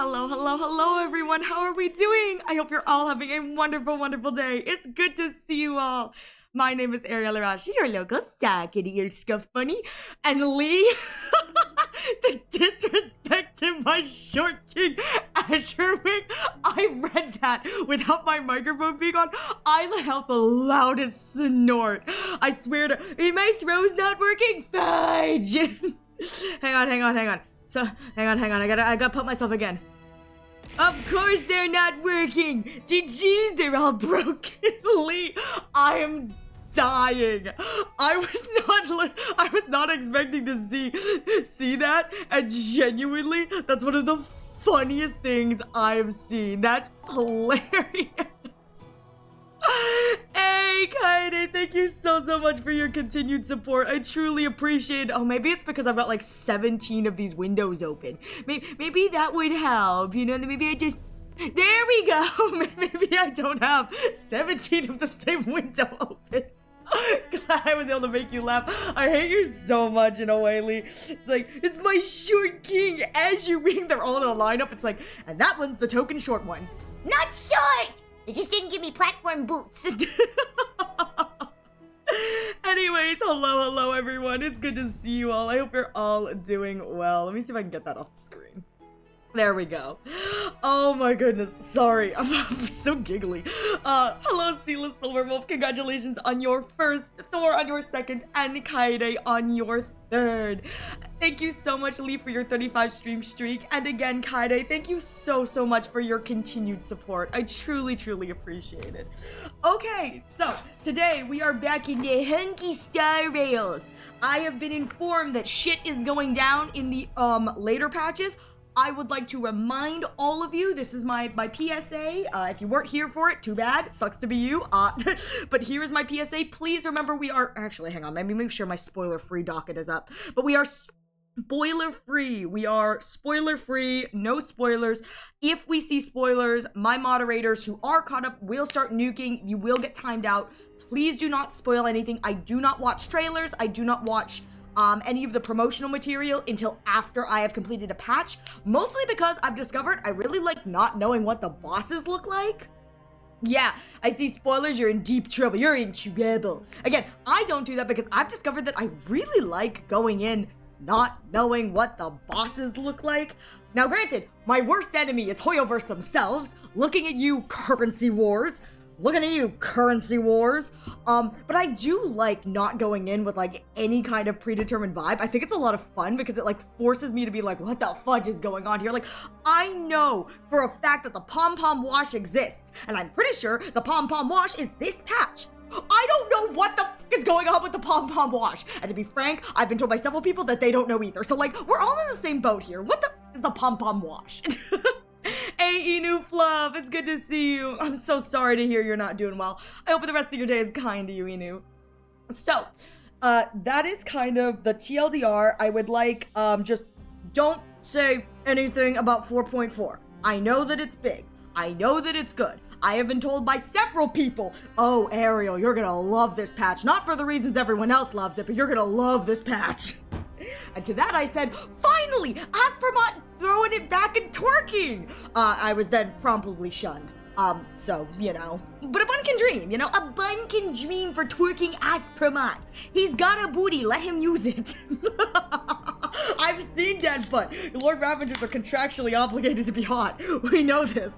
Hello, hello, hello, everyone. How are we doing? I hope you're all having a wonderful, wonderful day. It's good to see you all. My name is Ariel Arashi, your local sackety ear scuff bunny. And Lee, the disrespect to my short king, Asherwing, I read that without my microphone being on. I let out the loudest snort. I swear to, my throat's not working. Fudge. hang on. So, hang on, I gotta pump myself again. Of course they're not working! GG's, they're all broken, Lee! I am dying! I was not expecting to see that, and genuinely, that's one of the funniest things I've seen. That's hilarious! Hey, Kaede, thank you so much for your continued support. I truly appreciate it. Oh, maybe it's because I've got like 17 of these windows open. Maybe that would help, you know? Maybe I just... There we go! Maybe I don't have 17 of the same window open. Glad I was able to make you laugh. I hate you so much in a way, Lee. It's like, it's my short king as you ring. They're all in a lineup. It's like, and that one's the token short one. Not short! They just didn't give me platform boots. Anyways, hello everyone. It's good to see you all. I hope you're all doing well. Let me see if I can get that off the screen. There we go. Oh my goodness. Sorry. I'm so giggly. Hello, Sealess Silverwolf. Congratulations on your first, Thor on your second, and Kaede on your third. Thank you so much, Lee, for your 35 stream streak. And again, Kaede, thank you so much for your continued support. I truly appreciate it. Okay, so today we are back in the Honkai Star Rails. I have been informed that shit is going down in the later patches. I would like to remind all of you, this is my PSA. If you weren't here for it, too bad. Sucks to be you. But here is my PSA. Please remember we are... Actually, hang on. Let me make sure my spoiler-free docket is up. But we are spoiler-free. We are spoiler-free. No spoilers. If we see spoilers, my moderators who are caught up will start nuking. You will get timed out. Please do not spoil anything. I do not watch trailers. I do not watch... any of the promotional material until after I have completed a patch, mostly because I've discovered I really like not knowing what the bosses look like. Yeah, I see spoilers, you're in deep trouble, you're in trouble. Again, I don't do that because I've discovered that I really like going in not knowing what the bosses look like. Now granted, my worst enemy is Hoyoverse themselves, looking at you, Currency Wars. Looking at you, Currency Wars. But I do like not going in with like any kind of predetermined vibe. I think it's a lot of fun because it like forces me to be like, what the fudge is going on here? Like, I know for a fact that the pom-pom wash exists, and I'm pretty sure the pom-pom wash is this patch. I don't know what the fuck is going on with the pom-pom wash. And to be frank, I've been told by several people that they don't know either. So like, we're all in the same boat here. What the is the pom-pom wash? Hey, Inu Fluff, it's good to see you. I'm so sorry to hear you're not doing well. I hope the rest of your day is kind to you, Inu. So, that is kind of the TLDR. I would like, just don't say anything about 4.4. I know that it's big. I know that it's good. I have been told by several people, oh, Ariel, you're gonna love this patch. Not for the reasons everyone else loves it, but you're gonna love this patch. And to that I said, finally, Aspermont throwing it back and twerking. I was then promptly shunned. So, you know, but a bun can dream, you know? A bun can dream for twerking Aspermont. He's got a booty, let him use it. I've seen that butt. Lord Ravengers are contractually obligated to be hot. We know this.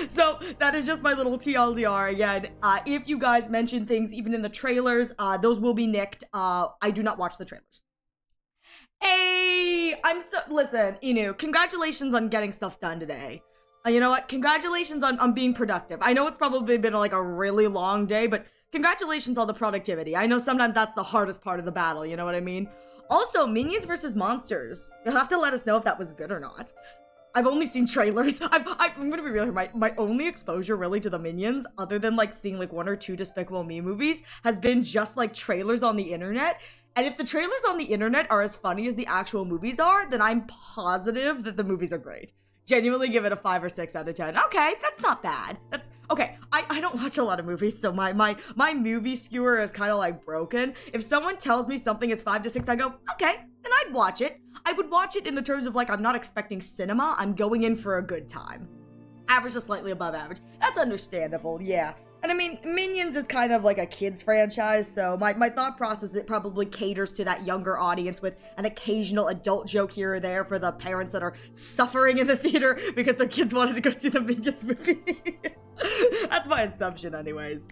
So that is just my little TLDR again. If you guys mention things even in the trailers, those will be nicked. I do not watch the trailers. Hey, listen, Inu, congratulations on getting stuff done today. You know what? Congratulations on being productive. I know it's probably been like a really long day, but congratulations on the productivity. I know sometimes that's the hardest part of the battle, you know what I mean? Also, Minions versus Monsters. You'll have to let us know if that was good or not. I've only seen trailers. I'm gonna be real here. My only exposure really to the Minions, other than like seeing like 1 or 2 Despicable Me movies, has been just like trailers on the internet. And if the trailers on the internet are as funny as the actual movies are, then I'm positive that the movies are great. Genuinely give it a 5 or 6 out of 10. Okay, that's not bad. That's okay. I don't watch a lot of movies, so my movie skewer is kind of like broken. If someone tells me something is 5 to 6, I go, okay, then I'd watch it. I would watch it in the terms of like, I'm not expecting cinema, I'm going in for a good time. Average to slightly above average. That's understandable, yeah. And I mean, Minions is kind of like a kid's franchise, so my thought process, it probably caters to that younger audience with an occasional adult joke here or there for the parents that are suffering in the theater because their kids wanted to go see the Minions movie. That's my assumption anyways.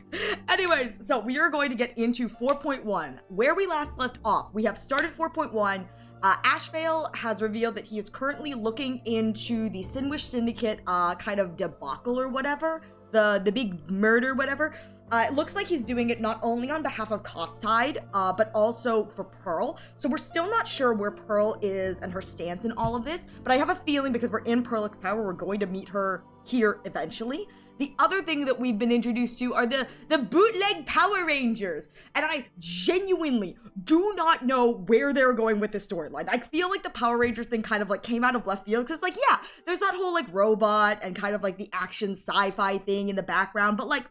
Anyways, so we are going to get into 4.1. Where we last left off, we have started 4.1. Ashvale has revealed that he is currently looking into the Sinwish Syndicate kind of debacle or whatever. The big murder, whatever. It looks like he's doing it not only on behalf of Costide, but also for Pearl. So we're still not sure where Pearl is and her stance in all of this, but I have a feeling because we're in Perlix Tower, we're going to meet her here eventually. The other thing that we've been introduced to are the bootleg Power Rangers. And I genuinely do not know where they're going with this storyline. I feel like the Power Rangers thing kind of like came out of left field because like, yeah, there's that whole like robot and kind of like the action sci-fi thing in the background. But like,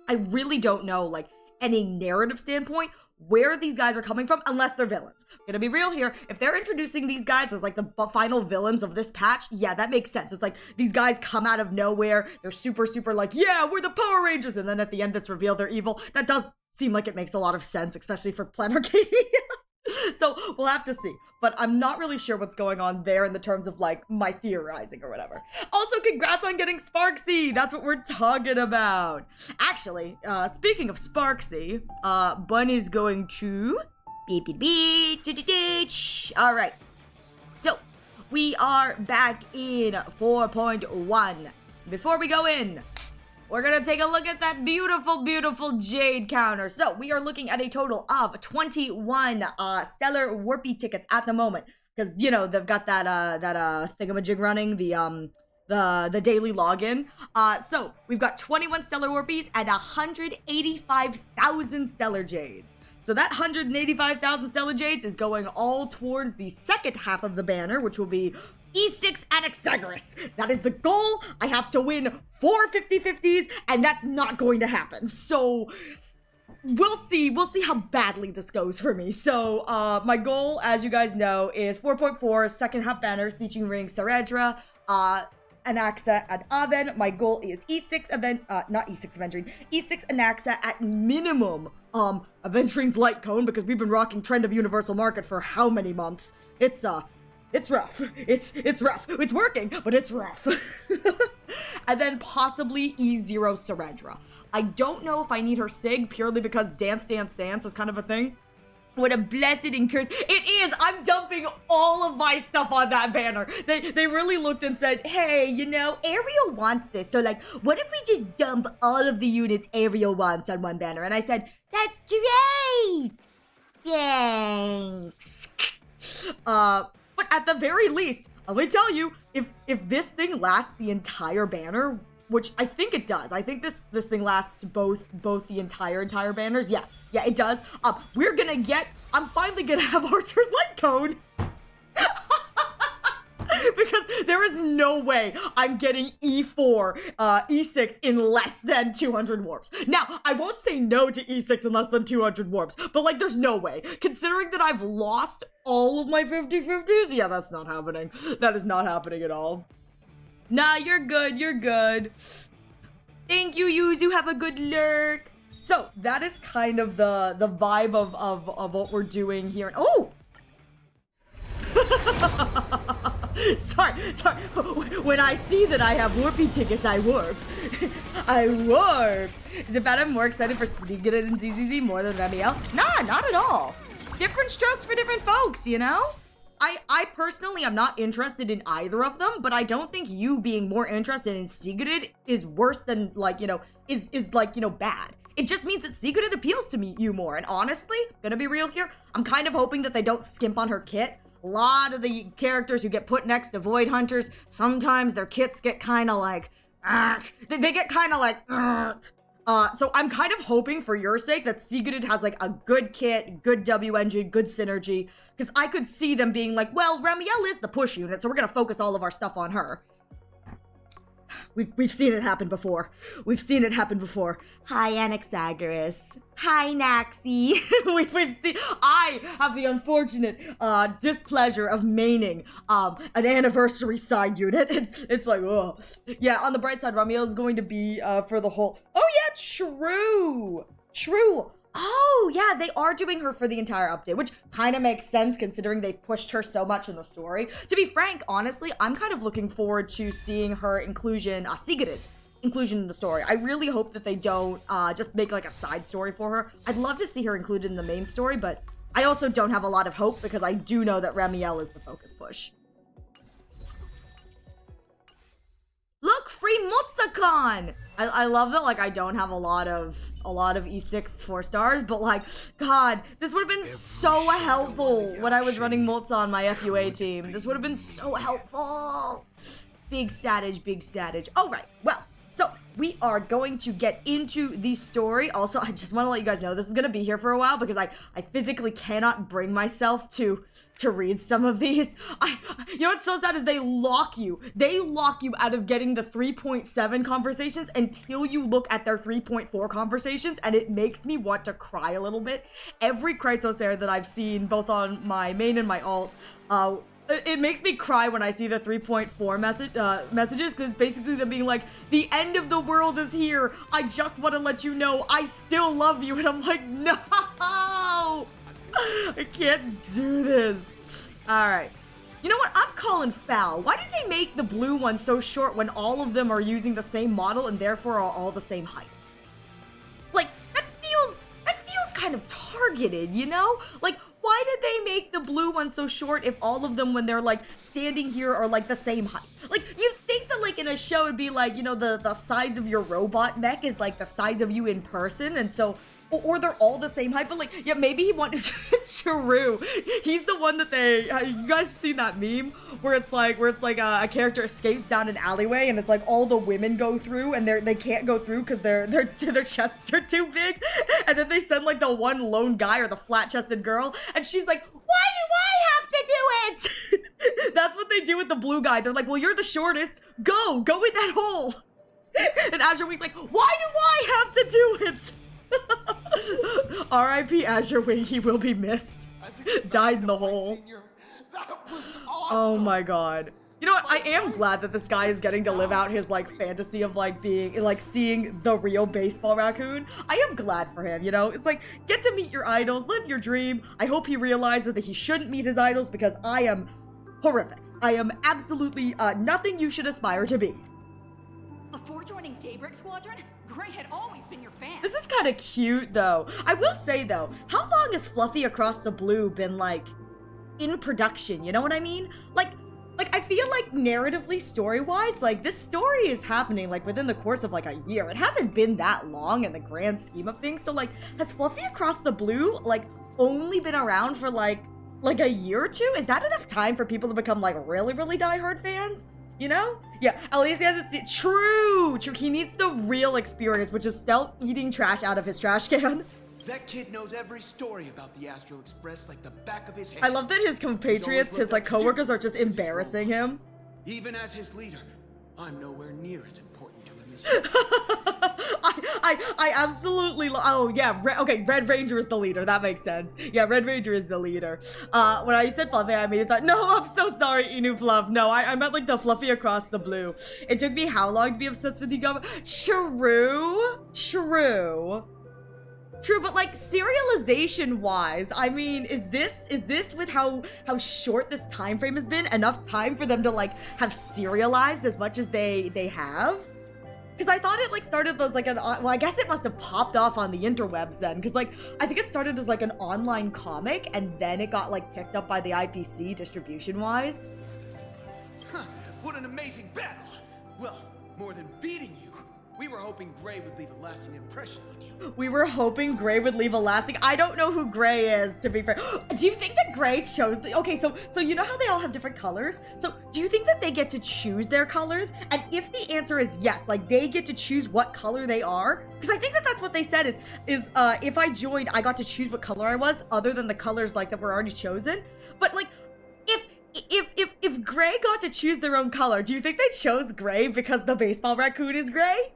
I really don't know like any narrative standpoint where these guys are coming from unless they're villains. I'm gonna be real here. If they're introducing these guys as like the final villains of this patch, yeah, that makes sense. It's like these guys come out of nowhere. They're super like, yeah, we're the Power Rangers. And then at the end, it's revealed they're evil. That does seem like it makes a lot of sense, especially for Plan Arcadia. So we'll have to see. But I'm not really sure what's going on there in the terms of like my theorizing or whatever. Also, congrats on getting Sparksy. That's what we're talking about. Actually, speaking of Sparksy, Bunny's going to beep beep beep. All right. So we are back in 4.1. Before we go in, we're gonna take a look at that beautiful Jade counter. So we are looking at a total of 21 Stellar Warpy tickets at the moment. Because, you know, they've got that thingamajig running, the daily login. So we've got 21 Stellar Warpies and 185,000 Stellar Jades. So that 185,000 Stellar Jades is going all towards the second half of the banner, which will be E6 Anaxagoras. That is the goal. I have to win 4 50/50s, and that's not going to happen. So we'll see how badly this goes for me. So my goal, as you guys know, is 4.4 second half banners featuring Saredra, Anaxa, and Aven. My goal is E6 E6 Anaxa at minimum. Aventuring's Light Cone, because we've been rocking Trend of Universal Market for how many months? It's rough. It's rough. It's working, but it's rough. And then possibly E0 Saredra. I don't know if I need her Sig purely because Dance is kind of a thing. What a blessed and cursed. It is! I'm dumping all of my stuff on that banner. They really looked and said, hey, you know, Ariel wants this. So like, what if we just dump all of the units Ariel wants on one banner? And I said, that's great! Thanks. But at the very least, let me tell you, if this thing lasts the entire banner, which I think it does. I think this thing lasts both the entire banners. Yeah, it does. I'm finally gonna have Archer's Light Cone. Because there is no way I'm getting E4, E6 in less than 200 warps. Now, I won't say no to E6 in less than 200 warps, but like, there's no way. Considering that I've lost all of my 50/50s, yeah, that's not happening. That is not happening at all. Nah, you're good. Thank you, Yuzu, have a good lurk. So, that is kind of the vibe of what we're doing here. Oh! Sorry. When I see that I have Warpy tickets, I warp. I warp. Is it bad I'm more excited for Sneakin' and ZZZ more than Remiel? Nah, not at all. Different strokes for different folks, you know? I personally am not interested in either of them, but I don't think you being more interested in Sigrid is worse than, like, you know, is like, you know, bad. It just means that Sigrid appeals to you more, and honestly, gonna be real here, I'm kind of hoping that they don't skimp on her kit. A lot of the characters who get put next to Void Hunters, sometimes their kits get kind of like, they get kind of like, so I'm kind of hoping for your sake that Sigrid has like a good kit, good W engine, good synergy, because I could see them being like, well, Ramiel is the push unit, so we're gonna focus all of our stuff on her. we've seen it happen before. We've seen it happen before. Hi, Anaxagoras. Hi, Naxi. we've seen. I have the unfortunate displeasure of maining an anniversary side unit. It's like, oh yeah. On the bright side, Ramiel is going to be for the whole. Oh yeah, true. Oh, yeah, they are doing her for the entire update, which kind of makes sense considering they pushed her so much in the story. To be frank, honestly, I'm kind of looking forward to seeing her inclusion, Sigurd's inclusion in the story. I really hope that they don't just make like a side story for her. I'd love to see her included in the main story, but I also don't have a lot of hope because I do know that Ramiel is the focus push. Look, free Mutsakan! I love that, like, I don't have a lot of E6 4-stars, but like, God, this would have been so helpful when I was running Mults on my FUA team. This would have been so helpful. Big Satage. All right, well, so we are going to get into the story. Also, I just want to let you guys know this is going to be here for a while because I physically cannot bring myself to read some of these. You know what's so sad is they lock you out of getting the 3.7 conversations until you look at their 3.4 conversations, and it makes me want to cry a little bit. Every Chrysosair that I've seen, both on my main and my alt, it makes me cry when I see the 3.4 messages, because it's basically them being like, the end of the world is here. I just want to let you know I still love you. And I'm like, no, I can't do this. All right. You know what? I'm calling foul. Why did they make the blue one so short when all of them are using the same model and therefore are all the same height? Like, that feels kind of targeted, you know? Like, why did they make the blue one so short if all of them, when they're like standing here, are like the same height? Like, you think that like in a show it'd be like, you know, the size of your robot mech is like the size of you in person, and so, or they're all the same height, but like, yeah, maybe he wanted True. He's the one that they, you guys seen that meme where it's like a character escapes down an alleyway and it's like all the women go through and they can't go through because their chests are too big, and then they send like the one lone guy or the flat-chested girl, and she's like, why do I have to do it? That's what they do with the blue guy. They're like, well, you're the shortest, go in that hole. And Azure Wing's like, why do I have to do it? R.I.P. Azure Wing, he will be missed. Died in the hole. Oh my god. You know what? I am glad that this guy is getting to live out his like fantasy of like being like seeing the real baseball raccoon. I am glad for him, you know? It's like, get to meet your idols, live your dream. I hope he realizes that he shouldn't meet his idols because I am horrific. I am absolutely nothing you should aspire to be. Before joining Daybreak Squadron, Gray had always been your fan. This is kind of cute, though. I will say, though, how long has Fluffy Across the Blue been, like, in production? You know what I mean? Like, I feel like narratively, story-wise, like, this story is happening, like, within the course of, like, a year. It hasn't been that long in the grand scheme of things. So, like, has Fluffy Across the Blue, like, only been around for, like a year or two? Is that enough time for people to become, like, really, really diehard fans? You know? Yeah, at least he has a true. He needs the real experience, which is Stealth eating trash out of his trash can. That kid knows every story about the Astral Express like the back of his hand. I love that his compatriots, his like coworkers, are just embarrassing him. Even as his leader, I'm nowhere near as important to him as I absolutely oh yeah, okay, Red Ranger is the leader, that makes sense. Yeah, Red Ranger is the leader. When I said Fluffy, I immediately thought, no, I'm so sorry, Inu Fluff. No, I meant like the Fluffy Across the Blue. It took me how long to be obsessed with you, Gum? True, but like serialization wise, I mean, is this with how short this time frame has been enough time for them to like have serialized as much as they have? Because I thought it like started as like well, I guess it must have popped off on the interwebs then, because like I think it started as like an online comic and then it got like picked up by the IPC distribution wise. Huh, what an amazing battle! Well, more than beating you, we were hoping Gray would leave a lasting impression on you. We were hoping Gray would leave a lasting... I don't know who Gray is, to be fair. Do you think that Gray chose the... Okay, so you know how they all have different colors? So do you think that they get to choose their colors? And if the answer is yes, like they get to choose what color they are? Because I think that that's what they said is if I joined, I got to choose what color I was, other than the colors like that were already chosen. But like, if if Gray got to choose their own color, do you think they chose gray because the baseball raccoon is gray?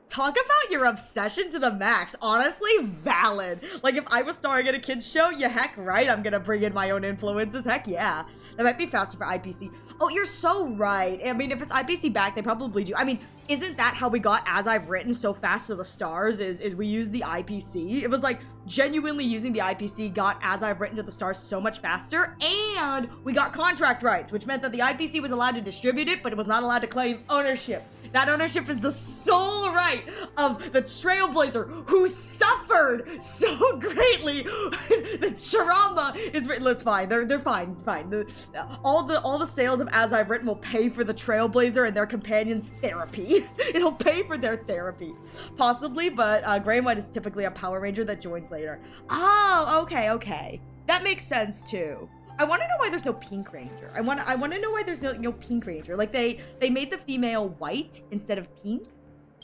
Talk about your obsession to the max. Honestly, valid. Like, if I was starring in a kid's show, yeah, heck right, I'm gonna bring in my own influences. Heck yeah. That might be faster for IPC. Oh, you're so right. I mean, if it's IPC back, they probably do. I mean, isn't that how we got As I've Written so fast to the stars, is we used the IPC? It was like, genuinely using the IPC got As I've Written to the stars so much faster, and we got contract rights, which meant that the IPC was allowed to distribute it, but it was not allowed to claim ownership. That ownership is the sole right of the Trailblazer, who suffered so greatly. The trauma is written. It's fine. They're fine. All the sales of As I've Written will pay for the Trailblazer and their companions' therapy. It'll pay for their therapy, possibly. But Gray and White is typically a Power Ranger that joins later. Oh, okay. That makes sense too. I want to know why there's no Pink Ranger. I want to know why there's no Pink Ranger. Like they made the female white instead of pink.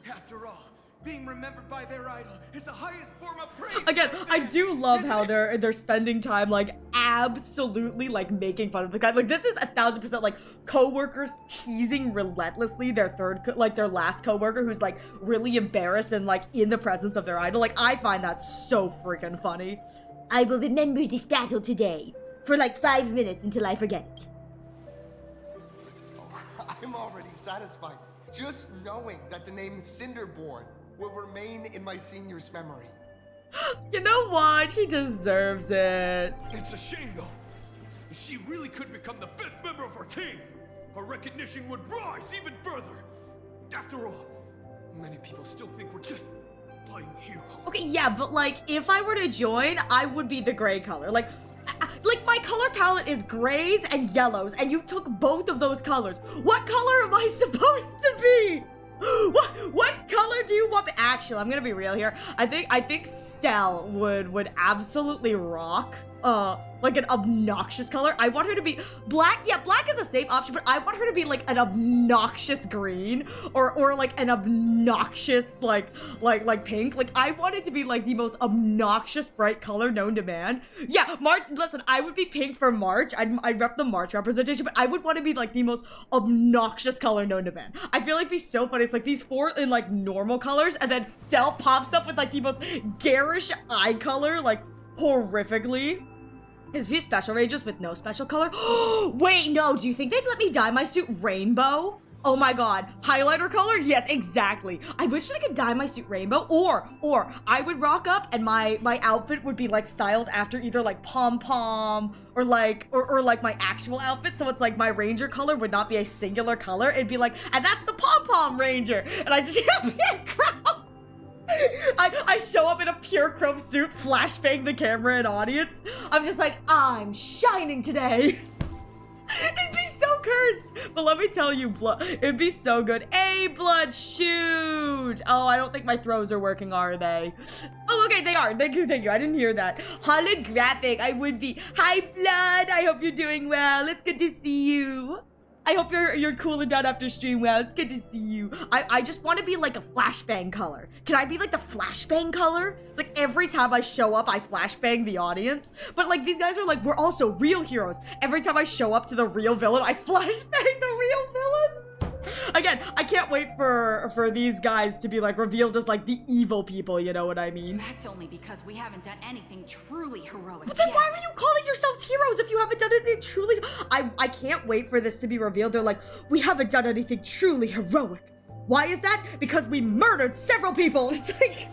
After all, being remembered by their idol is the highest form of praise. Again, I do love how they're spending time like absolutely like making fun of the guy. Like this is 1000% like coworkers teasing relentlessly their their last coworker who's like really embarrassed and like in the presence of their idol. Like I find that so freaking funny. I will remember this battle today. For like 5 minutes until I forget it. Oh, I'm already satisfied. Just knowing that the name Cinderborn will remain in my senior's memory. You know what? He deserves it. It's a shame though. If she really could become the 5th member of our team, her recognition would rise even further. After all, many people still think we're just playing hero. Okay, yeah, but like if I were to join, I would be the gray color. Like my color palette is grays and yellows, and you took both of those colors. What color am I supposed to be? What color do you want me? Actually, I'm gonna be real here. I think Stell would absolutely rock like an obnoxious color. I want her to be black. Yeah, black is a safe option, but I want her to be like an obnoxious green or like an obnoxious like pink. Like I want it to be like the most obnoxious bright color known to man. Yeah, March. Listen, I would be pink for March. I'd rep the March representation, but I would want to be like the most obnoxious color known to man. I feel like it'd be so funny. It's like these 4 in like normal colors, and then Stell pops up with like the most garish eye color, like horrifically. There's a few special ranges with no special color. Wait, no, do you think they'd let me dye my suit rainbow? Oh my god, highlighter colors? Yes, exactly. I wish I could dye my suit rainbow, or I would rock up and my outfit would be like styled after either like pom-pom or like my actual outfit. So it's like my ranger color would not be a singular color. It'd be like, and that's the pom-pom ranger. And I just have a crown. I show up in a pure chrome suit, flashbang the camera and audience. I'm just like, I'm shining today. It'd be so cursed. But let me tell you, it'd be so good. Hey, Blood, shoot. Oh, I don't think my throws are working, are they? Oh, okay, they are. Thank you. I didn't hear that. Holographic, I would be. Hi, Blood. I hope you're doing well. It's good to see you. I hope you're cooling down after stream well. It's good to see you. I just want to be like a flashbang color. Can I be like the flashbang color? It's like every time I show up, I flashbang the audience. But like these guys are like, we're also real heroes. Every time I show up to the real villain, I flashbang the real villain. Again, I can't wait for these guys to be like revealed as like the evil people, you know what I mean? That's only because we haven't done anything truly heroic But then yet. why are you calling yourselves heroes if you haven't done anything truly? I can't wait for this to be revealed. They're like, we haven't done anything truly heroic. Why is that? Because we murdered several people. It's like,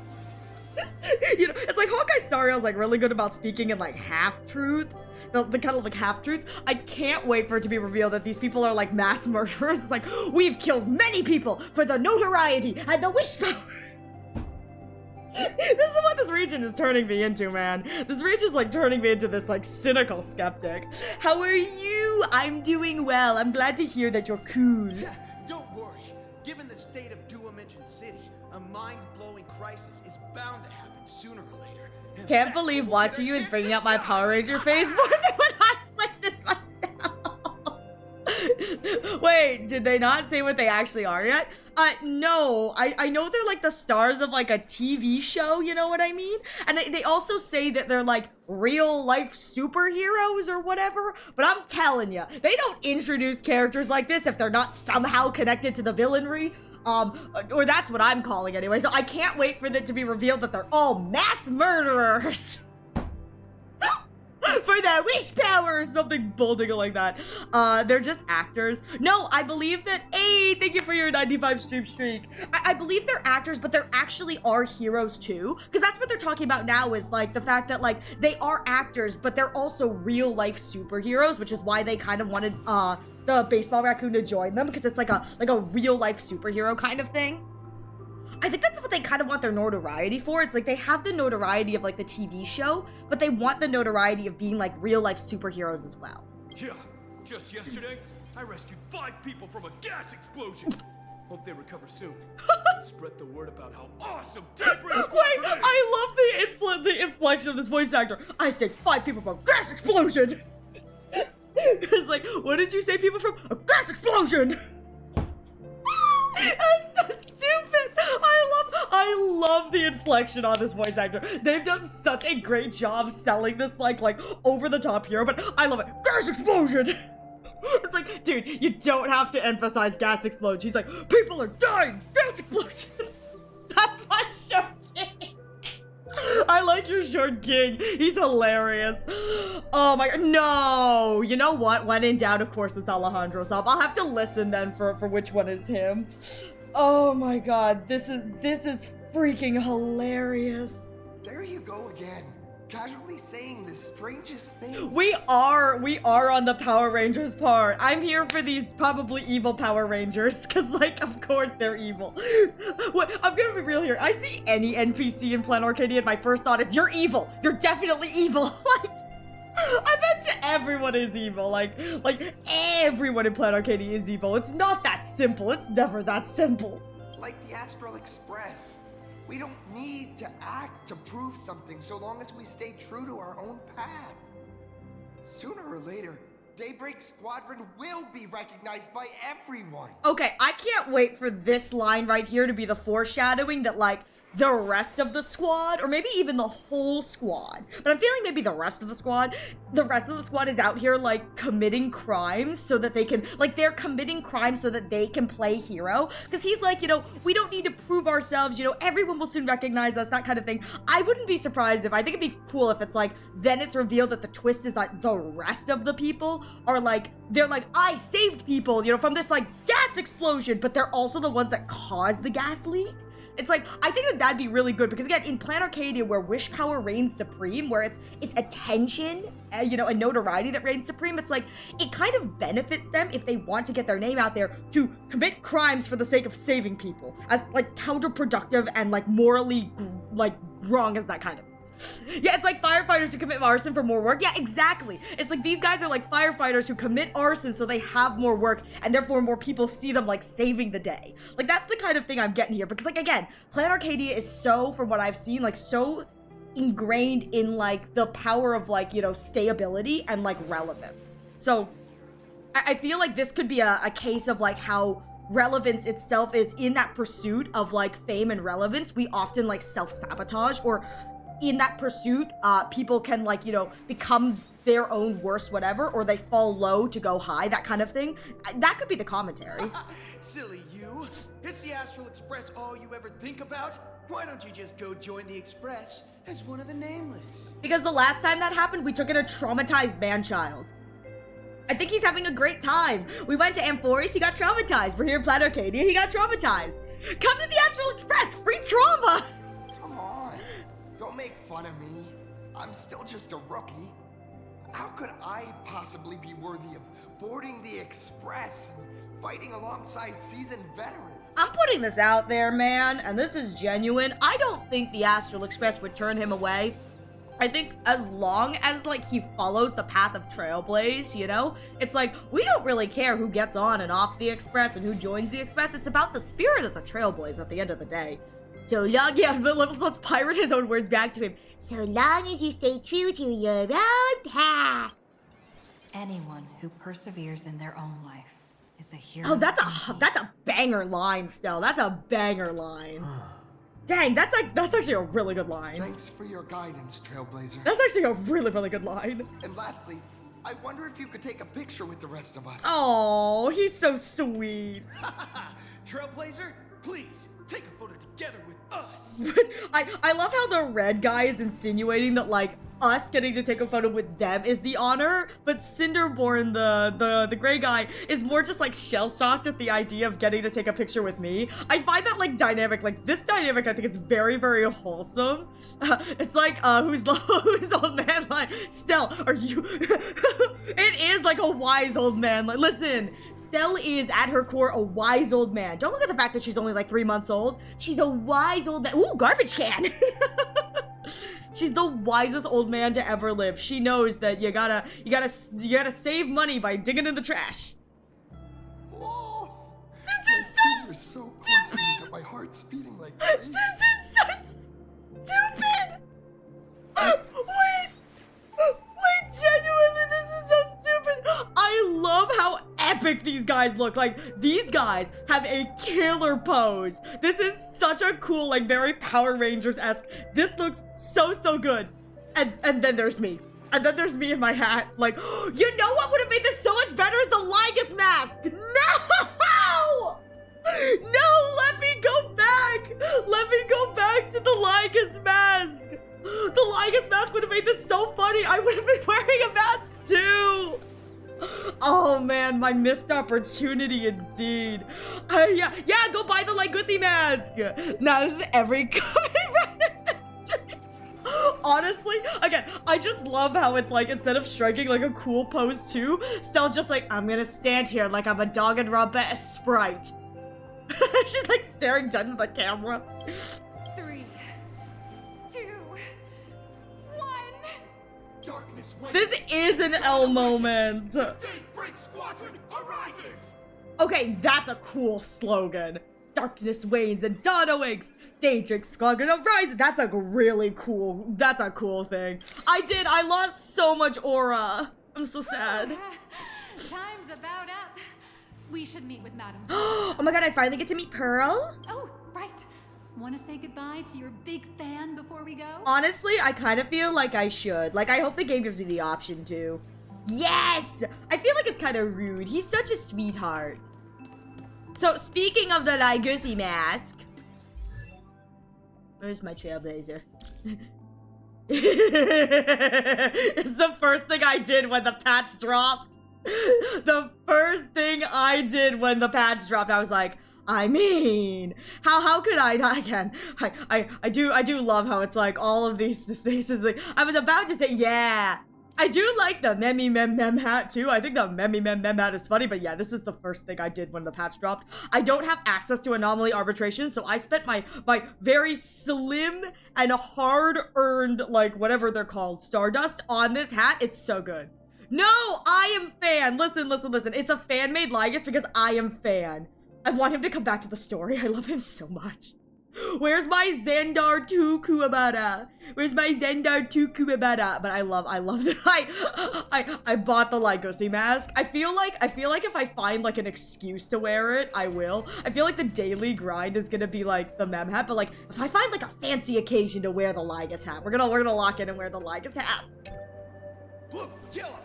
you know, it's like Honkai Star Rail's like really good about speaking in like half-truths. The kind of like half-truths. I can't wait for it to be revealed that these people are like mass murderers. It's like, we've killed many people for the notoriety and the wish power. This is what this region is turning me into, man. This region is like turning me into this like cynical skeptic. How are you? I'm doing well. I'm glad to hear that you're cool. Don't worry. Given the state of Dimension City, a mind-blowing crisis is bound to happen sooner or later. And Can't that's believe when we'll watching get a you is chance bringing to out my shine. Power Ranger face more than when I play this myself. Wait, did they not say what they actually are yet? No, I know they're like the stars of like a TV show, you know what I mean? And they also say that they're like real life superheroes or whatever, but I'm telling you, they don't introduce characters like this if they're not somehow connected to the villainry. Or that's what I'm calling anyway, so I can't wait for it to be revealed that they're all mass murderers. For their wish power or something bulldiggle like that. They're just actors. No, I believe that, hey, thank you for your 95 streak. I believe they're actors, but they actually are heroes too. Because that's what they're talking about now is like the fact that like they are actors, but they're also real life superheroes, which is why they kind of wanted the baseball raccoon to join them, because it's like a real life superhero kind of thing. I think that's what they kind of want their notoriety for. It's like they have the notoriety of like the TV show, but they want the notoriety of being like real life superheroes as well. Yeah, just yesterday, I rescued 5 people from a gas explosion. Hope they recover soon. Spread the word about how awesome Daybreak Squadron is. I love the inflection of this voice actor. I saved 5 people from a gas explosion. It's like, what did you say, people from a gas explosion? That's so stupid. I love the inflection on this voice actor. They've done such a great job selling this like over the top hero, but I love it. Gas explosion. It's like, dude, you don't have to emphasize gas explosion. He's like, people are dying. Gas explosion. That's my short king. I like your short king. He's hilarious. Oh my god. No. You know what? When in doubt, of course, it's Alejandro Sop. I'll have to listen then for which one is him. Oh my god. This is freaking hilarious. There you go again. Casually saying the strangest thing. We are on the Power Rangers part. I'm here for these probably evil Power Rangers, because, like, of course they're evil. What, I'm gonna be real here. I see any NPC in Planet Arcadia, and my first thought is, you're evil. You're definitely evil. Like, I bet you everyone is evil. Like everyone in Planet Arcadia is evil. It's not that simple. It's never that simple. Like the Astral Express. We don't need to act to prove something so long as we stay true to our own path. Sooner or later, Daybreak Squadron will be recognized by everyone. Okay, I can't wait for this line right here to be the foreshadowing that, like, the rest of the squad, or maybe even the whole squad, but I'm feeling maybe the rest of the squad is out here, like, committing crimes so that they can, like, they're committing crimes so that they can play hero, because he's like, you know, we don't need to prove ourselves, you know, everyone will soon recognize us, that kind of thing. I wouldn't be surprised if, I think it'd be cool if it's like, then it's revealed that the twist is that the rest of the people are like, they're like, I saved people, you know, from this, like, gas explosion, but they're also the ones that caused the gas leak. It's like, I think that that'd be really good, because again, in Planet Arcadia, where wish power reigns supreme, where it's attention, you know, and notoriety that reigns supreme, it's like, it kind of benefits them if they want to get their name out there to commit crimes for the sake of saving people, as like counterproductive and like morally like wrong as that kind of is. Yeah, it's like firefighters who commit arson for more work. Yeah, exactly. It's like these guys are like firefighters who commit arson so they have more work, and therefore more people see them like saving the day. Like, that's the kind of thing I'm getting here, because like, again, Planet Arcadia is so, from what I've seen, like so ingrained in like the power of like, you know, stayability and like relevance. So I feel like this could be a case of like how relevance itself is in that pursuit of like fame and relevance. We often like self-sabotage, or in that pursuit, people can like, you know, become their own worst whatever, or they fall low to go high, that kind of thing. That could be the commentary. Silly you. Is the Astral Express all you ever think about? Why don't you just go join the Express as one of the nameless? Because the last time that happened, we took in a traumatized man-child. I think he's having a great time. We went to Amphoris, he got traumatized. We're here in Planet Arcadia, he got traumatized. Come to the Astral Express, free trauma! Come on, don't make fun of me. I'm still just a rookie. How could I possibly be worthy of boarding the Express and fighting alongside seasoned veterans? I'm putting this out there, man, and this is genuine. I don't think the Astral Express would turn him away. I think as long as, like, he follows the path of Trailblaze, you know? It's like, we don't really care who gets on and off the Express and who joins the Express. It's about the spirit of the Trailblaze at the end of the day. So long, yeah, let's pirate his own words back to him. So long as you stay true to your own path. Anyone who perseveres in their own life is a hero. Oh, that's a banger line, Stell. That's a banger line. Dang, that's actually a really good line. Thanks for your guidance, Trailblazer. That's actually a really, really good line. And lastly, I wonder if you could take a picture with the rest of us. Oh, he's so sweet. Trailblazer, please take a photo together with us. I love how the red guy is insinuating that like us getting to take a photo with them is the honor, but Cinderborn, the gray guy, is more just like shell-shocked at the idea of getting to take a picture with me. I find that like dynamic, like this dynamic, I think it's very, very wholesome. It's like, who's old man line? Stell, are you? It is like a wise old man. Like, listen, Stell is at her core a wise old man. Don't look at the fact that she's only like 3 months old. She's a wise old man. Ooh, garbage can. She's the wisest old man to ever live. She knows that you gotta save money by digging in the trash. Oh, This is you're so so close to me stupid. that my heart's beating like crazy. This is so stupid. Wait, genuinely, this is so stupid. I love how epic these guys look. Like, these guys have a killer pose. This is such a cool, like, very Power Rangers-esque. This looks so good. And then there's me. And then there's me in my hat. Like, you know what would have made this so much better is the Lygus mask. No! No, let me go back. Let me go back to the Lygus mask. The Lygus mask would have made this so funny. I would have been wearing a mask too. Oh man, my missed opportunity indeed. Yeah, go buy the Lygusi mask. Now this is every Kamen Rider. Honestly, again, I just love how it's like, instead of striking like a cool pose too, Stell's just like, I'm gonna stand here like I'm a dog and rub a sprite. She's like staring down at the camera. 3, 2, 1. Darkness waits. This is an L moment. Daybreak Squadron arises! Okay, that's a cool slogan. Darkness wanes and dawn awakes. Daedric Squadron arises. That's a cool thing. I lost so much aura. I'm so sad. Time's about up. We should meet with Madam. Oh my god, I finally get to meet Pearl? Oh, right. Want to say goodbye to your big fan before we go? Honestly, I kind of feel like I should. Like, I hope the game gives me the option to. Yes! I feel like it's kind of rude. He's such a sweetheart. So, speaking of the Lygusi mask. Where's my Trailblazer? It's the first thing I did when the patch dropped. The first thing I did when the patch dropped, I was like, I mean, how could I not? Again, I do love how it's like all of these faces. Like, I was about to say, yeah, I do like the Memmy Mem hat too. I think the Memmy Mem hat is funny, but yeah, this is the first thing I did when the patch dropped. I don't have access to anomaly arbitration, so I spent my very slim and hard-earned, like, whatever they're called, Stardust on this hat. It's so good. No, I am fan. Listen. It's a fan-made Lygus because I am fan. I want him to come back to the story. I love him so much. Where's my Xandar 2 Kuwabara? Where's my Xandar 2 Kuwabara? But I love that. I bought the Lygusi mask. I feel like if I find like an excuse to wear it, I will. I feel like the daily grind is gonna be like the mem hat, but like if I find like a fancy occasion to wear the Lygus hat, we're gonna lock in and wear the Lygus hat. Look, Yellow!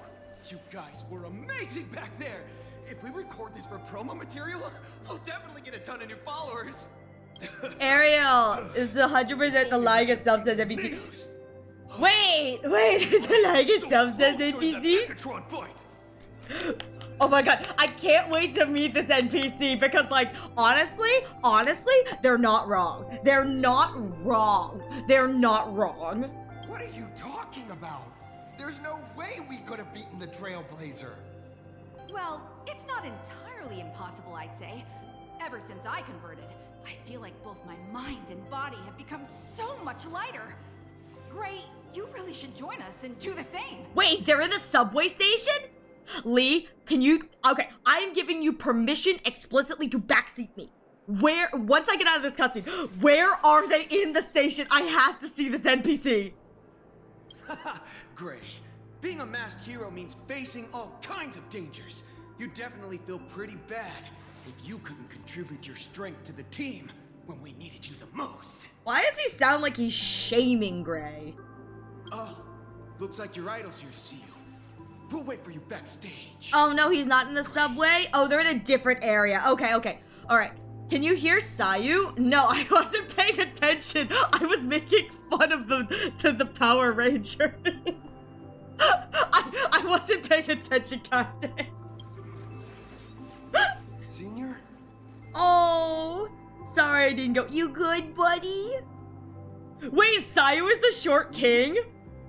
You guys were amazing back there! If we record this for promo material, we'll definitely get a ton of new followers! Ariel, is 100% the Lygus self-says NPC. Wait, is the Lygus self-says NPC? Megatron fight! Oh my god, I can't wait to meet this NPC because, like, honestly, they're not wrong. They're not wrong. What are you talking about? There's no way we could have beaten the Trailblazer. Well, it's not entirely impossible, I'd say. Ever since I converted, I feel like both my mind and body have become so much lighter. Gray, you really should join us and do the same. Wait, they're in the subway station? Lee, can you... Okay, I am giving you permission explicitly to backseat me. Once I get out of this cutscene, where are they in the station? I have to see this NPC. Gray, being a masked hero means facing all kinds of dangers. You'd definitely feel pretty bad if you couldn't contribute your strength to the team when we needed you the most. Why does he sound like he's shaming Gray? Looks like your idol's here to see you. We'll wait for you backstage. Oh no, he's not in the subway? Oh, they're in a different area. Okay. Alright. Can you hear Sayu? No, I wasn't paying attention. I was making fun of the Power Rangers. I wasn't paying attention, Captain. Senior? Oh, sorry I didn't go. You good, buddy? Wait, Sayu is the short king?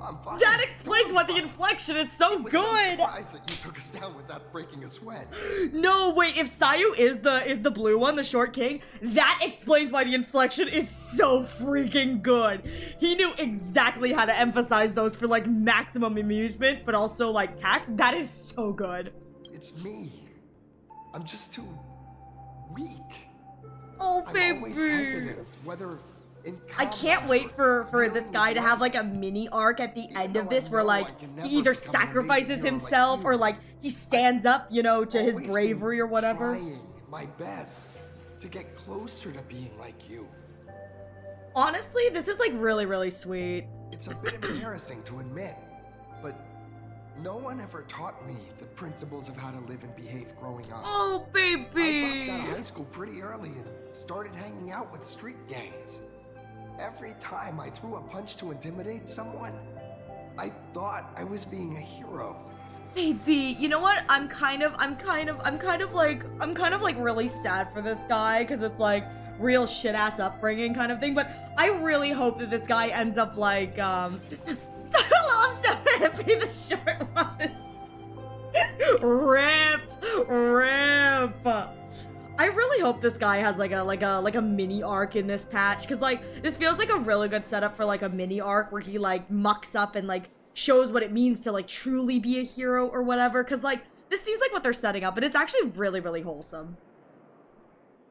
I'm fine. That explains why the inflection is so I'm good. surprised that you took us down without breaking a sweat. No, wait, if Sayu is the blue one, the short king, that explains why the inflection is so freaking good. He knew exactly how to emphasize those for like maximum amusement, but also like tact. That is so good. It's me. I'm just too weak. Oh, I'm always baby. hesitant whether in I can't wait for this guy to have like a mini arc at the end of this where like he either sacrifices himself or like he stands up, you know, to his bravery or whatever. Trying my best to get closer to being like you. Honestly, this is like really sweet. It's a bit embarrassing to admit, but no one ever taught me the principles of how to live and behave growing up. Oh, I baby. dropped out of high school pretty early and started hanging out with street gangs. Every time I threw a punch to intimidate someone, I thought I was being a hero. Baby, you know what? I'm kind of like really sad for this guy because it's like real shit ass upbringing kind of thing. But I really hope that this guy ends up like so loves the hippie, the short one. Rip. I really hope this guy has like a mini arc in this patch, because like this feels like a really good setup for like a mini arc where he like mucks up and like shows what it means to like truly be a hero or whatever, because like this seems like what they're setting up, and it's actually really wholesome.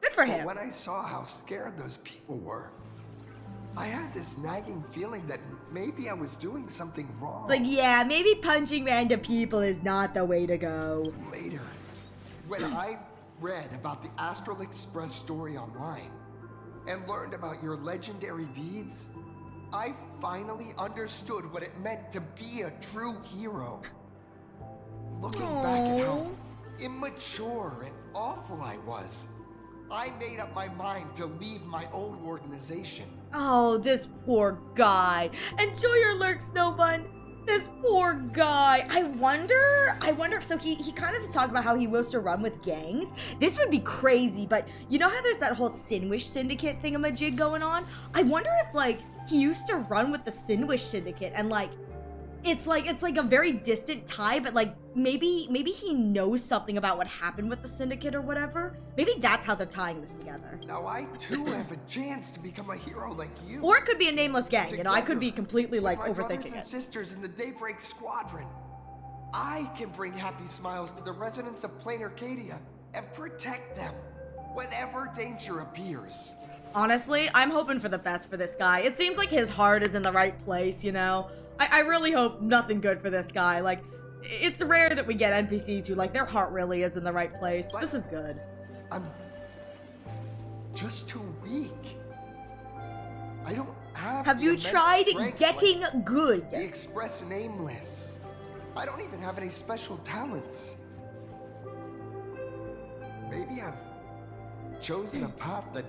Good for him. But when I saw how scared those people were, I had this nagging feeling that maybe I was doing something wrong. It's like, yeah, maybe punching random people is not the way to go. Later, when I read about the Astral Express story online and learned about your legendary deeds, I finally understood what it meant to be a true hero. Looking back at how immature and awful I was, I made up my mind to leave my old organization. Oh, this poor guy. Enjoy your lurk, Snowbun. This poor guy. I wonder if, so he kind of talked about how he wants to run with gangs. This would be crazy, but you know how there's that whole Sinwish Syndicate thingamajig going on? I wonder if like he used to run with the Sinwish Syndicate and like it's like a very distant tie, but like maybe he knows something about what happened with the Syndicate or whatever. Maybe that's how they're tying this together. Now I too have a chance to become a hero like you. Or it could be a nameless gang, you know, I could be Together completely like with my brothers overthinking and it. sisters in the Daybreak Squadron. I can bring happy smiles to the residents of Plain Arcadia and protect them whenever danger appears. Honestly, I'm hoping for the best for this guy. It seems like his heart is in the right place, you know? I really hope nothing good for this guy. Like, it's rare that we get NPCs who, like, their heart really is in the right place. But this is good. I'm just too weak. I don't have Have the you immense tried strength getting like good? the Express Nameless. I don't even have any special talents. Maybe I've chosen a path that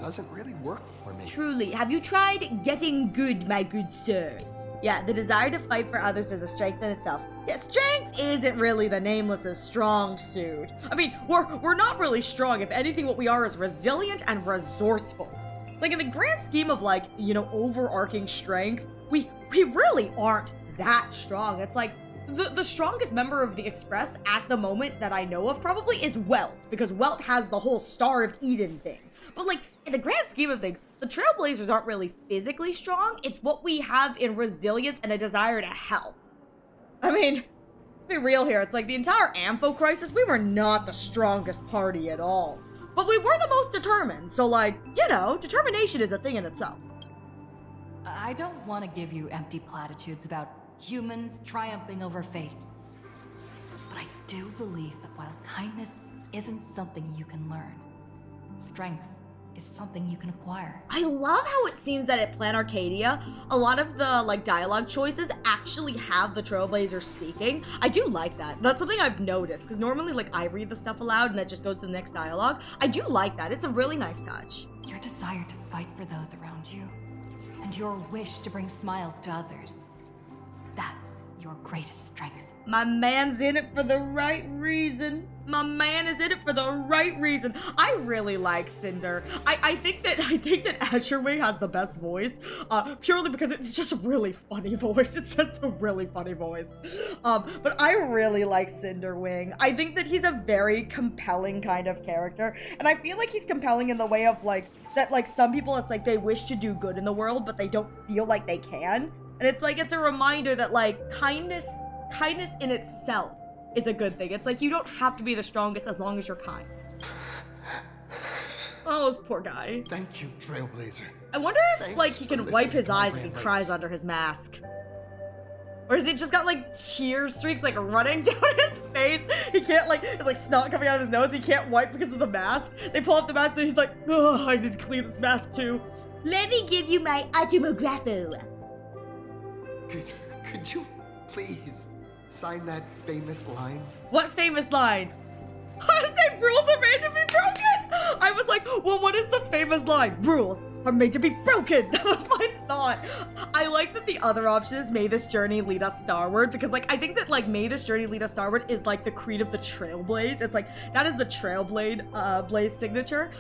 doesn't really work for me. Truly, have you tried getting good, my good sir? Yeah, the desire to fight for others is a strength in itself. Yeah, strength isn't really the Nameless's strong suit. I mean, we're not really strong. If anything, what we are is resilient and resourceful. It's like in the grand scheme of like, you know, overarching strength, we really aren't that strong. It's like the strongest member of the Express at the moment that I know of probably is Welt, because Welt has the whole Star of Eden thing. But like, in the grand scheme of things, the Trailblazers aren't really physically strong. It's what we have in resilience and a desire to help. I mean, let's be real here. It's like the entire Ampho crisis, we were not the strongest party at all. But we were the most determined, so like, you know, determination is a thing in itself. I don't want to give you empty platitudes about humans triumphing over fate. But I do believe that while kindness isn't something you can learn, strength is something you can acquire. I love how it seems that at Plan Arcadia, a lot of the like dialogue choices actually have the Trailblazer speaking. I do like that. That's something I've noticed, because normally like I read the stuff aloud and that just goes to the next dialogue. I do like that. It's a really nice touch. Your desire to fight for those around you, and your wish to bring smiles to others, that's your greatest strength. My man's in it for the right reason. My man is in it for the right reason. I really like Cinder. I think that Azurewing has the best voice, purely because it's just a really funny voice. It's just a really funny voice. But I really like Cinderwing. I think that he's a very compelling kind of character, and I feel like he's compelling in the way of like that. Like some people, it's like they wish to do good in the world, but they don't feel like they can. And it's like it's a reminder that like kindness in itself is a good thing. It's like you don't have to be the strongest as long as you're kind. Oh, this poor guy. Thank you, Trailblazer. I wonder if Thanks like he for can wipe listening his to my eyes if he rant cries lights. under his mask. Or has he just got like tear streaks like running down his face? He can't like, it's like snot coming out of his nose. He can't wipe because of the mask. They pull off the mask and he's like, oh, I need to clean this mask too. Let me give you my automographo. Could you please sign that famous line? What famous line? I said rules are made to be broken! I was like, well, what is the famous line? Rules are made to be broken! That was my thought. I like that the other option is may this journey lead us starward, because like, I think that like may this journey lead us starward is like the creed of the Trailblaze. It's like, that is the Blaze signature.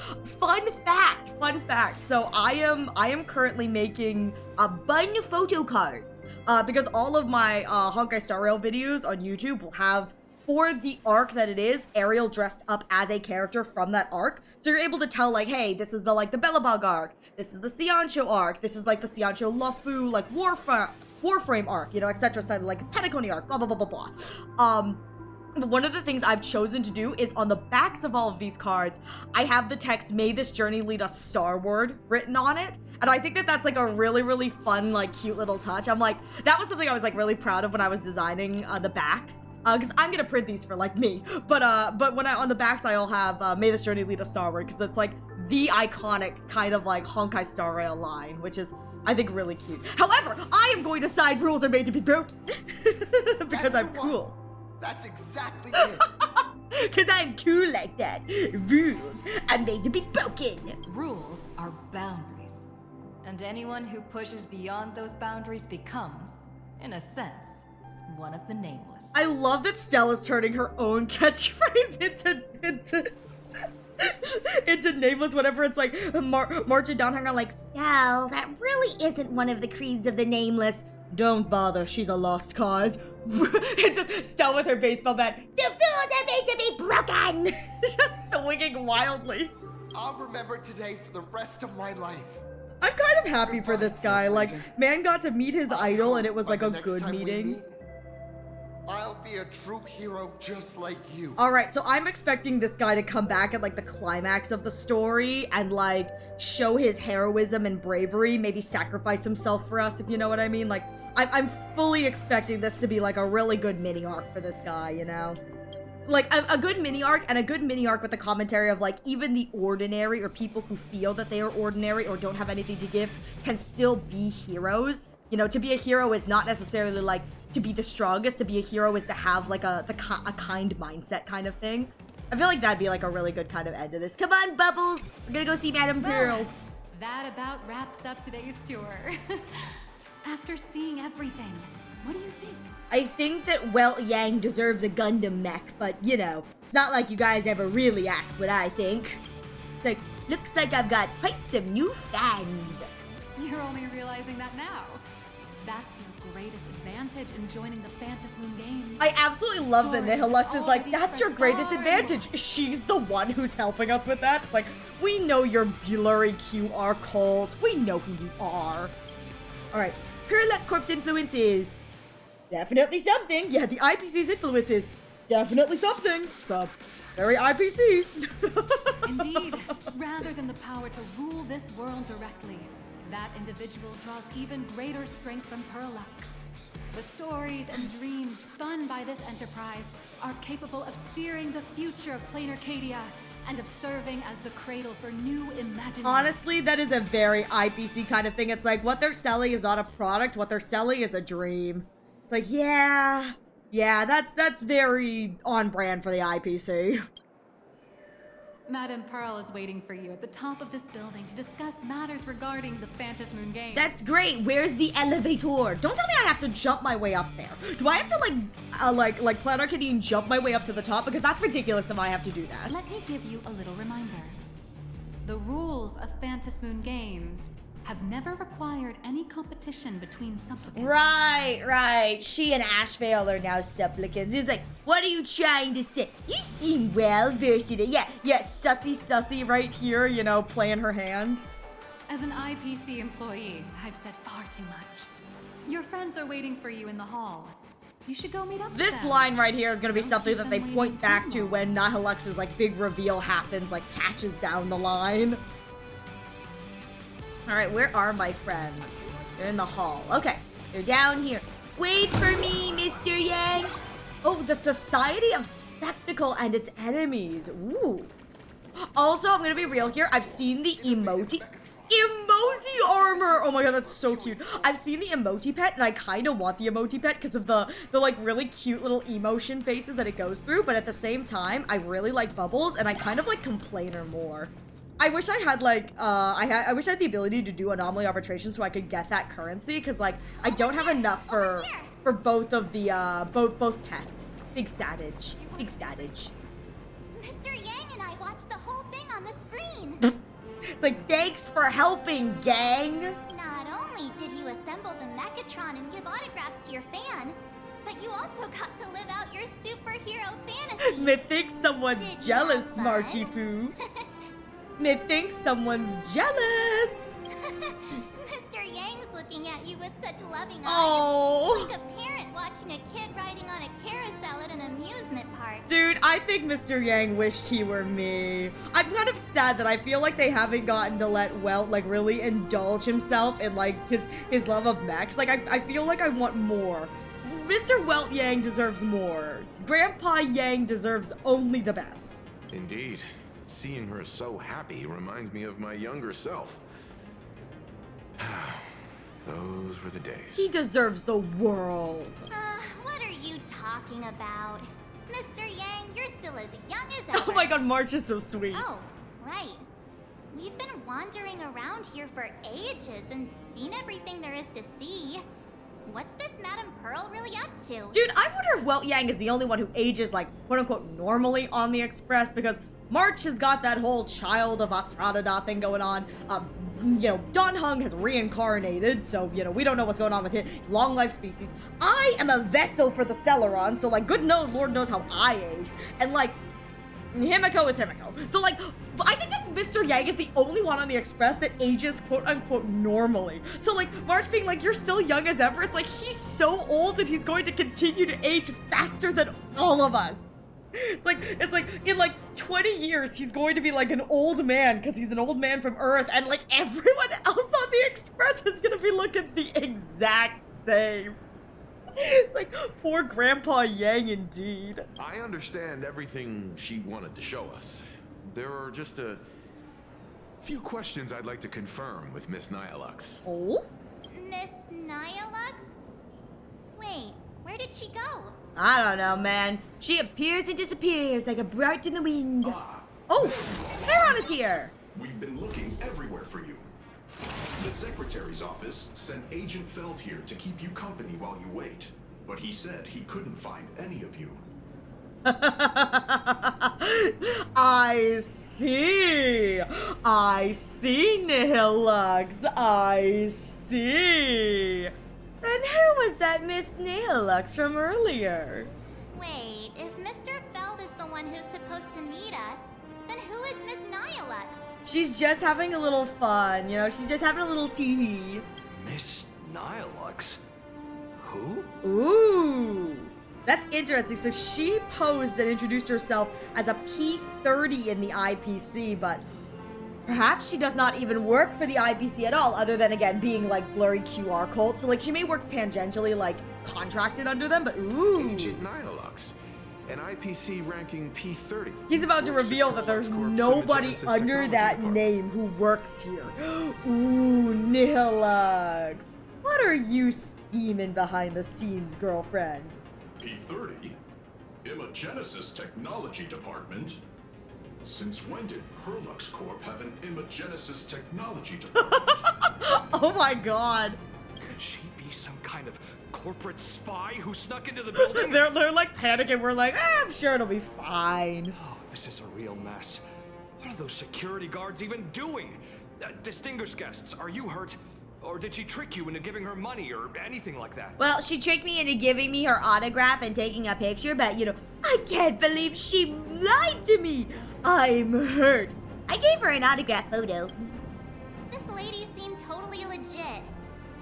Fun fact. So I am currently making a bunch of photo cards, because all of my Honkai Star Rail videos on YouTube will have, for the arc that it is, Ariel dressed up as a character from that arc. So you're able to tell like, hey, this is the like the Bellabog arc, this is the Xiancho arc, this is like the Xiancho Luofu like Warframe arc, you know, etc. like the Penacony arc, blah blah blah blah blah. But one of the things I've chosen to do is on the backs of all of these cards, I have the text, may this journey lead us starward, written on it. And I think that that's like a really, really fun, like cute little touch. I'm like, that was something I was like really proud of when I was designing the backs. Because I'm gonna print these for like me. But when on the backs, I'll have, may this journey lead us starward, because that's like the iconic kind of like Honkai Star Rail line, which is, I think, really cute. However, I am going to decide rules are made to be broken. Because That's I'm the one. cool. That's exactly it. Cause I'm cool like that. Rules are made to be broken. Rules are boundaries, and anyone who pushes beyond those boundaries becomes, in a sense, one of the nameless. I love that Stella's turning her own catchphrase into nameless, whatever. It's like marching down her like, So, that really isn't one of the creeds of the nameless. don't bother, she's a lost cause. And just Stella with her baseball bat, The rules are made to be broken. just swinging wildly. I'll remember today for the rest of my life. I'm kind of happy for this guy. Like, Trailblazer. man got to meet his idol and it was By like the a next good time we meeting. meet, I'll be a true hero just like you. Alright, so I'm expecting this guy to come back at like the climax of the story and like show his heroism and bravery, maybe sacrifice himself for us, if you know what I mean. Like, I'm fully expecting this to be like a really good mini arc for this guy, you know? Like a good mini arc, and a good mini arc with the commentary of like even the ordinary or people who feel that they are ordinary or don't have anything to give can still be heroes. You know, to be a hero is not necessarily like to be the strongest. To be a hero is to have like a kind mindset kind of thing. I feel like that'd be like a really good kind of end to this. Come on, Bubbles, we're gonna go see Madame Pearl. Well, that about wraps up today's tour. After seeing everything, what do you think? I think that Welt Yang deserves a Gundam mech, but you know, it's not like you guys ever really ask what I think. It's like, looks like I've got quite some new fans. You're only realizing that now. That's your greatest advantage in joining the Phantasmoon Games. I absolutely love that Stories Nihilux is like, already that's your spread greatest far and advantage. She's the one who's helping us with that. It's like, we know your blurry QR cult. We know who you are. All right, Purlock Corp's influence is definitely something. Yeah, the IPC's influence is definitely something. It's a very IPC. Indeed, rather than the power to rule this world directly, that individual draws even greater strength from Purlock's. The stories and dreams spun by this enterprise are capable of steering the future of plain Arcadia and of serving as the cradle for new imaginations. Honestly, that is a very IPC kind of thing. It's like, what they're selling is not a product, what they're selling is a dream. It's like, yeah, that's very on brand for the IPC. Madame Pearl is waiting for you at the top of this building to discuss matters regarding the Phantom Moon game. That's great. Where's the elevator? Don't tell me I have to jump my way up there. Do I have to like Planet Arcadian jump my way up to the top? Because that's ridiculous if I have to do that. Let me give you a little reminder. The rules of Phantom Moon games have never required any competition between supplicants. Right. She and Ashvale are now supplicants. He's like, what are you trying to say? You seem well versed in it. Yeah, Sussy right here, you know, playing her hand. As an IPC employee, I've said far too much. Your friends are waiting for you in the hall. You should go meet up with This them. line right here is gonna be Don't something keep that they them point waiting back too to long. when Nihilux's like big reveal happens, like catches down the line. All right, where are my friends? They're in the hall. Okay, they're down here. wait for me, Mr. Yang. Oh, the Society of Spectacle and its enemies. Ooh. Also, I'm gonna be real here. I've seen the emoji armor. Oh my god, that's so cute. I've seen the emoji pet, and I kind of want the emoji pet because of the like really cute little emotion faces that it goes through. But at the same time, I really like Bubbles, and I kind of like Complainer more. I wish I had like I wish I had the ability to do anomaly arbitration so I could get that currency, because like I don't have enough for both of the both pets. Big Savage. Mr. Yang and I watched the whole thing on the screen. It's like, thanks for helping, gang. Not only did you assemble the Mechatron and give autographs to your fan, but you also got to live out your superhero fantasy. Methinks someone's Did you jealous, have fun? Marchie Poo. Methinks someone's jealous. Mr. Yang's looking at you with such loving eyes. Oh. Like a parent watching a kid riding on a carousel at an amusement park. Dude, I think Mr. Yang wished he were me. I'm kind of sad that I feel like they haven't gotten to let Welt like really indulge himself in like his love of mechs. Like I feel like I want more. Mr. Welt Yang deserves more. Grandpa Yang deserves only the best. Indeed. Seeing her so happy reminds me of my younger self. Those were the days. He deserves the world. What are you talking about? Mr. Yang, you're still as young as ever. Oh my god, March is so sweet. Oh, right. We've been wandering around here for ages and seen everything there is to see. What's this Madame Pearl really up to? Dude, I wonder if Welt Yang is the only one who ages like quote-unquote normally on the Express, because March has got that whole child of Asradada thing going on. You know, Don Hung has reincarnated, so, you know, we don't know what's going on with it. Long life species. I am a vessel for the Celeron, so, like, Lord knows how I age. And, like, Himiko is Himiko. So, like, I think that Mr. Yang is the only one on the Express that ages quote-unquote normally. So, like, March being like, you're still young as ever, it's like, he's so old and he's going to continue to age faster than all of us. It's like in like 20 years he's going to be like an old man because he's an old man from Earth, and like everyone else on the Express is gonna be looking the exact same. It's like poor Grandpa Yang indeed. I understand everything she wanted to show us. There are just a few questions I'd like to confirm with Miss Nihilux. Oh? Miss Nihilux? Wait, where did she go? I don't know, man. She appears and disappears like a bright in the wind. Oh, Theron is here. We've been looking everywhere for you. The Secretary's office sent Agent Feld here to keep you company while you wait, but he said he couldn't find any of you. I see, Nihilux. I see. Then who was that Miss Nihilux from earlier? Wait, if Mr. Feld is the one who's supposed to meet us, then who is Miss Nihilux? She's just having a little fun, you know? She's just having a little tee-hee. Miss Nihilux? Who? Ooh. That's interesting. So she posed and introduced herself as a P30 in the IPC, but perhaps she does not even work for the IPC at all, other than, again, being, like, blurry QR cult. So, like, she may work tangentially, like, contracted under them, but ooh. Agent Nihilux, an IPC ranking P30. He's about to Works reveal at that there's Corp's nobody Imagenesis under Technology that Department. name who works here. Ooh, Nihilux. What are you scheming behind the scenes, girlfriend? P30? Imagenesis Technology Department? Since when did Perlux Corp have an Imagenesis Technology Department? Oh my god. Could she be some kind of corporate spy who snuck into the building? They're like panicking. We're like, I'm sure it'll be fine. Oh, this is a real mess. What are those security guards even doing? Distinguished guests, are you hurt? Or did she trick you into giving her money or anything like that? Well, she tricked me into giving me her autograph and taking a picture, but you know, I can't believe she lied to me. I'm hurt. I gave her an autograph photo. This lady seemed totally legit.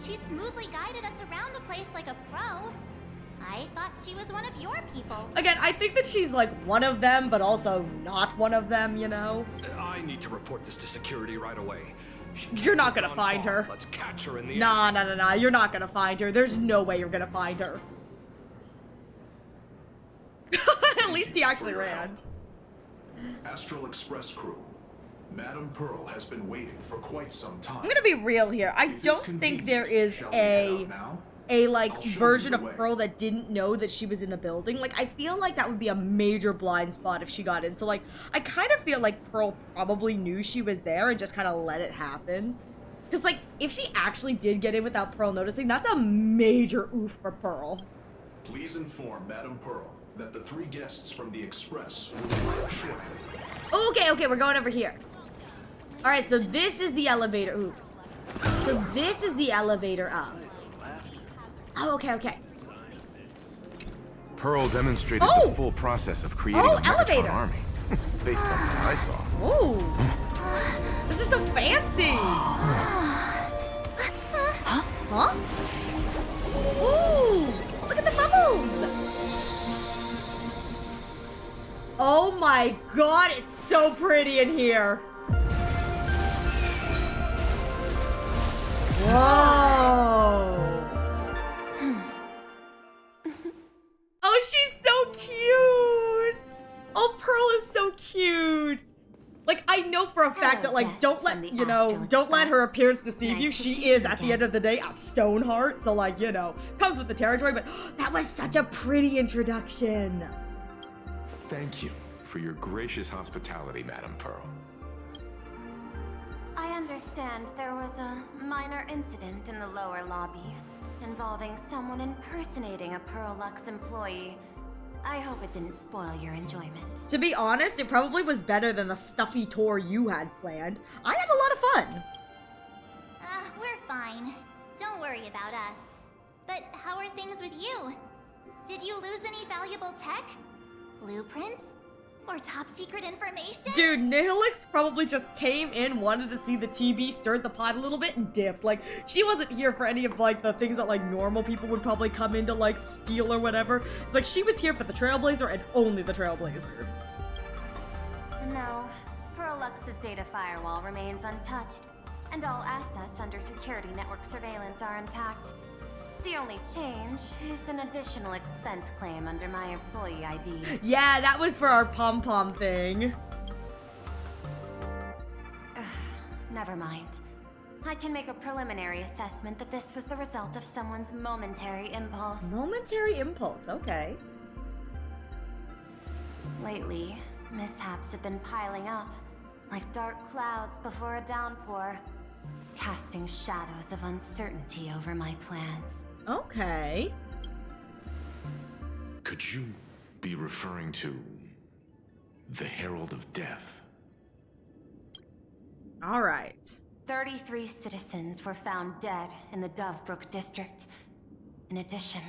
She smoothly guided us around the place like a pro. I thought she was one of your people. Again, I think that she's like one of them, but also not one of them, you know? I need to report this to security right away. You're not gonna find her. Let's catch her in the Nah, act. nah. You're not gonna find her. There's no way you're gonna find her. At least he actually ran. Astral Express crew. Madam Pearl has been waiting for quite some time. I'm gonna be real here. I If it's don't think there is shall we head a out now? like I'll show version you of the way. Pearl that didn't know that she was in the building. Like, I feel like that would be a major blind spot if she got in. So like, I kind of feel like Pearl probably knew she was there and just kind of let it happen. Because like, if she actually did get in without Pearl noticing, that's a major oof for Pearl. Please inform Madam Pearl that the 3 guests from the Express will arrive shortly. Okay, we're going over here. All right, so this is the elevator. Ooh. So this is the elevator up. Oh, okay. Pearl demonstrated Oh! the full process of creating Oh, a Megatron elevator. army. Based on what I saw. Oh, this is so fancy. Huh? Ooh, look at the bubbles. Oh my god, it's so pretty in here. Whoa. Oh, she's so cute. Oh, Pearl is so cute. Like, I know for a fact that, like, guests don't from let, the you know, Astral don't let her Express. appearance deceive Nice you. to She see is, you at the again. end of the day, a Stoneheart. So, like, you know, comes with the territory. But that was such a pretty introduction. Thank you for your gracious hospitality, Madam Pearl. I understand there was a minor incident in the lower lobby involving someone impersonating a Pearl Lux employee. I hope it didn't spoil your enjoyment. To be honest, it probably was better than the stuffy tour you had planned. I had a lot of fun. We're fine. Don't worry about us. But how are things with you? Did you lose any valuable tech? Blueprints? Or top secret information? Dude, Nihilix probably just came in, wanted to see the TB, stirred the pot a little bit, and dipped. Like, she wasn't here for any of, like, the things that, like, normal people would probably come in to, like, steal or whatever. It's like, she was here for the Trailblazer and only the Trailblazer. No, Pearl Lux's data firewall remains untouched, and all assets under security network surveillance are intact. The only change is an additional expense claim under my employee ID. Yeah, that was for our pom-pom thing. Never mind. I can make a preliminary assessment that this was the result of someone's momentary impulse. Momentary impulse, okay. Lately, mishaps have been piling up, like dark clouds before a downpour, casting shadows of uncertainty over my plans. Okay. Could you be referring to the Herald of Death? All right. 33 citizens were found dead in the Dovebrook district. In addition,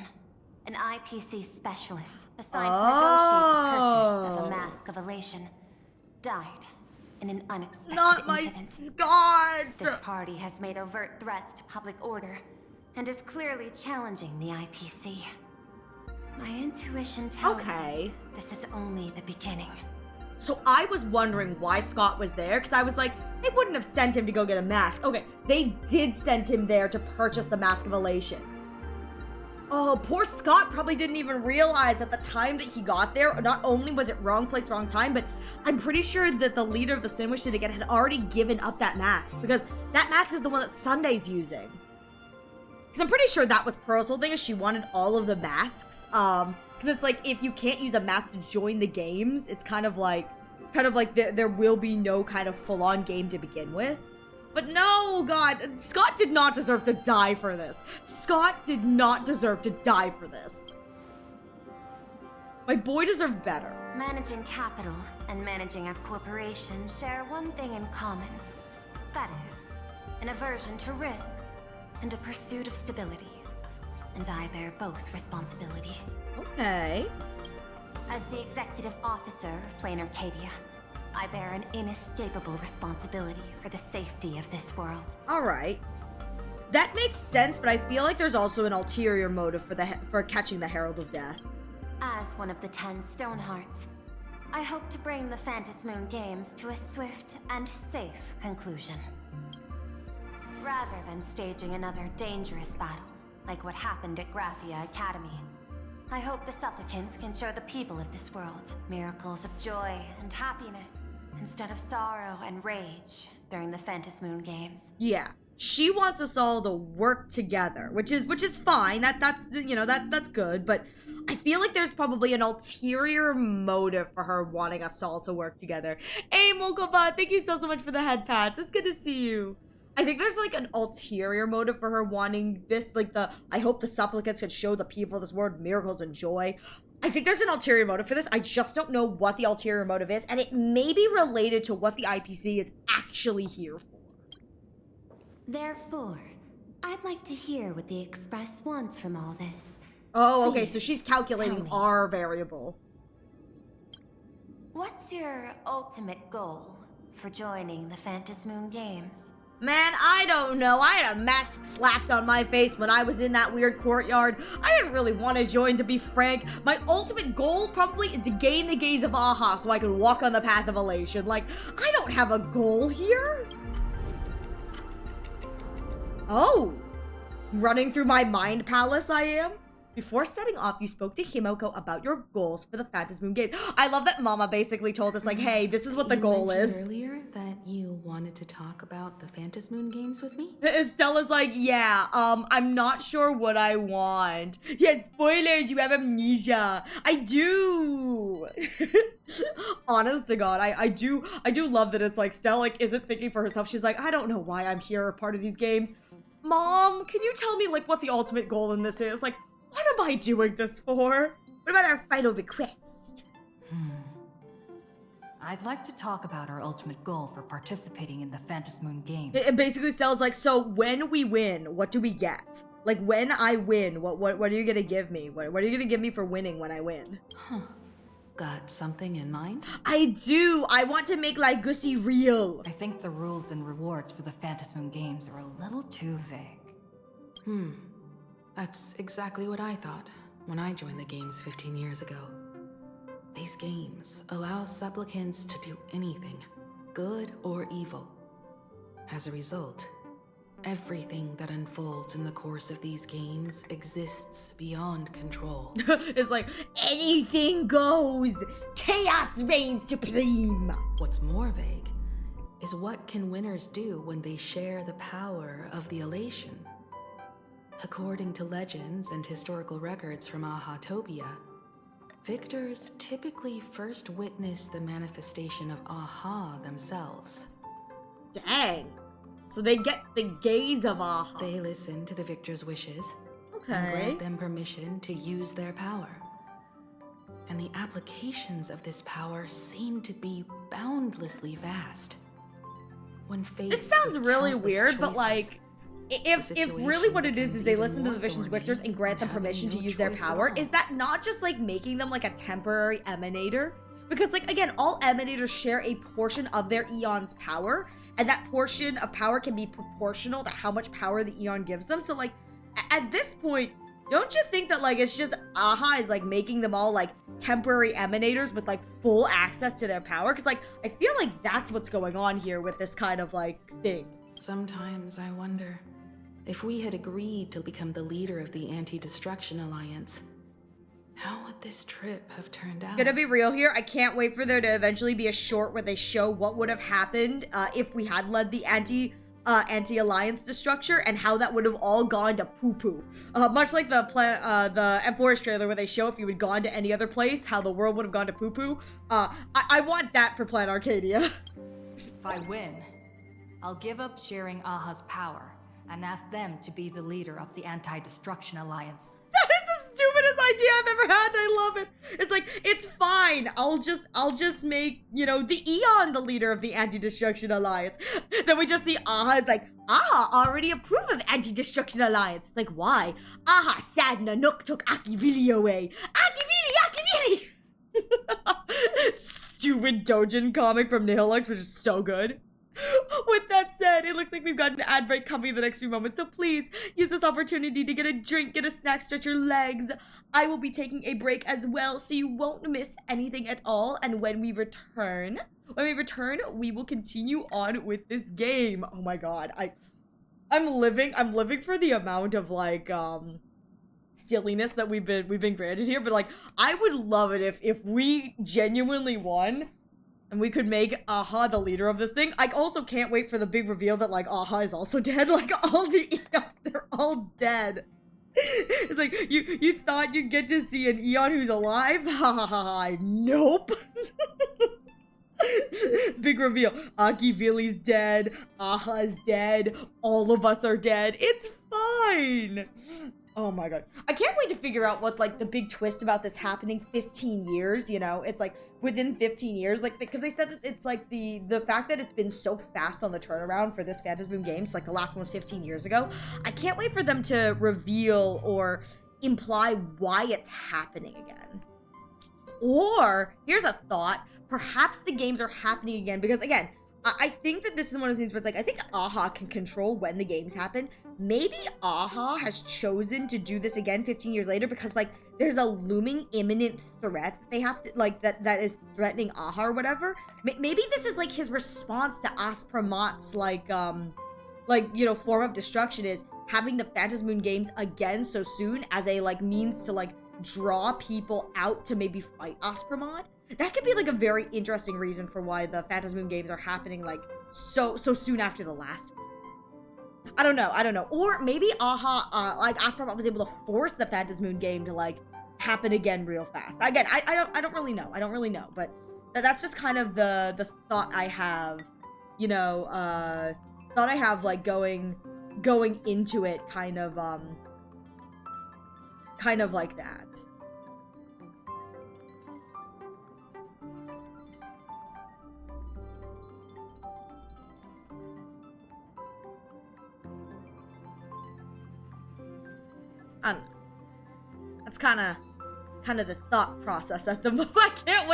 an IPC specialist assigned to negotiate the purchase of a mask of elation died in an unexpected Not my incident. Scott! This party has made overt threats to public order and is clearly challenging the IPC. My intuition tells me this is only the beginning. So I was wondering why Scott was there, because I was like, they wouldn't have sent him to go get a mask. Okay, they did send him there to purchase the Mask of Elation. Oh, poor Scott probably didn't even realize at the time that he got there, not only was it wrong place, wrong time, but I'm pretty sure that the leader of the Sandwich Syndicate had already given up that mask, because that mask is the one that Sunday's using. Because I'm pretty sure that was Pearl's whole thing, is she wanted all of the masks. Because it's like, if you can't use a mask to join the games, it's kind of like there will be no kind of full-on game to begin with. But no, God, Scott did not deserve to die for this. Scott did not deserve to die for this. My boy deserved better. Managing capital and managing a corporation share one thing in common. That is, an aversion to risk and a pursuit of stability. And I bear both responsibilities. Okay. As the executive officer of Planar Cadia, I bear an inescapable responsibility for the safety of this world. Alright. That makes sense, but I feel like there's also an ulterior motive for catching the Herald of Death. As one of the 10 Stonehearts, I hope to bring the Phantom Moon Games to a swift and safe conclusion. Rather than staging another dangerous battle, like what happened at Graphia Academy, I hope the supplicants can show the people of this world miracles of joy and happiness, instead of sorrow and rage during the Phantom Moon Games. Yeah, she wants us all to work together, which is fine. That's good. But I feel like there's probably an ulterior motive for her wanting us all to work together. Hey, Mokoba, thank you so much for the head pats. It's good to see you. I think there's like an ulterior motive for her wanting this, like I hope the supplicants could show the people of this world miracles and joy. I think there's an ulterior motive for this. I just don't know what the ulterior motive is, and it may be related to what the IPC is actually here for. Therefore, I'd like to hear what the Express wants from all this. Oh, okay, Please, so she's calculating our variable. What's your ultimate goal for joining the Phantom Moon Games? Man, I don't know. I had a mask slapped on my face when I was in that weird courtyard. I didn't really want to join, to be frank. My ultimate goal probably is to gain the gaze of Aha so I can walk on the path of elation. Like, I don't have a goal here. Oh, running through my mind palace I am. Before setting off, you spoke to Himoko about your goals for the Phantom Moon Game. I love that Mama basically told us, like, hey, this is what the goal is. You mentioned earlier that you wanted to talk about the Phantom Moon Games with me? Stella's like, yeah, I'm not sure what I want. Yeah, spoilers, you have amnesia. I do. Honest to God, I do love that it's like Stella like isn't thinking for herself. She's like, I don't know why I'm here or part of these games. Mom, can you tell me like what the ultimate goal in this is? Like, what am I doing this for? What about our final request? I'd like to talk about our ultimate goal for participating in the Phantom Moon Games. It basically Stella's like, so when we win, what do we get? Like, when I win, what are you gonna give me? What are you gonna give me for winning when I win? Huh. Got something in mind? I do! I want to make like Gussie real! I think the rules and rewards for the Phantom Moon Games are a little too vague. That's exactly what I thought when I joined the games 15 years ago. These games allow supplicants to do anything, good or evil. As a result, everything that unfolds in the course of these games exists beyond control. It's like, anything goes! Chaos reigns supreme! What's more vague is what can winners do when they share the power of the elation. According to legends and historical records from Ahatopia, victors typically first witness the manifestation of Aha themselves. Dang. So they get the gaze of Aha. They listen to the victor's wishes Okay. and grant them permission to use their power. And the applications of this power seem to be boundlessly vast. When faced This sounds with really countless weird, but choices, like, if really what it is they listen to the Vision's victors and grant them permission to use their power, is that not just like making them like a temporary emanator? Because like, again, all emanators share a portion of their Eon's power, and that portion of power can be proportional to how much power the Eon gives them. So like, at this point, don't you think that like it's just Aha is like making them all like temporary emanators with like full access to their power? Because like, I feel like that's what's going on here with this kind of like thing. Sometimes I wonder, If we had agreed to become the leader of the Anti-Destruction Alliance, how would this trip have turned out? Gonna be real here, I can't wait for there to eventually be a short where they show what would have happened if we had led the anti-alliance destructure and how that would have all gone to poo-poo. Much like the M4 trailer where they show if you had gone to any other place, how the world would have gone to poo-poo. I want that for Planet Arcadia. If I win, I'll give up sharing Aha's power and ask them to be the leader of the Anti-Destruction Alliance. That is the stupidest idea I've ever had, and I love it. It's like, it's fine. I'll just make, you know, the Eon the leader of the Anti-Destruction Alliance. Then we just see Aha. It's like, Aha already approve of Anti-Destruction Alliance. It's like, why? Aha Sadna Nook took Akivili away. Akivili! Stupid Dojin comic from Nihilux, which is so good. With that said, it looks like we've got an ad break coming in the next few moments, so please use this opportunity to get a drink, get a snack, stretch your legs. I will be taking a break as well, so you won't miss anything at all. And when we return, we will continue on with this game. Oh my god, I'm living for the amount of like silliness that we've been granted here. But like, I would love it if we genuinely won. And we could make Aha the leader of this thing. I also can't wait for the big reveal that, like, Aha is also dead. Like, all the Eons, they're all dead. It's like, you thought you'd get to see an Eon who's alive? Ha ha ha ha. Nope. Big reveal. Akivili's dead. Aha's dead. All of us are dead. It's fine. Oh my god. I can't wait to figure out what, like, the big twist about this happening 15 years, you know? It's like, within 15 years, like, because they said that it's like the fact that it's been so fast on the turnaround for this Phantasmoon games, like the last one was 15 years ago. I can't wait for them to reveal or imply why it's happening again. Or, here's a thought, perhaps the games are happening again because, again, I think that this is one of the things where it's like, I think Aha can control when the games happen. Maybe Aha has chosen to do this again 15 years later because, like, there's a looming imminent threat that they have to, like, that is threatening Aha or whatever. Maybe this is, like, his response to Aspramat's, like, you know, form of destruction is having the Phantasmoon games again so soon as a, like, means to, like, draw people out to maybe fight Aspramat. That could be, like, a very interesting reason for why the Phantasmoon games are happening, like, so soon after the last ones. I don't know. Or maybe Aha, like, Aspramat was able to force the Phantasmoon game to, like, happen again real fast. Again, I don't really know. But that's just kind of the thought I have, you know, like, going into it, kind of like that. I don't know. That's kind of the thought process at the moment. I can't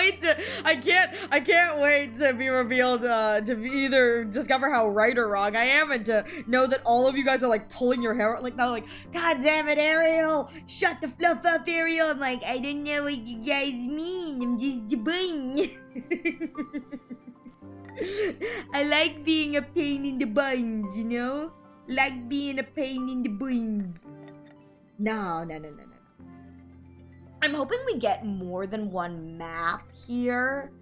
wait to be revealed, to either discover how right or wrong I am, and to know that all of you guys are like pulling your hair out, like now, like, God damn it, Ariel, shut the fluff up, Ariel. I'm like, I don't know what you guys mean. I'm just a bun. I like being a pain in the buns, you know? Like being a pain in the buns. No. I'm hoping we get more than one map here.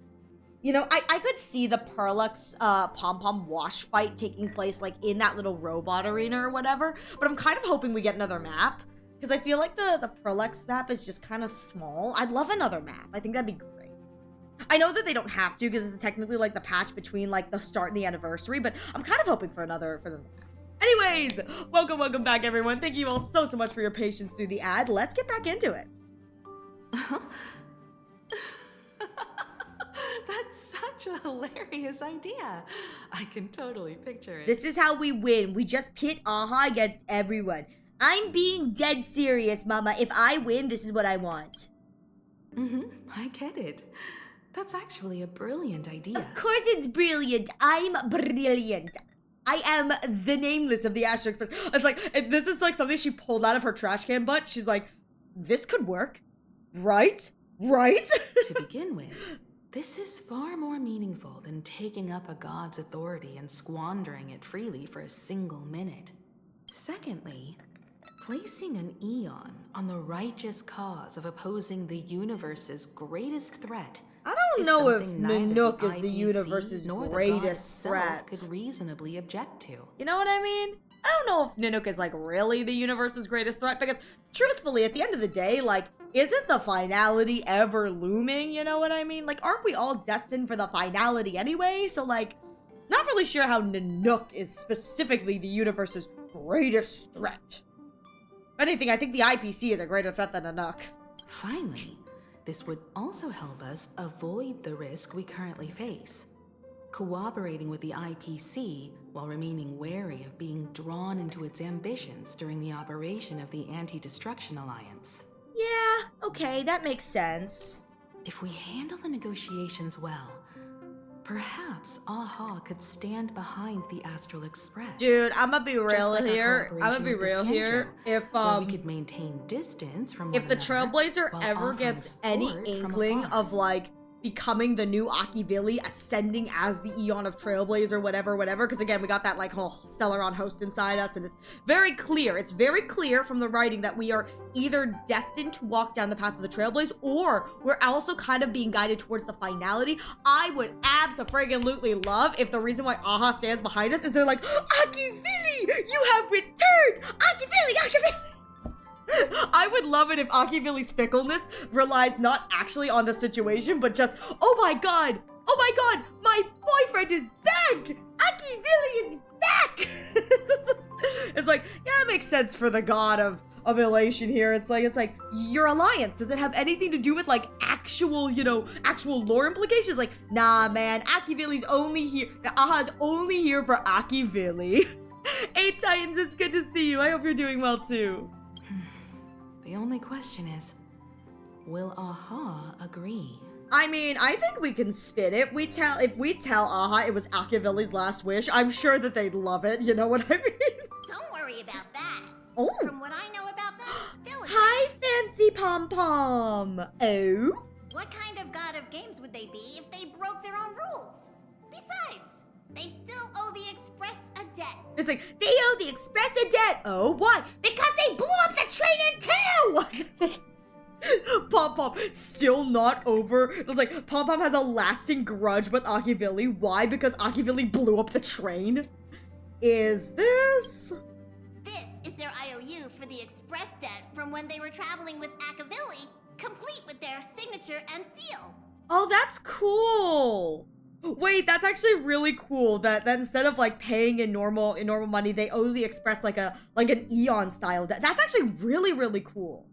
You know, I could see the Perlux Pom-Pom wash fight taking place, like, in that little robot arena or whatever. But I'm kind of hoping we get another map. Because I feel like the Perlux map is just kind of small. I'd love another map. I think that'd be great. I know that they don't have to, because this is technically, like, the patch between, like, the start and the anniversary. But I'm kind of hoping for another map. Anyways, welcome back, everyone. Thank you all so much for your patience through the ad. Let's get back into it. That's such a hilarious idea. I can totally picture it. This is how we win. We just pit Aha against everyone. I'm being dead serious, Mama. If I win, this is what I want. I get it. That's actually a brilliant idea. Of course it's brilliant. I'm brilliant. I am the nameless of the Astro Express. It's like, this is like something she pulled out of her trash can butt. She's like, this could work. Right? To begin with, this is far more meaningful than taking up a god's authority and squandering it freely for a single minute. Secondly, placing an Eon on the righteous cause of opposing the universe's greatest threat. I don't is know if something neither Nanook is the IPC universe's nor the god greatest itself threat. could reasonably object to. You know what I mean? I don't know if Nanook is like really the universe's greatest threat because truthfully, at the end of the day, like, isn't the finality ever looming? You know what I mean? Like, aren't we all destined for the finality anyway? So like, not really sure how Nanook is specifically the universe's greatest threat. If anything, I think the IPC is a greater threat than Nanook. Finally, this would also help us avoid the risk we currently face. Cooperating with the IPC while remaining wary of being drawn into its ambitions during the operation of the Anti-Destruction Alliance. Yeah, okay, that makes sense. If we handle the negotiations well, perhaps Aha could stand behind the Astral Express. Dude, I'ma be real Just like our here. I'ma cooperation be with the real here. Sancho, If where we could maintain distance from if one the another Trailblazer while ever offering gets any support from inkling afar. of like becoming the new Akivili, ascending as the Eon of Trailblazer, whatever, because again, we got that like whole Stellaron host inside us, and it's very clear from the writing that we are either destined to walk down the path of the Trailblaze, or we're also kind of being guided towards the finality. I would abso-friggin-lutely love if the reason why Aha stands behind us is they're like, Akivili, you have returned! Akivili! I would love it if Akivili's fickleness relies not actually on the situation, but just, oh my god, my boyfriend is back! Akivili is back! It's like, yeah, it makes sense for the god of elation here. It's like, your alliance, does it have anything to do with like actual, actual lore implications? Like, nah, man, Akivili's only here, Aha's only here for Akivili. Hey, Titans, it's good to see you. I hope you're doing well too. The only question is, will Aha agree? I mean, I think we can spin it. If we tell Aha it was Akivili's last wish, I'm sure that they'd love it. You know what I mean? Don't worry about that. Oh. From what I know about that village. Hi, Fancy Pom Pom. Oh? What kind of god of games would they be if they broke their own rules? Besides, they still owe the Express a debt. It's like, they owe the Express a debt. Oh, why? Because they blew up the train in two! Pom Pom, still not over. It's like, Pom Pom has a lasting grudge with Akivili. Why? Because Akivili blew up the train? Is this? This is their IOU for the Express debt from when they were traveling with Akivili, complete with their signature and seal. Oh, that's cool. Wait, that's actually really cool that instead of like paying in normal money, they owe the Express like an Eon style debt. That's actually really, really cool.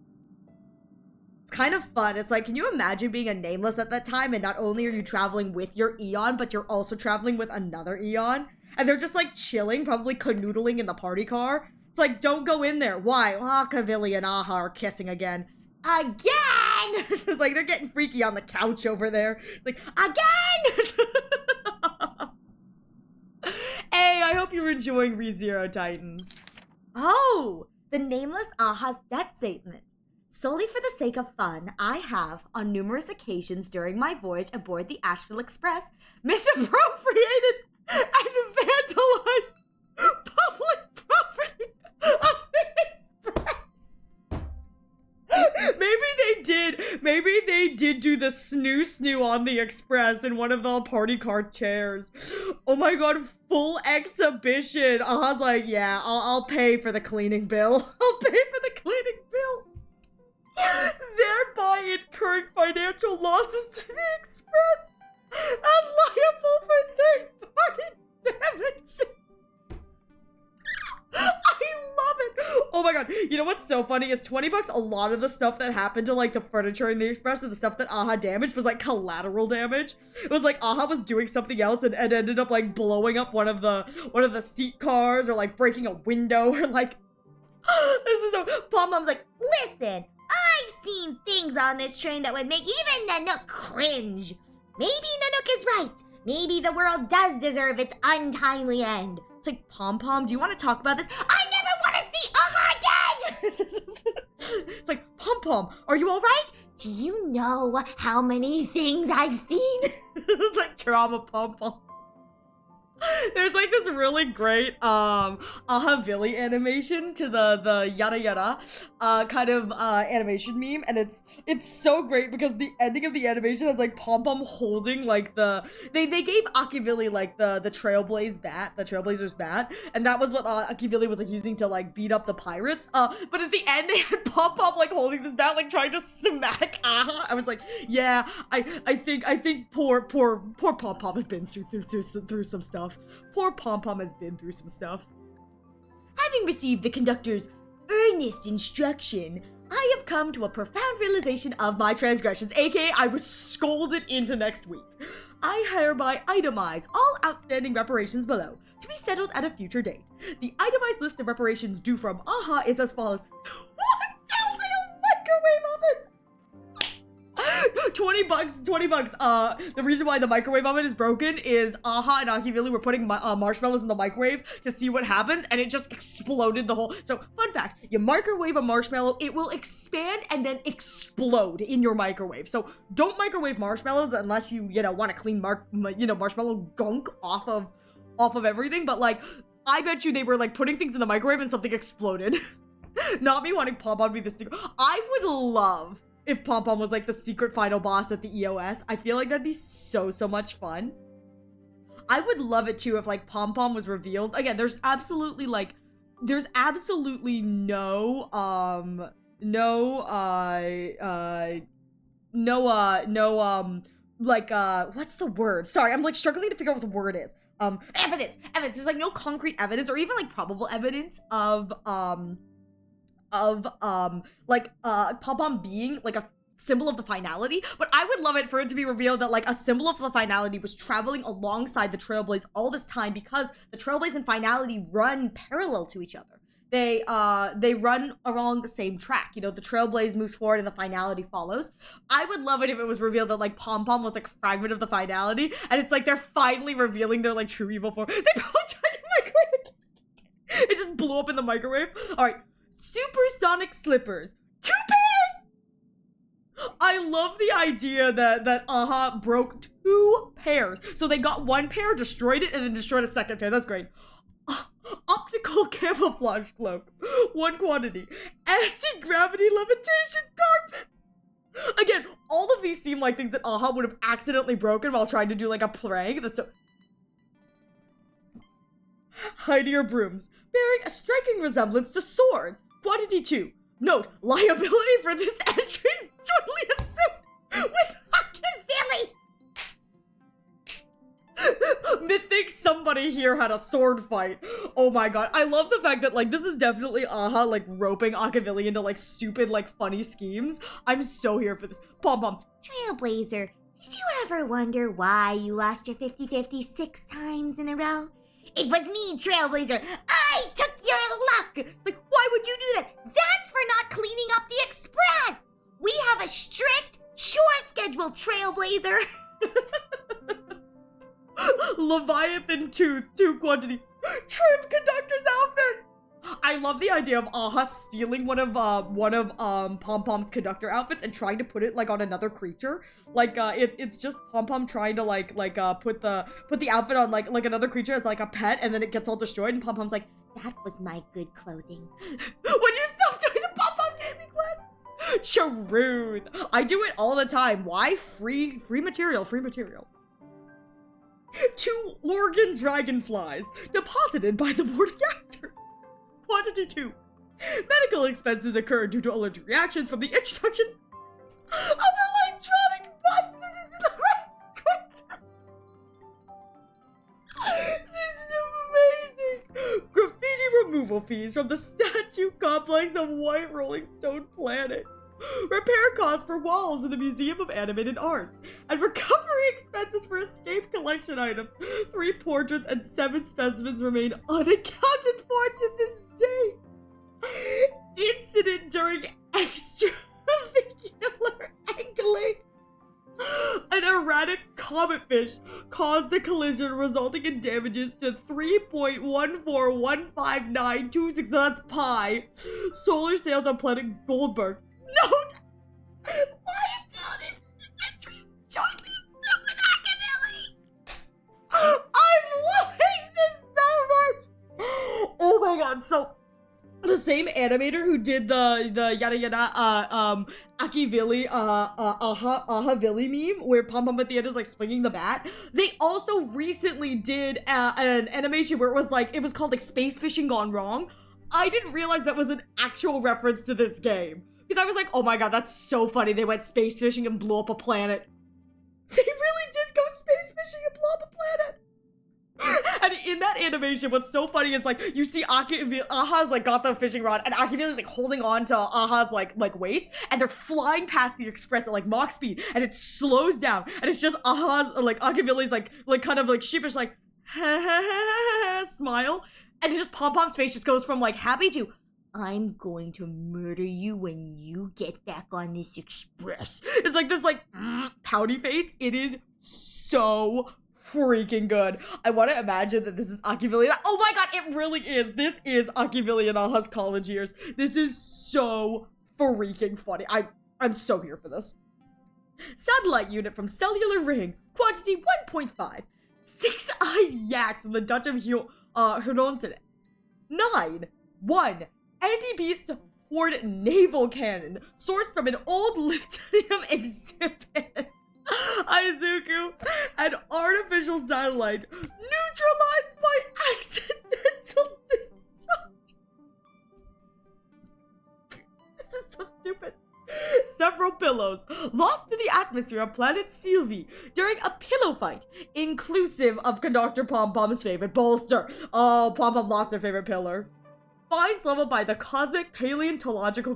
It's kind of fun. It's like, can you imagine being a Nameless at that time, and not only are you traveling with your Eon, but you're also traveling with another Eon, and they're just like chilling, probably canoodling in the party car. It's like, don't go in there. Why? Akivili and Aha are kissing again. Again! It's like they're getting freaky on the couch over there. It's like, again! Hey, I hope you're enjoying ReZero Titans. Oh, the Nameless Aha's debt statement. Solely for the sake of fun, I have, on numerous occasions during my voyage aboard the Astral Express, misappropriated and vandalized public property of the Express. Maybe they did do the snoo on the Express in one of the party car chairs. Oh my god, full exhibition. Aha's like, yeah, I'll pay for the cleaning bill. I'll pay for the cleaning bill. Thereby incurring financial losses to the Express and liable for third-party damages. I love it. Oh my god. You know what's so funny is $20, a lot of the stuff that happened to like the furniture in the Express and the stuff that Aha damaged was like collateral damage. It was like Aha was doing something else and ended up like blowing up one of the seat cars, or like breaking a window, or like this is so Pom Pom's like, listen, I've seen things on this train that would make even Nanook cringe. Maybe Nanook is right. Maybe the world does deserve its untimely end. It's like, Pom Pom, do you want to talk about this? I never want to see Aha again! It's like, Pom Pom, are you alright? Do you know how many things I've seen? It's like trauma Pom Pom. There's like this really great Aha Billy animation to the yada yada kind of animation meme, and it's so great because the ending of the animation has like Pom Pom holding like they gave Akivilli like the Trailblazer's bat, and that was what Akivilli was like using to like beat up the pirates. But at the end they had Pom Pom like holding this bat like trying to smack Aha. I was like, yeah, I think poor Pom Pom has been through some stuff. Poor Pom Pom has been through some stuff. Having received the conductor's earnest instruction, I have come to a profound realization of my transgressions, aka I was scolded into next week. I hereby itemize all outstanding reparations below, to be settled at a future date. The itemized list of reparations due from Aha is as follows. What? Telltale microwave oven! $20. The reason why the microwave oven is broken is Aha and Akivilli were putting marshmallows in the microwave to see what happens, and it just exploded the whole. So, fun fact: you microwave a marshmallow, it will expand and then explode in your microwave. So, don't microwave marshmallows unless you want to clean marshmallow gunk off of everything. But like, I bet you they were like putting things in the microwave and something exploded. Not me wanting Pom Pom to be the secret. I would love if Pom Pom was like the secret final boss at the EOS. I feel like that'd be so much fun. I would love it too if like Pom Pom was revealed. Again, there's absolutely no what's the word? Sorry, I'm like struggling to figure out what the word is. Evidence. There's like no concrete evidence or even like probable evidence of Pom Pom being like a symbol of the finality, but I would love it for it to be revealed that like a symbol of the finality was traveling alongside the Trailblaze all this time, because the Trailblaze and finality run parallel to each other. They run along the same track. You know, the Trailblaze moves forward and the finality follows. I would love it if it was revealed that like Pom Pom was like a fragment of the finality, and it's like they're finally revealing their like true evil form. They probably tried to microwave it. It just blew up in the microwave. All right. Supersonic slippers. 2 pairs! I love the idea that Aha broke 2 pairs. So they got 1 pair, destroyed it, and then destroyed a 2nd pair. That's great. Optical camouflage cloak. 1 quantity. Anti-gravity levitation carpet. Again, all of these seem like things that Aha would have accidentally broken while trying to do like a prank. That's so... Hide your brooms, bearing a striking resemblance to swords. Quantity 2. Note, liability for this entry is jointly assumed with Hawk and Billy. Mythic somebody here had a sword fight. Oh my god. I love the fact that like this is definitely Aha like roping Akivilli into like stupid like funny schemes. I'm so here for this. Pom Pom. Trailblazer, did you ever wonder why you lost your 50-50 6 times in a row? It was me, Trailblazer. I took your luck. It's like, why would you do that? That's for not cleaning up the express. We have a strict chore schedule, Trailblazer. Leviathan tooth, 2 quantity. Trim conductor's outfit. I love the idea of Aha stealing one of Pom Pom's conductor outfits and trying to put it like on another creature. Like it's just Pom Pom trying to put the outfit on like another creature as like a pet, and then it gets all destroyed, and Pom Pom's like, that was my good clothing. When you stop doing the Pom Pom daily quest. Truth. I do it all the time. Why? Free material. 2 organ dragonflies deposited by the boarding actors. Quantity 2. Medical expenses occurred due to allergic reactions from the introduction of electronic mustard into the rice cooker. This is amazing. Graffiti removal fees from the statue complex of White Rolling Stone Planet. Repair costs for walls in the Museum of Animated Arts, and recovery expenses for escaped collection items. 3 portraits and 7 specimens remain unaccounted for to this day. Incident during extravehicular angling. An erratic comet fish caused the collision, resulting in damages to 3.1415926. That's pi. Solar sails on planet Goldberg. Note, liability for this entry is jointly assumed with Akivilli. I'm loving god, so the same animator who did the yada yada Akivili aha Villy meme where Pom Pom at the end is like swinging the bat, they also recently did an animation where it was called like Space Fishing Gone Wrong. I didn't realize that was an actual reference to this game because I was like, oh my god, that's so funny. They went space fishing and blew up a planet. They really did go space fishing and blow up a planet. And in that animation, what's so funny is like you see Aha's like got the fishing rod, and Akivili is like holding on to Aha's like waist, and they're flying past the express at like Mach speed, and it slows down, and it's just Aha's like Akivili's like kind of like sheepish like smile, and it just Pom Pom's face just goes from like happy to I'm going to murder you when you get back on this express. It's like this like pouty face. It is so freaking good. I want to imagine that this is Akivili. Oh my god, it really is. This is Akivili and Aha's college years. This is so freaking funny. I'm so here for this. Satellite unit from Cellular Ring. Quantity 1.5. 6-eyed yaks from the Dutch of Huronten. 9. 1. Anti-beast horde naval cannon. Sourced from an old lithium exhibit. Izuku, an artificial satellite neutralized by accidental discharge. This is so stupid. Several pillows lost to the atmosphere of planet Sylvie during a pillow fight, inclusive of Conductor Pom Pom's favorite bolster. Oh, Pom Pom lost her favorite pillar. Fines leveled by the Cosmic Paleontological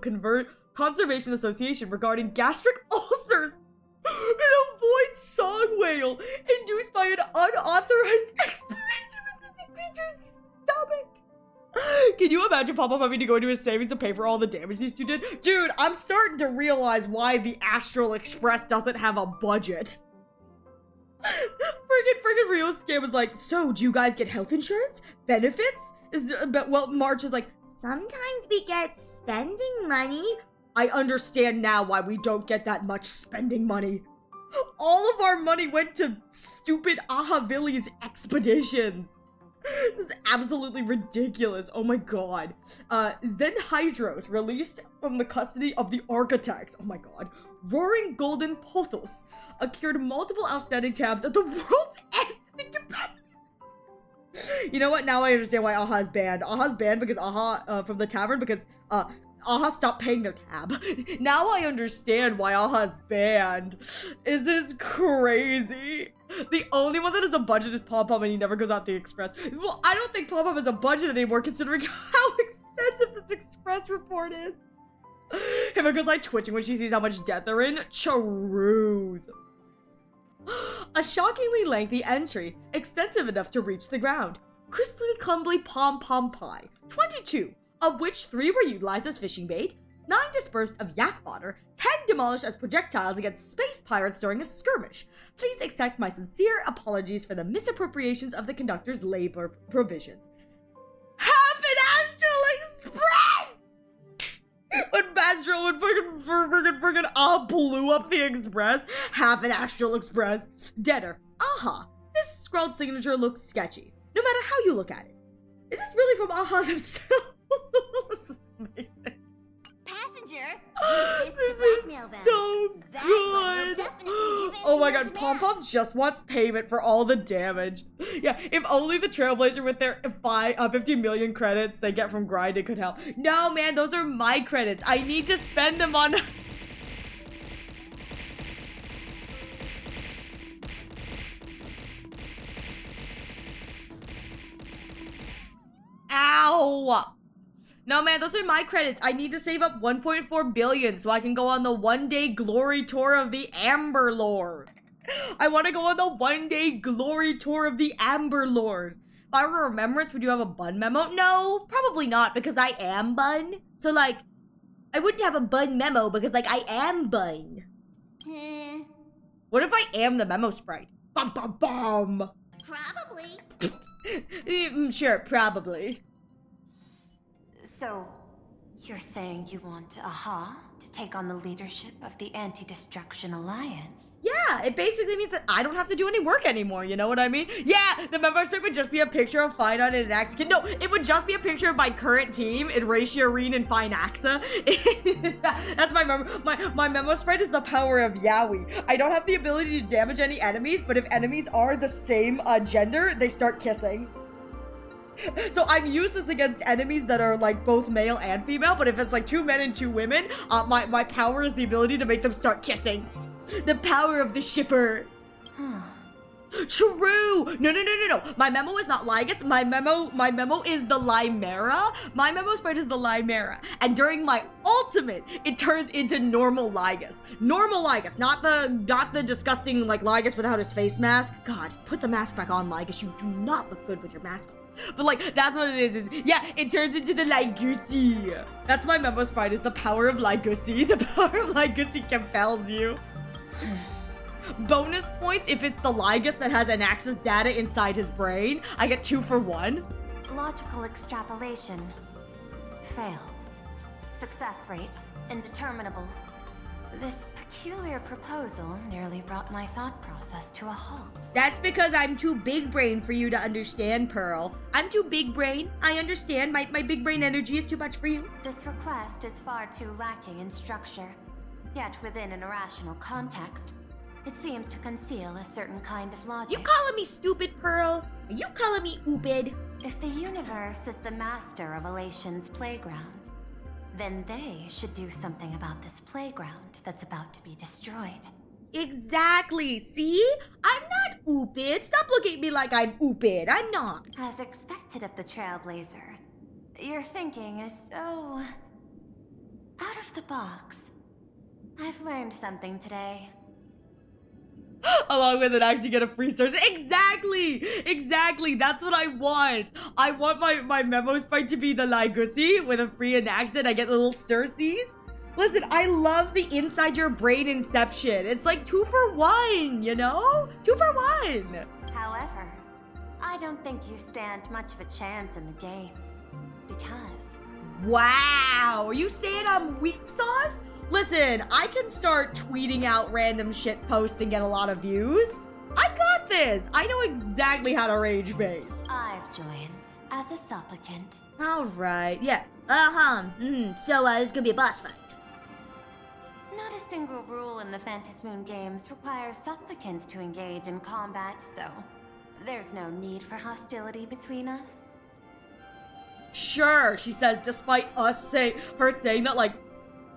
Conservation Association regarding gastric ulcers. An avoid song whale induced by an unauthorized exploration within the creature's stomach. Can you imagine Pom Pom having to go into his savings to pay for all the damage these two did? Dude, I'm starting to realize why the Astral Express doesn't have a budget. Friggin' Rio Scam was like, so do you guys get health insurance? Benefits? Well, March is like, sometimes we get spending money. I understand now why we don't get that much spending money. All of our money went to stupid Ahavili's expeditions. This is absolutely ridiculous. Oh my god. Zen Hydros, released from the custody of the architects. Oh my god. Roaring Golden Pothos, accrued multiple outstanding tabs at the world's end capacity. You know what? Now I understand why Aha's banned. Aha's banned because Aha, from the tavern, because, Aha stopped paying their tab. Now I understand why Aha's banned. This is crazy. The only one that has a budget is Pom Pom, and he never goes out the express. Well, I don't think Pom Pom has a budget anymore, considering how expensive this express report is. Himiko's like twitching when she sees how much debt they're in. Truth. A shockingly lengthy entry, extensive enough to reach the ground. Crystally crumbly Pom Pom Pie. 22. Of which 3 were utilized as fishing bait, 9 dispersed of yak fodder, 10 demolished as projectiles against space pirates during a skirmish. Please accept my sincere apologies for the misappropriations of the conductor's labor provisions. Half an Astral Express! When Bastro would friggin' blew up the express, half an Astral Express. Deader. Aha, this scrawled signature looks sketchy, no matter how you look at it. Is this really from Aha themselves? This is amazing. Passenger, this is so good. Oh my god, Pom Pom just wants payment for all the damage. Yeah, if only the Trailblazer with their 50 million credits they get from grinding could help. No, man, those are my credits. I need to spend them on... Ow! No, man, those are my credits. I need to save up 1.4 billion so I can go on the one-day glory tour of the Amber Lord. I want to go on the one-day glory tour of the Amber Lord. If I were a Remembrance, would you have a Bun memo? No, probably not, because I am Bun. So, like, I wouldn't have a Bun memo because, like, I am Bun. What if I am the memo sprite? Bum, bum, bum. Probably. Sure, probably. So, You're saying you want Aha to take on the leadership of the Anti-Destruction Alliance? Yeah, it basically means that I don't have to do any work anymore, you know what I mean? Yeah, the member script would just be a picture of Fine and Axa. No, it would just be a picture of my current team, Erasia, Reen, and Fine Axa. That's my memo spread is the power of Yaoi. I don't have the ability to damage any enemies, but if enemies are the same gender, they start kissing. So I'm useless against enemies that are like both male and female, but if it's like 2 men and 2 women, my power is the ability to make them start kissing. The power of the shipper. True! No. My memo is not Lygus. My memo is the Limera. My memo spread is the Limera. And during my ultimate, it turns into normal Lygus. Normal Lygus, not the disgusting like Lygus without his face mask. God, put the mask back on, Lygus. You do not look good with your mask on. But like, that's what it is yeah, it turns into the Lygusi. That's my memo sprite, is the power of Lygusi. The power of Lygusi compels you. Bonus points if it's the Lygus that has Anax's data inside his brain. I get 2 for 1. Logical extrapolation. Failed. Success rate indeterminable. This peculiar proposal nearly brought my thought process to a halt. That's because I'm too big brain for you to understand, Pearl. I'm too big brain. I understand. My big brain energy is too much for you. This request is far too lacking in structure. Yet within an irrational context, it seems to conceal a certain kind of logic. You calling me stupid, Pearl? Are you calling me oopid? If the universe is the master of Elation's playground, then they should do something about this playground that's about to be destroyed. Exactly, see? I'm not oopid. Stop looking at me like I'm oopid. I'm not. As expected of the Trailblazer, your thinking is so out of the box. I've learned something today. Along with it, actually get a free source. Exactly. That's what I want. I want my memo sprite to be the Lygusi with a free Anaxid. I get little Circes. Listen, I love the inside your brain inception. It's like 2 for 1, you know? 2 for 1. However, I don't think you stand much of a chance in the games. Because... Wow, are you saying I'm weak sauce? Listen, I can start tweeting out random shit posts and get a lot of views. I got this. I know exactly how to rage bait. I've joined as a supplicant. All right, yeah. So this gonna be a boss fight. Not a single rule in the Phantasmoon games requires supplicants to engage in combat, so there's no need for hostility between us. Sure, she says, despite us saying that, like,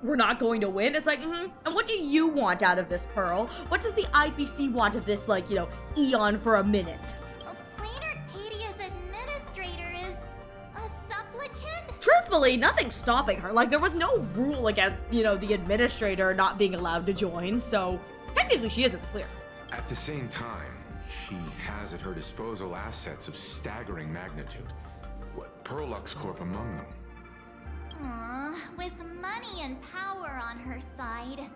we're not going to win. It's like, And what do you want out of this, Pearl? What does the IPC want of this, like, you know, Eon for a minute? Planar Cadia's administrator is a supplicant? Truthfully, nothing's stopping her. Like, there was no rule against, you know, the administrator not being allowed to join, so technically she is in the clear. At the same time, she has at her disposal assets of staggering magnitude. What, Perlux Corp among them. Aww, with money and power on her side,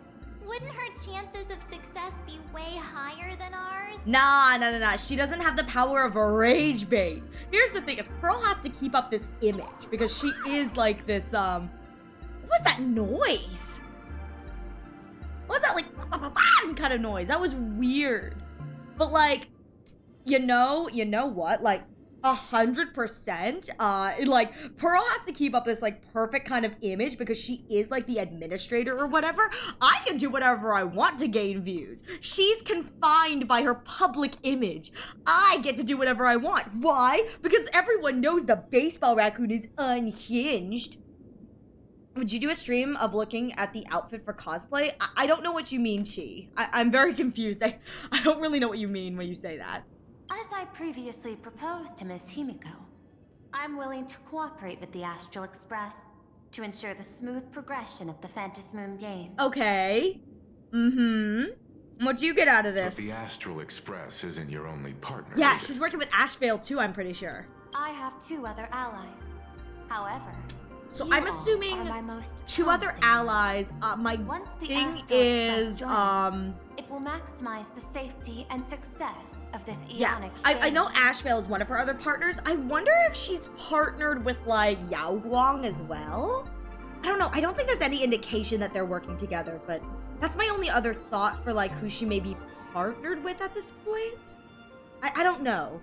wouldn't her chances of success be way higher than ours? Nah. She doesn't have the power of a rage bait. Here's the thing, is Pearl has to keep up this image because she is like this, what was that noise? What was that, like, kind of noise? That was weird. But, like, you know what? Like, 100%, like, Pearl has to keep up this, like, perfect kind of image because she is, like, the administrator or whatever. I can do whatever I want to gain views. She's confined by her public image. I get to do whatever I want. Why? Because everyone knows the baseball raccoon is unhinged. Would you do a stream of looking at the outfit for cosplay? I don't know what you mean, Chi. I'm very confused. I don't really know what you mean when you say that. As I previously proposed to Miss Himiko, I'm willing to cooperate with the Astral Express to ensure the smooth progression of the Phantasmoon games. Okay. What do you get out of this? But the Astral Express isn't your only partner. Yeah, she's working with Ashvale too, I'm pretty sure. I have 2 other allies. However, so I'm assuming 2 other allies. My thing is, it will maximize the safety and success of this Yeah, Eonic I know Ashvale is one of her other partners. I wonder if she's partnered with, like, Yao Guang as well? I don't know. I don't think there's any indication that they're working together, but that's my only other thought for like who she may be partnered with at this point. I don't know.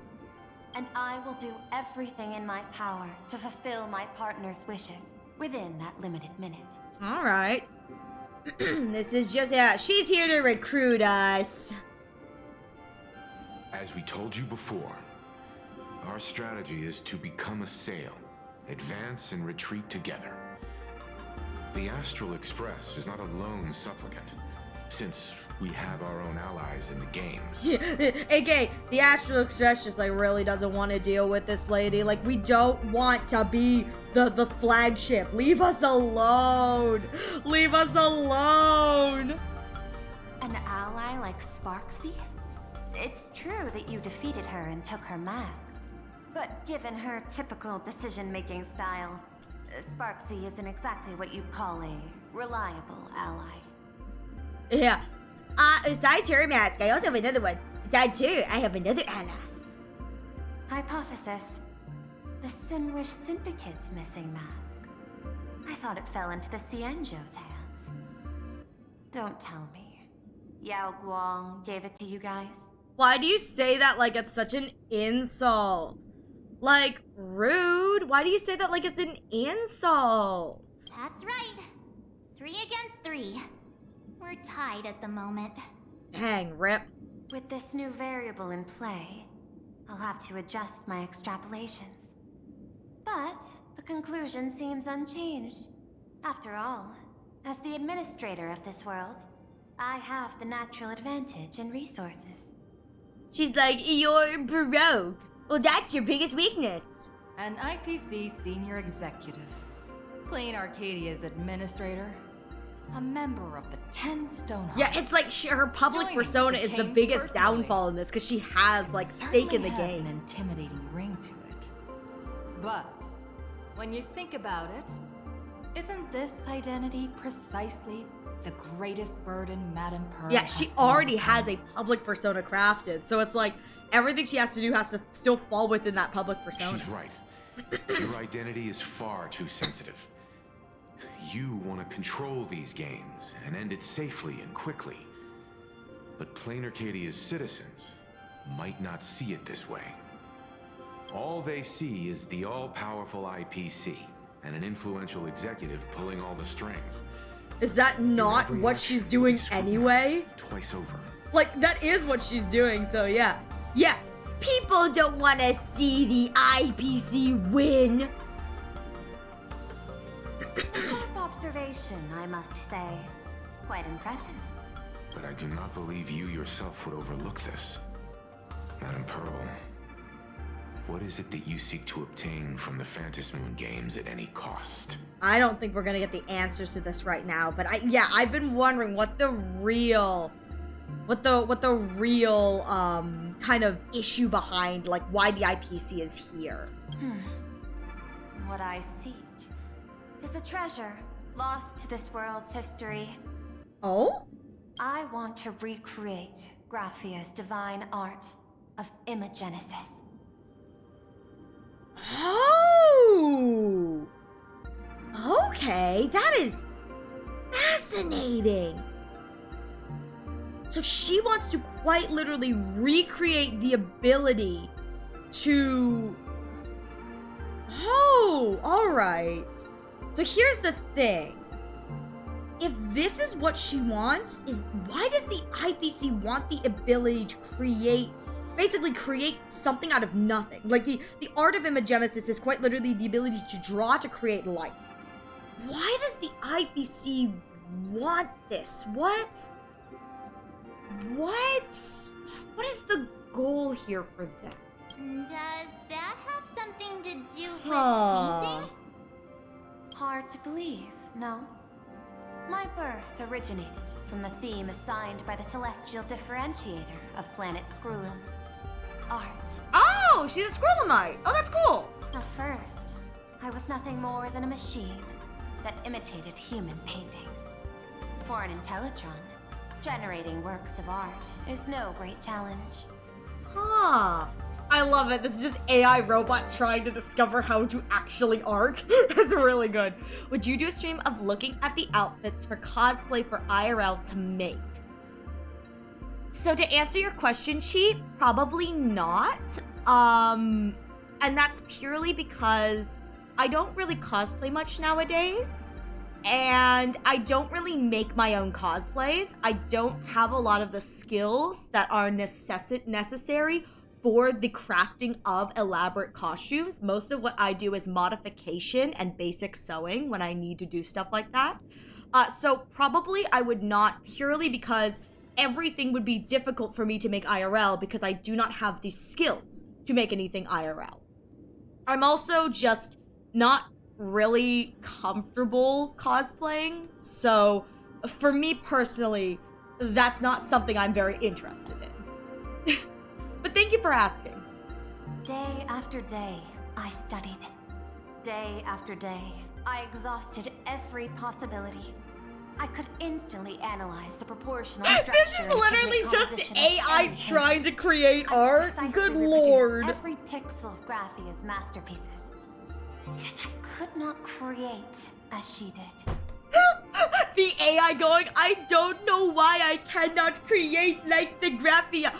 And I will do everything in my power to fulfill my partner's wishes within that limited minute. All right. This is just, yeah, she's here to recruit us. As we told you before, our strategy is to become a sail, advance and retreat together. The Astral Express is not a lone supplicant, since we have our own allies in the games. Yeah, AK, the Astral Express just like really doesn't want to deal with this lady. Like, we don't want to be the flagship. Leave us alone. Leave us alone. An ally like Sparksy? It's true that you defeated her and took her mask. But given her typical decision-making style, Sparksy isn't exactly what you'd call a reliable ally. Yeah. Aside her mask, I also have another one. Aside her, I have another ally. Hypothesis. The Sinwish Syndicate's missing mask. I thought it fell into the Cienjo's hands. Don't tell me. Yao Guang gave it to you guys? Why do you say that like it's such an insult? Like, rude. Why do you say that like it's an insult? That's right. 3 against 3. We're tied at the moment. Dang, Rip. With this new variable in play, I'll have to adjust my extrapolations. But the conclusion seems unchanged. After all, as the administrator of this world, I have the natural advantage in resources. She's like, you're broke. Well, that's your biggest weakness. An IPC senior executive. Plain Arcadia's administrator. A member of the 10 Stonehearts. Yeah, it's like her public Joining persona the is the Canes biggest personally. downfall in this because she has like stake in the Certainly has game. an intimidating ring to it. But when you think about it, isn't this identity precisely the greatest burden Madame Pearl Yeah, has she to already overcome? has a public persona crafted, so it's like everything she has to do has to still fall within that public persona. She's right. Your identity is far too sensitive. You want to control these games and end it safely and quickly. But Plain Arcadia's citizens might not see it this way. All they see is the all-powerful IPC and an influential executive pulling all the strings. Is that not Every what action she's doing will be scrutinized anyway? Twice over. Like, that is what she's doing, so yeah. Yeah, People don't want to see the IPC win. Sharp observation, I must say. Quite impressive. But I do not believe you yourself would overlook this. Madame Pearl, what is it that you seek to obtain from the Phantasmoon Moon games at any cost? I don't think we're gonna get the answers to this right now, but I've been wondering what the real kind of issue behind like why the IPC is here. What I seek is a treasure lost to this world's history. Oh? I want to recreate Graphia's divine art of imagenesis. Oh! Okay, that is fascinating. So she wants to quite literally recreate the ability to... Oh, alright. So here's the thing. If this is what she wants, why does the IPC want the ability to basically create something out of nothing? Like the art of imagenesis is quite literally the ability to draw to create light. Why does the IPC want this? What is the goal here for them? Does that have something to do with painting? Hard to believe, no? My birth originated from the theme assigned by the celestial differentiator of planet Scrollum. Art. Oh, she's a Scrollamite. Oh, that's cool. At first, I was nothing more than a machine that imitated human paintings. For an Intellitron, generating works of art is no great challenge. Huh. I love it. This is just AI robot trying to discover how to actually art. That's really good. Would you do a stream of looking at the outfits for cosplay for IRL to make? So to answer your question, Cheat, probably not. And that's purely because I don't really cosplay much nowadays. And I don't really make my own cosplays. I don't have a lot of the skills that are necessary for the crafting of elaborate costumes. Most of what I do is modification and basic sewing when I need to do stuff like that. So probably I would not, purely because everything would be difficult for me to make IRL because I do not have the skills to make anything IRL. I'm also just not really comfortable cosplaying, so for me personally, that's not something I'm very interested in. But thank you for asking. Day after day, I studied. Day after day, I exhausted every possibility. I could instantly analyze the proportional structure. This is literally just AI trying to create art. Good lord. Every pixel of Graphia's masterpieces. Yet I could not create as she did. The AI going, I don't know why I cannot create like the Graphia.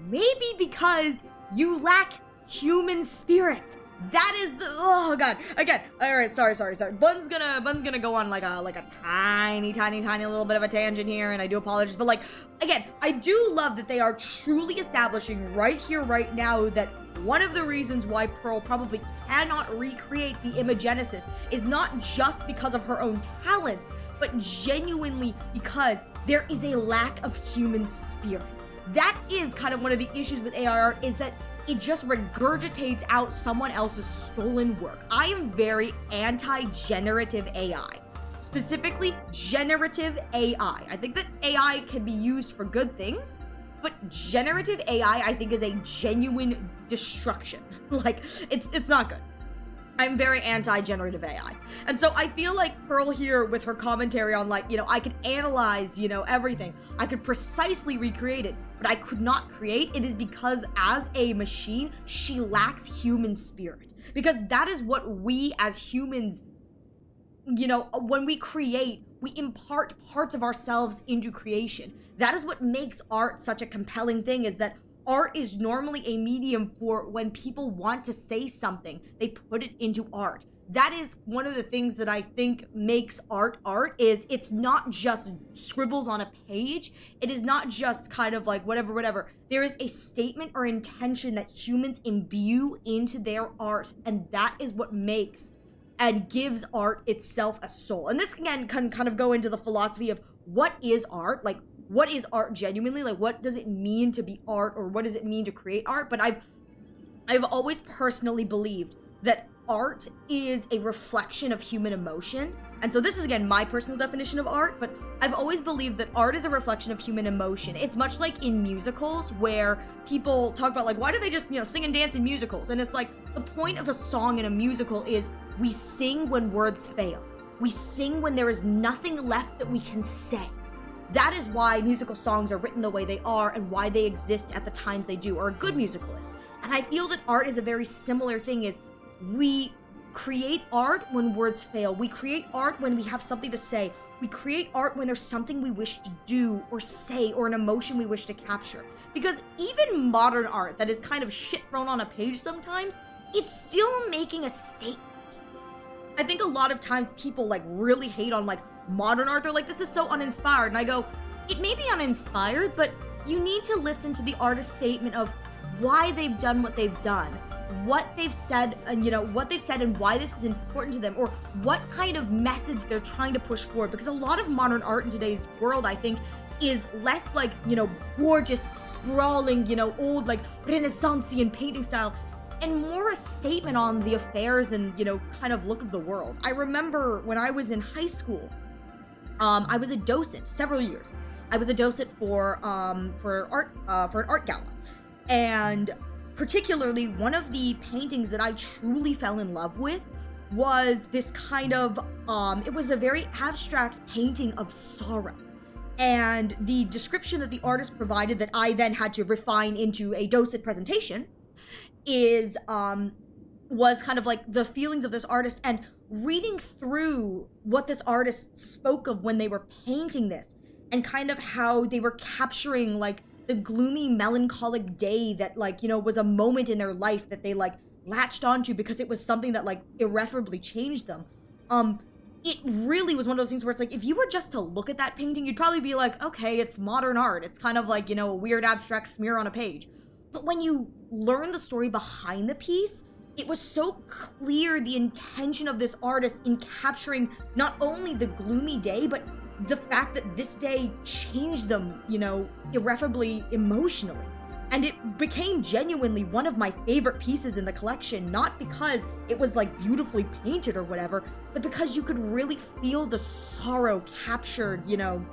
Maybe because you lack human spirit. That is the, oh god. Again, all right, sorry. Bun's gonna go on like a tiny little bit of a tangent here, and I do apologize. But like, again, I do love that they are truly establishing right here, right now, that one of the reasons why Pearl probably cannot recreate the Imagenesis is not just because of her own talents, but genuinely because there is a lack of human spirit. That is kind of one of the issues with AI art, is that it just regurgitates out someone else's stolen work. I am very anti-generative AI. Specifically, generative AI. I think that AI can be used for good things, but generative AI, I think, is a genuine destruction. Like, it's not good. I'm very anti-generative AI. And so I feel like Pearl here with her commentary on like, I could analyze, everything. I could precisely recreate it, but I could not create. It is because as a machine, she lacks human spirit. Because that is what we as humans, when we create, we impart parts of ourselves into creation. That is what makes art such a compelling thing, is that art is normally a medium for when people want to say something, they put it into art. That is one of the things that I think makes art, is it's not just scribbles on a page. It is not just kind of like whatever. There is a statement or intention that humans imbue into their art, and that is what makes and gives art itself a soul. And this, again, can kind of go into the philosophy of what is art? Like, what is art genuinely? Like, what does it mean to be art, or what does it mean to create art? But I've always personally believed that art is a reflection of human emotion. And so this is, again, my personal definition of art, but I've always believed that art is a reflection of human emotion. It's much like in musicals where people talk about, like, why do they just, sing and dance in musicals? And it's like, the point of a song in a musical is we sing when words fail. We sing when there is nothing left that we can say. That is why musical songs are written the way they are and why they exist at the times they do, or a good musical is. And I feel that art is a very similar thing, is we create art when words fail. We create art when we have something to say. We create art when there's something we wish to do or say, or an emotion we wish to capture. Because even modern art that is kind of shit thrown on a page sometimes, it's still making a statement. I think a lot of times people like really hate on like modern art. They're like, this is so uninspired. And I go, it may be uninspired, but you need to listen to the artist's statement of why they've done what they've done, what they've said, and what they've said and why this is important to them, or what kind of message they're trying to push forward. Because a lot of modern art in today's world, I think, is less like, gorgeous, sprawling, old, like Renaissanceian painting style, and more a statement on the affairs and, kind of look of the world. I remember when I was in high school, I was a docent several years. I was a docent for an art gala, and particularly one of the paintings that I truly fell in love with was this kind of it was a very abstract painting of sorrow, and the description that the artist provided that I then had to refine into a docent presentation was kind of like the feelings of this artist, and reading through what this artist spoke of when they were painting this, and kind of how they were capturing like the gloomy, melancholic day that like, you know, was a moment in their life that they like latched onto because it was something that like irreparably changed them. It really was one of those things where it's like, if you were just to look at that painting, you'd probably be like, okay, it's modern art. It's kind of like, you know, a weird abstract smear on a page. But when you learn the story behind the piece, it was so clear the intention of this artist in capturing not only the gloomy day, but the fact that this day changed them, you know, irreparably emotionally. And it became genuinely one of my favorite pieces in the collection, not because it was like beautifully painted or whatever, but because you could really feel the sorrow captured, you know,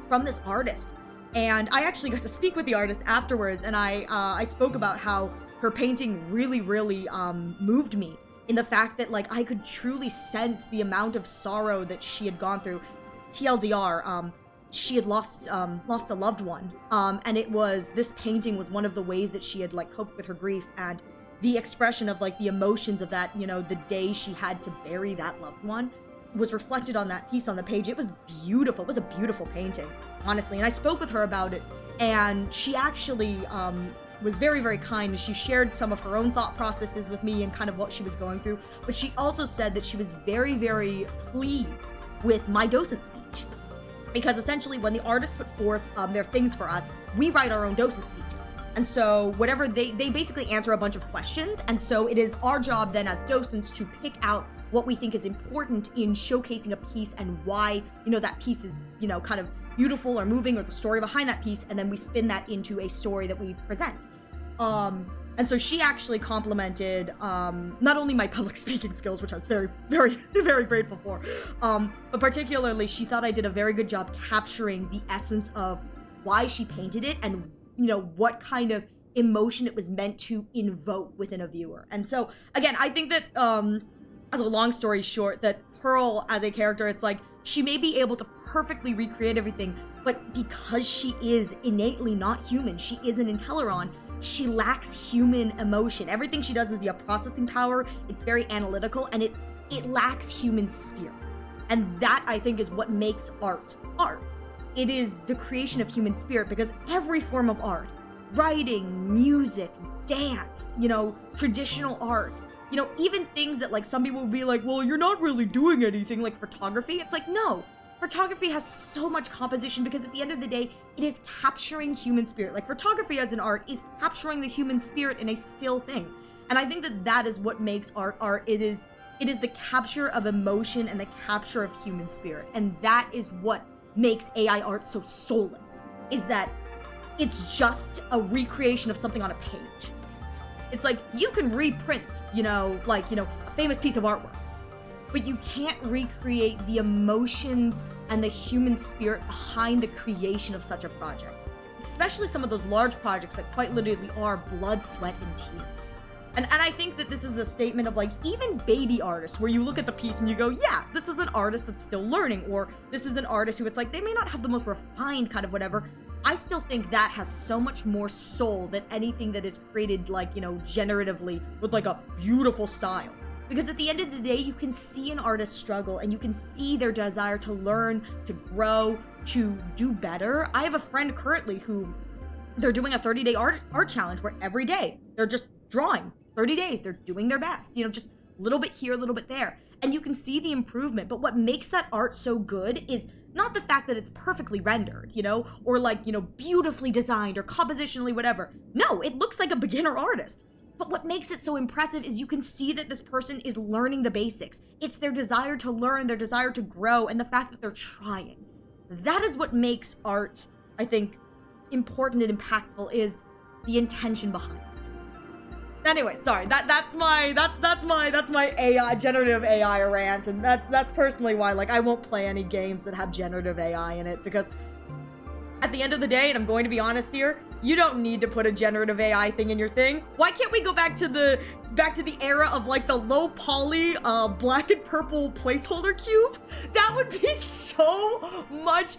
from this artist. And I actually got to speak with the artist afterwards, and I spoke about how her painting really moved me in the fact that like I could truly sense the amount of sorrow that she had gone through. TLDR, she had lost a loved one, and it was, this painting was one of the ways that she had like coped with her grief, and the expression of like the emotions of that, you know, the day she had to bury that loved one was reflected on that piece on the page. It was beautiful. It was a beautiful painting, honestly. And I spoke with her about it, and she actually was very kind, and she shared some of her own thought processes with me and kind of what she was going through. But she also said that she was very pleased with my docent speech, because essentially when the artists put forth their things for us, we write our own docent speeches. And so whatever they basically answer a bunch of questions, and so it is our job then as docents to pick out what we think is important in showcasing a piece and why, you know, that piece is, you know, kind of beautiful or moving, or the story behind that piece, and then we spin that into a story that we present. And so she actually complimented not only my public speaking skills, which I was very grateful for, but particularly she thought I did a very good job capturing the essence of why she painted it, and, you know, what kind of emotion it was meant to invoke within a viewer. And so again, I think that as a long story short, that Pearl as a character, it's like she may be able to perfectly recreate everything, but because she is innately not human, she is an Inteleron, she lacks human emotion. Everything she does is via processing power. It's very analytical, and it lacks human spirit. And that, I think, is what makes art art. It is the creation of human spirit, because every form of art, writing, music, dance, you know, traditional art, you know, even things that like some people would be like, well, you're not really doing anything, like photography. It's like, no, photography has so much composition, because at the end of the day, it is capturing human spirit. Like photography as an art is capturing the human spirit in a still thing. And I think that that is what makes art art. It is the capture of emotion and the capture of human spirit. And that is what makes AI art so soulless, is that it's just a recreation of something on a page. It's like, you can reprint, you know, like, you know, a famous piece of artwork, but you can't recreate the emotions and the human spirit behind the creation of such a project. Especially some of those large projects that quite literally are blood, sweat, and tears. And I think that this is a statement of like, even baby artists, where you look at the piece and you go, yeah, this is an artist that's still learning, or this is an artist who, it's like, they may not have the most refined kind of whatever. I still think that has so much more soul than anything that is created like, you know, generatively with like a beautiful style. Because at the end of the day, you can see an artist struggle, and you can see their desire to learn, to grow, to do better. I have a friend currently who, they're doing a 30-day art challenge where every day they're just drawing 30 days. They're doing their best, you know, just a little bit here, a little bit there. And you can see the improvement. But what makes that art so good is not the fact that it's perfectly rendered, you know, or like, you know, beautifully designed or compositionally whatever. No, it looks like a beginner artist. But what makes it so impressive is you can see that this person is learning the basics. It's their desire to learn, their desire to grow, and the fact that they're trying. That is what makes art, I think, important and impactful, is the intention behind it. Anyway, sorry, that's my AI, generative AI rant, and that's personally why, like, I won't play any games that have generative AI in it, because at the end of the day, and I'm going to be honest here, you don't need to put a generative AI thing in your thing. Why can't we go back to the era of like the low poly black and purple placeholder cube? That would be so much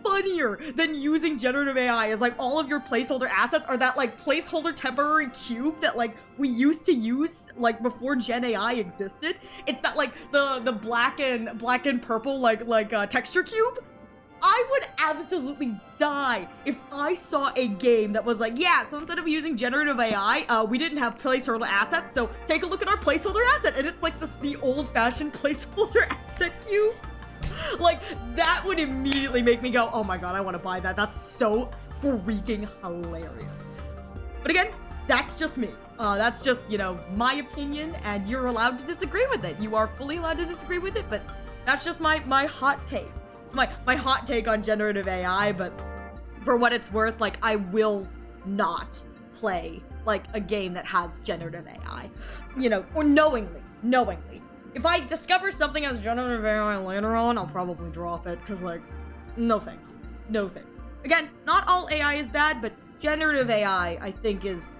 funnier than using generative AI is like all of your placeholder assets are that like placeholder temporary cube that like we used to use like before Gen AI existed. It's that like the black and purple like texture cube. I would absolutely die if I saw a game that was like, yeah, so instead of using generative AI, we didn't have placeholder assets, so take a look at our placeholder asset, and it's like the old-fashioned placeholder asset cube. Like, that would immediately make me go, oh my god, I want to buy that. That's so freaking hilarious. But again, that's just me. That's just, you know, my opinion, and you're allowed to disagree with it. You are fully allowed to disagree with it, but that's just my hot take. My hot take on generative AI, but for what it's worth, like, I will not play, like, a game that has generative AI, you know, or knowingly. If I discover something as generative AI later on, I'll probably drop it, because, like, no thank you. No thank you. Again, not all AI is bad, but generative AI, I think, is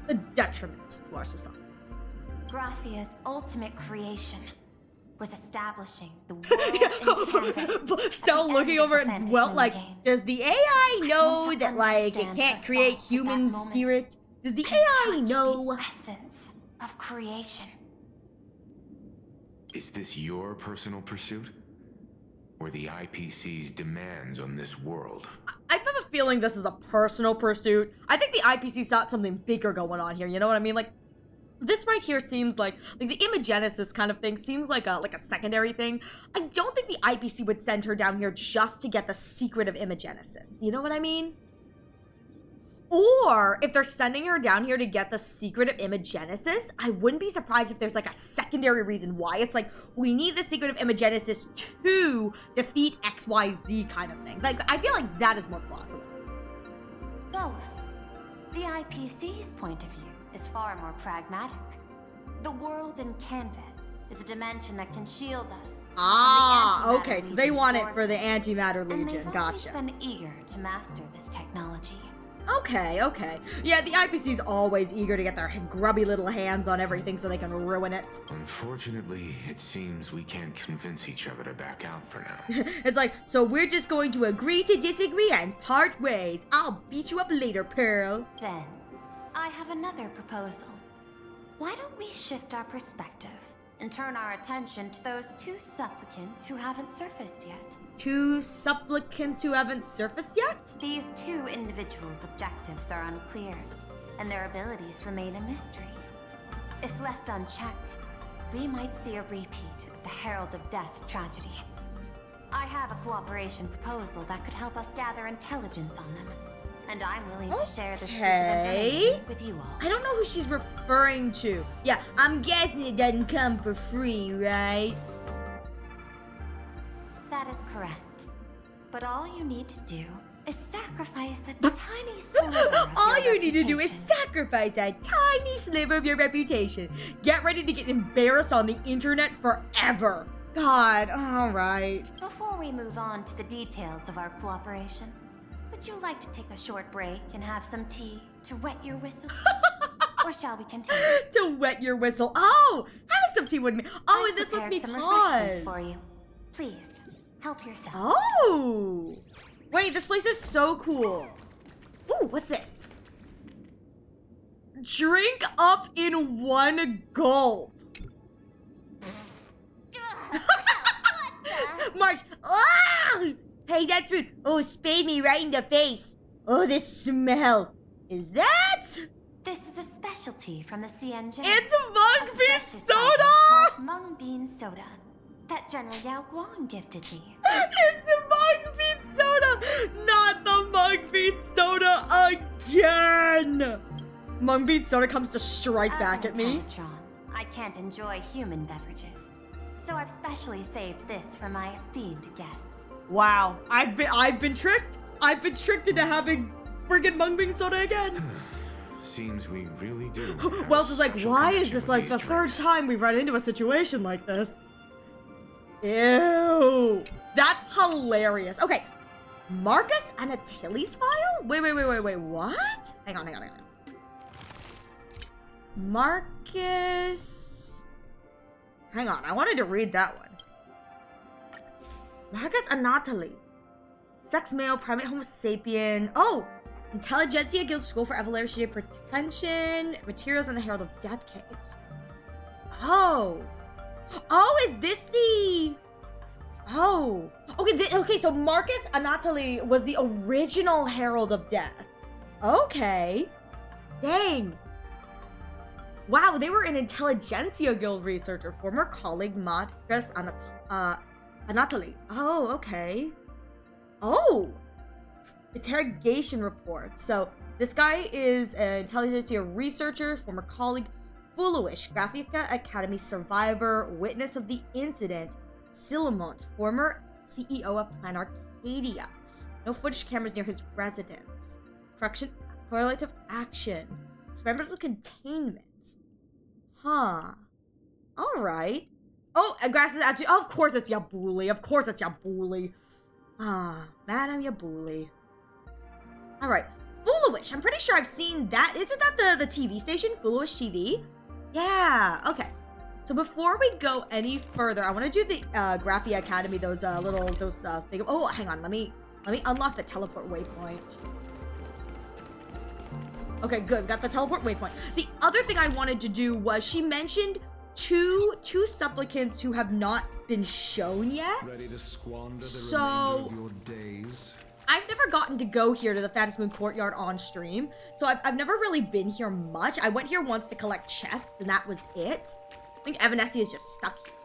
a detriment to our society. Graphia's ultimate creation was establishing the world in canvas. Still looking over it, well, like, does the AI know that, like, it can't create human spirit? Does the AI know? The essence of creation. Is this your personal pursuit? Or the IPC's demands on this world? I have a feeling this is a personal pursuit. I think the IPC's got something bigger going on here, you know what I mean? Like, this right here seems like the Imogenesis kind of thing seems like a secondary thing. I don't think the IPC would send her down here just to get the secret of Imogenesis. You know what I mean? Or if they're sending her down here to get the secret of Imogenesis, I wouldn't be surprised if there's like a secondary reason why. It's like, we need the secret of Imogenesis to defeat XYZ kind of thing. Like, I feel like that is more plausible. Both. The IPC's point of view is far more pragmatic. The world in canvas is a dimension that can shield us. Ah, okay, so they want it for the Antimatter Legion. And they've gotcha. always been eager to master this technology. Okay. Yeah, the IPC's always eager to get their grubby little hands on everything so they can ruin it. Unfortunately, it seems we can't convince each other to back out for now. It's like, so we're just going to agree to disagree and part ways. I'll beat you up later, Pearl. Then, I have another proposal. Why don't we shift our perspective and turn our attention to those two supplicants who haven't surfaced yet? Two supplicants who haven't surfaced yet? These two individuals' objectives are unclear, and their abilities remain a mystery. If left unchecked, we might see a repeat of the Herald of Death tragedy. I have a cooperation proposal that could help us gather intelligence on them. And I'm willing to share this piece of information with you all. I don't know who she's referring to. Yeah, I'm guessing it doesn't come for free, right? That is correct. But all you need to do is sacrifice a tiny sliver of all your you need to do is sacrifice a tiny sliver of your reputation. Get ready to get embarrassed on the internet forever. God, all right. Before we move on to the details of our cooperation, would you like to take a short break and have some tea to wet your whistle? Or shall we continue? To wet your whistle. Oh, having some tea wouldn't be. Oh, and this lets me pause. For you. Please, help yourself. Oh. Wait, this place is so cool. Ooh, what's this? Drink up in one gulp. March. Ah! Hey, that's rude. Oh, spade me right in the face. Oh, this smell. Is that? This is a specialty from the CNJ. It's mung bean soda! Called mung bean soda that General Yao Guang gifted me. It's a mung bean soda! Not the mung bean soda again! Mung bean soda comes to strike back at me. I can't enjoy human beverages, so I've specially saved this for my esteemed guests. Wow, I've been tricked. I've been tricked into having friggin' mung bean soda again. Seems we really do. Welch is like, why is this like the third time we've run into a situation like this? Ew, that's hilarious. Okay, Marcus and Achilles file? Wait, what? Hang on. Marcus. Hang on, I wanted to read that one. Marcus and Natalie. Sex male, primate homo sapien. Oh! Intelligentsia Guild School for Evolutionary Pretension. Materials in the Herald of Death case. Oh. Oh, is this the... Oh. Okay, okay, so Marcus Anatoly was the original Herald of Death. Okay. Dang. Wow, they were an Intelligentsia Guild researcher. Former colleague Marcus Anatoly. Oh, okay. Oh. Interrogation reports. So this guy is an Intelligentsia researcher, former colleague, Foolish, Graphica Academy survivor, witness of the incident, Silamont, former CEO of Plan Arcadia. No footage cameras near his residence. Correlative action. Experimental containment. Huh. Alright. Oh, Grass is actually. Oh, of course it's Yabuli. Of course it's Yabuli. Ah, Madame Yabuli. Alright. Foolish. I'm pretty sure I've seen that. Isn't that the TV station? Foolish TV? Yeah. Okay. So before we go any further, I want to do the Graphia Academy, those thing. Oh, hang on. Let me unlock the teleport waypoint. Okay, good. Got the teleport waypoint. The other thing I wanted to do was she mentioned two supplicants who have not been shown yet. Ready to squander the remainder of your days? I've never gotten to go here to the Fattest Moon Courtyard on stream, so I've never really been here much. I went here once to collect chests, and that was it. I think Evanescence is just stuck here.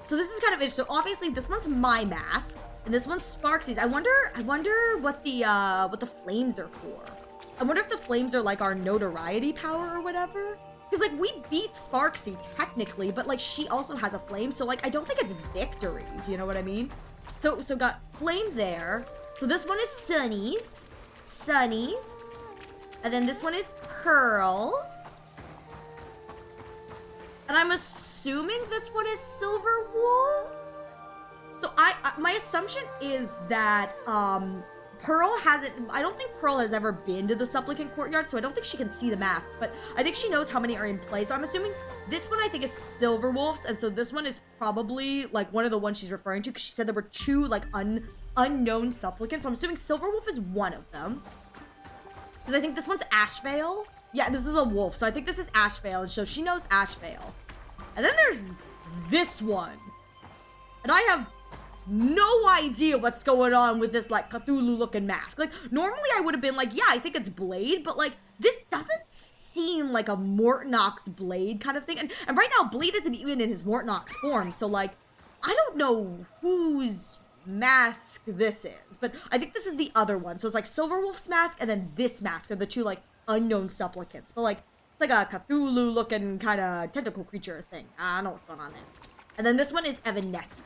So this is kind of interesting. So obviously this one's my mask, and this one's Sparksy's. I wonder what the flames are for. I wonder if the flames are like our notoriety power or whatever. Because like we beat Sparksy technically, but like she also has a flame, so like I don't think it's victories. You know what I mean? So got flame there. So this one is Sunny's, and then this one is Pearl's. And I'm assuming this one is Silverwool. So my assumption is that Pearl hasn't. I don't think Pearl has ever been to the Supplicant Courtyard, so I don't think she can see the masks. But I think she knows how many are in play. So I'm assuming this one I think is Silverwolf's, and so this one is probably like one of the ones she's referring to because she said there were two like unknown supplicants. So I'm assuming Silverwolf is one of them. Because I think this one's Ashvale. Yeah, this is a wolf. So I think this is Ashvale. And so she knows Ashvale. And then there's this one. And I have no idea what's going on with this like Cthulhu looking mask. Like normally I would have been like, yeah, I think it's Blade. But like this doesn't seem like a Mortnox Blade kind of thing. And right now Blade isn't even in his Mortnox form. So like, I don't know whose mask this is, but I think this is the other one. So it's like Silverwolf's mask and then this mask are the two like unknown supplicants. But like it's like a Cthulhu looking kind of tentacle creature thing. I don't know what's going on there. And then this one is Evanescence.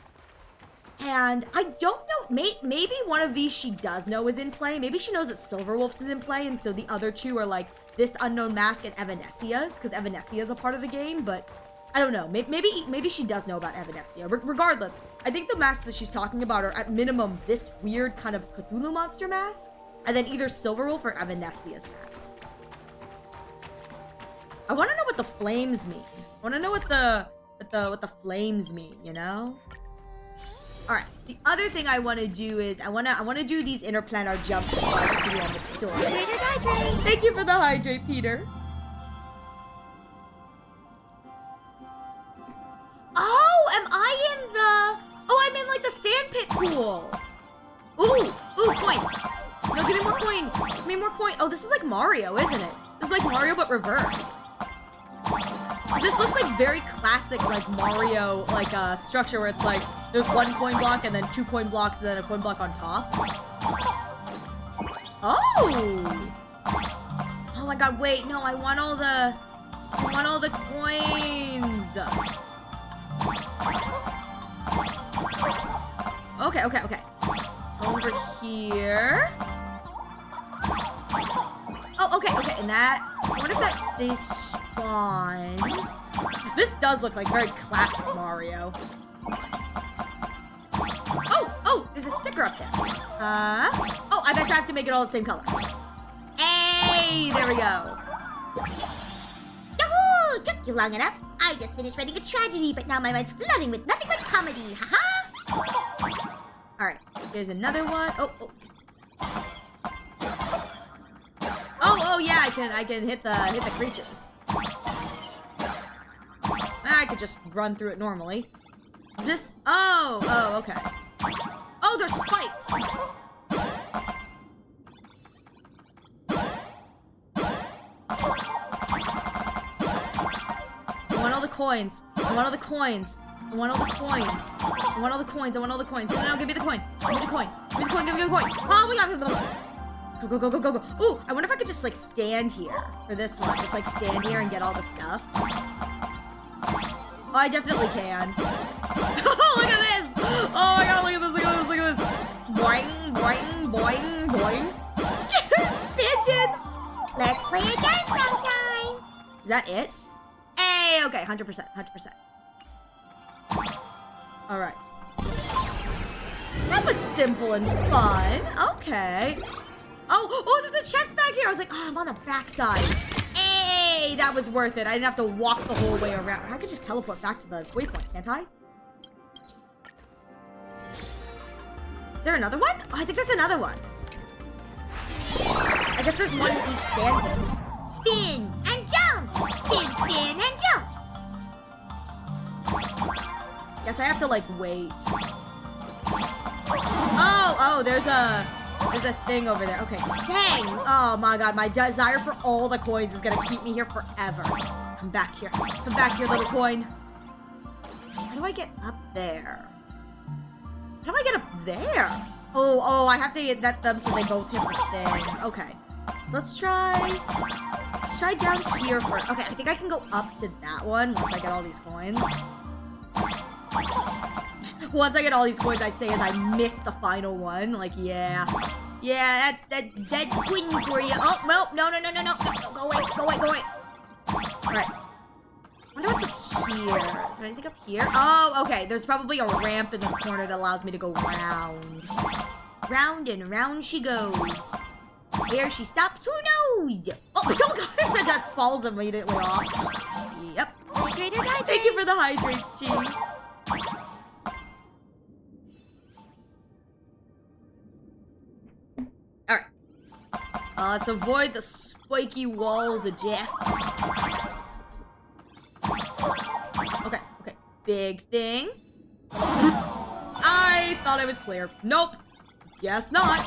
And I don't know, maybe one of these she does know is in play. Maybe she knows that Silverwolf's is in play, and so the other two are like this unknown mask and Evanesia's, because Evanesia is a part of the game, but I don't know. Maybe she does know about Evanesia. Regardless, I think the masks that she's talking about are at minimum this weird kind of Cthulhu monster mask, and then either Silverwolf or Evanesia's masks. I want to know what the flames mean. I want to know what the flames mean, you know? All right. The other thing I want to do is I want to do these interplanar jumps before I continue on with the story. Hydrate. Thank you for the hydrate, Peter. Oh, am I in the... Oh, I'm in like the sandpit pool. Ooh, coin. No, give me more coin. Give me more coin. Oh, this is like Mario, isn't it? This is like Mario but reversed. This looks like very classic like Mario like structure where it's like there's one coin block and then two coin blocks and then a coin block on top. Oh! Oh my god, wait, no, I want all the coins. Okay. Over here. Oh, okay, and that, I wonder if that, they spawns. This does look like very classic Mario. Oh, there's a sticker up there. Oh, I bet you I have to make it all the same color. Hey, there we go. Yahoo! Took you long enough. I just finished writing a tragedy, but now my mind's flooding with nothing but comedy. Haha! Alright. There's another one. Oh, yeah, I can hit the creatures. I could just run through it normally. Is this? Oh, okay. Oh, there's spikes. I want all the coins. I want all the coins. I want all the coins. I want all the coins. I want all the coins. No, give me the coin. Give me the coin. Give me the coin. Give me the coin. Oh my god. Go, go, go, go, go. Ooh, I wonder if I could just like stand here for this one. Just like stand here and get all the stuff. Oh, I definitely can. Oh, look at this. Oh my god, look at this, look at this, look at this. Boing, boing, boing, boing. Pigeon. Let's play again sometime. Is that it? Hey, okay, 100%, 100%. All right. That was simple and fun. Okay. Oh, there's a chest back here. I was like, oh, I'm on the backside. Hey, that was worth it. I didn't have to walk the whole way around. I could just teleport back to the waypoint, can't I? Is there another one? Oh, I think there's another one. I guess there's one in each sand pit. Spin and jump. Spin, spin and jump. Guess I have to like wait. Oh, there's a thing over there. Okay. Dang. Oh my god, my desire for all the coins is gonna keep me here forever. Come back here. Come back here, little coin. How do I get up there? How do I get up there? Oh, I have to get them so they both hit the thing. Okay. So let's try down here first. Okay, I think I can go up to that one once I get all these coins. Once I get all these coins, I say as I miss the final one. Like, yeah, that's good for you. Oh, no, go away. All right. I wonder what's up here. Is there anything up here? Oh, okay. There's probably a ramp in the corner that allows me to go round. Round and round she goes. Where she stops, who knows? Oh my god, that falls immediately off. Yep. Hydrate. Thank you for the hydrates, T. Alright. Let's avoid the spiky walls of death. Okay. Big thing. I thought I was clear. Nope. Guess not.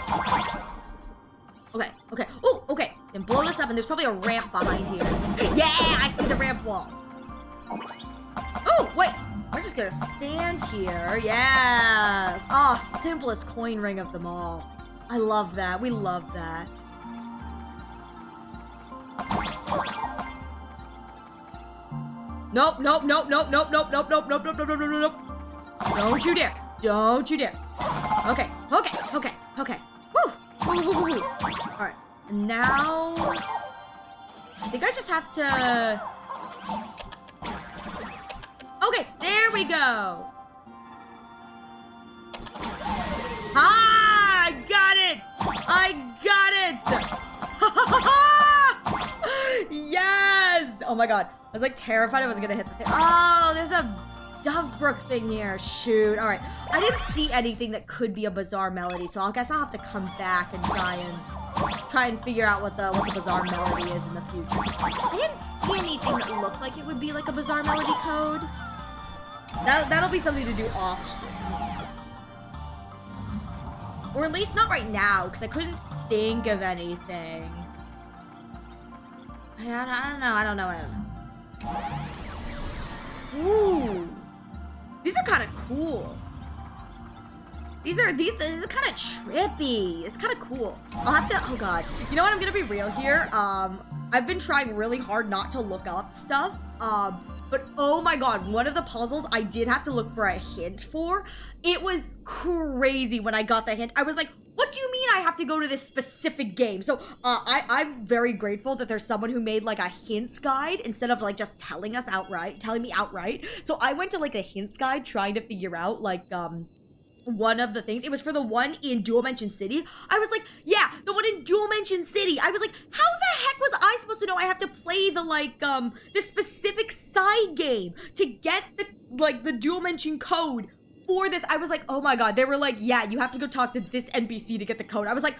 Okay. Oh, okay. Then blow this up, and there's probably a ramp behind here. Yeah, I see the ramp wall. Oh, wait. We're just gonna stand here. Yes. Oh, simplest coin ring of them all. I love that. We love that. Nope. Don't you dare. Okay. Woo. Alright. Now I think I just have to... Okay, there we go. Ah, I got it. Yes. Oh my god. I was like terrified I was gonna hit the thing. Oh, there's a Dovebrook thing here. Shoot. All right. I didn't see anything that could be a bizarre melody, so I guess I'll have to come back and try and figure out what the bizarre melody is in the future. I didn't see anything that looked like it would be like a bizarre melody code. That'll be something to do off stream. Or at least not right now, because I couldn't think of anything. I don't know. Ooh. These are kind of cool. This is kind of trippy. It's kind of cool. I'll have to, oh god. You know what, I'm gonna be real here. I've been trying really hard not to look up stuff. But oh my god, one of the puzzles I did have to look for a hint for. It was crazy when I got the hint. I was like, what do you mean I have to go to this specific game? So I'm very grateful that there's someone who made like a hints guide instead of like just telling me outright. So I went to like a hints guide trying to figure out like one of the things. It was for the one in Dual Mention City. I was like, yeah, the one in Dual Mention City. I was like, how the heck was I supposed to know I have to play the like this specific side game to get the Dual Mention code before this, I was like, oh my god. They were like, yeah, you have to go talk to this NPC to get the code. I was like,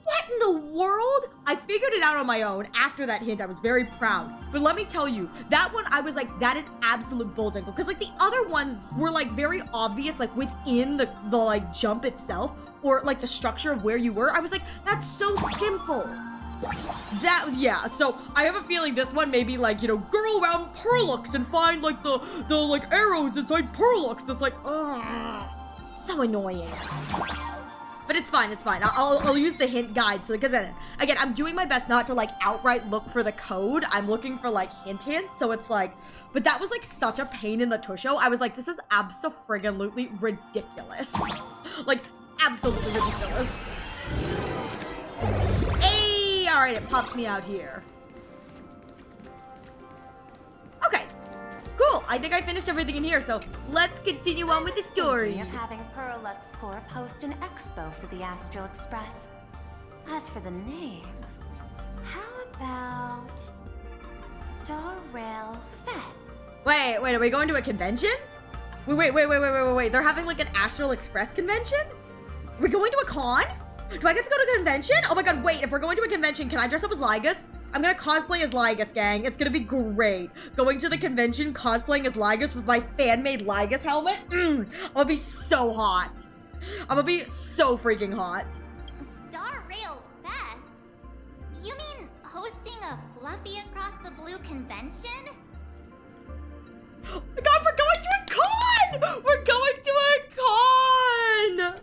what in the world? I figured it out on my own. After that hint, I was very proud. But let me tell you, that one, I was like, that is absolute bullshit. Because like the other ones were like very obvious, like within the like jump itself, or like the structure of where you were. I was like, that's so simple. Yeah, so I have a feeling this one may be like, you know, go around Perlux and find like the like arrows inside Perlux. That's like, ugh, so annoying. But it's fine, it's fine. I'll use the hint guide. So, because again, I'm doing my best not to like outright look for the code. I'm looking for like hints. So it's like, but that was like such a pain in the tusho. I was like, this is abso-friggin-lutely ridiculous. Like, absolutely ridiculous. Hey, all right, it pops me out here. Okay. Cool, I think I finished everything in here, so let's continue on with the story. Of having Perlux Corps host an expo for the Astral Express. As for the name, how about Star Rail Fest? Wait, are we going to a convention? Wait, they're having like an Astral Express convention? We're going to a con? Do I get to go to a convention? Oh my god, wait, if we're going to a convention, can I dress up as Lygus? I'm gonna cosplay as Lygus, gang. It's gonna be great. Going to the convention, cosplaying as Lygus with my fan-made Lygus helmet. I'm gonna be so hot. I'm gonna be so freaking hot. Star Rail Fest? You mean hosting a Fluffy Across the Blue convention? Oh my god, we're going to a con! We're going to a con!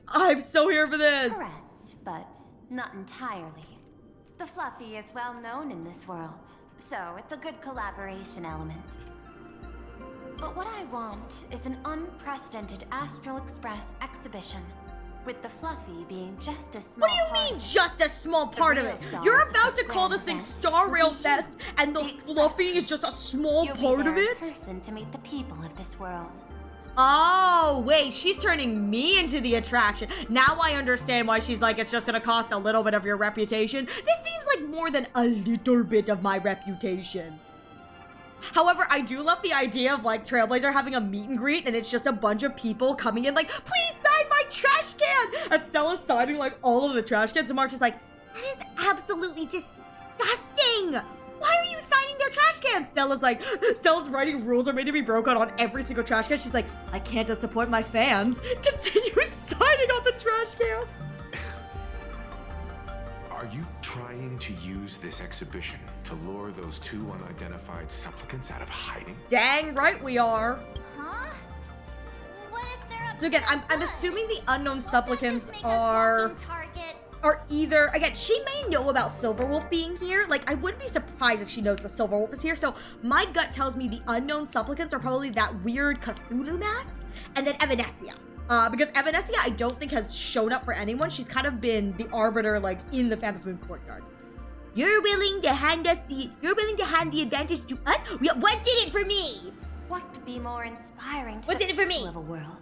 I'm so here for this. Correct, but not entirely. The Fluffy is well known in this world, so it's a good collaboration element. But what I want is an unprecedented Astral Express exhibition, with the Fluffy being just a small part. What do you mean, just a small part of it? You're about to call this thing Star Rail Fest, and the Fluffy is just a small part of it? Person to meet the people of this world. Oh, wait, she's turning me into the attraction. Now I understand why she's like, it's just gonna cost a little bit of your reputation. This seems like more than a little bit of my reputation. However, I do love the idea of like Trailblazer having a meet and greet and it's just a bunch of people coming in like, please sign my trash can! And Stella's signing like all of the trash cans and March is like, that is absolutely disgusting! Why are you signing their trash cans? Stella's writing rules are made to be broken on every single trash can. She's like, I can't disappoint my fans. Continue signing on the trash cans. Are you trying to use this exhibition to lure those two unidentified supplicants out of hiding? Dang right we are. Huh? What if they're up So again, I'm assuming the unknown supplicants are either, again, she may know about Silverwolf being here. Like, I wouldn't be surprised if she knows the Silverwolf is here. So my gut tells me the unknown supplicants are probably that weird Cthulhu mask and then Evanescia. Because Evanescia, I don't think has shown up for anyone. She's kind of been the arbiter, like, in the Phantasm Courtyards. You're willing to hand the advantage to us? What's in it for me? What could be more inspiring to What's the in it for people me? of a world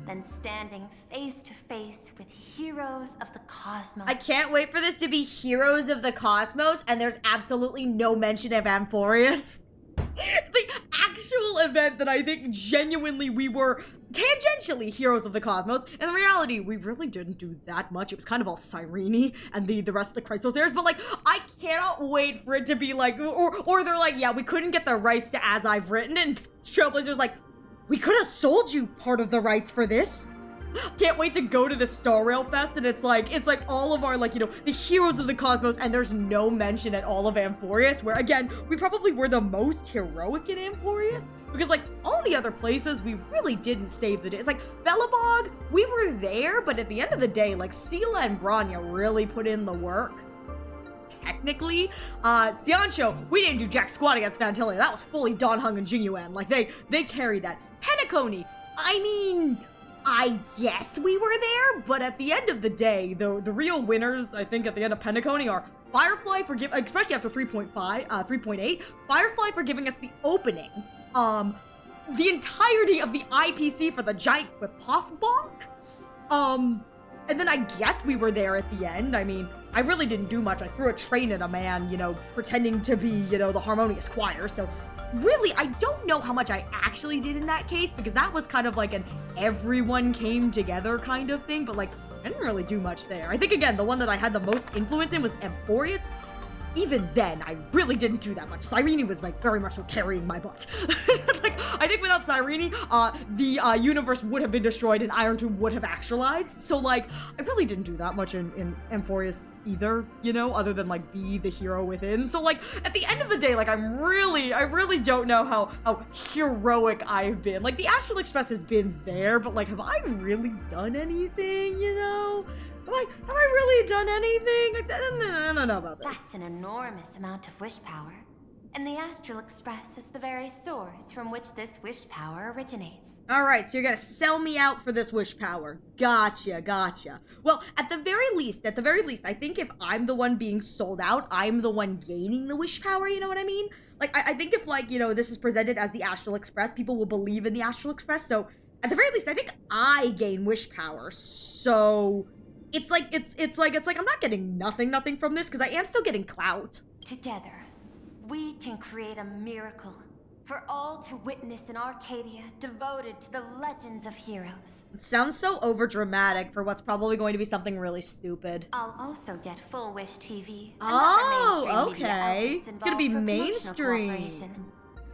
than standing face to face with heroes of the cosmos? I can't wait for this to be Heroes of the Cosmos, and there's absolutely no mention of Amphorius. The actual event that I think genuinely we were tangentially Heroes of the Cosmos. In reality, we really didn't do that much. It was kind of all Cyrene and the rest of the Chrysos airs, but like, I cannot wait for it to be like, or they're like, yeah, we couldn't get the rights to As I've Written, and Trailblazer's like, we could have sold you part of the rights for this. Can't wait to go to the Star Rail Fest, and it's like all of our, like, you know, the Heroes of the Cosmos, and there's no mention at all of Amphorius, where, again, we probably were the most heroic in Amphorius, because, like, all the other places, we really didn't save the day. It's like, Belobog, we were there, but at the end of the day, like, Sela and Branya really put in the work. Technically, Xiancho, we didn't do jack squat against Fantilia. That was fully Don Hung and Jingyuan. Like, they carried that. Penacony, I mean, I guess we were there, but at the end of the day, the real winners, I think, at the end of Penacony are Firefly for giving, especially after 3.8, Firefly for giving us the opening, the entirety of the IPC for the giant Quipoth bonk, and then I guess we were there at the end. I mean, I really didn't do much. I threw a train at a man, you know, pretending to be, you know, the Harmonious Choir, so really, I don't know how much I actually did in that case, because that was kind of like an everyone came together kind of thing, but like, I didn't really do much there. I think, again, the one that I had the most influence in was Emphorius. Even then, I really didn't do that much. Cyrene was, like, very much so carrying my butt. Like, I think without Cyrene, the universe would have been destroyed and Iron Tomb would have actualized. So, like, I really didn't do that much in Emphorius either, you know, other than, like, be the hero within. So, like, at the end of the day, like, I really don't know how heroic I've been. Like, the Astral Express has been there, but, like, have I really done anything, you know? Have I really done anything? I don't know about this. That's an enormous amount of wish power. And the Astral Express is the very source from which this wish power originates. Alright, so you're gonna sell me out for this wish power. Gotcha. Well, at the very least, I think if I'm the one being sold out, I'm the one gaining the wish power, you know what I mean? Like, I think if, like, you know, this is presented as the Astral Express, people will believe in the Astral Express, so at the very least, I think I gain wish power, so... It's like I'm not getting nothing from this, because I am still getting clout. Together, we can create a miracle for all to witness in Arcadia devoted to the legends of heroes. It sounds so overdramatic for what's probably going to be something really stupid. I'll also get Full Wish TV. Oh, okay. It's gonna be mainstream.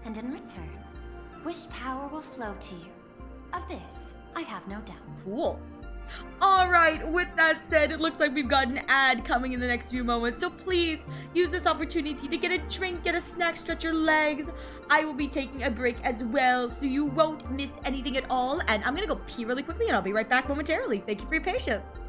And in return, wish power will flow to you. Of this, I have no doubt. Cool. Alright, with that said, it looks like we've got an ad coming in the next few moments, so please use this opportunity to get a drink, get a snack, stretch your legs. I will be taking a break as well, so you won't miss anything at all, and I'm gonna go pee really quickly and I'll be right back momentarily. Thank you for your patience.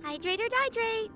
Hydrate or dihydrate.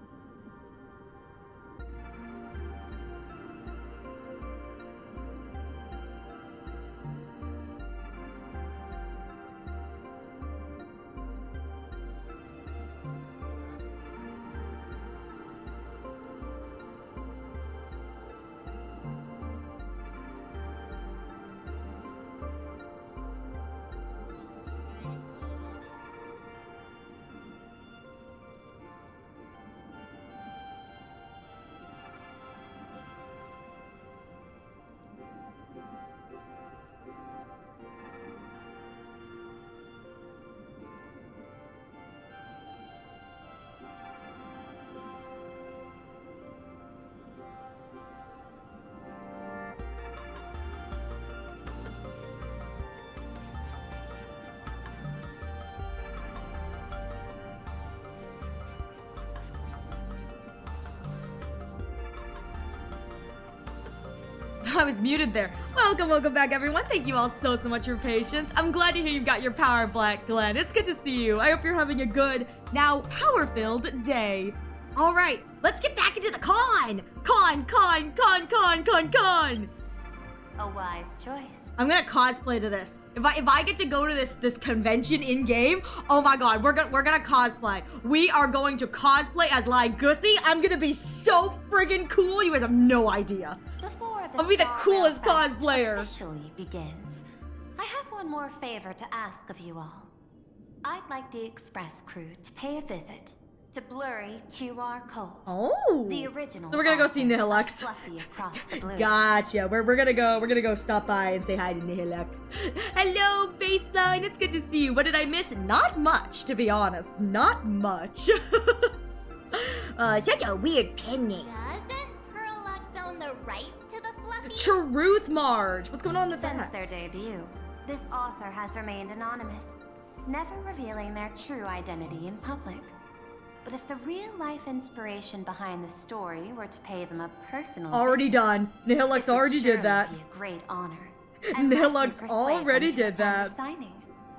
I was muted there. Welcome back, everyone. Thank you all so much for your patience. I'm glad to hear you've got your power back, Glenn. It's good to see you. I hope you're having a good, now power-filled day. All right, let's get back into the con. Con. A wise choice. I'm gonna cosplay to this. If I get to go to this convention in game, oh my god, we're gonna cosplay. We are going to cosplay as Like Gussie. I'm gonna be so friggin' cool. You guys have no idea. Before I'll be the Star coolest Rail Fest cosplayer. officially begins, I have one more favor to ask of you all. I'd like the Express crew to pay a visit to Blurry QR Code. Oh. The original. So we're gonna go see author of Nihilux. Fluffy across the blue. Gotcha. We're gonna go stop by and say hi to Nihilux. Hello, Baseline. It's good to see you. What did I miss? Not much, to be honest. Not much. Such a weird pen name. Doesn't Parallax own the rights to the Fluffy? Truth Marge. What's going on with Since that? their debut, this author has remained anonymous, never revealing their true identity in public. But if the real-life inspiration behind the story were to pay them a personal Already visit, done. Nihilux it would already did surely that. be a great honor. And Nihilux likely persuade already them to did attend the that. signing,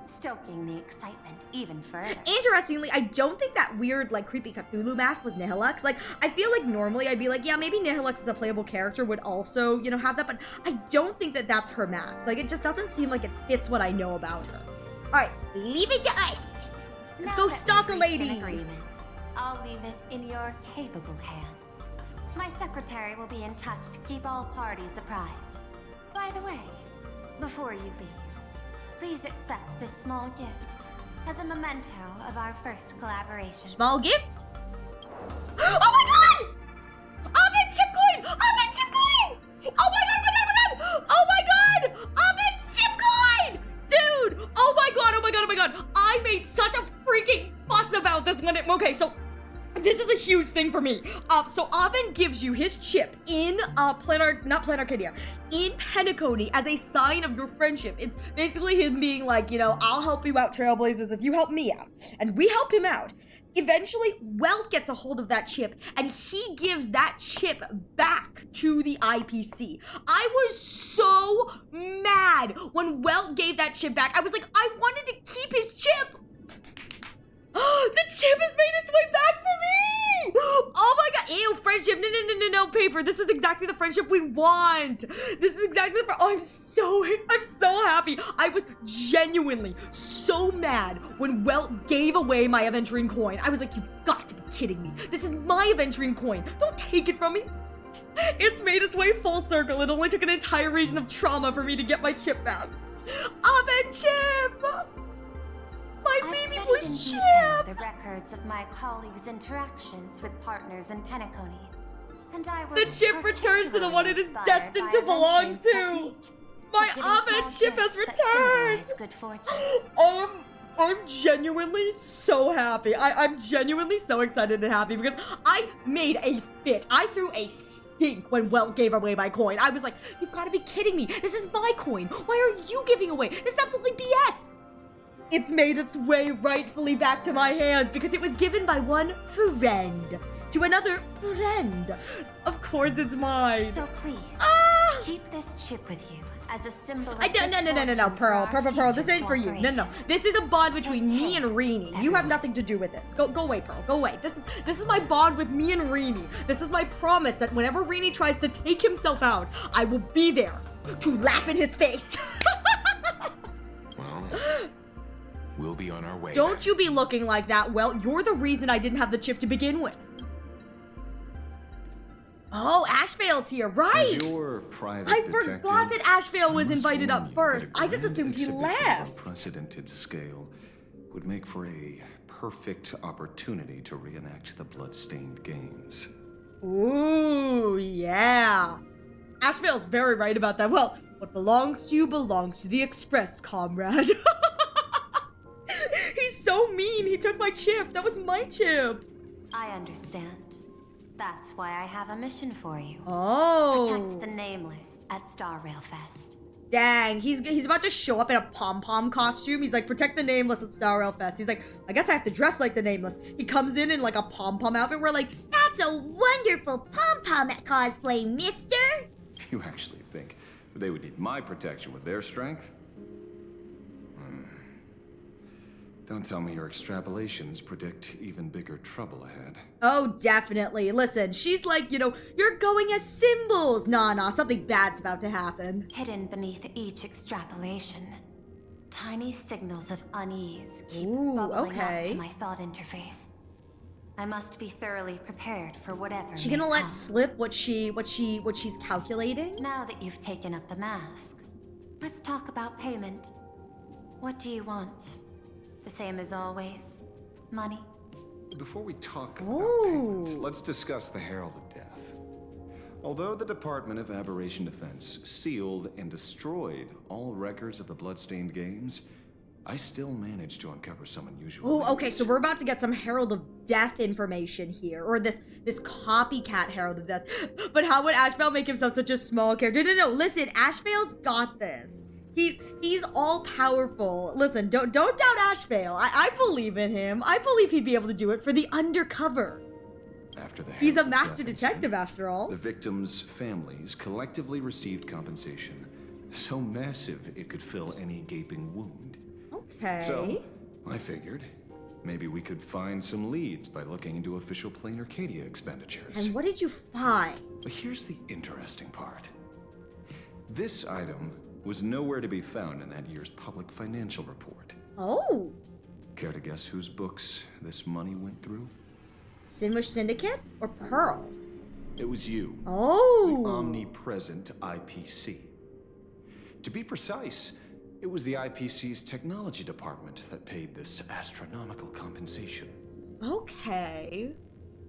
stoking the excitement even further. Interestingly, I don't think that weird, like, creepy Cthulhu mask was Nihilux. Like, I feel like normally I'd be like, yeah, maybe Nihilux as a playable character would also, you know, have that, but I don't think that that's her mask. Like, it just doesn't seem like it fits what I know about her. All right, leave it to us. Let's Now go that stalk a we've reached lady. an agreement, I'll leave it in your capable hands. My secretary will be in touch to keep all parties apprised. By the way, before you leave, please accept this small gift as a memento of our first collaboration. Small gift? Oh my god! Ovid Chipcoin! Ovid Chipcoin! Oh my god! Oh my god! Ovid Chipcoin! Dude! Oh my god! I made such a freaking fuss about this when it. Okay, so this is a huge thing for me. So Oven gives you his chip in not Planarcadia, in Penacony as a sign of your friendship. It's basically him being like, you know, I'll help you out, Trailblazers, if you help me out. And we help him out. Eventually, Welt gets a hold of that chip, and he gives that chip back to the IPC. I was so mad when Welt gave that chip back. I was like, I wanted to keep his chip. The chip has made its way back to me! Oh my god! Ew, friendship! No, paper. This is exactly the friendship we want. This is exactly the. Oh, I'm so happy. I was genuinely so mad when Welt gave away my Aventurine coin. I was like, you've got to be kidding me. This is my Aventurine coin. Don't take it from me. It's made its way full circle. It only took an entire region of trauma for me to get my chip back. Aven chip! My baby boy chip! The records of my colleagues' interactions with partners in Penacony. And I was the chip returns to the one it is destined to belong to! My Aven chip has returned! Good fortune. I'm genuinely so happy. I'm genuinely so excited and happy because I made a fit. I threw a stink when Welt gave away my coin. I was like, you've got to be kidding me. This is my coin. Why are you giving away? This is absolutely BS. It's made its way rightfully back to my hands because it was given by one friend to another friend. Of course it's mine. So please, keep this chip with you as a symbol of No, Pearl, this ain't for you. No. This is a bond between me and Reenie. You have nothing to do with this. Go away, Pearl. Go away. This is my bond with me and Reenie. This is my promise that whenever Reenie tries to take himself out, I will be there to laugh in his face. Well, we'll be on our way. Don't you be looking like that. Well, you're the reason I didn't have the chip to begin with. Oh, Ashvale's here, right? Your private I detective, forgot that Ashvale was I must invited warn up you first. that a I just grand assumed he exhibition left. of unprecedented scale would make for a perfect opportunity to reenact the blood-stained games. Ooh, yeah. Ashvale's very right about that. Well, what belongs to you belongs to the Express, comrade. He's so mean. He took my chip. That was my chip. I understand. That's why I have a mission for you. Oh. Protect the Nameless at Star Rail Fest. Dang, he's about to show up in a pom-pom costume. He's like, protect the Nameless at Star Rail Fest. He's like, I guess I have to dress like the Nameless. He comes in like a pom-pom outfit. We're like, That's a wonderful pom-pom cosplay, mister. You actually think they would need my protection with their strength? Don't tell me your extrapolations predict even bigger trouble ahead. Oh, definitely. Listen, she's like, you know, you're going as symbols. Nah, something bad's about to happen. Hidden beneath each extrapolation, tiny signals of unease keep Ooh, bubbling okay. up to my thought interface. I must be thoroughly prepared for whatever. She may gonna let come. slip what she's calculating? Now that you've taken up the mask, let's talk about payment. What do you want? The same as always. Money? Before we talk Ooh. about payment, let's discuss the Herald of Death. Although the Department of Aberration Defense sealed and destroyed all records of the Bloodstained Games, I still managed to uncover some unusual. Oh, okay, so we're about to get some Herald of Death information here, or this copycat Herald of Death. But how would Ashvale make himself such a small character? No, listen, Ashvale's got this. He's all powerful. Listen, don't doubt Ashvale. I believe in him. I believe he'd be able to do it for the undercover. After the He's a Herald of master Death detective, incident, after all. The victims' families collectively received compensation so massive it could fill any gaping wound. Okay. So, I figured maybe we could find some leads by looking into official Plain Arcadia expenditures. And what did you find? But here's the interesting part. This item was nowhere to be found in that year's public financial report. Oh. Care to guess whose books this money went through? Sinwish Syndicate or Pearl? It was you. Oh. The omnipresent IPC. To be precise, it was the IPC's technology department that paid this astronomical compensation. Okay.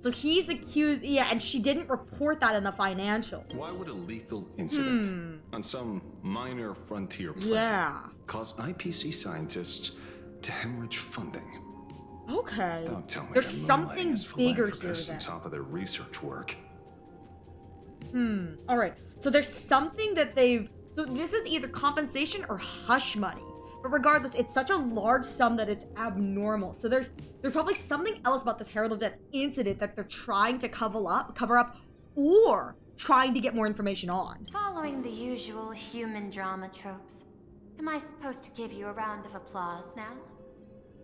So he's accused, yeah, and she didn't report that in the financials. Why would a lethal incident on some minor frontier planet cause IPC scientists to hemorrhage funding? Okay. Don't tell me There's they're something moonlighting as bigger here philanthropists then. on top of their research work. All right. So there's something that they've. So this is either compensation or hush money. But regardless, it's such a large sum that it's abnormal. So there's probably something else about this Herald of Death incident that they're trying to cover up, or trying to get more information on. Following the usual human drama tropes, am I supposed to give you a round of applause now?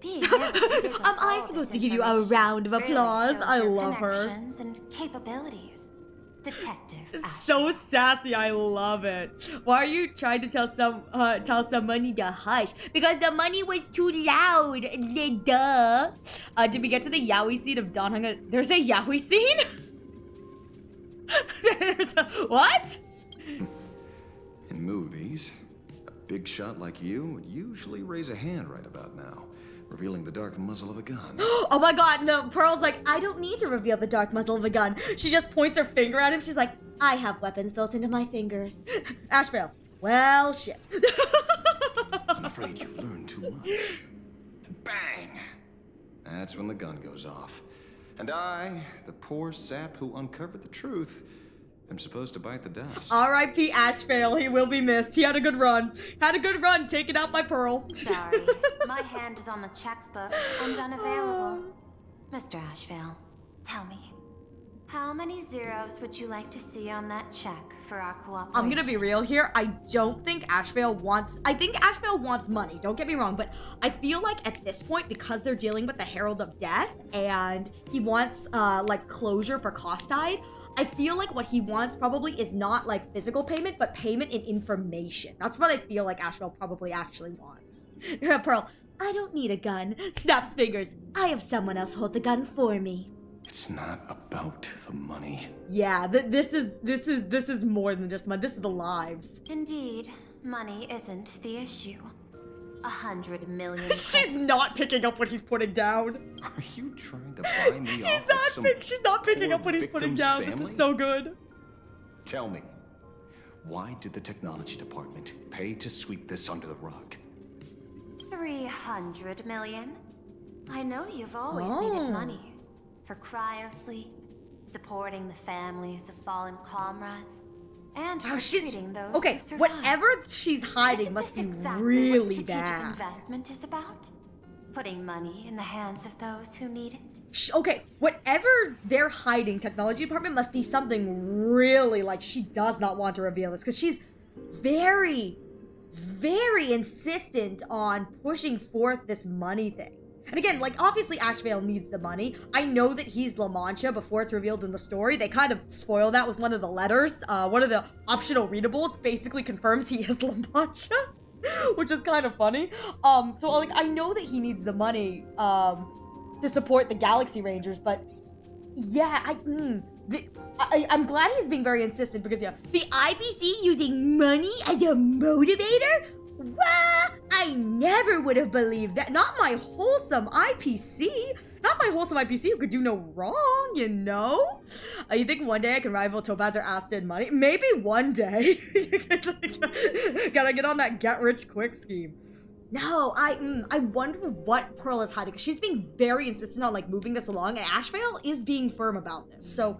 Being able to dig up Am I all supposed this to give you a information round of really applause? shows I your love her. connections and capabilities. Detective. So sassy, I love it. Why are you trying to tell somebody to hush? Because the money was too loud. Duh. Did we get to the yaoi scene of Don Hung? There's a yaoi scene? What? In movies, a big shot like you would usually raise a hand right about now, revealing the dark muzzle of a gun. Oh my god, no. Pearl's like, I don't need to reveal the dark muzzle of a gun. She just points her finger at him. She's like, I have weapons built into my fingers. Ashvale, well, shit. I'm afraid you've learned too much. And bang! That's when the gun goes off. And I, the poor sap who uncovered the truth, am supposed to bite the dust. R.I.P. Ashvale, he will be missed. He had a good run. Taken out by Pearl. Sorry, my hand is on the checkbook and unavailable. Mr. Ashvale, tell me, how many zeros would you like to see on that check for our cooperation? I'm gonna be real here. I don't think Ashvale wants... I think Ashvale wants money. Don't get me wrong. But I feel like at this point, because they're dealing with the Herald of Death, and he wants, like, closure for Costide, I feel like what he wants probably is not, like, physical payment, but payment in information. That's what I feel like Ashvale probably actually wants. Pearl, I don't need a gun. Snaps fingers. I have someone else hold the gun for me. It's not about the money. Yeah, this is more than just money. This is the lives. Indeed, money isn't the issue. 100 million. She's not picking up what he's putting down. Are you trying to buy me off like some She's not picking poor up what he's putting victim's down. family? This is so good. Tell me, why did the technology department pay to sweep this under the rug? 300 million? I know you've always needed money. For cryosleep, supporting the families of fallen comrades, and for treating those okay. who survived. Whatever she's hiding must be really what strategic bad. investment is about? Putting money in the hands of those who need it? Okay, whatever they're hiding, technology department must be something really, like, she does not want to reveal this, because she's very, very insistent on pushing forth this money thing. And again, like, obviously Ashvale needs the money. I know that he's La Mancha before it's revealed in the story. They kind of spoil that with one of the letters. One of the optional readables basically confirms he is La Mancha, which is kind of funny. So, like, I know that he needs the money, to support the Galaxy Rangers, but yeah, I'm glad he's being very insistent because, yeah, the IPC using money as a motivator? What? I never would have believed that. Not my wholesome IPC. Not my wholesome IPC who could do no wrong, you know? You think one day I can rival Topaz or Asta in money? Maybe one day. Gotta get on that get-rich-quick scheme. No, I wonder what Pearl is hiding. She's being very insistent on, like, moving this along, and Ashvale is being firm about this. So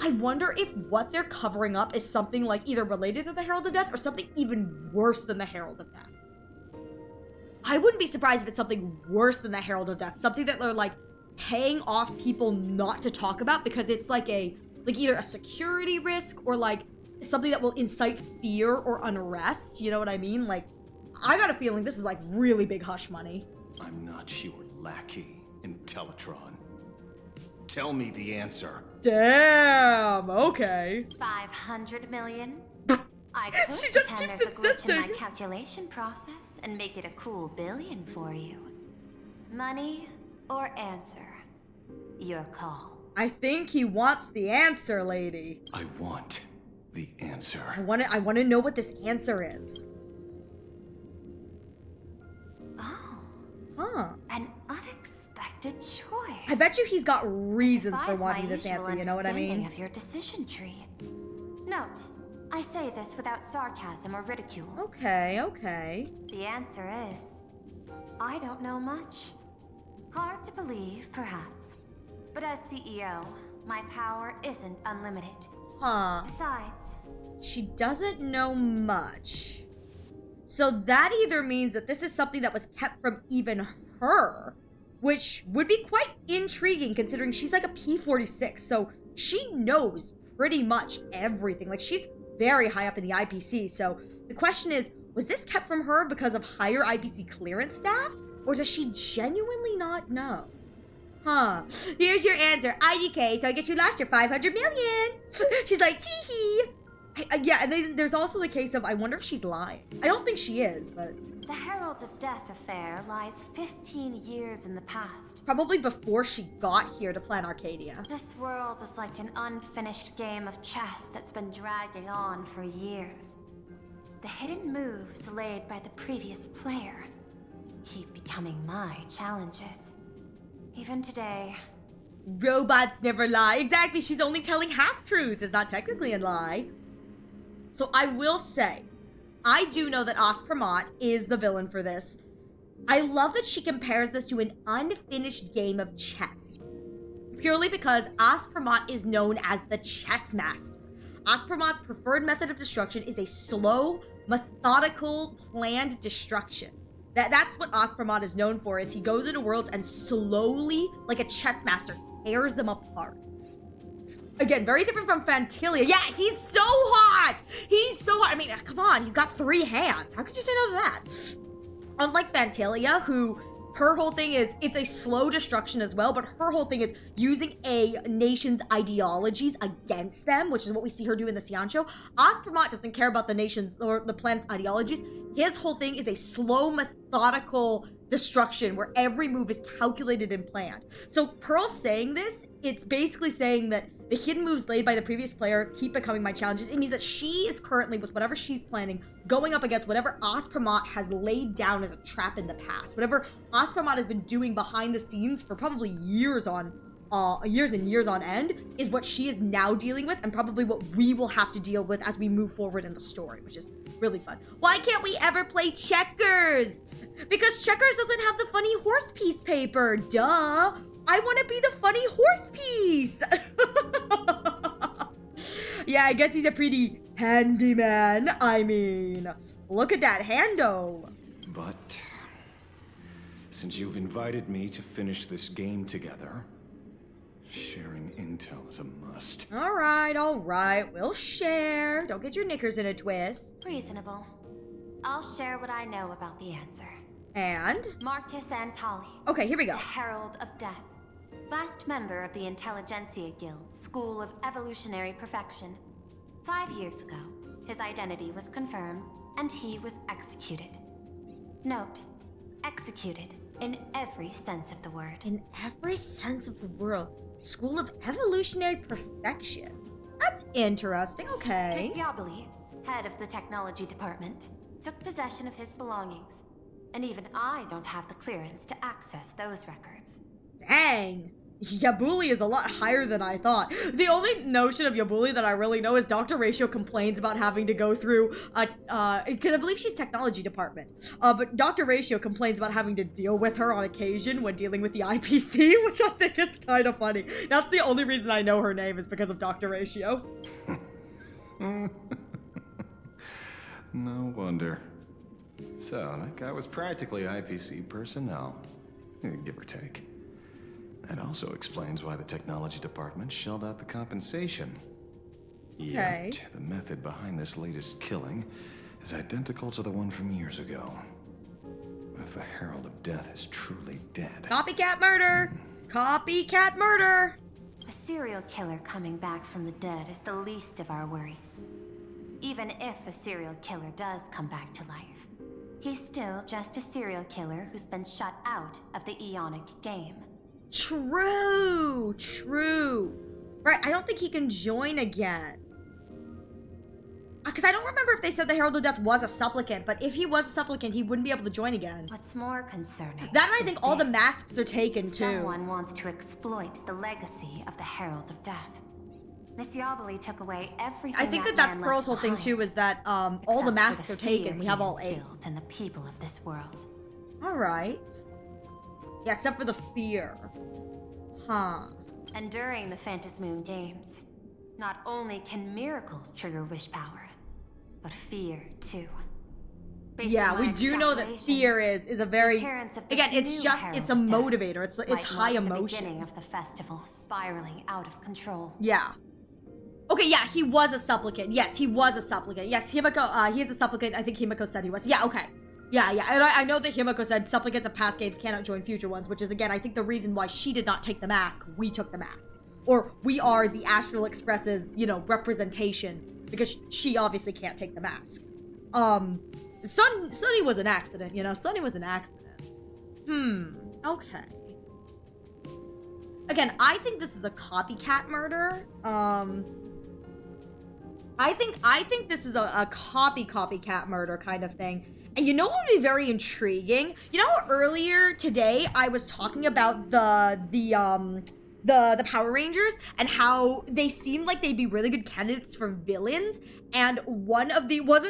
I wonder if what they're covering up is something, like, either related to the Herald of Death or something even worse than the Herald of Death. I wouldn't be surprised if it's something worse than the Herald of Death. Something that they're, like, paying off people not to talk about because it's, like, either a security risk or, like, something that will incite fear or unrest. You know what I mean? Like, I got a feeling this is, like, really big hush money. I'm not your lackey, Intellitron. Tell me the answer. Damn, okay. 500 million? I could She just pretend keeps there's a glitch in insisting. my calculation process and make it a cool billion for you. Money or answer? Your call. I think he wants the answer, lady. I want the answer. I want to know what this answer is. Oh. Huh. An unexpected choice. I bet you he's got reasons for Defies wanting my this usual answer, you know what I understanding mean? of your decision tree. Note, I say this without sarcasm or ridicule. Okay, okay. The answer is, I don't know much. Hard to believe, perhaps. But as CEO, my power isn't unlimited. Huh. Besides, She doesn't know much. So that either means that this is something that was kept from even her, which would be quite intriguing considering she's like a P46, so she knows pretty much everything. Like, she's very high up in the IPC, so the question is, was this kept from her because of higher IPC clearance staff, or does she genuinely not know? Huh. Here's your answer. IDK, so I guess you lost your 500 million. She's like, tee-hee. Yeah, and then there's also the case of, I wonder if she's lying. I don't think she is, but... the Herald of Death affair lies 15 years in the past. Probably before she got here to plan Arcadia. This world is like an unfinished game of chess that's been dragging on for years. The hidden moves laid by the previous player keep becoming my challenges. Even today. Robots never lie. Exactly, she's only telling half-truths. It's not technically a lie. So I will say, I do know that Ospramat is the villain for this. I love that she compares this to an unfinished game of chess. Purely because Ospramat is known as the chess master. Ospramat's preferred method of destruction is a slow, methodical, planned destruction. That's what Ospramat is known for, is he goes into worlds and slowly, like a chess master, tears them apart. Again, very different from Fantilia. Yeah, he's so hot! He's so hot. I mean, come on, he's got 3 hands. How could you say no to that? Unlike Fantilia, who her whole thing is, it's a slow destruction as well, but her whole thing is using a nation's ideologies against them, which is what we see her do in the Sion show. Ospramat doesn't care about the nation's or the planet's ideologies. His whole thing is a slow, methodical destruction where every move is calculated and planned. So Pearl saying this, it's basically saying that the hidden moves laid by the previous player keep becoming my challenges. It means that she is currently, with whatever she's planning, going up against whatever Ospramat has laid down as a trap in the past. Whatever Ospramat has been doing behind the scenes for probably years and years on end is what she is now dealing with, and probably what we will have to deal with as we move forward in the story, which is really fun. Why can't we ever play checkers? Because checkers doesn't have the funny horse piece paper. Duh. I want to be the funny horse piece. Yeah, I guess he's a pretty handy man. I mean, look at that handle. But since you've invited me to finish this game together, sharing intel is a must. All right. We'll share. Don't get your knickers in a twist. Reasonable. I'll share what I know about the answer. And? Marcus Antali. Okay, here we go. The Herald of Death. Last member of the Intelligentsia Guild, School of Evolutionary Perfection. 5 years ago, his identity was confirmed, and he was executed. Note, executed in every sense of the word. In every sense of the word. School of Evolutionary Perfection. That's interesting, okay. Miss Yabali, head of the technology department, took possession of his belongings. And even I don't have the clearance to access those records. Dang. Yabuli is a lot higher than I thought. The only notion of Yabuli that I really know is Dr. Ratio complains about having to go through, because I believe she's technology department. But Dr. Ratio complains about having to deal with her on occasion when dealing with the IPC, which I think is kind of funny. That's the only reason I know her name is because of Dr. Ratio. No wonder. So, that guy was practically IPC personnel, give or take. That also explains why the technology department shelled out the compensation. Okay. Yet, the method behind this latest killing is identical to the one from years ago. If the Herald of Death is truly dead... Copycat murder! Copycat murder! A serial killer coming back from the dead is the least of our worries. Even if a serial killer does come back to life, he's still just a serial killer who's been shut out of the Ionic game. True! Right, I don't think he can join again. Because I don't remember if they said the Herald of Death was a supplicant, but if he was a supplicant, he wouldn't be able to join again. What's more concerning... That and I think all the masks are taken, too. Someone wants to exploit the legacy of the Herald of Death. Miss Yabali took away everything. I think that's Pearl's whole thing, too, is that all the masks are taken. We have all 8. In the people of this world. Alright. Yeah, except for the fear. Huh. And during the Phantasmoon Games, not only can miracles trigger wish power, but fear too. Yeah, we do know that fear is a very... Again, it's a motivator. It's high emotion. The beginning of the festival spiraling out of control. Yeah. Okay, yeah, he was a supplicant. Yes, he was a supplicant. Yes, Himiko, he is a supplicant. I think Himiko said he was. Yeah, okay. Yeah. And I know that Himiko said supplicants of past games cannot join future ones, which is, again, I think the reason why she did not take the mask. We took the mask. Or we are the Astral Express's, representation, because she obviously can't take the mask. Sunny was an accident, Sunny was an accident. Okay. Again, I think this is a copycat murder. I think this is a copycat murder kind of thing. And you know what would be very intriguing? You know, earlier today I was talking about the Power Rangers and how they seemed like they'd be really good candidates for villains. And one of the what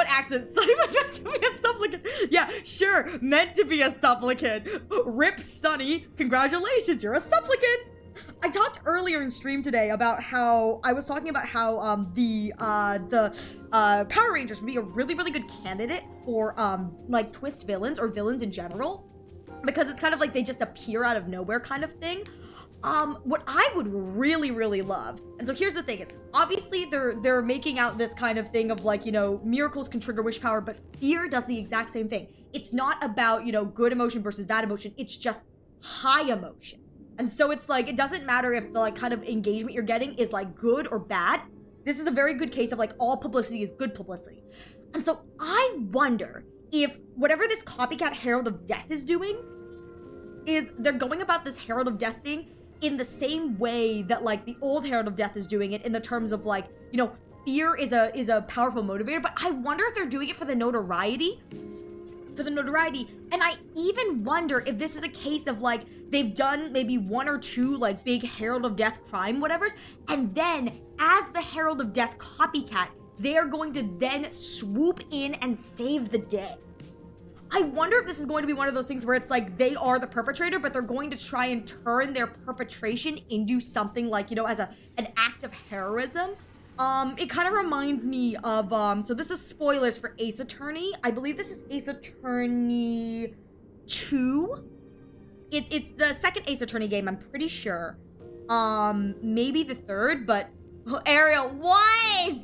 accent? Sunny was meant to be a supplicant. Yeah, sure, meant to be a supplicant. Rip Sunny, congratulations, you're a supplicant. I talked earlier in stream today about how I was talking about how the Power Rangers would be a really, really good candidate for like twist villains or villains in general, because it's kind of like they just appear out of nowhere kind of thing. What I would really, really love, and so here's the thing is, obviously they're making out this kind of thing of like, miracles can trigger wish power, but fear does the exact same thing. It's not about, good emotion versus bad emotion. It's just high emotion. And so it's like, it doesn't matter if the like kind of engagement you're getting is like good or bad. This is a very good case of like all publicity is good publicity. And so I wonder if whatever this copycat Herald of Death is doing is they're going about this Herald of Death thing in the same way that like the old Herald of Death is doing it, in the terms of like, fear is a powerful motivator, but I wonder if they're doing it for the notoriety. And I even wonder if this is a case of like they've done maybe 1 or 2 like big Herald of Death crime whatevers, and then as the Herald of Death copycat, they are going to then swoop in and save the day. I wonder if this is going to be one of those things where it's like they are the perpetrator, but they're going to try and turn their perpetration into something like, as an act of heroism. It kind of reminds me of, so this is spoilers for Ace Attorney. I believe this is Ace Attorney 2. It's the second Ace Attorney game, I'm pretty sure. Maybe the third, but Ariel, what?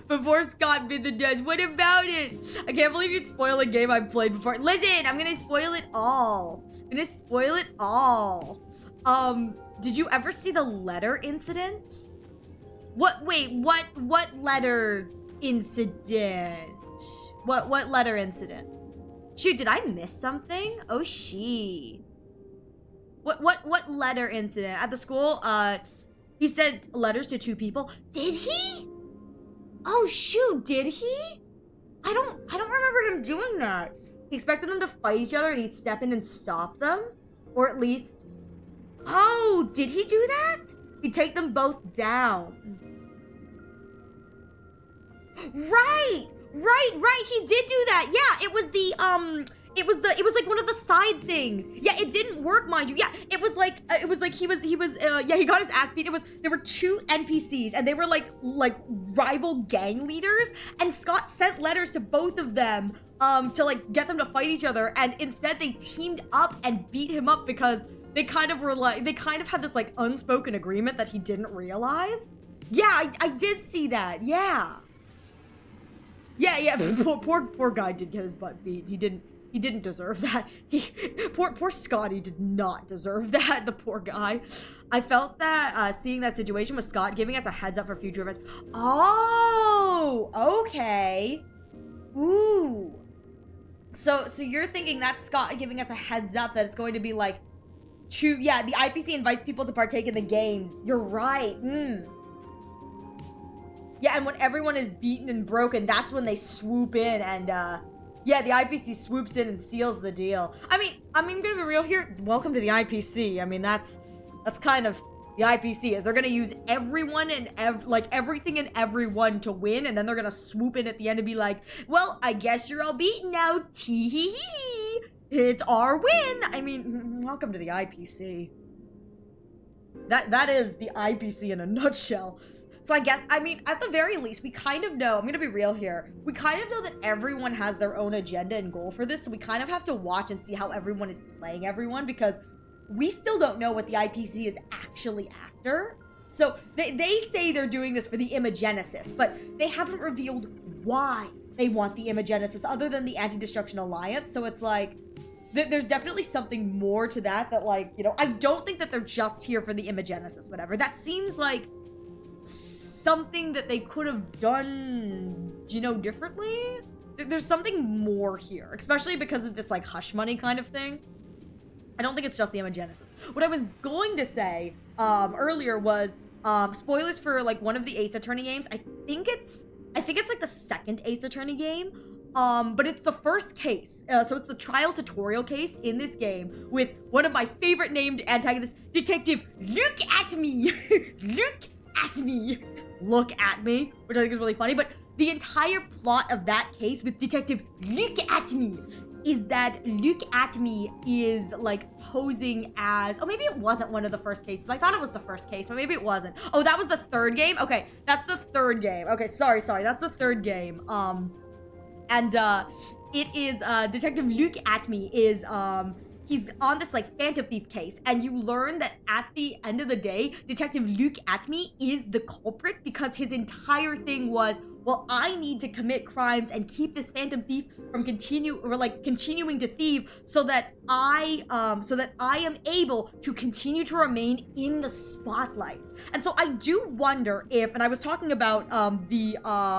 Before Scott bit the dust. What about it? I can't believe you'd spoil a game I've played before. Listen, I'm gonna spoil it all. I'm gonna spoil it all. Did you ever see the letter incident? Wait, what letter incident? What letter incident? Shoot, did I miss something? Oh, she. What letter incident? At the school, he sent letters to 2 people. Did he? Oh, shoot, did he? I don't remember him doing that. He expected them to fight each other and he'd step in and stop them? Or at least... Oh, did he do that? He'd take them both down. Right, he did do that. Yeah, it was like one of the side things. Yeah, it didn't work, mind you. Yeah, it was like he got his ass beat. There were 2 NPCs and they were like rival gang leaders, and Scott sent letters to both of them to like get them to fight each other, and instead they teamed up and beat him up because they kind of had this like unspoken agreement that he didn't realize. Yeah, I did see that. Yeah. Poor guy did get his butt beat. He didn't deserve that. Poor Scotty did not deserve that. The poor guy. I felt that seeing that situation with Scott giving us a heads up for future events. Oh, okay. Ooh. So you're thinking that's Scott giving us a heads up that it's going to be like the IPC invites people to partake in the games. You're right. Yeah, and when everyone is beaten and broken, that's when they swoop in and, the IPC swoops in and seals the deal. I mean, I'm gonna be real here. Welcome to the IPC. I mean, that's kind of the IPC is. They're gonna use everyone and everything and everyone to win, and then they're gonna swoop in at the end and be like, well, I guess you're all beaten now. Tee-hee-hee. It's our win. I mean, welcome to the IPC. That is the IPC in a nutshell. So I guess, I mean, at the very least, we kind of know, I'm gonna be real here, we kind of know that everyone has their own agenda and goal for this, so we kind of have to watch and see how everyone is playing everyone, because we still don't know what the IPC is actually after. So they say they're doing this for the Imagenesis, but they haven't revealed why they want the Imagenesis other than the Anti-Destruction Alliance, so it's like, there's definitely something more to that, like, you know, I don't think that they're just here for the Imagenesis, whatever. That seems like something that they could have done, you know, differently. There's something more here, especially because of this like hush money kind of thing. I don't think it's just the Imagenesis. What I was going to say earlier was spoilers for like one of the Ace Attorney games. I think it's like the second Ace Attorney game. But it's the first case. So it's the trial tutorial case in this game with one of my favorite named antagonists, Detective Look At Me. Look at me, which I think is really funny. But the entire plot of that case with Detective Look At Me is that Look At Me is like posing as, oh, maybe it wasn't one of the first cases. I thought it was the first case, but maybe it wasn't. Oh, that was the third game? Okay, that's the third game. Okay, sorry, that's the third game. It is, Detective Look At Me is, he's on this like Phantom Thief case, and you learn that at the end of the day, Detective Look At Me is the culprit because his entire thing was, well, I need to commit crimes and keep this Phantom Thief from continuing to thieve so that I am able to continue to remain in the spotlight. And so I do wonder if, and I was talking about the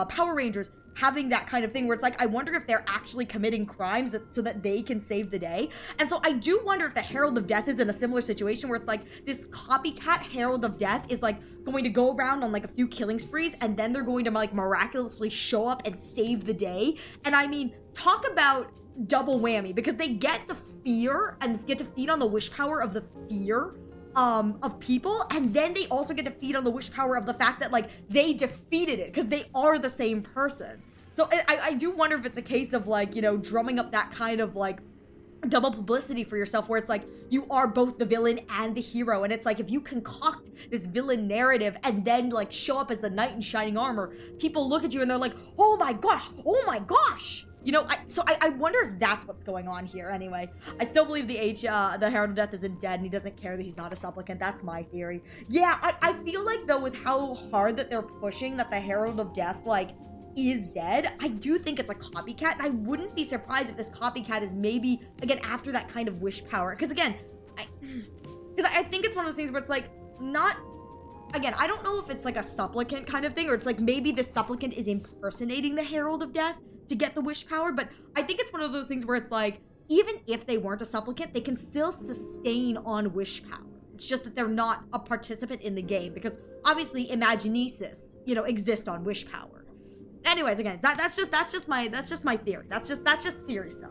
Power Rangers having that kind of thing where it's like, I wonder if they're actually committing crimes so that they can save the day. And so I do wonder if the Herald of Death is in a similar situation where it's like this copycat Herald of Death is like going to go around on like a few killing sprees, and then they're going to like miraculously show up and save the day. And I mean, talk about double whammy, because they get the fear and get to feed on the wish power of the fear of people, and then they also get to feed on the wish power of the fact that like they defeated it because they are the same person. So I do wonder if it's a case of like, you know, drumming up that kind of like double publicity for yourself where it's like you are both the villain and the hero, and it's like if you concoct this villain narrative and then like show up as the knight in shining armor, people look at you and they're like, oh my gosh, You know, I wonder if that's what's going on here. Anyway, I still believe the Herald of Death isn't dead and he doesn't care that he's not a supplicant. That's my theory. Yeah, I feel like though with how hard that they're pushing that the Herald of Death like is dead, I do think it's a copycat, and I wouldn't be surprised if this copycat is maybe again after that kind of wish power. Because again, I think it's one of those things where it's like not. Again, I don't know if it's like a supplicant kind of thing, or it's like maybe the supplicant is impersonating the Herald of Death to get the wish power, but I think it's one of those things where it's like, even if they weren't a supplicant, they can still sustain on wish power. It's just that they're not a participant in the game, because obviously Imaginesis, you know, exist on wish power. Anyways, again, that's just my theory. That's just theory stuff.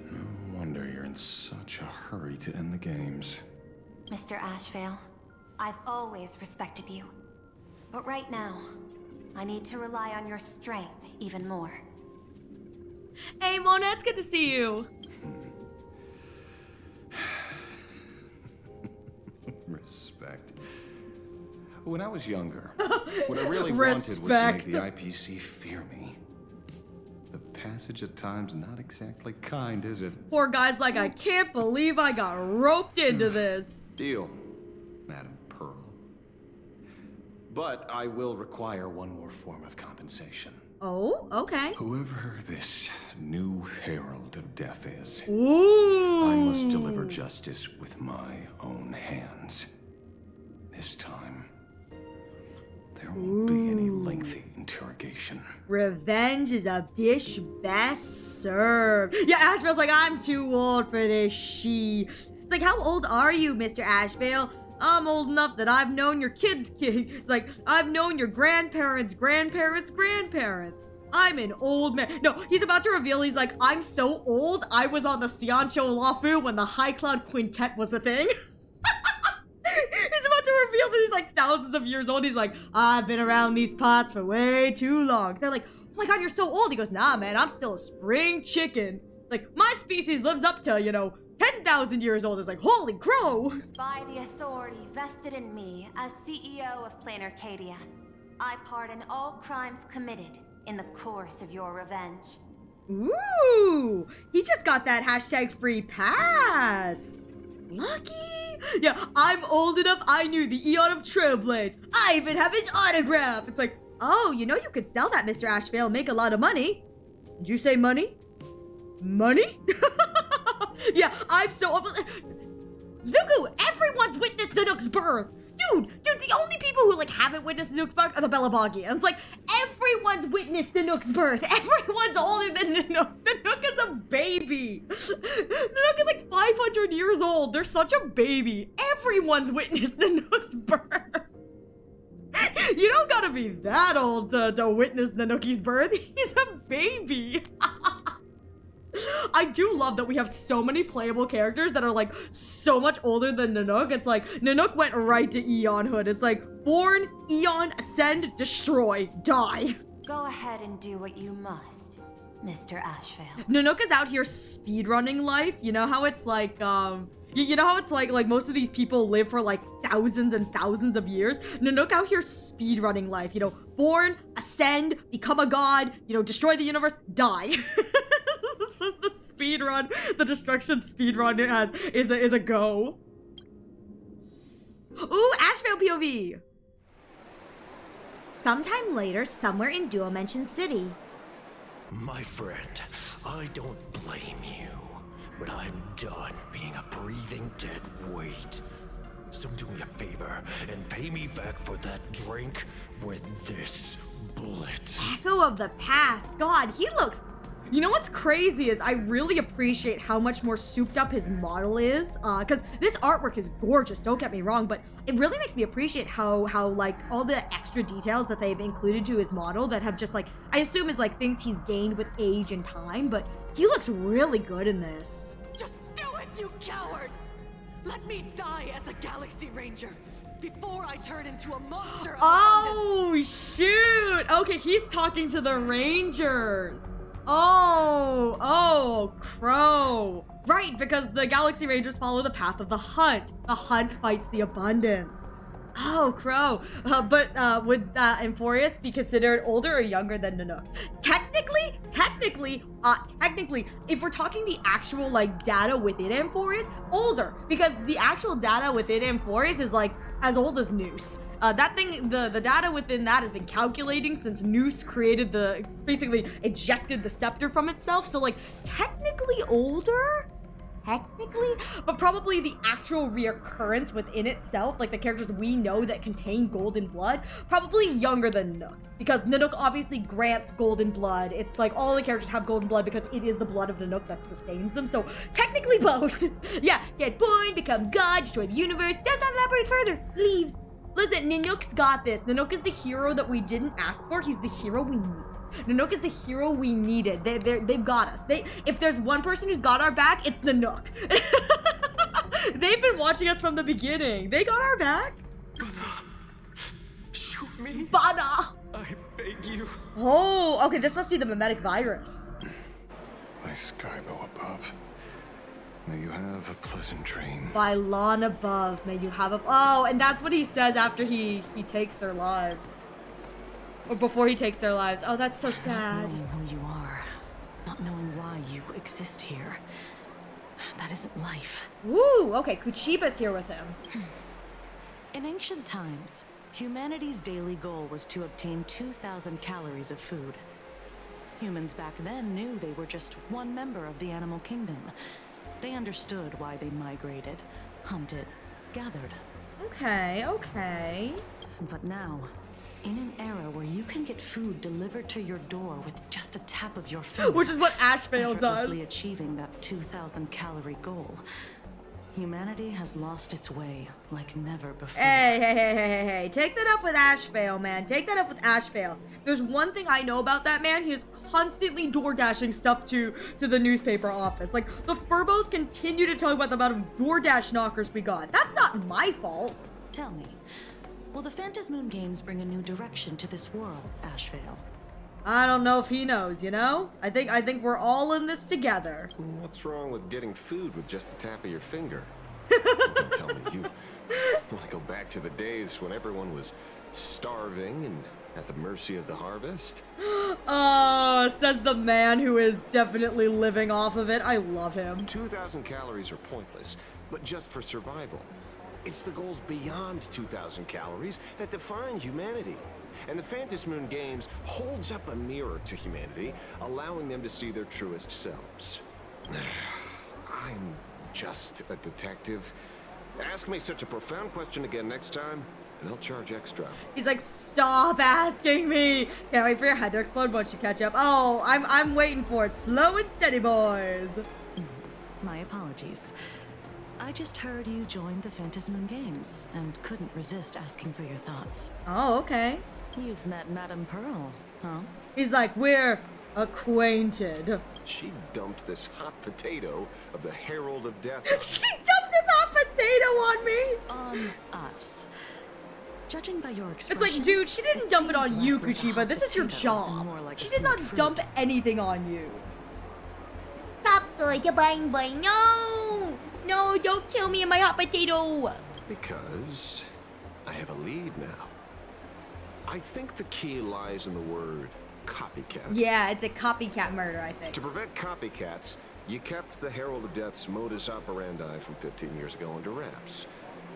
No wonder you're in such a hurry to end the games. Mr. Ashvale, I've always respected you. But right now, I need to rely on your strength even more. Hey, Mona, it's good to see you. Respect. When I was younger, what I really wanted was to make the IPC fear me. The passage at times not exactly kind, is it? Poor guy's like, I can't believe I got roped into this. Deal, Madam Pearl. But I will require one more form of compensation. Oh, okay. Whoever this new Herald of Death is, ooh, I must deliver justice with my own hands. This time, there won't be any lengthy interrogation. Revenge is a dish best served. Yeah, Ashvale's like, I'm too old for this she. It's like, how old are you, Mr. Ashvale? I'm old enough that I've known your kids' kid. It's like, I've known your grandparents' grandparents' grandparents. I'm an old man. No, he's about to reveal, he's like, I'm so old, I was on the Xianqiu Lafu when the High Cloud Quintet was a thing. He's about to reveal that he's like thousands of years old. He's like, I've been around these parts for way too long. They're like, oh my god, you're so old. He goes, nah, man, I'm still a spring chicken. Like, my species lives up to, you know, 10,000 years old. It's like, holy crow. By the authority vested in me as CEO of Planar Cadia, I pardon all crimes committed in the course of your revenge. Ooh, he just got that hashtag free pass. Lucky. Yeah, I'm old enough, I knew the Eon of Trailblaze. I even have his autograph. It's like, oh, you know you could sell that, Mr. Ashvale, and make a lot of money. Did you say money? Money? Yeah, I'm so... Zuko, everyone's witnessed Nanook's birth. Dude, the only people who, like, haven't witnessed Nanook's birth are the Belabogians. Like, everyone's witnessed Nanook's birth. Everyone's older than Nanook. Nanook is a baby. Nanook is, like, 500 years old. They're such a baby. Everyone's witnessed Nanook's birth. You don't gotta be that old to witness Nanooki's birth. He's a baby. I do love that we have so many playable characters that are like so much older than Nanook. It's like Nanook went right to Eonhood. It's like born, Eon, ascend, destroy, die. Go ahead and do what you must, Mr. Ashvale. Nanook is out here speedrunning life. You know how it's like, you know how it's like most of these people live for like thousands and thousands of years? Nanook out here speedrunning life, you know, born, ascend, become a god, you know, destroy the universe, die. This is the speed run, the destruction speed run it has is a go. Ooh, Ashvale POV. Sometime later, somewhere in Dual Mention City. My friend, I don't blame you, but I'm done being a breathing dead weight. So do me a favor and pay me back for that drink with this bullet. Echo of the past. God, he looks... You know what's crazy is I really appreciate how much more souped up his model is, because this artwork is gorgeous, don't get me wrong, but it really makes me appreciate how like all the extra details that they've included to his model that have just like, I assume is like things he's gained with age and time, but he looks really good in this. Just do it, you coward! Let me die as a Galaxy Ranger before I turn into a monster of abundance. Shoot! Okay, he's talking to the Rangers. Oh, Crow. Right, because the Galaxy Rangers follow the path of the Hunt. The Hunt fights the Abundance. Oh, Crow. But would Amphorius be considered older or younger than Nanook? Technically, if we're talking the actual, like, data within Amphorius, older. Because the actual data within Amphorius is, like, as old as Noose. That thing, the data within that has been calculating since Noose created basically ejected the scepter from itself. So, like, technically older? Technically, but probably the actual reoccurrence within itself, like the characters we know that contain golden blood, probably younger than Nook. Because Nanook obviously grants golden blood. It's like all the characters have golden blood because it is the blood of Nanook that sustains them. So technically both. Yeah, get born, become God, destroy the universe, does not elaborate further, leaves. Listen, Nanook's got this. Nanook is the hero that we didn't ask for. He's the hero we need. Nanook is the hero we needed. They've got us. If there's one person who's got our back, it's Nanook. They've been watching us from the beginning. They got our back. Bana, shoot me. Bana! I beg you. Oh, okay, this must be the mimetic virus. My Skybo above, may you have a pleasant dream. By lawn above, may you have a... Oh, and that's what he says after he takes their lives. Or before he takes their lives. Oh, that's so sad. Not knowing who you are, not knowing why you exist here. That isn't life. Woo! Okay, Kuchiba's here with him. In ancient times, humanity's daily goal was to obtain 2,000 calories of food. Humans back then knew they were just one member of the animal kingdom. They understood why they migrated, hunted, gathered. Okay. But now, in an era where you can get food delivered to your door with just a tap of your finger, which is what Ashvale does, effortlessly achieving that 2,000 calorie goal, humanity has lost its way like never before. Hey. Take that up with Ashvale, man. Take that up with Ashvale. There's one thing I know about that man. He is constantly door dashing stuff to the newspaper office. Like, the Furbos continue to talk about the amount of DoorDash knockers we got. That's not my fault. Tell me, will the Phantasmoon games bring a new direction to this world, Ashvale? I don't know if he knows, you know? I think we're all in this together. What's wrong with getting food with just the tap of your finger? Don't tell me you want to go back to the days when everyone was starving and at the mercy of the harvest? Oh, says the man who is definitely living off of it. I love him. 2,000 calories are pointless, but just for survival. It's the goals beyond 2,000 calories that define humanity. And the Phantasmoon Games holds up a mirror to humanity, allowing them to see their truest selves. I'm just a detective. Ask me such a profound question again next time, and I'll charge extra. He's like, stop asking me. Can't wait for your head to explode once you catch up. Oh, I'm waiting for it. Slow and steady, boys. My apologies. I just heard you joined the Phantasmoon Games and couldn't resist asking for your thoughts. Oh, okay. You've met Madame Pearl, huh? He's like, we're acquainted. She dumped this hot potato of the Herald of Death. She dumped this hot potato on me! On us. Judging by your expression, it's like, dude, she didn't dump it on you, Kuchiba. This is your job. Like she did not dump anything on you. Stop the bang bang. No! No, don't kill me in my hot potato. Because I have a lead now. I think the key lies in the word copycat. Yeah, it's a copycat murder, I think. To prevent copycats, you kept the Herald of Death's modus operandi from 15 years ago under wraps.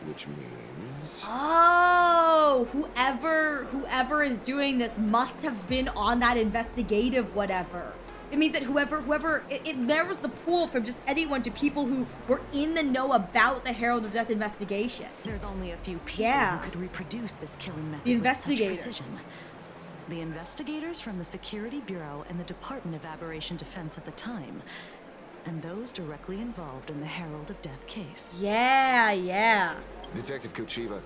Which means... Oh, whoever is doing this must have been on that investigative whatever. It means that whoever, it narrows the pool from just anyone to people who were in the know about the Herald of Death investigation. There's only a few people who could reproduce this killing method. The investigators. With such precision. The investigators from the Security Bureau and the Department of Aberration Defense at the time. And those directly involved in the Herald of Death case. Yeah. Detective Kuchiba,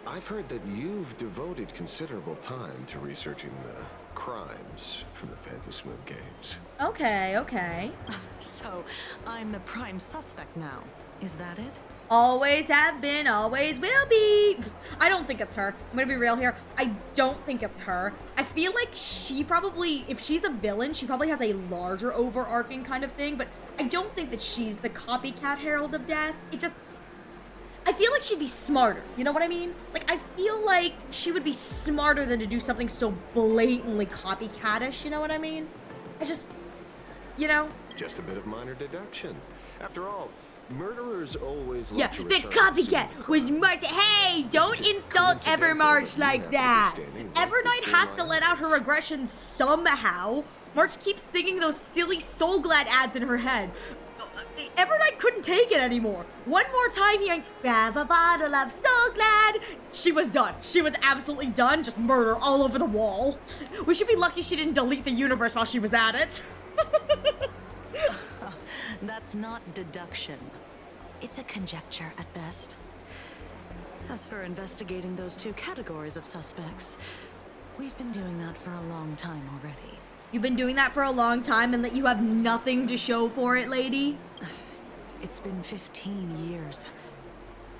I've heard that you've devoted considerable time to researching the crimes from the Phantasmoon Games. Okay. So, I'm the prime suspect now. Is that it? Always have been, always will be. I don't think it's her. I'm gonna be real here. I don't think it's her. I feel like she probably, if she's a villain, she probably has a larger overarching kind of thing, but I don't think that she's the copycat Herald of Death. I feel like she'd be smarter. You know what I mean? Like, I feel like she would be smarter than to do something so blatantly copycatish. You know what I mean? I just, you know? Just a bit of minor deduction. After all, murderers always Yeah, look to the return copycat was March. Hey, don't insult Evermarch like that. Evernight has to let out her aggression somehow. March keeps singing those silly Soul Glad ads in her head. Evernight couldn't take it anymore. One more time hearing, grab a bottle of Soul Glad. She was done. She was absolutely done. Just murder all over the wall. We should be lucky she didn't delete the universe while she was at it. That's not deduction. It's a conjecture at best. As for investigating those two categories of suspects, we've been doing that for a long time already. You've been doing that for a long time and that you have nothing to show for it, lady? It's been 15 years.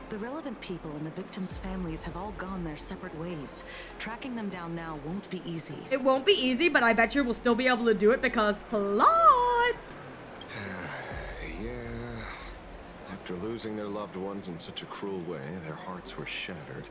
The relevant people and the victims' families have all gone their separate ways. Tracking them down now won't be easy. It won't be easy, but I bet you we'll still be able to do it because plot! Yeah. After losing their loved ones in such a cruel way, their hearts were shattered.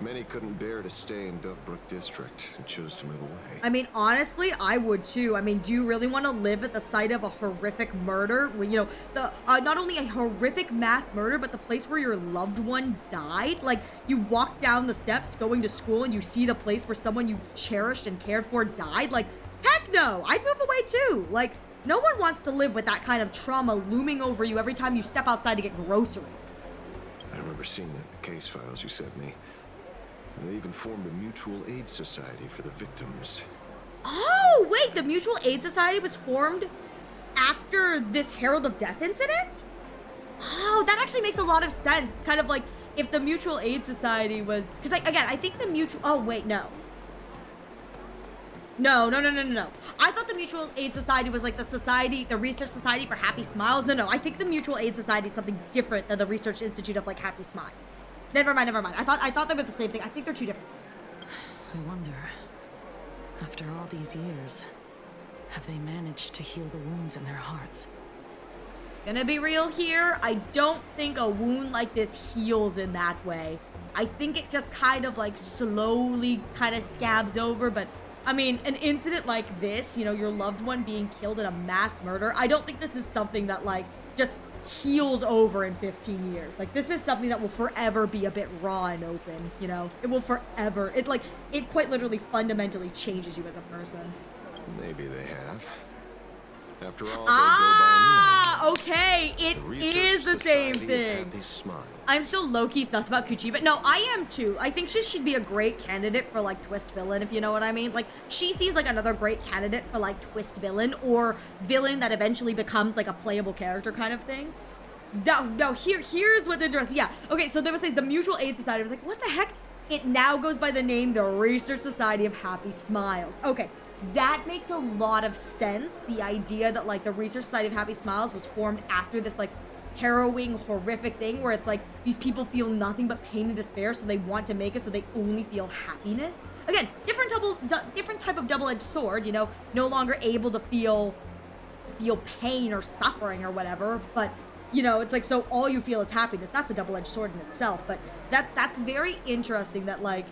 Many couldn't bear to stay in Dovebrook District and chose to move away. I mean, honestly, I would too. I mean, do you really want to live at the site of a horrific murder? You know, the not only a horrific mass murder, but the place where your loved one died? Like, you walk down the steps going to school and you see the place where someone you cherished and cared for died? Like, heck no! I'd move away too! Like, no one wants to live with that kind of trauma looming over you every time you step outside to get groceries. I remember seeing that in the case files you sent me. They even formed a mutual aid society for the victims. Oh, wait, the Mutual Aid Society was formed after this Herald of Death incident? Oh, that actually makes a lot of sense. It's kind of like if the Mutual Aid Society was... Because, again, I think the Mutual... Oh, wait, no. No. I thought the Mutual Aid Society was like the society, the Research Society for Happy Smiles. No, I think the Mutual Aid Society is something different than the Research Institute of, like, Happy Smiles. Never mind. I thought they were the same thing. I think they're two different things. I wonder, after all these years, have they managed to heal the wounds in their hearts? Gonna be real here, I don't think a wound like this heals in that way. I think it just kind of like slowly kind of scabs over, but I mean, an incident like this, you know, your loved one being killed in a mass murder, I don't think this is something that like just heals over in 15 years. Like, this is something that will forever be a bit raw and open, you know? It will forever, it quite literally fundamentally changes you as a person. Maybe they have. After all, okay, it is the same thing. I'm still low-key sus about Kuchi, but no, I am too. I think she should be a great candidate for, like, twist villain, if you know what I mean. Like, she seems like another great candidate for, like, twist villain, or villain that eventually becomes, like, a playable character kind of thing. Now, here's what's interesting. Yeah, okay, so there was, like, the Mutual Aid Society. I was like, what the heck? It now goes by the name the Research Society of Happy Smiles. Okay. That makes a lot of sense. The idea that, like, the Research Society of Happy Smiles was formed after this, like, harrowing, horrific thing where it's like these people feel nothing but pain and despair, so they want to make it so they only feel happiness. Again, different type of double-edged sword, you know, no longer able to feel pain or suffering or whatever, but, you know, it's like, so all you feel is happiness. That's a double-edged sword in itself, but that's very interesting that, like,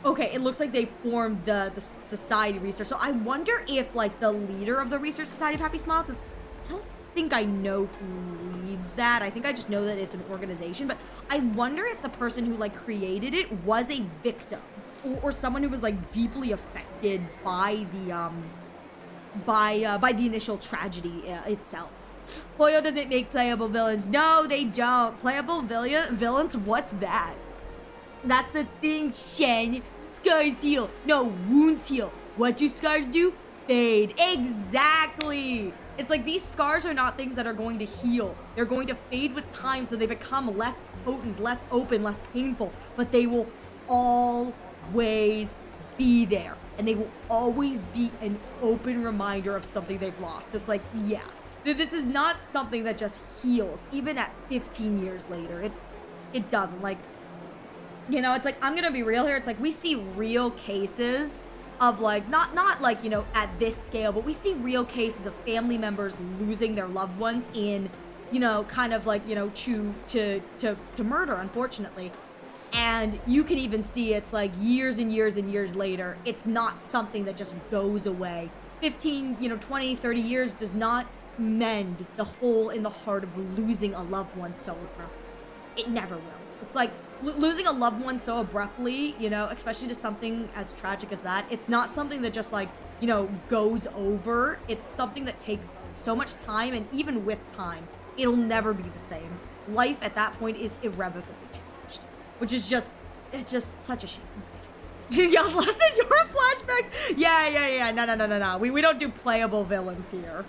okay, it looks like they formed the society research. So I wonder if, like, the leader of the Research Society of Happy Smiles is... I don't think I know who leads that. I think I just know that it's an organization. But I wonder if the person who, like, created it was a victim. Or someone who was, like, deeply affected by the, by the initial tragedy itself. Poyo doesn't make playable villains. No, they don't. Playable villains? What's that? That's the thing, Shen. Scars heal. No, wounds heal. What do scars do? Fade. Exactly. It's like these scars are not things that are going to heal. They're going to fade with time, so they become less potent, less open, less painful. But they will always be there. And they will always be an open reminder of something they've lost. It's like, yeah. This is not something that just heals. Even at 15 years later. It doesn't. Like, you know, it's like, I'm gonna be real here. It's like, we see real cases of, like, not like, you know, at this scale, but we see real cases of family members losing their loved ones in you know, kind of like, you know, to murder, unfortunately. And you can even see it's like years and years and years later, it's not something that just goes away. 15, you know, 20, 30 years does not mend the hole in the heart of losing a loved one so abruptly. It never will. It's like losing a loved one so abruptly, you know, especially to something as tragic as that. It's not something that just like, you know, goes over. It's something that takes so much time, and even with time, it'll never be the same. Life at that point is irrevocably changed, which is just, it's just such a shame. Yeah, listen, your flashbacks. Yeah. No. We don't do playable villains here.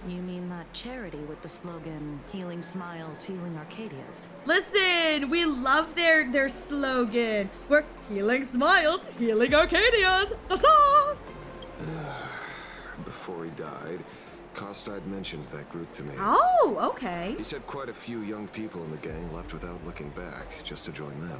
You mean that charity with the slogan, Healing Smiles, Healing Arcadias? Listen, we love their slogan. We're healing smiles, healing Arcadias. Ta-ta! Before he died, Kostad mentioned that group to me. Oh, okay. He said quite a few young people in the gang left without looking back, just to join them.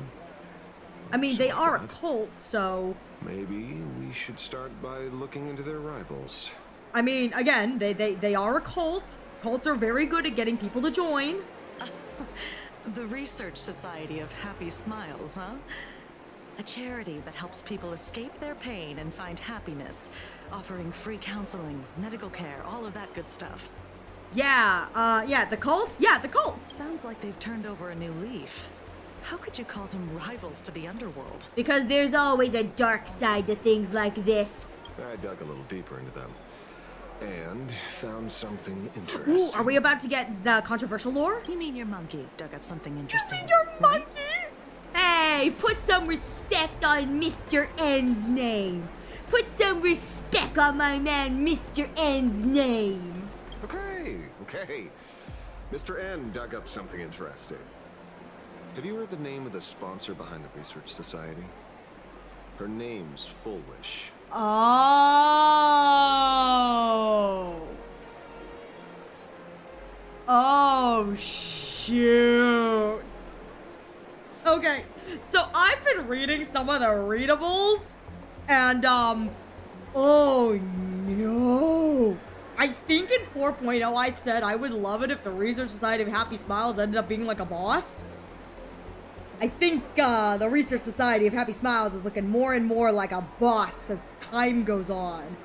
I mean, they are a cult, so... Maybe we should start by looking into their rivals. I mean, again, they are a cult. Cults are very good at getting people to join. The Research Society of Happy Smiles, huh? A charity that helps people escape their pain and find happiness, offering free counseling, medical care, all of that good stuff. Yeah, the cult? Yeah, the cult. Sounds like they've turned over a new leaf. How could you call them rivals to the underworld? Because there's always a dark side to things like this. I dug a little deeper into them. And found something interesting. Ooh, are we about to get the controversial lore? You mean your monkey dug up something interesting? You mean your monkey? Hey, put some respect on Mr. N's name. Put some respect on my man Mr. N's name. Okay. Mr. N dug up something interesting. Have you heard the name of the sponsor behind the Research Society? Her name's Fullwish. Oh, shoot. Okay, so I've been reading some of the readables, and, oh, no. I think in 4.0 I said I would love it if the Research Society of Happy Smiles ended up being like a boss. I think the Research Society of Happy Smiles is looking more and more like a boss as time goes on.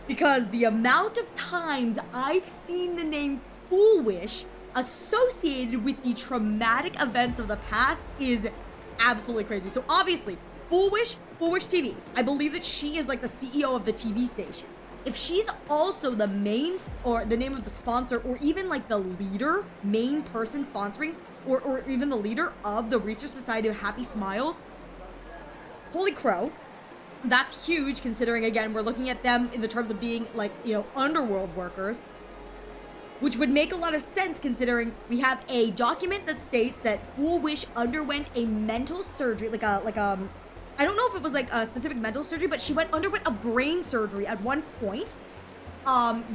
Because the amount of times I've seen the name Foolwish associated with the traumatic events of the past is absolutely crazy. So obviously, Foolwish TV, I believe that she is like the CEO of the TV station. If she's also the main, or the name of the sponsor, or even like the leader, main person sponsoring, or even the leader of the Research Society of Happy Smiles, holy crow, that's huge considering, again, we're looking at them in the terms of being like, you know, underworld workers, which would make a lot of sense considering we have a document that states that Foolwish underwent a mental surgery, I don't know if it was like a specific mental surgery, but she underwent a brain surgery at one point.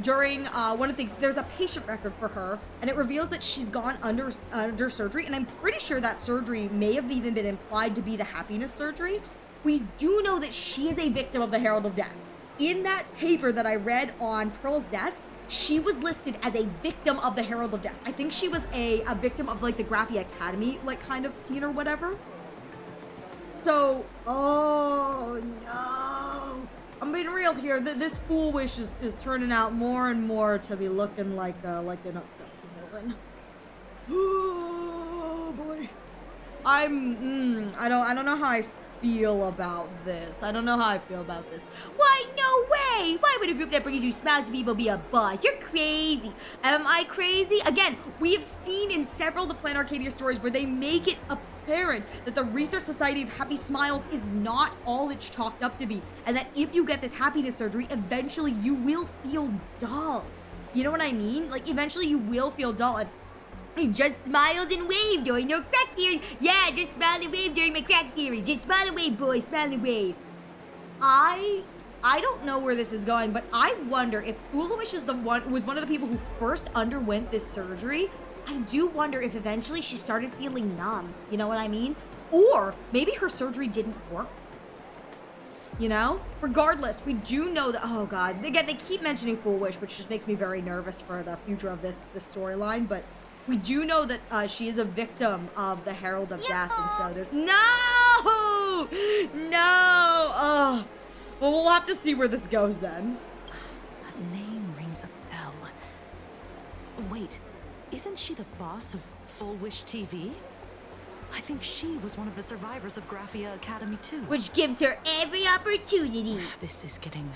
During one of the things, there's a patient record for her, and it reveals that she's gone under surgery, and I'm pretty sure that surgery may have even been implied to be the happiness surgery. We do know that she is a victim of the Herald of Death. In that paper that I read on Pearl's desk, she was listed as a victim of the Herald of Death. I think she was a victim of like the Graphi Academy like kind of scene or whatever. So, oh no. I'm being real here. This Foolwish is turning out more and more to be looking like an villain. Oh boy. I don't know how I feel about this. Why, no way! Why would a group that brings you smiles to people be a boss? You're crazy. Am I crazy? Again, we have seen in several of the Plan Arcadia stories where they make it apparent that the Research Society of Happy Smiles is not all it's chalked up to be, and that if you get this happiness surgery, eventually you will feel dull. You know what I mean? Like, eventually you will feel dull, and just smiles and wave during your crack theory. Yeah, just smile and wave during my crack theory. Just smile and wave, boy, smile and wave. I don't know where this is going, but I wonder if Foolwish was one of the people who first underwent this surgery. I do wonder if eventually she started feeling numb. You know what I mean? Or maybe her surgery didn't work. You know? Regardless, we do know that, oh god, again, they keep mentioning Foolwish, which just makes me very nervous for the future of this storyline, but We do know that she is a victim of the Herald of Death, and so there's no. Oh, well, we'll have to see where this goes then. That name rings a bell. Wait, isn't she the boss of Full Wish TV? I think she was one of the survivors of Graphia Academy too. Which gives her every opportunity. This is getting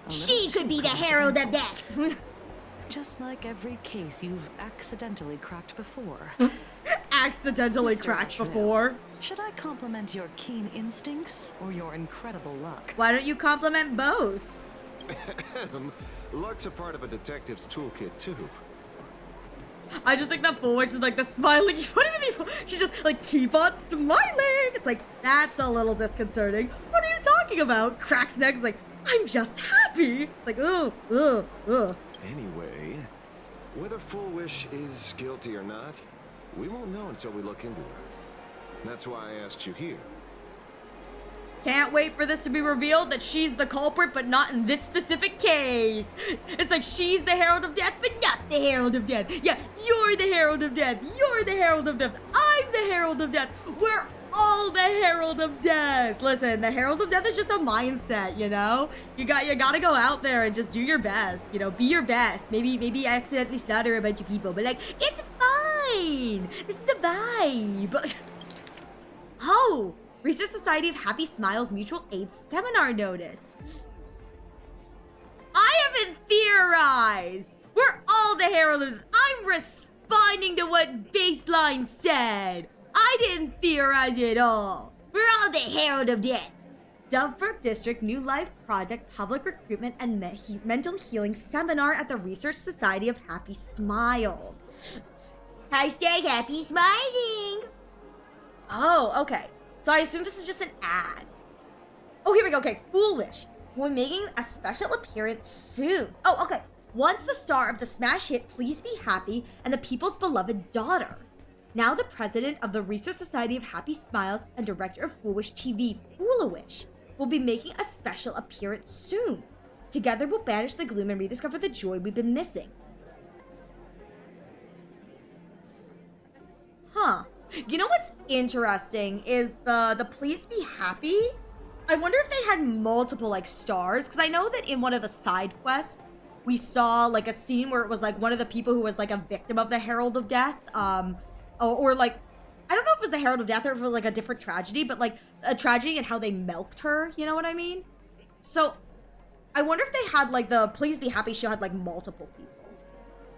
a She could be the Herald of Death. Just like every case you've accidentally cracked before. Accidentally Mr. cracked Ashrael, before. Should I compliment your keen instincts or your incredible luck? Why don't you compliment both? Luck's a part of a detective's toolkit too. I just think that Full Wish is like the smiling. She's just like, keep on smiling. It's like, that's a little disconcerting. What are you talking about? Cracks neck. It's like, I'm just happy. It's like, ugh. Anyway, whether Full Wish is guilty or not, we won't know until we look into her. That's why I asked you here. Can't wait for this to be revealed that she's the culprit, but not in this specific case. It's like she's the Herald of Death, but not the Herald of Death. Yeah, you're the Herald of Death. You're the Herald of Death. I'm the Herald of Death. We're all the Herald of Death. Listen, the Herald of Death is just a mindset, you know? You gotta go out there and just do your best. You know, be your best. Maybe accidentally slaughter a bunch of people, but like, it's fine. This is the vibe. Oh. Research Society of Happy Smiles Mutual Aid Seminar Notice. I haven't theorized. We're all the Herald of Death. I'm responding to what Baseline said. I didn't theorize at all. We're all the Herald of Death. Dovebrook District New Life Project Public Recruitment and Mental Healing Seminar at the Research Society of Happy Smiles. Hashtag happy smiling. Oh, okay. So I assume this is just an ad. Oh, here we go. Okay, Full Wish. We're making a special appearance soon. Oh, okay. Once the star of the smash hit Please Be Happy and the people's beloved daughter. Now the president of the Research Society of Happy Smiles and director of Full Wish TV, Fool-A-Wish, will be making a special appearance soon. Together we'll banish the gloom and rediscover the joy we've been missing. Huh. You know what's interesting is the Please Be Happy. I wonder if they had multiple like stars, because I know that in one of the side quests we saw like a scene where it was like one of the people who was like a victim of the Herald of Death, or like I don't know if it was the Herald of Death or if it was like a different tragedy, but like a tragedy and how they milked her. You know what I mean? So I wonder if they had like the Please Be Happy show had like multiple people.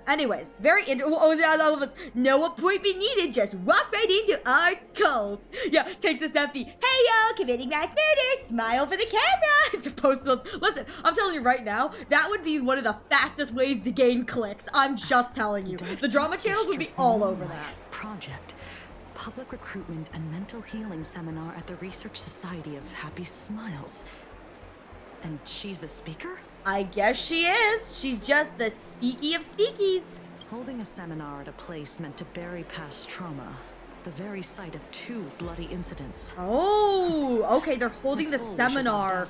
Anyways, very all of us, no appointment needed, just walk right into our cult. Yeah, takes a selfie. Hey yo, committing mass murder, smile for the camera. To post those. Listen, I'm telling you right now, that would be one of the fastest ways to gain clicks. I'm just telling you. The drama channels would be all over that. Project. Public Recruitment and Mental Healing Seminar at the Research Society of Happy Smiles. And she's the speaker? I guess she is. She's just the speaky of speakies. Holding a seminar at a place meant to bury past trauma. The very site of 2 bloody incidents. Oh, okay, they're holding the seminar.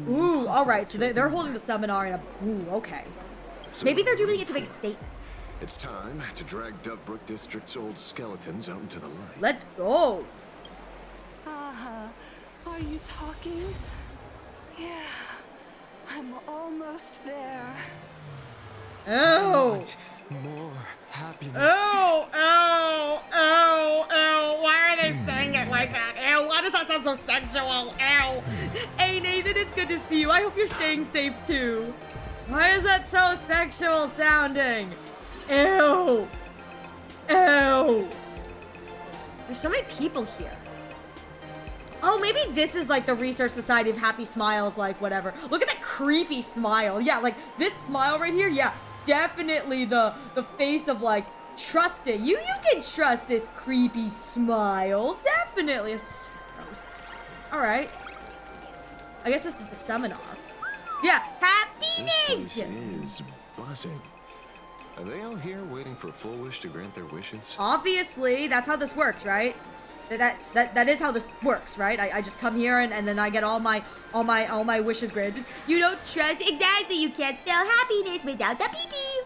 Ooh, alright, so they're holding the seminar in a... Ooh, okay. So maybe they're doing it to make a statement. It's time to drag Dovebrook District's old skeletons out into the light. Let's go. Are you talking? Yeah. I'm almost there. Oh. More happiness. Oh, oh, oh, oh. Why are they saying it like that? Ew, why does that sound so sexual? Ew. Hey, Nathan, it's good to see you. I hope you're staying safe, too. Why is that so sexual sounding? Ew. Ew. There's so many people here. Oh, maybe this is like the Research Society of Happy Smiles, like whatever. Look at that creepy smile. Yeah, like this smile right here. Yeah, definitely the face of like trusting. You can trust this creepy smile. Definitely. It's so gross. All right. I guess this is the seminar. Yeah, happiness. This place is buzzing. Are they all here waiting for Full Wish to grant their wishes? Obviously, that's how this works, right? That is how this works, right? I just come here and then I get all my wishes granted. You don't trust exactly. You can't spell happiness without the pee-pee.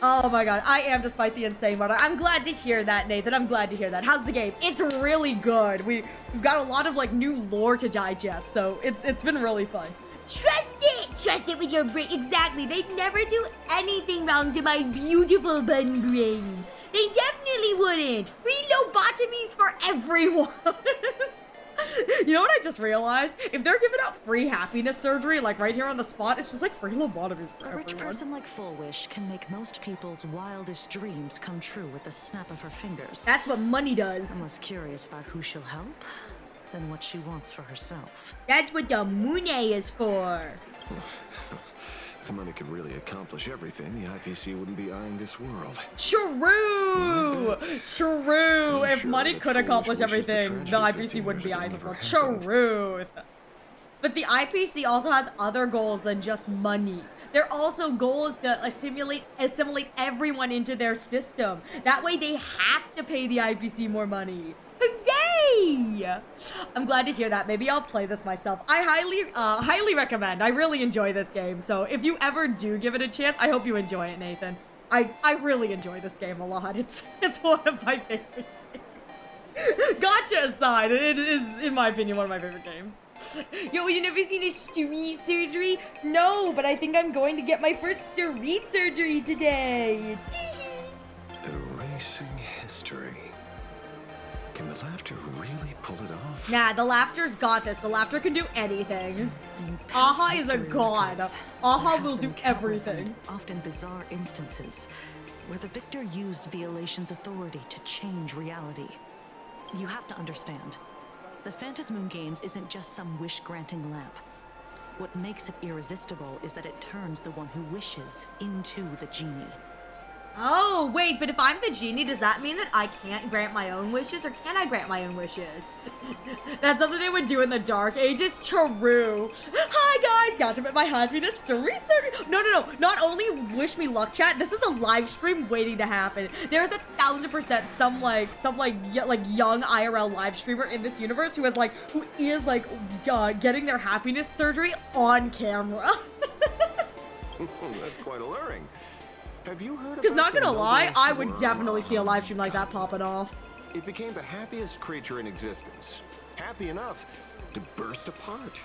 Oh my god, I am despite the insane murder. I'm glad to hear that, Nathan. I'm glad to hear that. How's the game? It's really good. We've got a lot of like new lore to digest, so it's been really fun. Trust it! Trust it with your brain. Exactly. They'd never do anything wrong to my beautiful bun brain. They definitely wouldn't. Free lobotomies for everyone. You know what I just realized? If they're giving out free happiness surgery, like right here on the spot, it's just like free lobotomies for everyone. A rich person like Full Wish can make most people's wildest dreams come true with the snap of her fingers. That's what money does. I'm less curious about who she'll help than what she wants for herself. That's what the Mune is for. If money could really accomplish everything, the IPC wouldn't be eyeing this world. True! True! If sure money that could Foolish accomplish wishes the everything, the tragedy IPC 15 wouldn't be years eyeing ago this world. never happened. Truth. But the IPC also has other goals than just money. Their also goal is to assimilate everyone into their system. That way they have to pay the IPC more money. Hooray! I'm glad to hear that. Maybe I'll play this myself. I highly recommend. I really enjoy this game. So if you ever do give it a chance, I hope you enjoy it, Nathan. I really enjoy this game a lot. It's one of my favorite games. Gotcha aside, it is, in my opinion, one of my favorite games. Yo, you never seen a street surgery? No, but I think I'm going to get my first street surgery today. Erasing history. Can the laughter really pull it off? Nah, the laughter's got this. The laughter can do anything. Aha is a god. Aha will do everything. Often bizarre instances where the victor used the Elation's authority to change reality. You have to understand, the Phantasmoon Games isn't just some wish-granting lamp. What makes it irresistible is that it turns the one who wishes into the genie. Oh, wait, but if I'm the genie, does that mean that I can't grant my own wishes, or can I grant my own wishes? That's something they would do in the Dark Ages. True. Hi, guys. Got to make my happiness street surgery. No. Not only wish me luck, chat. This is a live stream waiting to happen. There's 1,000% some young IRL live streamer in this universe who is getting their happiness surgery on camera. That's quite alluring. Have you heard Because not gonna lie, noblest I would worm definitely see a on live stream like that popping off. It became the happiest creature in existence. Happy enough to burst apart,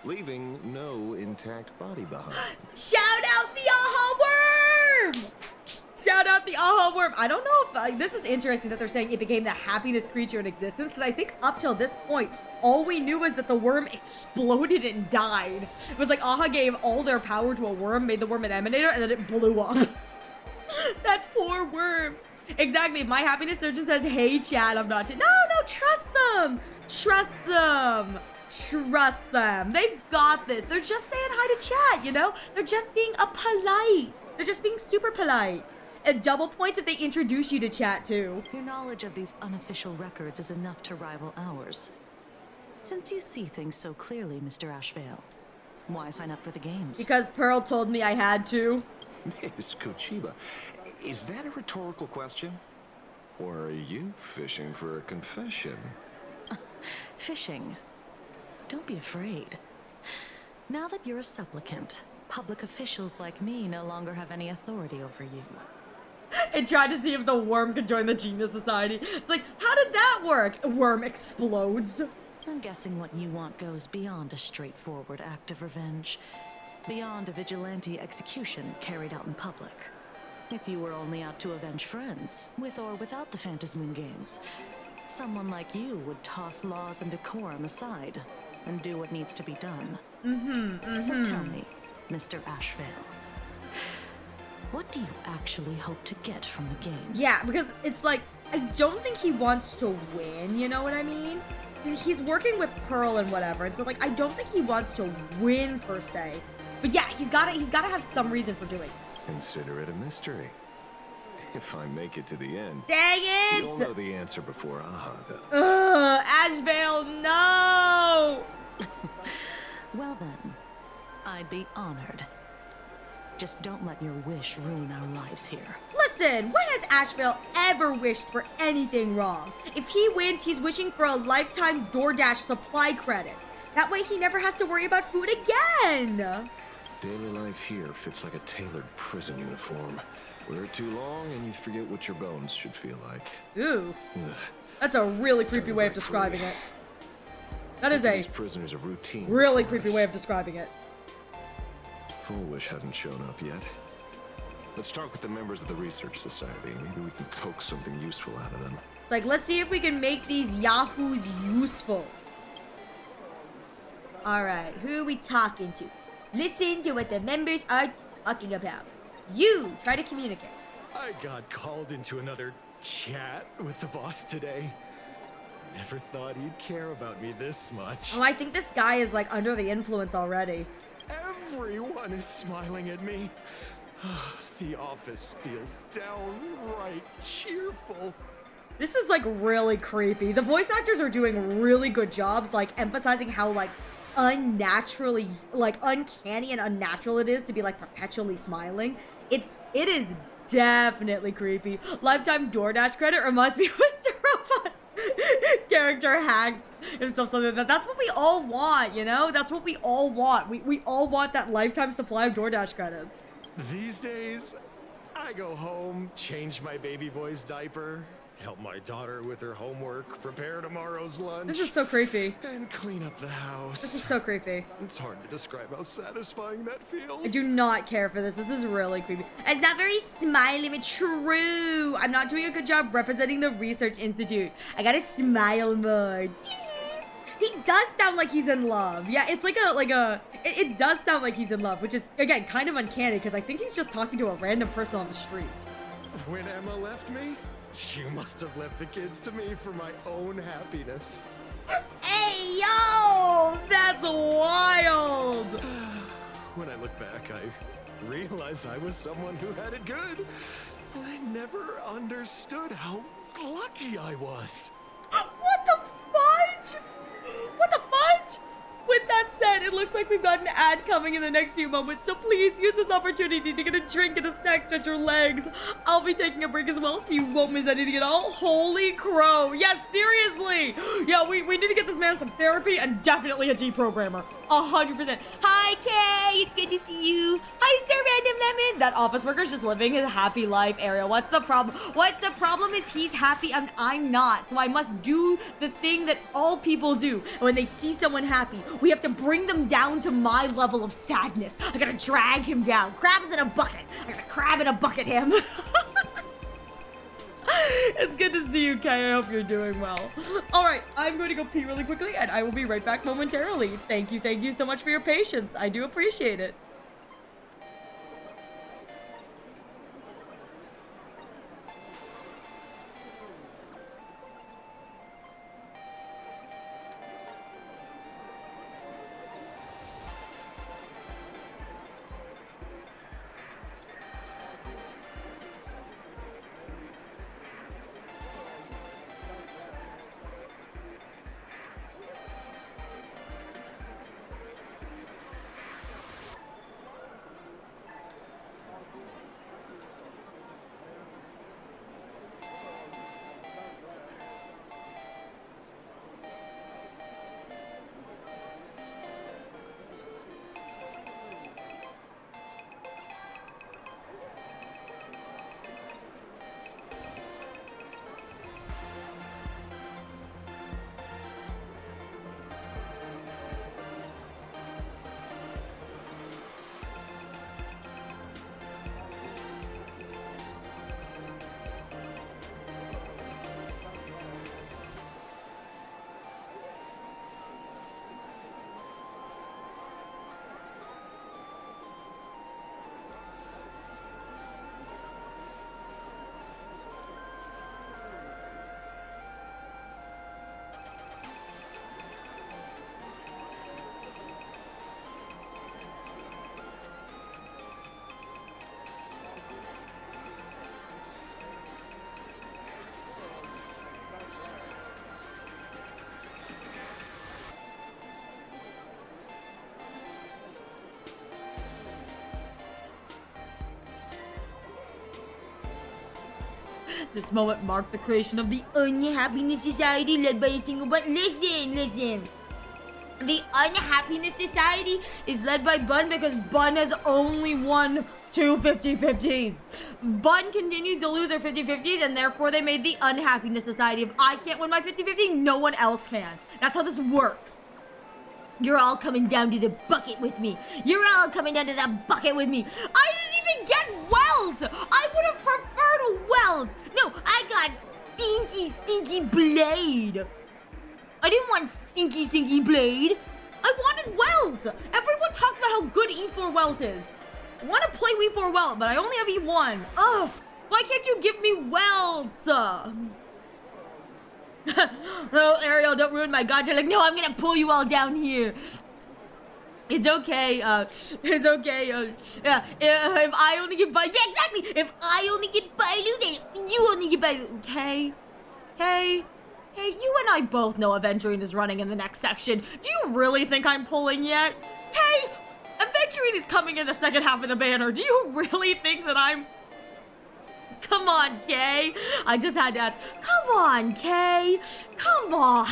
leaving no intact body behind. Shout out the Aha Worm! Shout out the Aha Worm! I don't know if, this is interesting that they're saying it became the happiest creature in existence, because I think up till this point, all we knew was that the worm exploded and died. It was like Aha gave all their power to a worm, made the worm an emanator, and then it blew up. That poor worm. Exactly. My happiness surgeon says, hey, chat, I'm not... No, trust them. Trust them. Trust them. They've got this. They're just saying hi to chat, you know? They're just being polite. They're just being super polite. And double points if they introduce you to chat, too. Your knowledge of these unofficial records is enough to rival ours. Since you see things so clearly, Mr. Ashvale, why sign up for the games? Because Pearl told me I had to. Miss Kochiba, is that a rhetorical question? Or are you fishing for a confession? Fishing? Don't be afraid. Now that you're a supplicant, public officials like me no longer have any authority over you. And tried to see if the worm could join the Genius Society. It's like, how did that work? A worm explodes. I'm guessing what you want goes beyond a straightforward act of revenge. Beyond a vigilante execution carried out in public. If you were only out to avenge friends, with or without the Phantasmoon Games, someone like you would toss laws and decorum aside and do what needs to be done. So tell me, Mr. Ashvale, what do you actually hope to get from the games? Yeah, because it's like, I don't think he wants to win, you know what I mean? He's working with Pearl and whatever, and so like, I don't think he wants to win per se. But yeah, he's gotta have some reason for doing this. Consider it a mystery. If I make it to the end, dang it! you'll know the answer before Aha does. Ashvale, no! Well then, I'd be honored. Just don't let your wish ruin our lives here. Listen, when has Ashvale ever wished for anything wrong? If he wins, he's wishing for a lifetime DoorDash supply credit. That way he never has to worry about food again. Daily life here fits like a tailored prison uniform. We're too long, and you forget what your bones should feel like. Ooh. Ugh. That's a really creepy way of describing it. That is a These prisoners are routine. really creepy way of describing it. Foolish hasn't shown up yet. Let's talk with the members of the Research Society. Maybe we can coax something useful out of them. It's like, let's see if we can make these yahoos useful. Alright, who are we talking to? Listen to what the members are talking about. You try to communicate. I got called into another chat with the boss today. Never thought he'd care about me this much. Oh, I think this guy is like under the influence already. Everyone is smiling at me. The office feels downright cheerful. This is like really creepy. The voice actors are doing really good jobs, like emphasizing how like unnaturally, like uncanny and unnatural it is to be like perpetually smiling. It is definitely creepy. Lifetime DoorDash credit reminds me of Mr. Robot. Character hacks himself something like that. That's what we all want, you know? That's what we all want. We all want that lifetime supply of DoorDash credits. These days, I go home, change my baby boy's diaper, help my daughter with her homework, prepare tomorrow's lunch. This is so creepy. And clean up the house. This is so creepy. It's hard to describe how satisfying that feels. I do not care for this. This is really creepy. It's not very smiley, but true. I'm not doing a good job representing the Research Institute. I gotta smile more. He does sound like he's in love. Yeah, it's it does sound like he's in love, which is, again, kind of uncanny because I think he's just talking to a random person on the street. When Emma left me, she must have left the kids to me for my own happiness. Hey, yo! That's wild! When I look back, I realize I was someone who had it good. I never understood how lucky I was. What the fudge? What the fudge? With that said, it looks like we've got an ad coming in the next few moments, so please use this opportunity to get a drink and a snack stretch your legs. I'll be taking a break as well, so you won't miss anything at all. Holy crow. Yes, seriously. Yeah, we need to get this man some therapy and definitely a deprogrammer. 100%. Hi, Kay. It's good to see you. Hi, Sir Random Lemon. That office worker's just living his happy life, Ariel. What's the problem? What's the problem is he's happy and I'm not. So I must do the thing that all people do. And when they see someone happy, we have to bring them down to my level of sadness. I gotta drag him down. Crabs in a bucket. I gotta crab in a bucket him. It's good to see you, Kay. I hope you're doing well. Alright, I'm going to go pee really quickly and I will be right back momentarily. Thank you so much for your patience. I do appreciate it. This moment marked the creation of the Unhappiness Society led by a single but listen. The Unhappiness Society is led by Bun because Bun has only won two 50-50s. Bun continues to lose their 50-50s, and therefore they made the unhappiness society. If I can't win my 50-50, no one else can. That's how this works. You're all coming down to the bucket with me. You're all coming down to the bucket with me. I didn't even get weld. I would have preferred a weld. No, I got stinky blade. I didn't want stinky blade. I wanted weld. Everyone talks about how good E4 weld is. I want to play E4 weld, but I only have E1. Ugh, why can't you give me welds? Oh, Ariel, don't ruin my gacha. Like, no, I'm gonna pull you all down here. It's okay, it's okay, yeah, if I only get Bailu, yeah, exactly, if I only get Bailu, then you only get Bailu, okay? Hey, you and I both know Aventurine is running in the next section. Do you really think I'm pulling yet? Hey, Aventurine is coming in the second half of the banner. Do you really think that I'm... Come on, Kay. I just had to ask. Come on, Kay. Come on.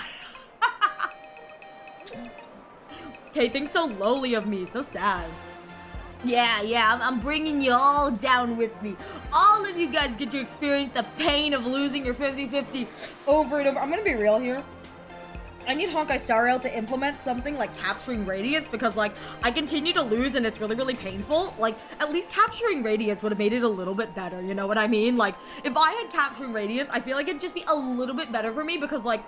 Kay thinks so lowly of me. So sad. Yeah, I'm bringing you all down with me. All of you guys get to experience the pain of losing your 50-50 over and over. I'm gonna be real here. I need Honkai Star Rail to implement something like capturing radiance because, like, I continue to lose and it's really, really painful. Like, at least capturing radiance would have made it a little bit better, you know what I mean? Like, if I had capturing radiance, I feel like it'd just be a little bit better for me because, like,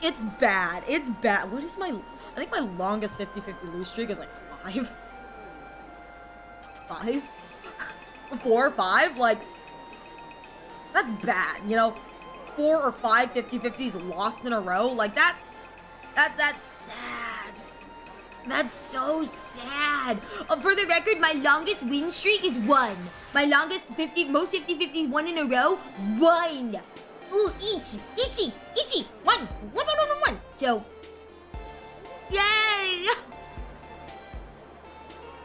it's bad. It's bad. What is my... I think my longest 50-50 lose streak is, like, 5? 5? 4 or 5? Like, that's bad, you know? 4 or 5 50-50s lost in a row. Like, that's sad. That's so sad. For the record, my longest win streak is 1. My longest most 50-50s won in a row, 1. Ooh, itchy. 1. So, yay!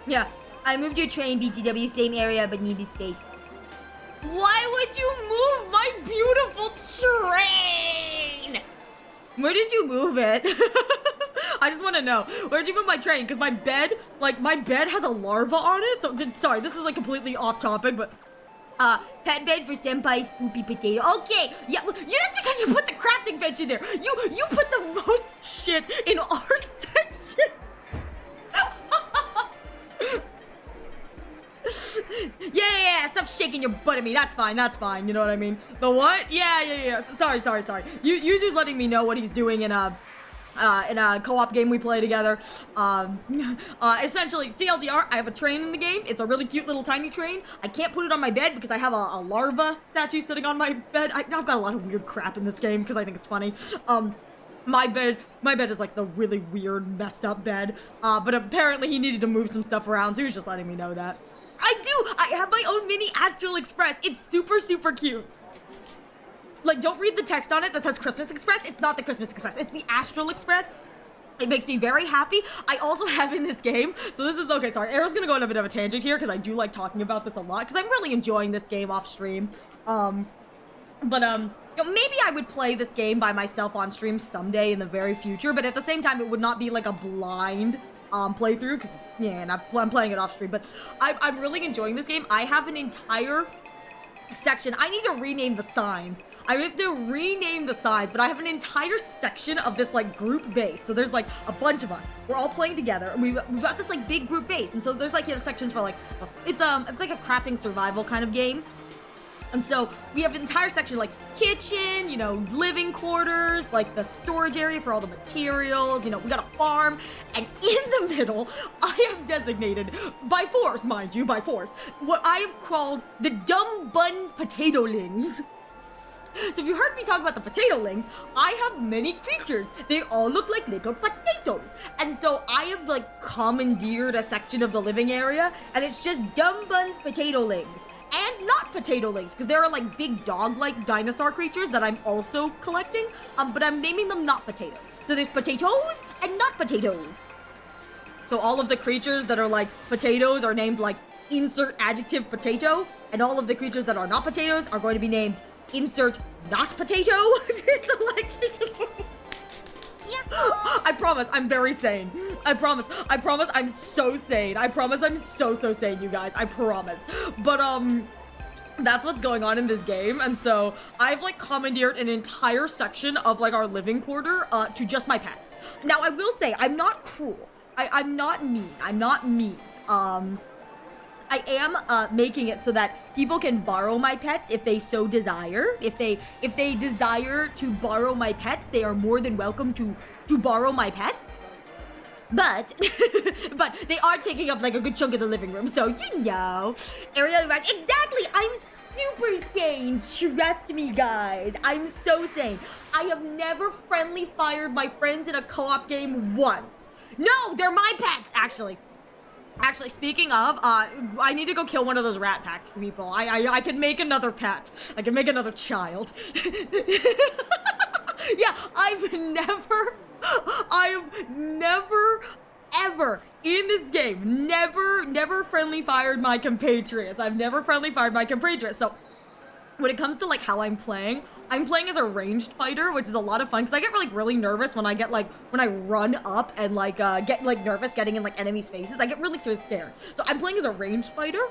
Yeah, I moved your train, BTW, same area, but needed space. Why would you move my beautiful train? Where did you move it? I just want to know. Where did you move my train? Because my bed has a larva on it. So, sorry, this is like completely off topic, but... pet bed for Senpai's poopy potato. Okay, yeah, that's because you put the crafting bench in there. You put the most shit in our section. Yeah, stop shaking your butt at me. That's fine, you know what I mean? The what? Yeah. Sorry. Yuzu's letting me know what he's doing in a co-op game we play together. Essentially, TLDR, I have a train in the game. It's a really cute little tiny train. I can't put it on my bed because I have a larva statue sitting on my bed. I've got a lot of weird crap in this game because I think it's funny. My bed is like the really weird, messed up bed. But apparently he needed to move some stuff around, so he was just letting me know that. I have my own mini Astral Express. It's super, super cute. Like, don't read the text on it that says Christmas Express. It's not the Christmas Express. It's the Astral Express. It makes me very happy. I also have in this game, so this is, okay, sorry, Arrow's gonna go on a bit of a tangent here because I do like talking about this a lot because I'm really enjoying this game off stream. You know, maybe I would play this game by myself on stream someday in the very future, but at the same time, it would not be like a blind playthrough because, yeah, and I'm playing it off stream, but I'm really enjoying this game. I have an entire section. I need to rename the signs. I have to rename the signs, but I have an entire section of this like group base. So there's like a bunch of us. We're all playing together, and we've got this like big group base. And so there's like, you know, sections for like it's like a crafting survival kind of game. And so we have an entire section like kitchen, you know, living quarters, like the storage area for all the materials, you know, we got a farm, and in the middle, I have designated, by force, mind you, by force, what I have called the Dumb Buns Potatolings. So if you heard me talk about the potatolings, I have many creatures. They all look like little potatoes. And so I have like commandeered a section of the living area, and it's just Dumb Buns Potatolings. And not potatolings, because there are like big dog-like dinosaur creatures that I'm also collecting, but I'm naming them not potatoes. So there's potatoes and not potatoes. So all of the creatures that are like potatoes are named like insert adjective potato, and all of the creatures that are not potatoes are going to be named insert not potato. So like, yeah, I promise, I'm very sane. I promise I'm so sane. I promise I'm so sane, you guys. I promise. But, that's what's going on in this game, and so I've like commandeered an entire section of like our living quarter to just my pets. Now I will say I'm not cruel. I'm not mean. I'm not mean. I am making it so that people can borrow my pets if they so desire. If they desire to borrow my pets, they are more than welcome to borrow my pets. But but they are taking up like a good chunk of the living room, so you know. Aerial Rush, exactly! I'm super sane, trust me guys. I'm so sane. I have never friendly fired my friends in a co-op game once. No, they're my pets, actually. Actually, speaking of, I need to go kill one of those rat pack people. I can make another pet. I can make another child. Yeah, I've never, ever, in this game, never friendly fired my compatriots. I've never friendly fired my compatriots. So, when it comes to, like, how I'm playing as a ranged fighter, which is a lot of fun, because I get, really nervous when I get, like, when I run up and, like, get, like, nervous getting in, like, enemies' faces. I get really sort of scared. So, I'm playing as a ranged fighter,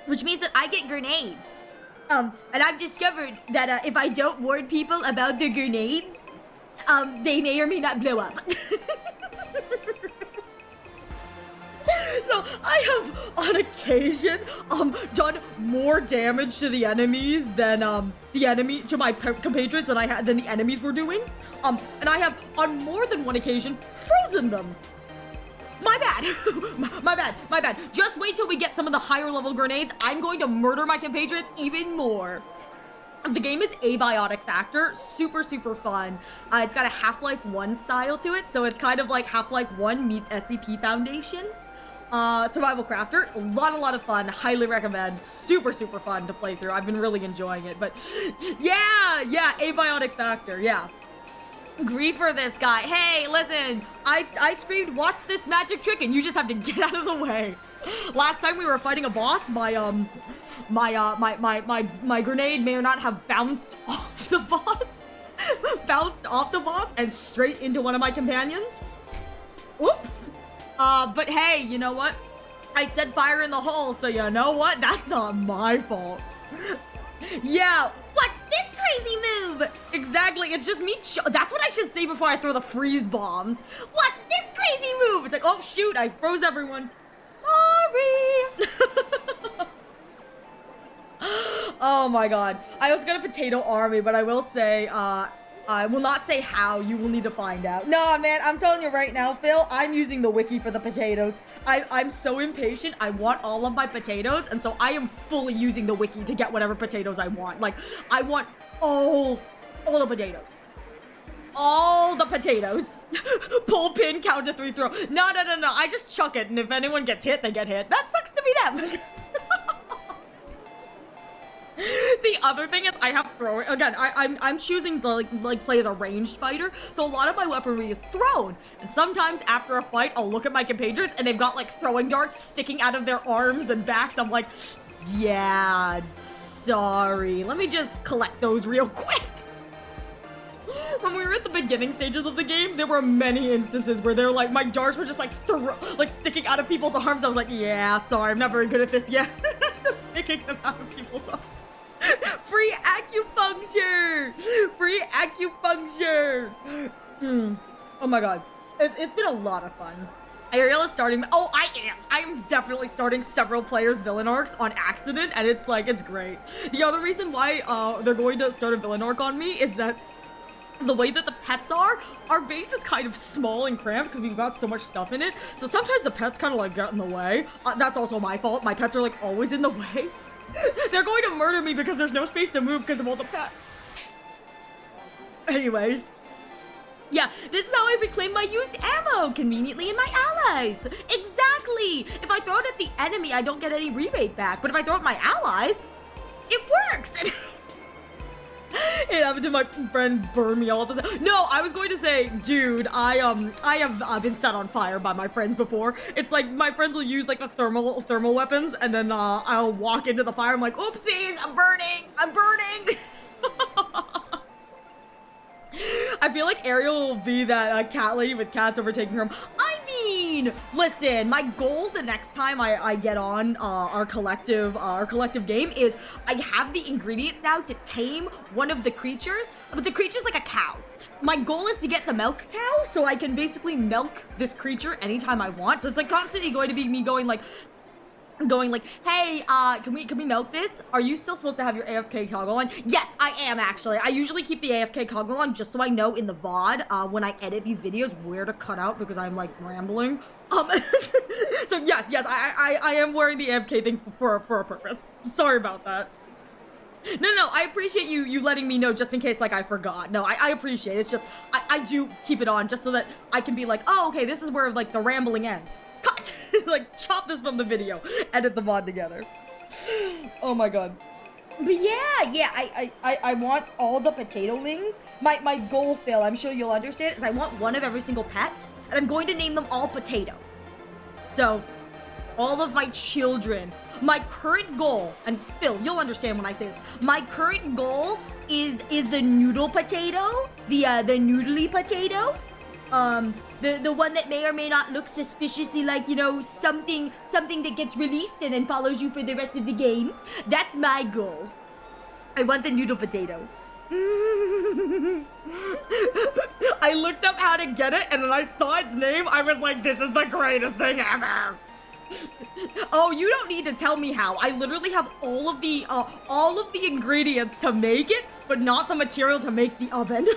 which means that I get grenades. And I've discovered that, if I don't warn people about the grenades, they may or may not blow up. So I have, on occasion, done more damage to the enemies than, to my compatriots than the enemies were doing. And I have, on more than one occasion, frozen them. My bad. My bad. Just wait till we get some of the higher level grenades. I'm going to murder my compatriots even more. The game is Abiotic Factor, super fun. It's got a Half-Life 1 style to it, so it's kind of like Half-Life 1 meets SCP Foundation. Survival Crafter, a lot of fun, highly recommend, super fun to play through. I've been really enjoying it, but yeah, Abiotic Factor, yeah. Griefer this guy. Hey, listen, I screamed, watch this magic trick, and you just have to get out of the way. Last time we were fighting a boss, my grenade may or not have bounced off the boss, and straight into one of my companions. Oops. But hey, you know what? I said fire in the hole, so you know what? That's not my fault. Yeah, what's this crazy move? Exactly, it's just me. That's what I should say before I throw the freeze bombs. What's this crazy move? It's like, oh shoot, I froze everyone. Sorry. Oh my god. I was gonna potato army, but I will say, I will not say how. You will need to find out. No, man, I'm telling you right now, Phil, I'm using the wiki for the potatoes. I'm so impatient. I want all of my potatoes, and so I am fully using the wiki to get whatever potatoes I want. Like, I want all the potatoes. All the potatoes. Pull pin, count to 3, throw. No. I just chuck it, and if anyone gets hit, they get hit. That sucks to be them. The other thing is I have throwing. Again, I'm choosing to like play as a ranged fighter, so a lot of my weaponry is thrown. And sometimes after a fight, I'll look at my compatriots and they've got like throwing darts sticking out of their arms and backs. I'm like, yeah, sorry. Let me just collect those real quick. When we were at the beginning stages of the game, there were many instances where they're like, my darts were just like sticking out of people's arms. I was like, yeah, sorry, I'm not very good at this yet. Just picking them out of people's arms. Free acupuncture! Free acupuncture! Oh my god. It's been a lot of fun. Ariel is starting. Oh, I'm definitely starting several players' villain arcs on accident, and it's like, it's great. The other reason why they're going to start a villain arc on me is that the way that the pets are, our base is kind of small and cramped because we've got so much stuff in it. So sometimes the pets kind of like get in the way. That's also my fault. My pets are like always in the way. They're going to murder me because there's no space to move because of all the pets. Anyway. Yeah, this is how I reclaim my used ammo conveniently in my allies. Exactly. If I throw it at the enemy, I don't get any rebate back. But if I throw it at my allies, it works. It happened to my friend burn me all the time. No, I was going to say, dude, I have been set on fire by my friends before. It's like my friends will use like the thermal weapons, and then I'll walk into the fire. I'm like, oopsies, I'm burning. I feel like Ariel will be that cat lady with cats overtaking her. I mean, listen, my goal the next time I get on our collective game is I have the ingredients now to tame one of the creatures, but the creature's like a cow. My goal is to get the milk cow so I can basically milk this creature anytime I want. So it's like constantly going to be me going like, hey, can we milk this? Are you still supposed to have your AFK toggle on? Yes, I am actually. I usually keep the AFK toggle on just so I know in the VOD, when I edit these videos, where to cut out because I'm like rambling. So yes, I am wearing the AFK thing for a purpose. Sorry about that. No, I appreciate you letting me know just in case like I forgot. No, I appreciate it. It's just, I do keep it on just so that I can be like, oh, okay, this is where like the rambling ends. Cut! Like, chop this from the video. Edit the VOD together. Oh my god. But yeah, I want all the potato-lings. My goal, Phil, I'm sure you'll understand, is I want one of every single pet, and I'm going to name them all Potato. So, all of my children, my current goal, and Phil, you'll understand when I say this, my current goal is the noodle potato, the noodly potato. The one that may or may not look suspiciously like, you know, something that gets released and then follows you for the rest of the game. That's my goal. I want the noodle potato. I looked up how to get it, and then I saw its name. I was like, this is the greatest thing ever. Oh, you don't need to tell me how. I literally have all of the ingredients to make it, but not the material to make the oven.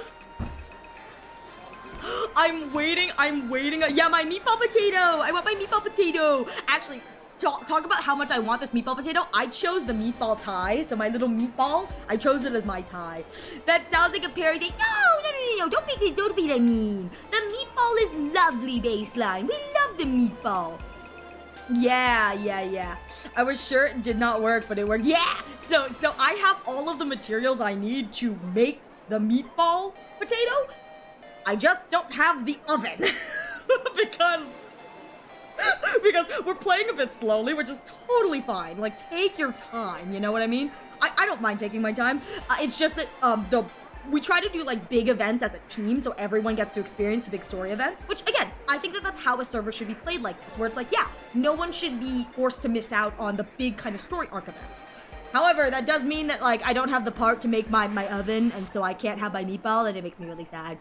I'm waiting. Yeah, my meatball potato. I want my meatball potato. Actually, talk about how much I want this meatball potato. I chose the meatball tie. So my little meatball, I chose it as my tie. That sounds like a parasite. No. Don't be that mean. The meatball is lovely, Baseline. We love the meatball. Yeah. I was sure it did not work, but it worked. Yeah. So I have all of the materials I need to make the meatball potato. I just don't have the oven because we're playing a bit slowly, which is totally fine. Like, take your time, you know what I mean? I don't mind taking my time. It's just that we try to do like big events as a team so everyone gets to experience the big story events, which again, I think that's how a server should be played like this, where it's like, yeah, no one should be forced to miss out on the big kind of story arc events. However, that does mean that like I don't have the part to make my oven, and so I can't have my meatball, and it makes me really sad.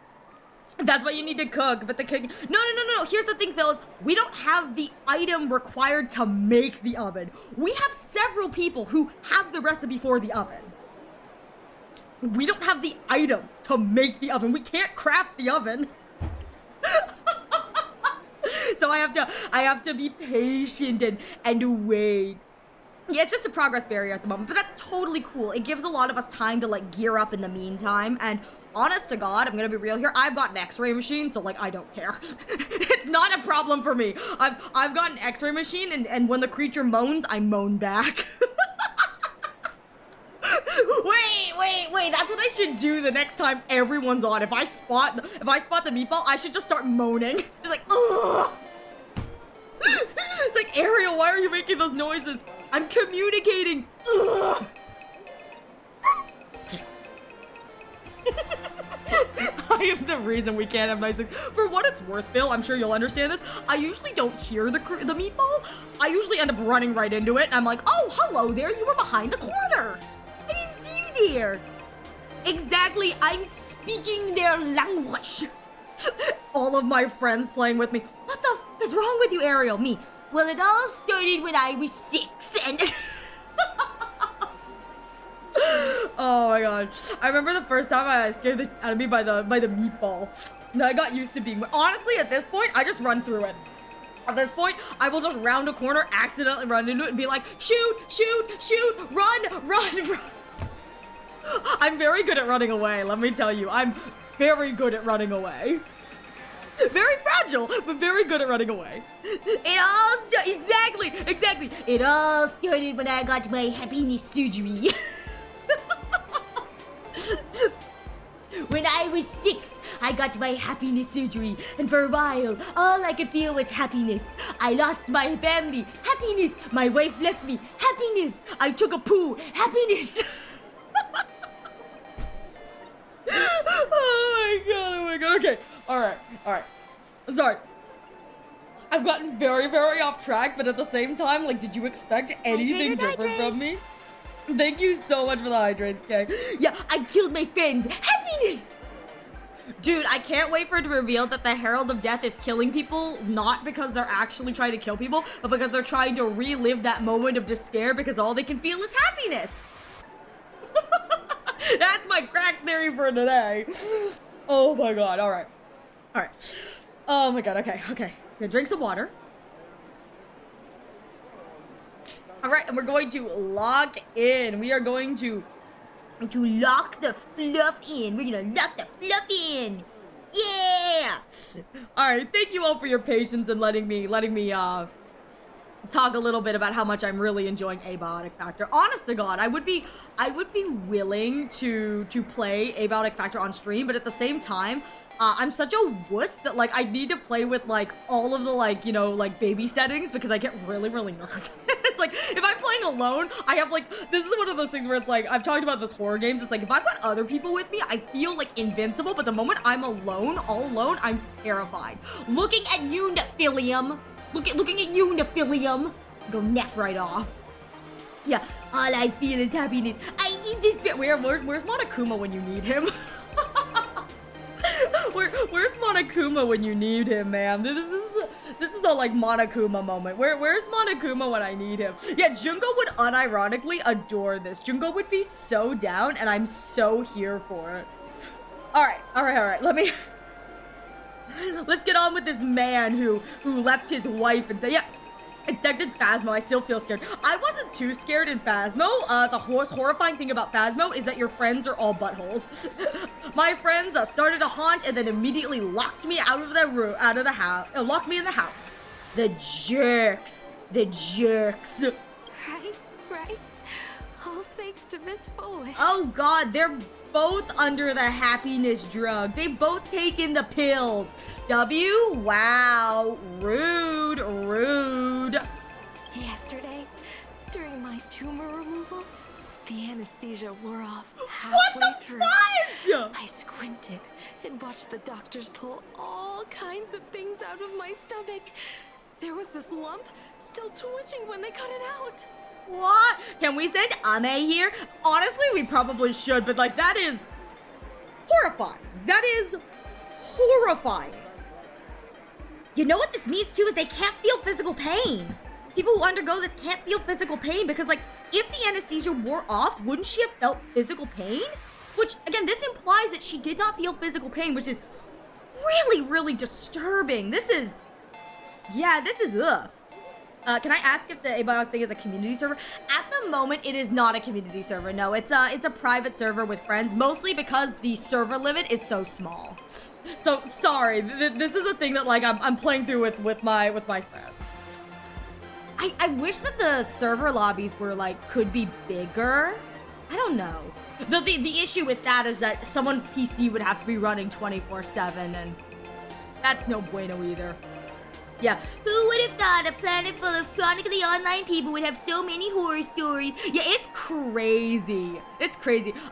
That's why you need to cook, but the cook... No. Here's the thing, Phil, is we don't have the item required to make the oven. We have several people who have the recipe for the oven. We don't have the item to make the oven. We can't craft the oven. So I have to be patient and wait. Yeah, it's just a progress barrier at the moment, but that's totally cool. It gives a lot of us time to like gear up in the meantime, and honest to God, I'm gonna be real here, I've got an x-ray machine, so like I don't care. It's not a problem for me. I've got an x-ray machine, and when the creature moans, I moan back. Wait, that's what I should do the next time everyone's on. If I spot the meatball, I should just start moaning. It's like, ugh. It's like, Ariel, why are you making those noises? I'm communicating. Ugh. I am the reason we can't have nice things. For what it's worth, Phil, I'm sure you'll understand this. I usually don't hear the meatball. I usually end up running right into it, and I'm like, oh, hello there, you were behind the corner. I didn't see you there. Exactly, I'm speaking their language. All of my friends playing with me. What the f is wrong with you, Ariel? Me. Well, it all started when I was 6, and... Oh my god. I remember the first time I scared the out of me by the meatball. And I got used to being... Honestly, at this point, I just run through it. At this point, I will just round a corner, accidentally run into it, and be like, shoot, run. I'm very good at running away, let me tell you. I'm very good at running away. Very fragile, but very good at running away. Exactly. It all started when I got my happiness surgery. When I was 6, I got my happiness surgery, and for a while, all I could feel was happiness. I lost my family. Happiness. My wife left me. Happiness. I took a poo. Happiness. Oh my oh my god, okay. Alright. Sorry. I've gotten very, very off track, but at the same time, like, did you expect anything different from me? Thank you so much for the hydrates, Kay. Yeah, I killed my friends. Happiness! Dude, I can't wait for it to reveal that the Herald of Death is killing people, not because they're actually trying to kill people, but because they're trying to relive that moment of despair because all they can feel is happiness. That's my crack theory for today. Oh my god, alright. Alright. Oh my god, okay. Gonna drink some water. Alright, and we're going to lock in. We are going to lock the fluff in. We're gonna lock the fluff in. Yeah! Alright, thank you all for your patience and letting me talk a little bit about how much I'm really enjoying Abiotic Factor. Honest to God, I would be willing to play Abiotic Factor on stream, but at the same time, I'm such a wuss that, like, I need to play with, like, all of the, like, you know, like, baby settings because I get really, really nervous. Like, if I'm playing alone, I have, like, this is one of those things where it's, like, I've talked about this horror games, it's like, if I've got other people with me, I feel, like, invincible, but the moment I'm alone, all alone, I'm terrified. Looking at you, Nephilium. Looking at you, Nephilium. Go neff right off. Yeah, all I feel is happiness. I need this bit. Where's Monokuma when you need him? Where's Monokuma when you need him, man? This is a like Monokuma moment. Where's Monokuma when I need him? Yeah, Junko would unironically adore this. Junko would be so down, and I'm so here for it. All right. Let's get on with this man who left his wife and say, yeah, it's detected Phasmo. I still feel scared. I wasn't too scared in Phasmo. The horrifying thing about Phasmo is that your friends are all buttholes. My friends started a haunt and then immediately locked me out of the house. Locked me in the house. The jerks. Right. All thanks to Miss Foolish. Oh God, they're both under the happiness drug. They both taken the pill. W? Wow. Rude. Yesterday, during my tumor removal, the anesthesia wore off halfway through. Fudge? I squinted and watched the doctors pull all kinds of things out of my stomach. There was this lump still twitching when they cut it out. What? Can we send Ame here? Honestly, we probably should, but like that is horrifying. You know what this means too is they can't feel physical pain. People who undergo this can't feel physical pain because like if the anesthesia wore off, wouldn't she have felt physical pain? Which again, this implies that she did not feel physical pain, which is really, really disturbing. This is ugh. Can I ask if the Abiotic thing is a community server? At the moment, it is not a community server. No, it's a private server with friends, mostly because the server limit is so small. So sorry, this is a thing that like I'm playing through with my friends. I wish that the server lobbies were like could be bigger. I don't know. The issue with that is that someone's PC would have to be running 24/7, and that's no bueno either. Yeah. Who would have thought a planet full of chronically online people would have so many horror stories? Yeah, it's crazy.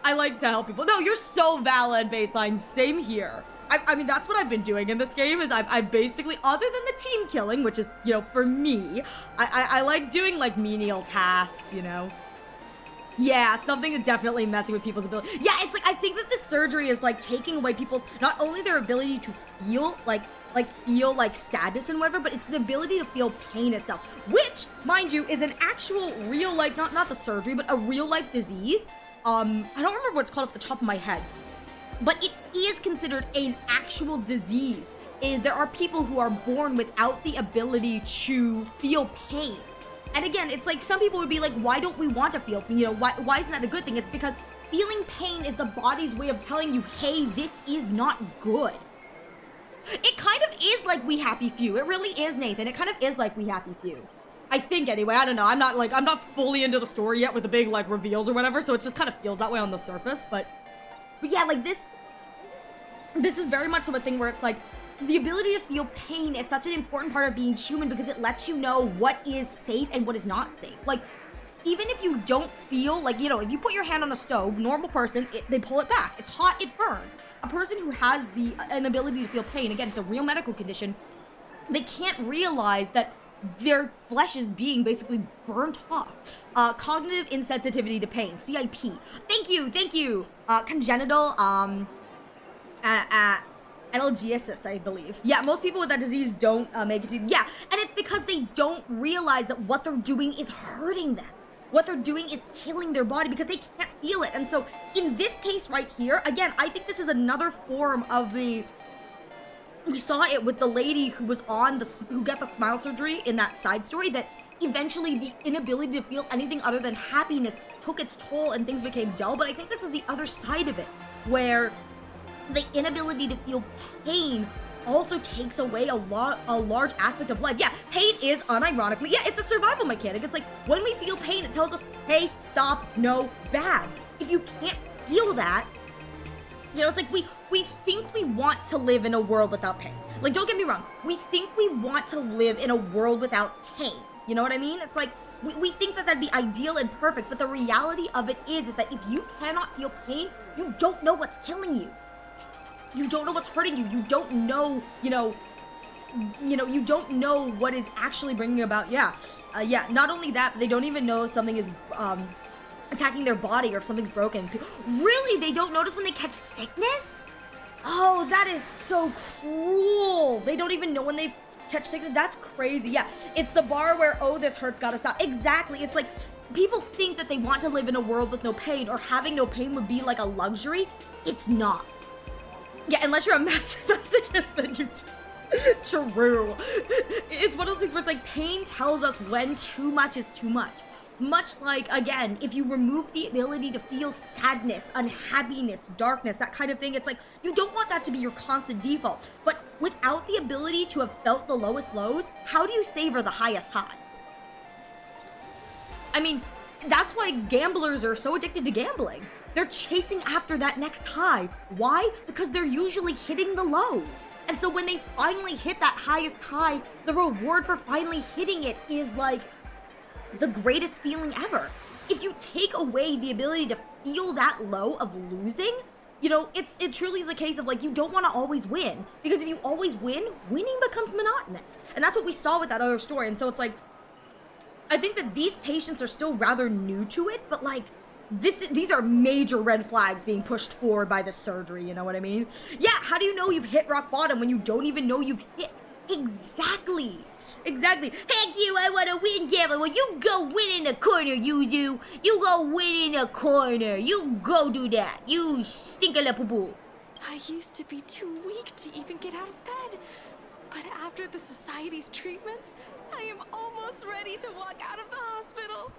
I like to help people. No, you're so valid, Baseline. Same here. I mean, that's what I've been doing in this game is I basically, other than the team killing, which is, you know, for me, I like doing, like, menial tasks, you know? Yeah, something is definitely messing with people's ability. Yeah, it's like, I think that this surgery is, like, taking away people's, not only their ability to feel, feel sadness and whatever, but it's the ability to feel pain itself, which, mind you, is an actual real life, not the surgery, but a real life disease. I don't remember what it's called off the top of my head, but it is considered an actual disease. There are people who are born without the ability to feel pain. And again, it's like some people would be like, why don't we want to feel pain? You know, why isn't that a good thing? It's because feeling pain is the body's way of telling you, hey, this is not good. It kind of is like We Happy Few. It really is, Nathan. It kind of is like We Happy Few. I think anyway. I don't know. I'm not fully into the story yet with the big like reveals or whatever, so it just kind of feels that way on the surface. But yeah, like this is very much so a thing where it's like the ability to feel pain is such an important part of being human because it lets you know what is safe and what is not safe. Like even if you don't feel like, you know, if you put your hand on a stove, normal person, they pull it back. It's hot, it burns. A person who has an ability to feel pain, again, it's a real medical condition, they can't realize that their flesh is being basically burnt off. Cognitive insensitivity to pain, CIP. Thank you. Congenital, analgesis, I believe. Yeah, most people with that disease don't make it to, yeah, and it's because they don't realize that what they're doing is hurting them. What they're doing is killing their body because they can't feel it. And so in this case right here, again, I think this is another form of the, we saw it with the lady who was on who got the smile surgery in that side story, that eventually the inability to feel anything other than happiness took its toll and things became dull. But I think this is the other side of it, where the inability to feel pain also takes away a large aspect of life. Yeah, pain is unironically, yeah, it's a survival mechanic. It's like, when we feel pain, it tells us, hey, stop, no, bad. If you can't feel that, you know, it's like we think we want to live in a world without pain. Like, don't get me wrong, we think we want to live in a world without pain. You know what I mean? It's like, we think that that'd be ideal and perfect, but the reality of it is that if you cannot feel pain, you don't know what's killing you. You don't know what's hurting you. You don't know, you don't know what is actually bringing about, not only that, but they don't even know if something is, attacking their body or if something's broken. Really? They don't notice when they catch sickness? Oh, that is so cruel. They don't even know when they catch sickness. That's crazy. Yeah, it's the bar where, oh, this hurts, gotta stop. Exactly. It's like, people think that they want to live in a world with no pain, or having no pain would be like a luxury. It's not. Yeah, unless you're a masochist, then you do. True. It's one of those things where it's like, pain tells us when too much is too much. Much like, again, if you remove the ability to feel sadness, unhappiness, darkness, that kind of thing, it's like, you don't want that to be your constant default. But without the ability to have felt the lowest lows, how do you savor the highest highs? I mean, that's why gamblers are so addicted to gambling. They're chasing after that next high. Why? Because they're usually hitting the lows. And so when they finally hit that highest high, the reward for finally hitting it is like the greatest feeling ever. If you take away the ability to feel that low of losing, you know, it truly is a case of like, you don't want to always win. Because if you always win, winning becomes monotonous. And that's what we saw with that other story. And so it's like, I think that these patients are still rather new to it, but like, these are major red flags being pushed forward by this surgery, you know what I mean? Yeah, how do you know you've hit rock bottom when you don't even know you've hit? Exactly. Heck you, I want to win, gambler. Well, you go win in the corner, you do. You go win in the corner. You go do that. You stink-a-la-poo-poo. I used to be too weak to even get out of bed. But after the society's treatment, I am almost ready to walk out of the hospital.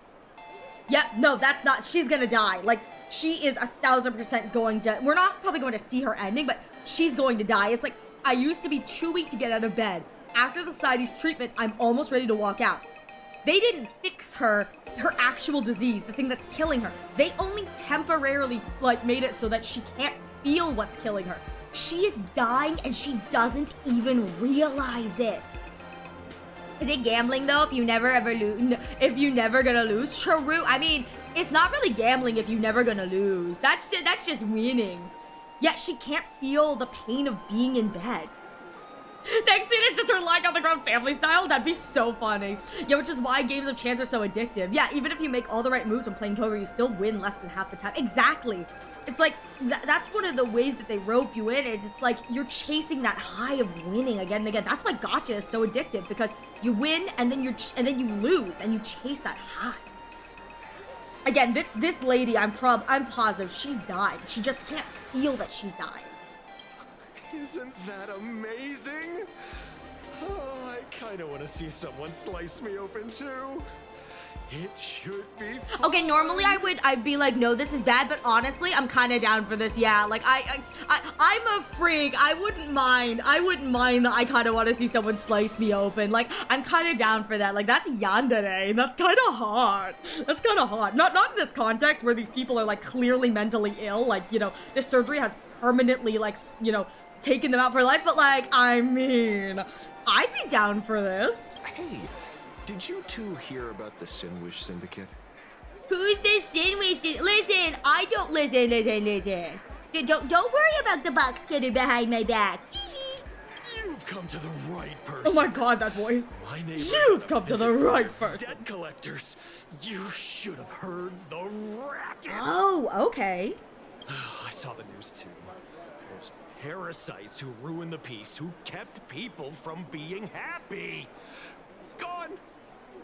Yeah, no, that's not, she's gonna die. Like, she is 1000% going to, we're not probably going to see her ending, but she's going to die. It's like, I used to be too weak to get out of bed. After the society's treatment, I'm almost ready to walk out. They didn't fix her actual disease, the thing that's killing her. They only temporarily, like, made it so that she can't feel what's killing her. She is dying and she doesn't even realize it. Is it gambling though if you never ever lose? If you never gonna lose? True. I mean, it's not really gambling if you never gonna lose. That's just winning. Yet she can't feel the pain of being in bed. Next thing is just her lying on the ground family style. That'd be so funny. Yeah, which is why games of chance are so addictive. Yeah, even if you make all the right moves when playing poker, you still win less than half the time. Exactly. It's like, that's one of the ways that they rope you in. It's like you're chasing that high of winning again and again. That's why gacha is so addictive, because you win and then you lose and you chase that high. Again, this lady, I'm positive she's died. She just can't feel that she's died. Isn't that amazing? Oh, I kind of want to see someone slice me open too. It should be fun. Okay, normally I'd be like, no, this is bad, but honestly, I'm kind of down for this. Yeah, like I'm a freak. I wouldn't mind that I kind of want to see someone slice me open. Like, I'm kind of down for that. Like, that's yandere. That's kind of hot. That's kind of hot. Not in this context where these people are like clearly mentally ill. Like, you know, this surgery has permanently, like, you know, taken them out for life. But like, I mean, I'd be down for this. Hey. Did you two hear about the Sinwish Syndicate? Who's this sandwich? Listen, I don't listen. Don't worry about the box cutter behind my back. You've come to the right person. Oh my god, that voice. My neighbor You've come to the right person. Debt collectors. You should have heard the racket. Oh, okay. I saw the news too. Those parasites who ruined the peace, who kept people from being happy. Gone.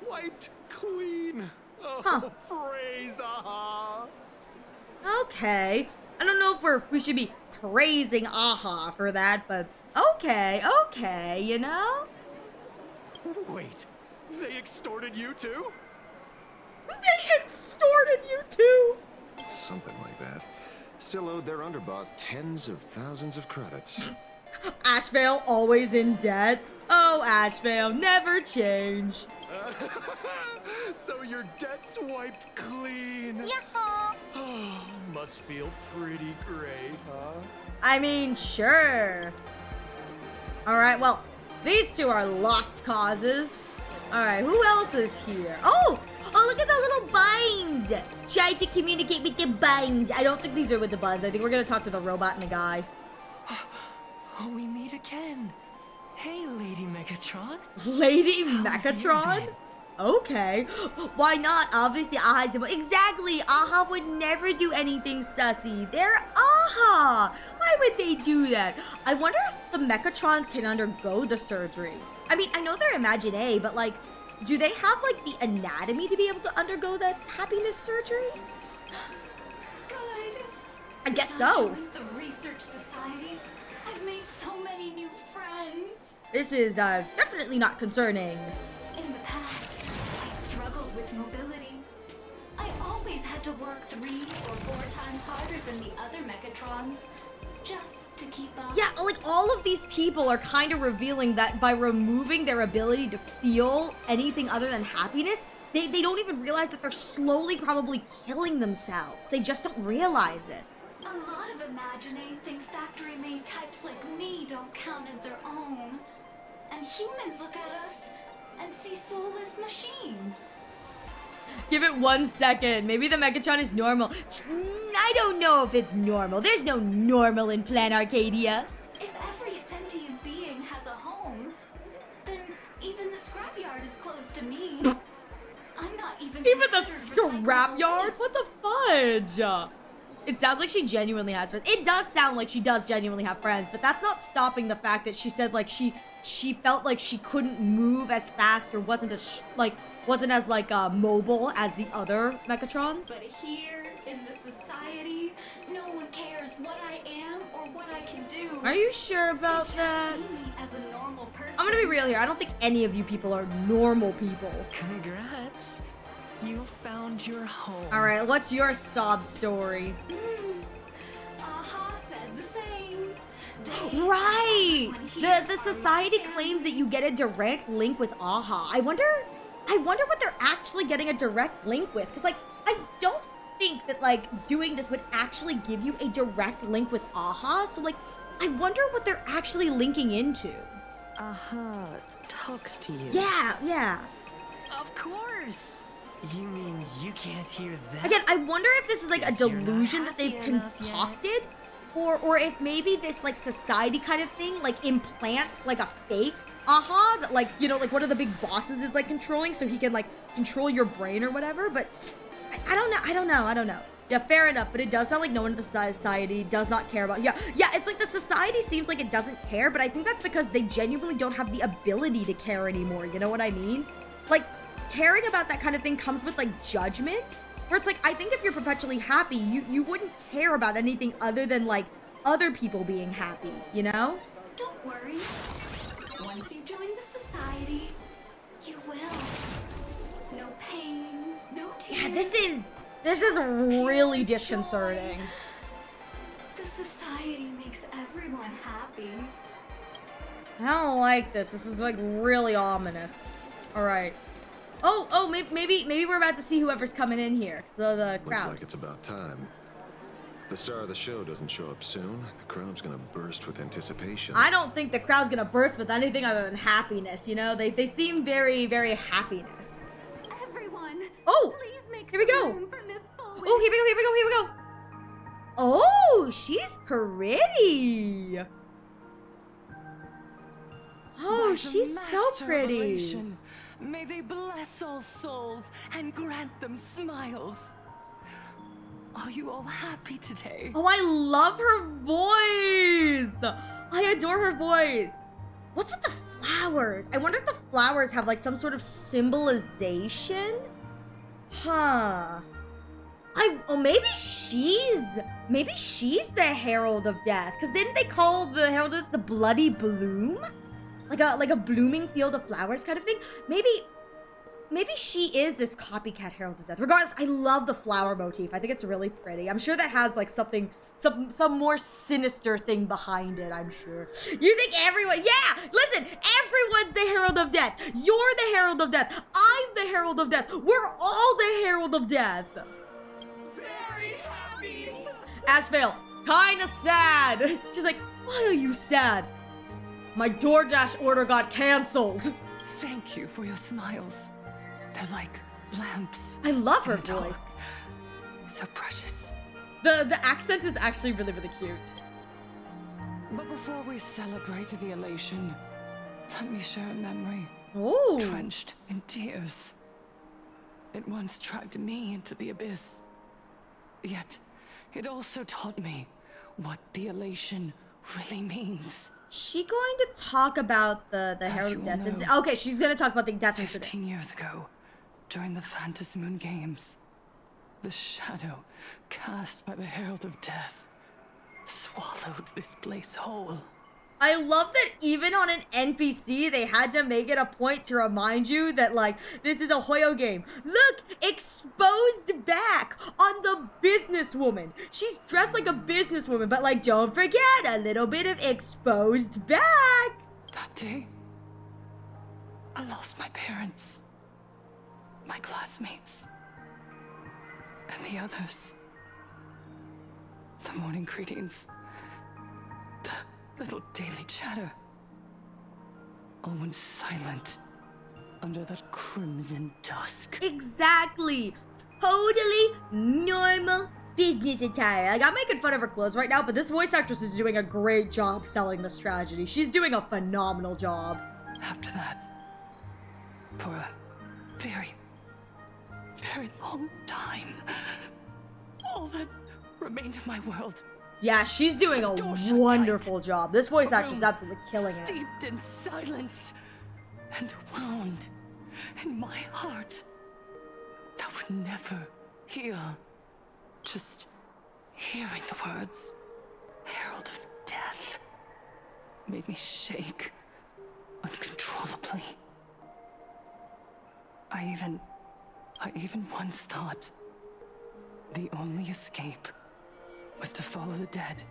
Wiped clean. Oh, praise Aha. Okay. I don't know if we should be praising Aha for that, but okay, you know? Wait, they extorted you too? They extorted you too? Something like that. Still owed their underboss tens of thousands of credits. Ashvale always in debt? Oh, Ashvale, never change. So your debt's wiped clean. Yahoo! Oh, must feel pretty great, huh? I mean, sure. Alright, well, these two are lost causes. Alright, who else is here? Oh, look at the little buns! Try to communicate with the buns. I don't think these are with the buns. I think we're gonna talk to the robot and the guy. Oh, we meet again. Hey, Lady Megatron. Lady Megatron? Okay. Why not? Obviously, Aha's the exactly. Aha would never do anything sussy. They're Aha. Why would they do that? I wonder if the Mechatrons can undergo the surgery. I mean, I know they're Imagine, but like, do they have like the anatomy to be able to undergo that happiness surgery? Good. I guess Since I so. joined the Research Society, I've made so many new friends. This is definitely not concerning. In the past, I struggled with mobility. I always had to work 3 or 4 times harder than the other Mechatrons, just to keep up. Yeah, like all of these people are kind of revealing that by removing their ability to feel anything other than happiness, they don't even realize that they're slowly probably killing themselves. They just don't realize it. A lot of Imagine think factory-made types like me don't count as their own. And humans look at us and see soulless machines. Give it 1 second. Maybe the Megatron is normal. I don't know if it's normal. There's no normal in Plan Arcadia. If every sentient being has a home, then even the scrapyard is close to me. I'm not even the considered scrapyard? What the fudge? It sounds like she genuinely has friends. It does sound like she does genuinely have friends, but that's not stopping the fact that she said like she felt like she couldn't move as fast or wasn't as mobile as the other Mechatrons. But here in the society, no one cares what I am or what I can do. Are you sure about that? See me as a normal person. I'm gonna be real here. I don't think any of you people are normal people. Congrats. You found your home. All right, what's your sob story? Aha said the same. Right. The society claims that you get a direct link with Aha. I wonder what they're actually getting a direct link with, because like I don't think that like doing this would actually give you a direct link with Aha. So like I wonder what they're actually linking into. Aha talks to you. Yeah. Of course. You mean you can't hear that? Again, I wonder if this is like a Guess you're not delusion that they've happy enough yet. concocted, or if maybe this like society kind of thing like implants like a fake Aha that like, you know, like one of the big bosses is like controlling so he can like control your brain or whatever. But I don't know. Yeah, fair enough, but it does sound like no one in the society does not care about. Yeah, it's like the society seems like it doesn't care, but I think that's because they genuinely don't have the ability to care anymore. You know what I mean? Like, caring about that kind of thing comes with like judgment, where it's like, I think if you're perpetually happy, you wouldn't care about anything other than like other people being happy, you know? Don't worry. Once you join the society, you will. No pain, no tears. Yeah, this is really disconcerting. The society makes everyone happy. I don't like this. This is like really ominous. All right. Oh, maybe we're about to see whoever's coming in here. So the crowd. Looks like it's about time. If the star of the show doesn't show up soon, the crowd's gonna burst with anticipation. I don't think the crowd's gonna burst with anything other than happiness. You know, they seem very, very happiness. Everyone, Oh, please Here we go. Oh, here we go, here we go, here we go. Oh, she's pretty. Oh, By the she's so master of pretty. elation, may they bless all souls and grant them smiles. Are you all happy today? Oh, I love her voice. I adore her voice. What's with the flowers? I wonder if the flowers have like some sort of symbolization? Huh. Maybe she's the Herald of Death. Cause didn't they call the Herald of the Bloody Bloom? Like a blooming field of flowers kind of thing? Maybe she is this copycat Herald of Death. Regardless, I love the flower motif. I think it's really pretty. I'm sure that has like some more sinister thing behind it, I'm sure. You think everyone, yeah, listen, everyone's the Herald of Death. You're the Herald of Death. I'm the Herald of Death. We're all the Herald of Death. Very happy. Ashvale, kinda sad. She's like, why are you sad? My DoorDash order got canceled. Thank you for your smiles. They're like lamps. I love her in the dark. voice. So precious. The accent is actually really, really cute. But before we celebrate the elation, let me share a memory. Ooh. Drenched in tears. It once dragged me into the abyss. Yet, it also taught me what the elation really means. She going to talk about the Herald of Death incident? Okay, she's gonna talk about the death incident. 15 years ago, during the Phantom Moon Games, the shadow cast by the Herald of Death swallowed this place whole. I love that even on an NPC, they had to make it a point to remind you that, like, this is a Hoyo game. Look, exposed back on the businesswoman. She's dressed like a businesswoman, but, like, don't forget, a little bit of exposed back. That day, I lost my parents, my classmates, and the others. The morning greetings, the little daily chatter, all went silent under that crimson dusk. Exactly. Totally normal business attire. Like, I'm making fun of her clothes right now, but this voice actress is doing a great job selling this tragedy. She's doing a phenomenal job. After that, for a very, very long time, all that remained of my world. Yeah, she's doing a wonderful job. This voice actress is absolutely killing it. Steeped in silence and a wound in my heart that would never heal. Just hearing the words Herald of Death made me shake uncontrollably. I even once thought the only escape was to follow the dead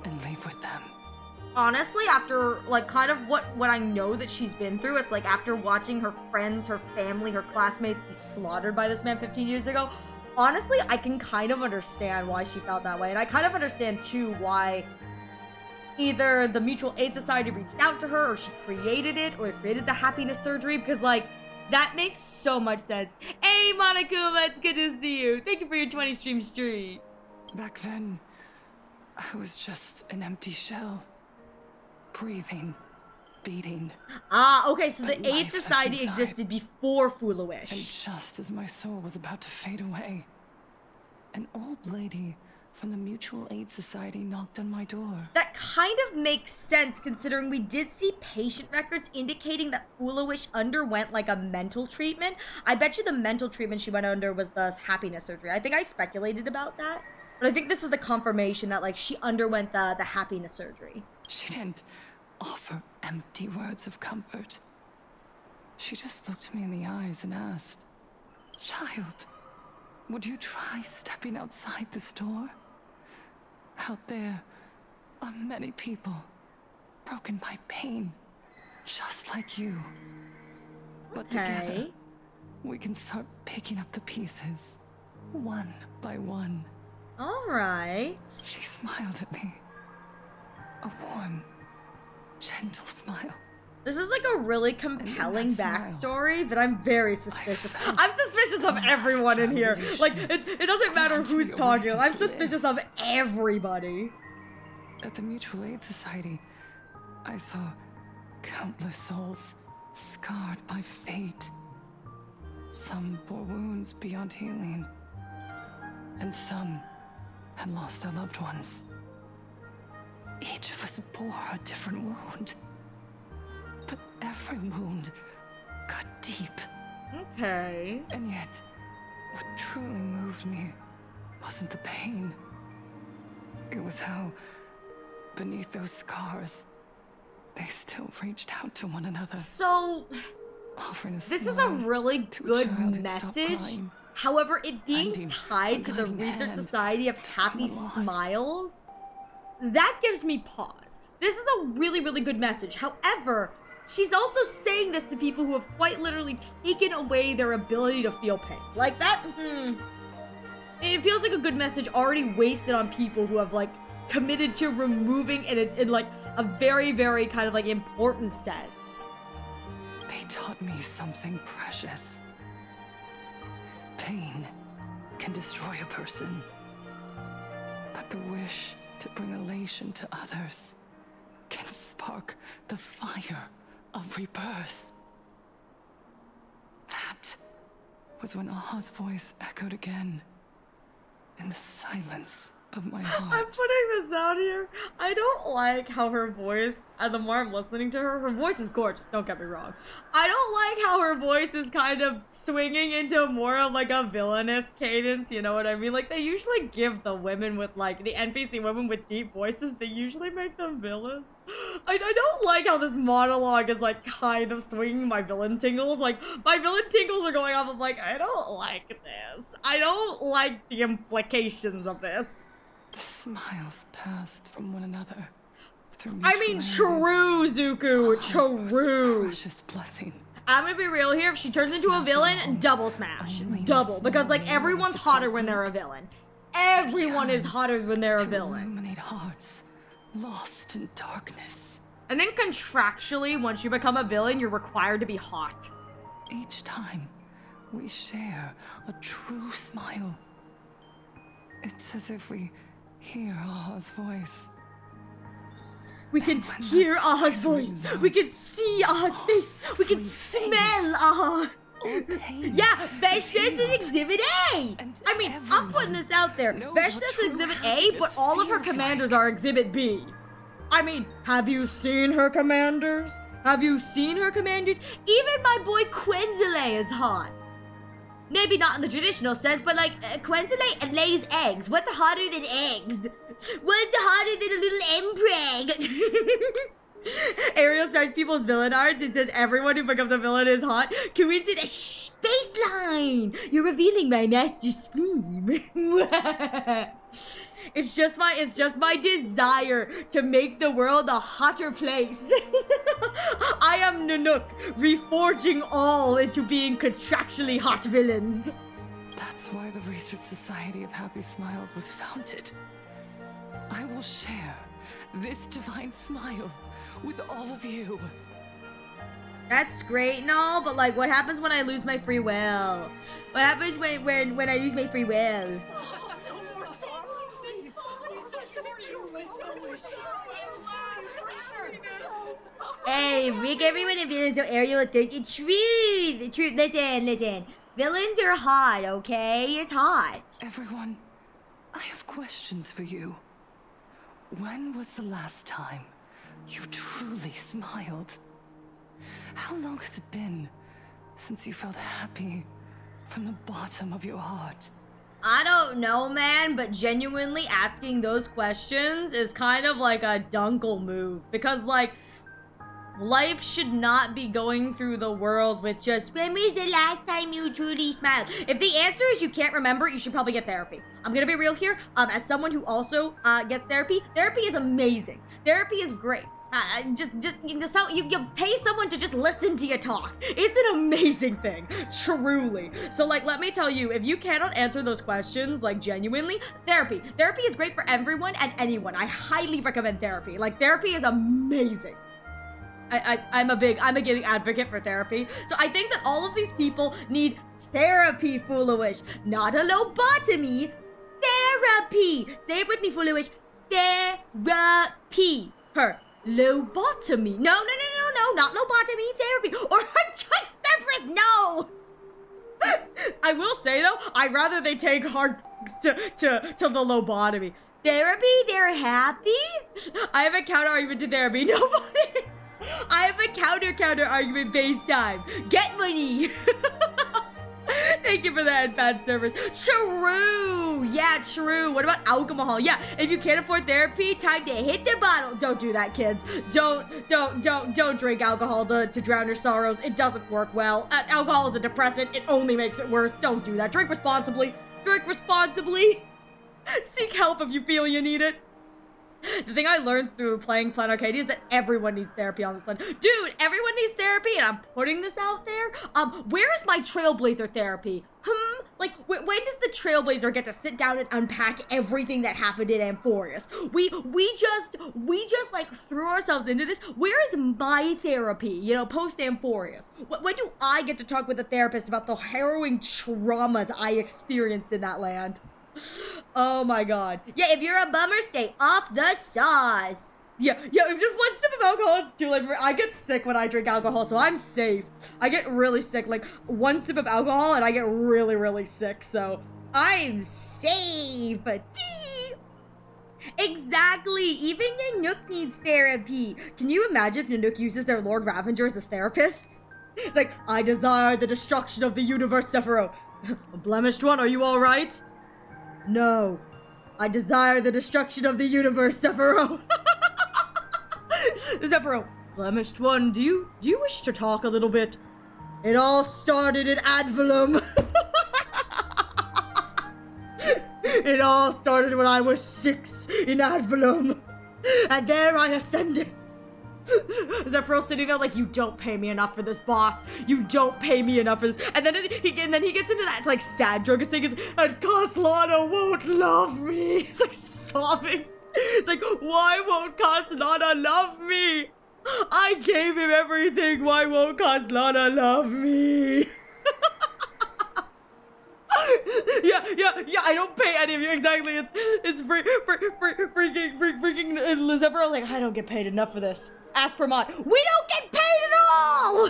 and leave with them. Honestly, after, like, kind of what I know that she's been through, it's like after watching her friends, her family, her classmates be slaughtered by this man 15 years ago, honestly, I can kind of understand why she felt that way. And I kind of understand, too, why either the Mutual Aid Society reached out to her, or she created it, or created the happiness surgery, because, like, that makes so much sense. Hey, Monokuma, it's good to see you. Thank you for your 20 stream streak. Back then, I was just an empty shell. Breathing, beating. Ah, okay, so the But Aid life Society inside. existed before Foolish. And just as my soul was about to fade away, an old lady from the Mutual Aid Society knocked on my door. That kind of makes sense considering we did see patient records indicating that Foolish underwent like a mental treatment. I bet you the mental treatment she went under was the happiness surgery. I think I speculated about that. But I think this is the confirmation that like she underwent the happiness surgery. She didn't offer empty words of comfort. She just looked me in the eyes and asked, "Child, would you try stepping outside this door? Out there are many people broken by pain, just like you. But together, we can start picking up the pieces, one by one." All right. She smiled at me. A warm, gentle smile. This is like a really compelling backstory, but I'm very suspicious. felt I'm suspicious of everyone in here. Like, it doesn't matter who's talking. I'm suspicious of everybody. At the Mutual Aid Society, I saw countless souls scarred by fate. Some bore wounds beyond healing, and some had lost their loved ones. Each of us bore a different wound, but every wound cut deep. Okay. And yet, what truly moved me wasn't the pain. It was how, beneath those scars, they still reached out to one another. So, offering a this is a really good message. However, it being tied to the Research Society of Happy Smiles, that gives me pause. This is a really, really good message. However, she's also saying this to people who have quite literally taken away their ability to feel pain. Like that, it feels like a good message already wasted on people who have like committed to removing it in like a very, very kind of like important sense. They taught me something precious. Pain can destroy a person, but the wish to bring elation to others can spark the fire of rebirth. That was when Aha's voice echoed again in the silence of my heart. I'm putting this out here. I don't like how her voice, and the more I'm listening to her voice is gorgeous, don't get me wrong. I don't like how her voice is kind of swinging into more of like a villainous cadence, you know what I mean? Like they usually give the women with like, the NPC women with deep voices, they usually make them villains. I don't like how this monologue is like kind of swinging my villain tingles. Like my villain tingles are going off. I'm like, I don't like this. I don't like the implications of this. The smiles passed from one another. I mean, true, Zuko, true. Precious blessing. I'm gonna be real here. If she turns into a villain, double smash. Double. Because, like, everyone's hotter when they're a villain. Everyone is hotter when they're a villain. Illuminate hearts lost in darkness. And then contractually, once you become a villain, you're required to be hot. Each time we share a true smile, it's as if we hear Aha's voice. We can hear Aha's voice. We can see Aha's face. We can smell Aha. Yeah, Veshna's in Exhibit A. I mean, I'm putting this out there. Veshna's in Exhibit A, but all of her commanders are Exhibit B. I mean, have you seen her commanders? Have you seen her commanders? Even my boy Quenzile is hot. Maybe not in the traditional sense, but like, Quenzile lays eggs. What's hotter than eggs? What's hotter than a little empreg? Ariel starts people's villain arts and says everyone who becomes a villain is hot. Coincidence. Baseline! You're revealing my master scheme. It's just my desire to make the world a hotter place. I am Nanook, reforging all into being contractually hot villains. That's why the Research Society of Happy Smiles was founded. I will share this divine smile with all of you. That's great and all, but like, what happens when I lose my free will? What happens when I lose my free will? Hey, make everyone a villain so Ariel will think it's true. True. Listen. Villains are hot, okay? It's hot. Everyone, I have questions for you. When was the last time you truly smiled? How long has it been since you felt happy from the bottom of your heart? I don't know, man, but genuinely asking those questions is kind of like a Dunkel move. Because, like, life should not be going through the world with just, when was the last time you truly smiled? If the answer is you can't remember, you should probably get therapy. I'm gonna be real here. As someone who also gets therapy is amazing. Therapy is great. You pay someone to just listen to you talk. It's an amazing thing, truly. So like, let me tell you, if you cannot answer those questions, like genuinely, therapy is great for everyone and anyone. I highly recommend therapy. Like, therapy is amazing. I'm a big advocate for therapy. So I think that all of these people need therapy, Foolish. Not a lobotomy. Therapy. Say it with me, Foolish. Therapy. Her. Lobotomy. No, not lobotomy. Therapy. Or a therapist. No. I will say though, I'd rather they take hard to the lobotomy. Therapy, they're happy? I have a counter argument to therapy. Nobody. I have a counter argument FaceTime. Get money. Thank you for that, bad service. True. Yeah, true. What about alcohol? Yeah, if you can't afford therapy, time to hit the bottle. Don't do that, kids. Don't drink alcohol to drown your sorrows. It doesn't work well. Alcohol is a depressant. It only makes it worse. Don't do that. Drink responsibly. Drink responsibly. Seek help if you feel you need it. The thing I learned through playing Planet Arcadia is that everyone needs therapy on this planet. Dude, everyone needs therapy, and I'm putting this out there. Where is my Trailblazer therapy? Like, when does the Trailblazer get to sit down and unpack everything that happened in Amphorius? We just like threw ourselves into this. Where is my therapy, you know, post Amphorius? When do I get to talk with a therapist about the harrowing traumas I experienced in that land? Oh my god. Yeah, if you're a bummer, stay off the sauce. Yeah, just one sip of alcohol, it's too late. I get sick when I drink alcohol, so I'm safe. I get really sick, like one sip of alcohol and I get really, really sick, so I'm safe. Exactly, even Nanook needs therapy. Can you imagine if Nanook uses their Lord Ravengers as therapists? It's like, I desire the destruction of the universe, Sephiroth. Blemished one, are you alright? No. I desire the destruction of the universe, Sephiroth. Sephiroth, blemished one, do you wish to talk a little bit? It all started in Advalum. It all started when I was 6 in Advalum. And there I ascended. Sephiroth sitting there like, you don't pay me enough for this, boss. You don't pay me enough for this. And then he gets into that like sad drunken thing, and Caslana won't love me. It's like sobbing. It's like, why won't Caslana love me? I gave him everything. Why won't Caslana love me? Yeah, I don't pay any of you, exactly. It's freaking Sephiroth like, I don't get paid enough for this. Ask per mod. We don't get paid at all!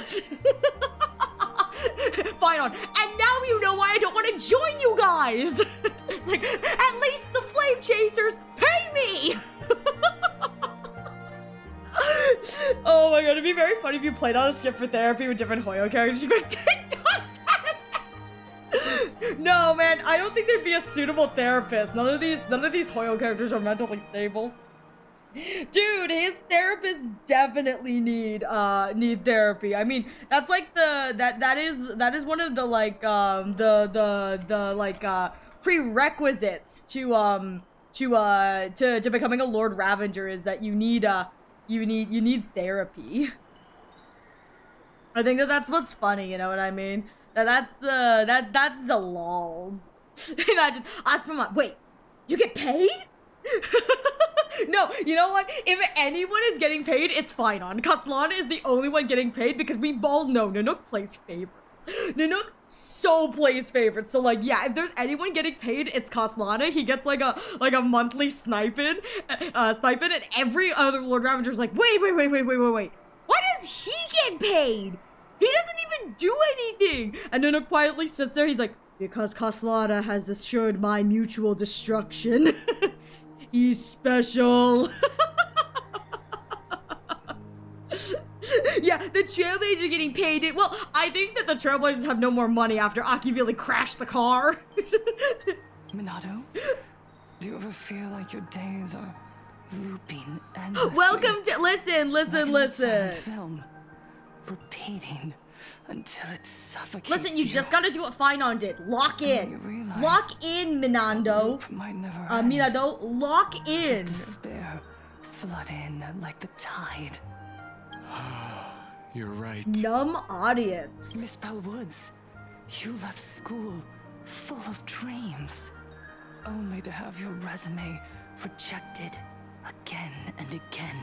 Fine on. And now you know why I don't want to join you guys! It's like, at least the Flame Chasers pay me! Oh my god, it'd be very funny if you played on a skip for therapy with different Hoyo characters. You'd be like, TikToks! No, man, I don't think there'd be a suitable therapist. None of these Hoyo characters are mentally stable. Dude, his therapists definitely need therapy. I mean, that's like that is one of the like prerequisites to becoming a Lord Ravenger is that you need therapy. I think that's what's funny, you know what I mean? That's the lols. Imagine Aspermon. Wait, you get paid? No, you know what? If anyone is getting paid, it's fine on. Caslana is the only one getting paid because we all know Nanook plays favorites. Nanook so plays favorites. So like, yeah, if there's anyone getting paid, it's Caslana. He gets like a monthly stipend, and every other Lord Ravenger's like, wait. Why does he get paid? He doesn't even do anything. And Nanook quietly sits there. He's like, because Caslana has assured my mutual destruction. He's special. Yeah, the Trailblazers are getting paid. Well, I think that the Trailblazers have no more money after Aki really crashed the car. Minato, do you ever feel like your days are looping endlessly? Welcome to listen. Film, repeating until it suffocates. Listen, you just gotta do what Finon did. Lock in, Minando. Minado, lock in. Just despair flood in like the tide. You're right. Numb audience. Miss Bell Woods, you left school full of dreams, only to have your resume rejected again and again.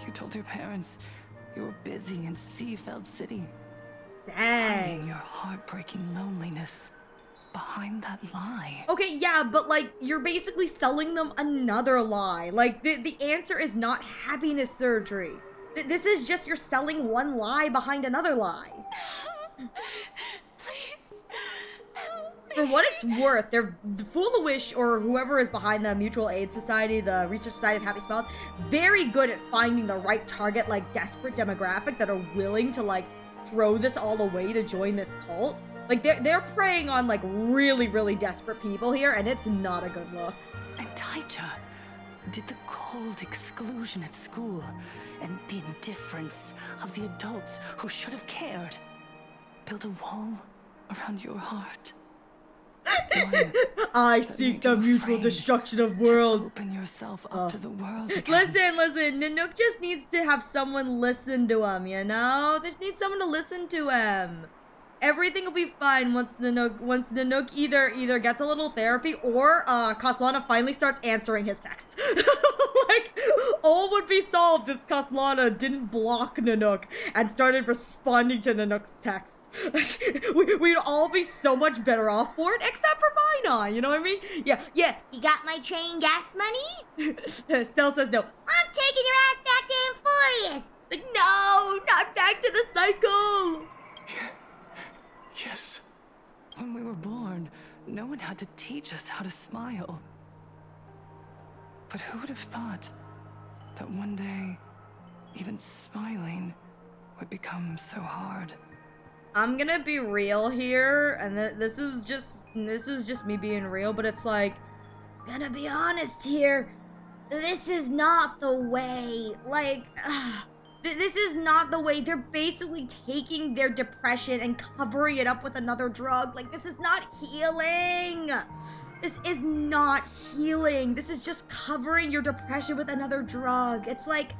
You told your parents You're busy in Seafeld City. Dang. Hiding your heartbreaking loneliness behind that lie. Okay, yeah, but like, you're basically selling them another lie. Like, the answer is not happiness surgery. This is just you're selling one lie behind another lie. Please, help me. For what it's worth, they're the Foolish or whoever is behind the Mutual Aid Society, the Research Society of Happy Smiles, very good at finding the right target, like desperate demographic that are willing to like throw this all away to join this cult. Like they're preying on like really, really desperate people here, and it's not a good look. And Taija, did the cold exclusion at school and the indifference of the adults who should have cared build a wall around your heart? I seek the mutual destruction of worlds. Open yourself up to the world again. Listen, Nanook just needs to have someone listen to him, you know? They just need someone to listen to him. Everything will be fine once Nanook either gets a little therapy or Kaslana finally starts answering his texts. Like, all would be solved if Kaslana didn't block Nanook and started responding to Nanook's text. We'd all be so much better off for it, except for Minor, you know what I mean? Yeah, You got my train gas money? Stell says no. I'm taking your ass back to Emporius! Like, no, not back to the cycle! Yes. When we were born, no one had to teach us how to smile. But who would have thought that one day, even smiling would become so hard? I'm gonna be real here, and this is just me being real, but it's like, Gonna be honest here, this is not the way. Like, this is not the way. They're basically taking their depression and covering it up with another drug. Like, this is not healing. This is not healing. This is just covering your depression with another drug. It's like,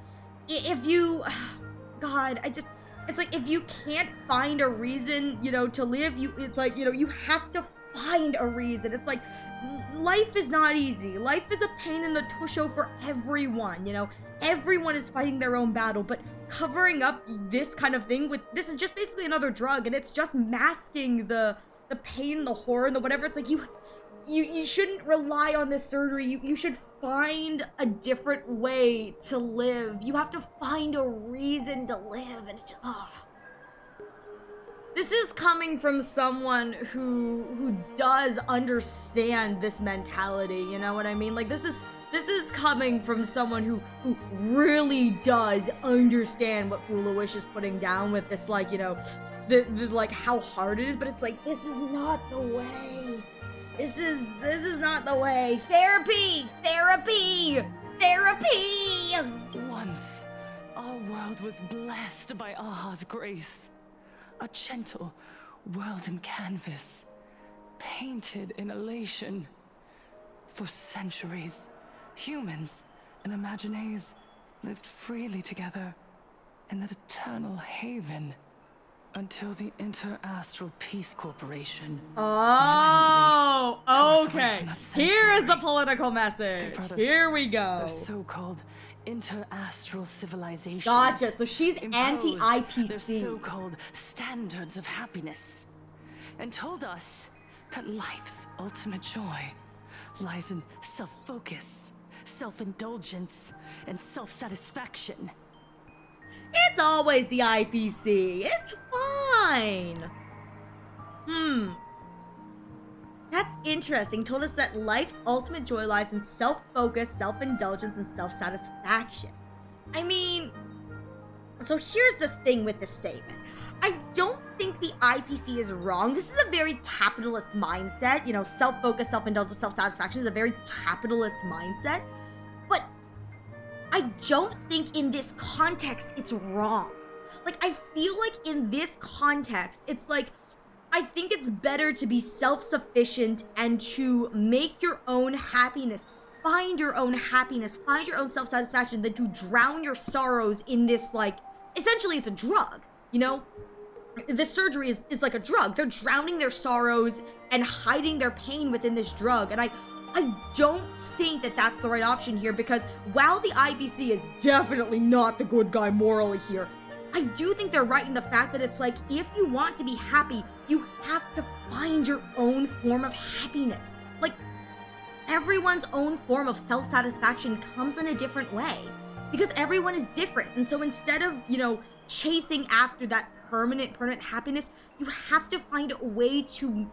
if you, God, it's like, if you can't find a reason, you know, to live, it's like, you know, you have to find a reason. It's like, life is not easy. Life is a pain in the tusho for everyone, you know? Everyone is fighting their own battle, but covering up this kind of thing with, this is just basically another drug, and it's just masking the pain, the horror, and the whatever. It's like, you shouldn't rely on this surgery. You should find a different way to live. You have to find a reason to live, and it just, This is coming from someone who does understand this mentality, you know what I mean? Like, this is coming from someone who really does understand what Foolish is putting down with this, like, you know, the like how hard it is, but it's like, this is not the way. This is not the way. Therapy! Once, our world was blessed by Aha's grace. A gentle world in canvas, painted in elation. For centuries, humans and Imaginaes lived freely together in that eternal haven until the Interastral Peace Corporation. Oh, okay. Here is the political message. Here we go. Their so-called interastral civilization. Gotcha. So she's anti-IPC. Their so-called standards of happiness, and told us that life's ultimate joy lies in self-focus, self-indulgence, and self-satisfaction. It's always the IPC. It's fine. That's interesting. Told us that life's ultimate joy lies in self-focus, self-indulgence, and self-satisfaction. I mean, so here's the thing with this statement. I don't think the IPC is wrong. This is a very capitalist mindset. You know, self-focus, self-indulgence, self-satisfaction is a very capitalist mindset. But I don't think in this context it's wrong. Like, I feel like in this context, it's like, I think it's better to be self-sufficient and to make your own happiness, find your own happiness, find your own self-satisfaction than to drown your sorrows in this, like, essentially it's a drug, you know? This surgery is like a drug. They're drowning their sorrows and hiding their pain within this drug. And I don't think that that's the right option here, because while the IBC is definitely not the good guy morally here, I do think they're right in the fact that it's like, if you want to be happy, you have to find your own form of happiness. Like, everyone's own form of self-satisfaction comes in a different way because everyone is different. And so instead of, chasing after that permanent happiness, you have to find a way to,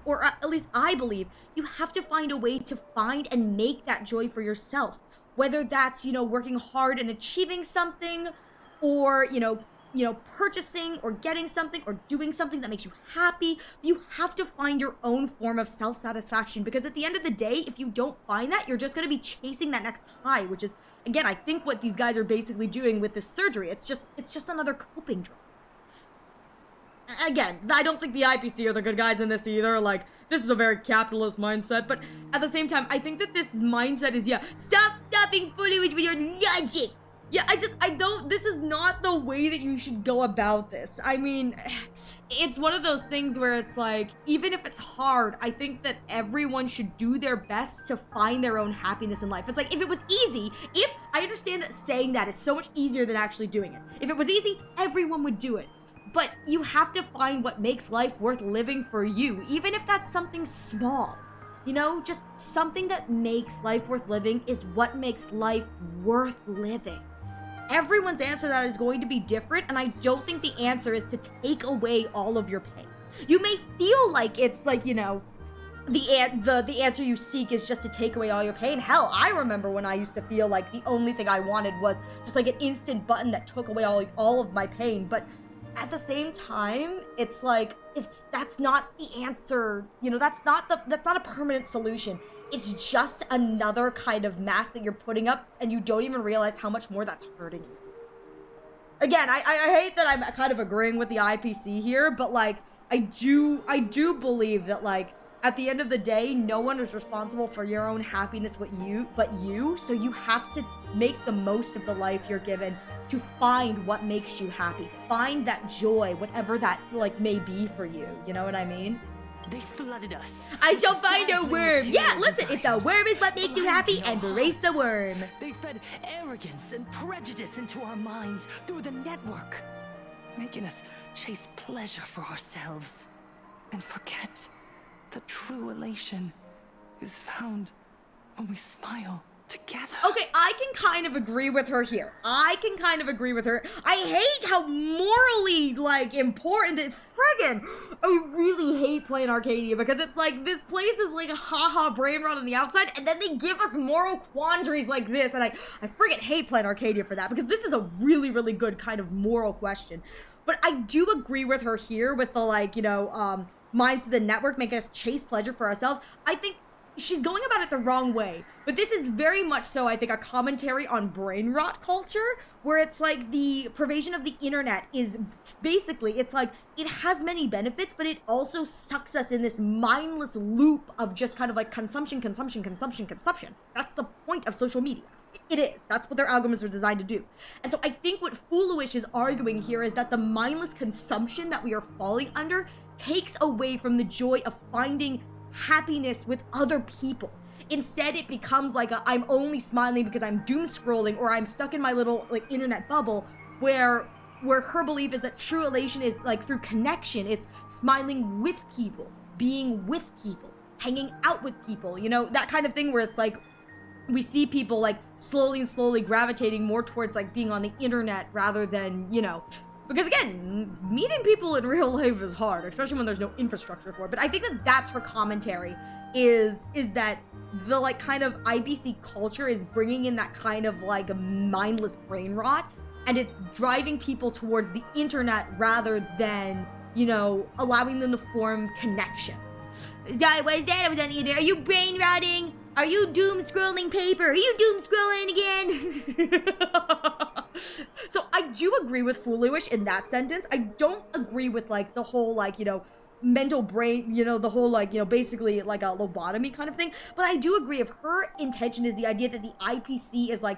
or at least I believe, you have to find a way to find and make that joy for yourself. Whether that's, working hard and achieving something, or, purchasing or getting something or doing something that makes you happy. You have to find your own form of self-satisfaction, because at the end of the day, if you don't find that, you're just going to be chasing that next high, which is, again, I think what these guys are basically doing with this surgery. It's just another coping drug. Again, I don't think the IPC are the good guys in this either. Like, this is a very capitalist mindset, but at the same time, I think that this mindset is, stop stopping fooling with your logic. Yeah, this is not the way that you should go about this. I mean, it's one of those things where it's like, even if it's hard, I think that everyone should do their best to find their own happiness in life. It's like, if it was easy, I understand that saying that is so much easier than actually doing it. If it was easy, everyone would do it. But you have to find what makes life worth living for you, even if that's something small. Just something that makes life worth living is what makes life worth living. Everyone's answer to that is going to be different, and I don't think the answer is to take away all of your pain. You may feel like it's like, the answer you seek is just to take away all your pain. Hell, I remember when I used to feel like the only thing I wanted was just like an instant button that took away all of my pain. But at the same time, it's like, that's not the answer. That's not a permanent solution. It's just another kind of mask that you're putting up, and you don't even realize how much more that's hurting you. Again, I hate that I'm kind of agreeing with the IPC here, but like, I do believe that, like, at the end of the day, no one is responsible for your own happiness but you, so you have to make the most of the life you're given to find what makes you happy. Find that joy, whatever that, like, may be for you. You know what I mean? They flooded us. I shall find a worm. Yeah, listen, if the worm is what makes you happy, embrace the worm. They fed arrogance and prejudice into our minds through the network, making us chase pleasure for ourselves and forget that true elation is found when we smile together. Okay, I can kind of agree with her here. I hate how morally, like, important it friggin'. I really hate playing Arcadia because it's like, this place is like a haha brain rot on the outside, and then they give us moral quandaries like this, and I friggin' hate playing Arcadia for that, because this is a really, really good kind of moral question. But I do agree with her here with the, like, minds of the network making us chase pleasure for ourselves. I think she's going about it the wrong way, but this is very much so, I think, a commentary on brain rot culture, where it's like the pervasion of the internet is basically, it's like, it has many benefits, but it also sucks us in this mindless loop of just kind of like consumption. That's the point of social media. It is. That's what their algorithms were designed to do. And so I think what Foolish is arguing here is that the mindless consumption that we are falling under takes away from the joy of finding happiness with other people. Instead, it becomes like I'm only smiling because I'm doom scrolling, or I'm stuck in my little, like, internet bubble, where her belief is that true elation is like through connection. It's smiling with people, being with people, hanging out with people, that kind of thing, where it's like we see people like slowly gravitating more towards like being on the internet rather than, because again, meeting people in real life is hard, especially when there's no infrastructure for it. But I think that that's her commentary, is that the, like, kind of IBC culture is bringing in that kind of like a mindless brain rot, and it's driving people towards the internet rather than, allowing them to form connections. Sorry, what is that? I was on the internet. Are you brain rotting? Are you doom scrolling paper? Are you doom scrolling again? So I do agree with Foolish in that sentence. I don't agree with, like, the whole, like, mental brain, the whole, like, basically like a lobotomy kind of thing. But I do agree, if her intention is the idea that the IPC is like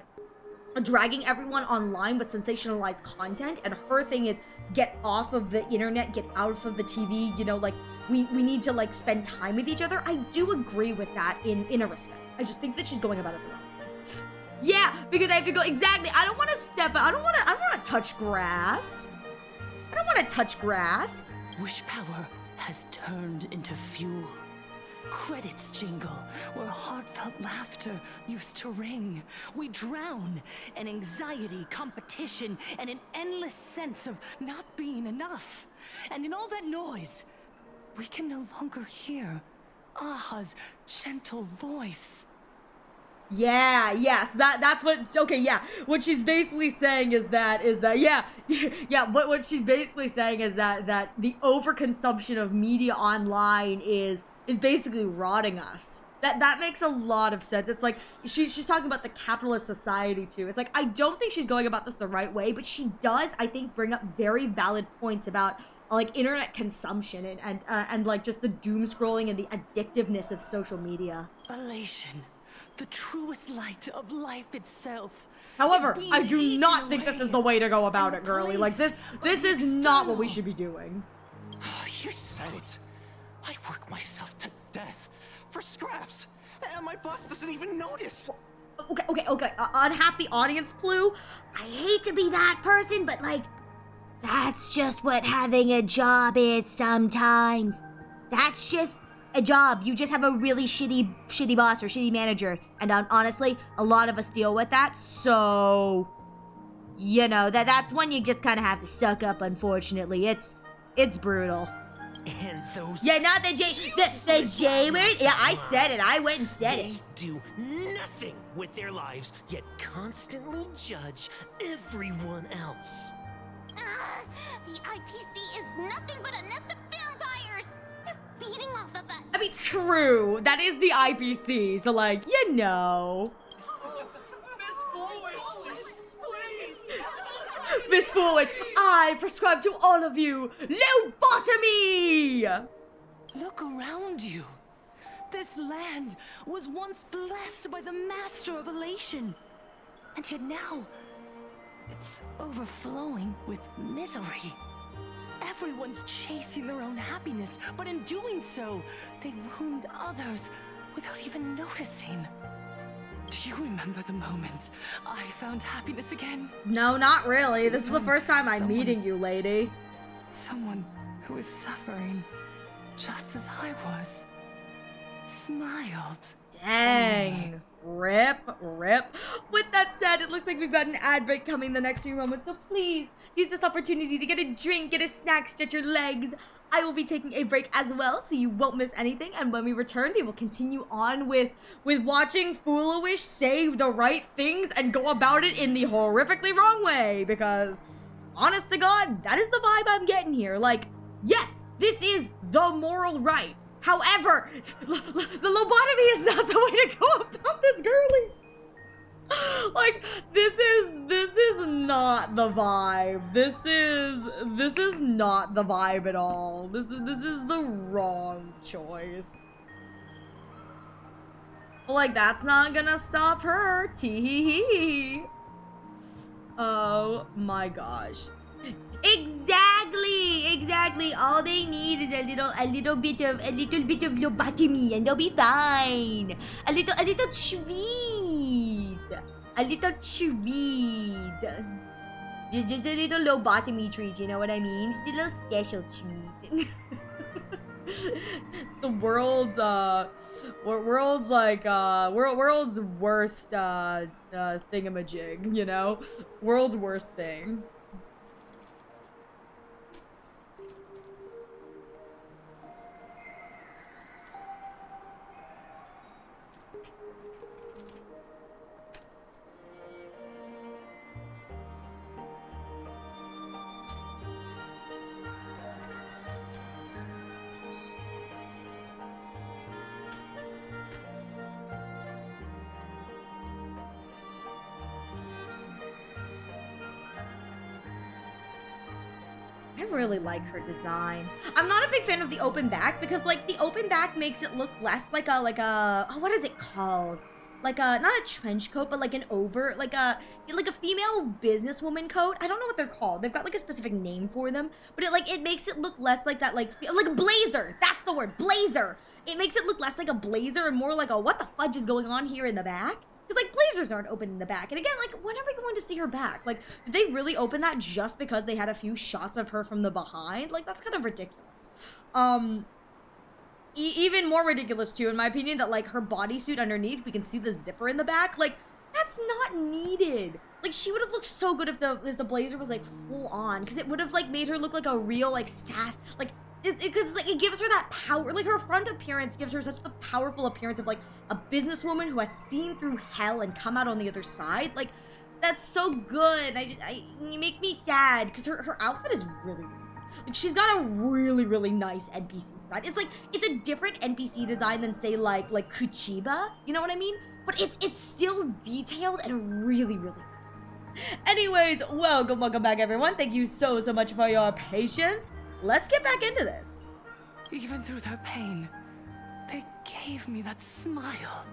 dragging everyone online with sensationalized content, and her thing is get off of the internet, get out of the TV, like, we need to, like, spend time with each other. I do agree with that in a respect. I just think that she's going about it the wrong way. Yeah, because I have to go, exactly. I don't want to I don't want to touch grass. I don't want to touch grass. Wish power has turned into fuel. Credits jingle where heartfelt laughter used to ring. We drown in anxiety, competition, and an endless sense of not being enough. And in all that noise, we can no longer hear Aha's gentle voice. Yeah, yes, that's what, okay, yeah, what she's basically saying is that, yeah, yeah, what she's basically saying is that the overconsumption of media online is basically rotting us. That makes a lot of sense. It's like, she's talking about the capitalist society too. It's like, I don't think she's going about this the right way, but she does, I think, bring up very valid points about like internet consumption and like just the doom scrolling and the addictiveness of social media. Elation. The truest light of life itself. However, I do not think this is the way to go about it, girly. Like, this is not what we should be doing. You said it. I work myself to death for scraps, and my boss doesn't even notice. Okay. Unhappy audience, Plue. I hate to be that person, but like, that's just what having a job is sometimes. That's just a job. You just have a really shitty boss or shitty manager, and honestly, a lot of us deal with that. So, you know, that's one you just kind of have to suck up. Unfortunately, it's brutal. And those not the J word. Yeah, I said it. I went and said it. They do nothing with their lives, yet constantly judge everyone else. The IPC is nothing but a nest of vampires. They're feeding off of us. I mean, true. That is the IPC. So, like, you know. Miss Foolish, I prescribe to all of you lobotomy! Look around you. This land was once blessed by the master of elation. And yet now, it's overflowing with misery. Everyone's chasing their own happiness, but in doing so, they wound others without even noticing. Do you remember the moment I found happiness again? No, not really. This is the first time I'm meeting you, lady. Someone who is suffering just as I was. Smiled. Dang. Rip. With that said, it looks like we've got an ad break coming in the next few moments, so please use this opportunity to get a drink, get a snack, stretch your legs. I will be taking a break as well, so you won't miss anything, and when we return, we will continue on with watching Foolish say the right things and go about it in the horrifically wrong way, because, honest to God, that is the vibe I'm getting here. Like, yes, this is the moral right. However, the lobotomy is not the way to go about this, girly. Like, this is not the vibe. This is not the vibe at all. This is the wrong choice. Like, that's not gonna stop her. Tee-hee-hee. Oh my gosh. Exactly. All they need is a little bit of lobotomy, and they'll be fine. A little treat. Just a little lobotomy treat. You know what I mean? Just a little special treat. It's the world's worst thingamajig. You know, world's worst thing. I really like her design. I'm not a big fan of the open back because, like, the open back makes it look less like a oh, what is it called? Like a, not a trench coat, but like an like a female businesswoman coat. I don't know what they're called. They've got like a specific name for them, but it makes it look less like that, like a blazer. That's the word, blazer. It makes it look less like a blazer and more like a what the fudge is going on here in the back? Because like blazers aren't open in the back. And again, like, when are we going to see her back? Like, did they really open that just because they had a few shots of her from the behind? Like, that's kind of ridiculous. Even more ridiculous, too, in my opinion, that, like, her bodysuit underneath, we can see the zipper in the back. Like, that's not needed. Like, she would have looked so good if the blazer was, like, full on. Because it would have, like, made her look like a real, like, like, because like it gives her that power. Like, her front appearance gives her such a powerful appearance of like a businesswoman who has seen through hell and come out on the other side. Like, that's so good. It makes me sad because her outfit is really weird. Like, she's got a really nice NPC design. It's a different NPC design than say like Kuchiba. You know what I mean? But it's still detailed and really nice. Anyways, welcome back, everyone. Thank you so much for your patience. Let's get back into this. Even through their pain, they gave me that smile.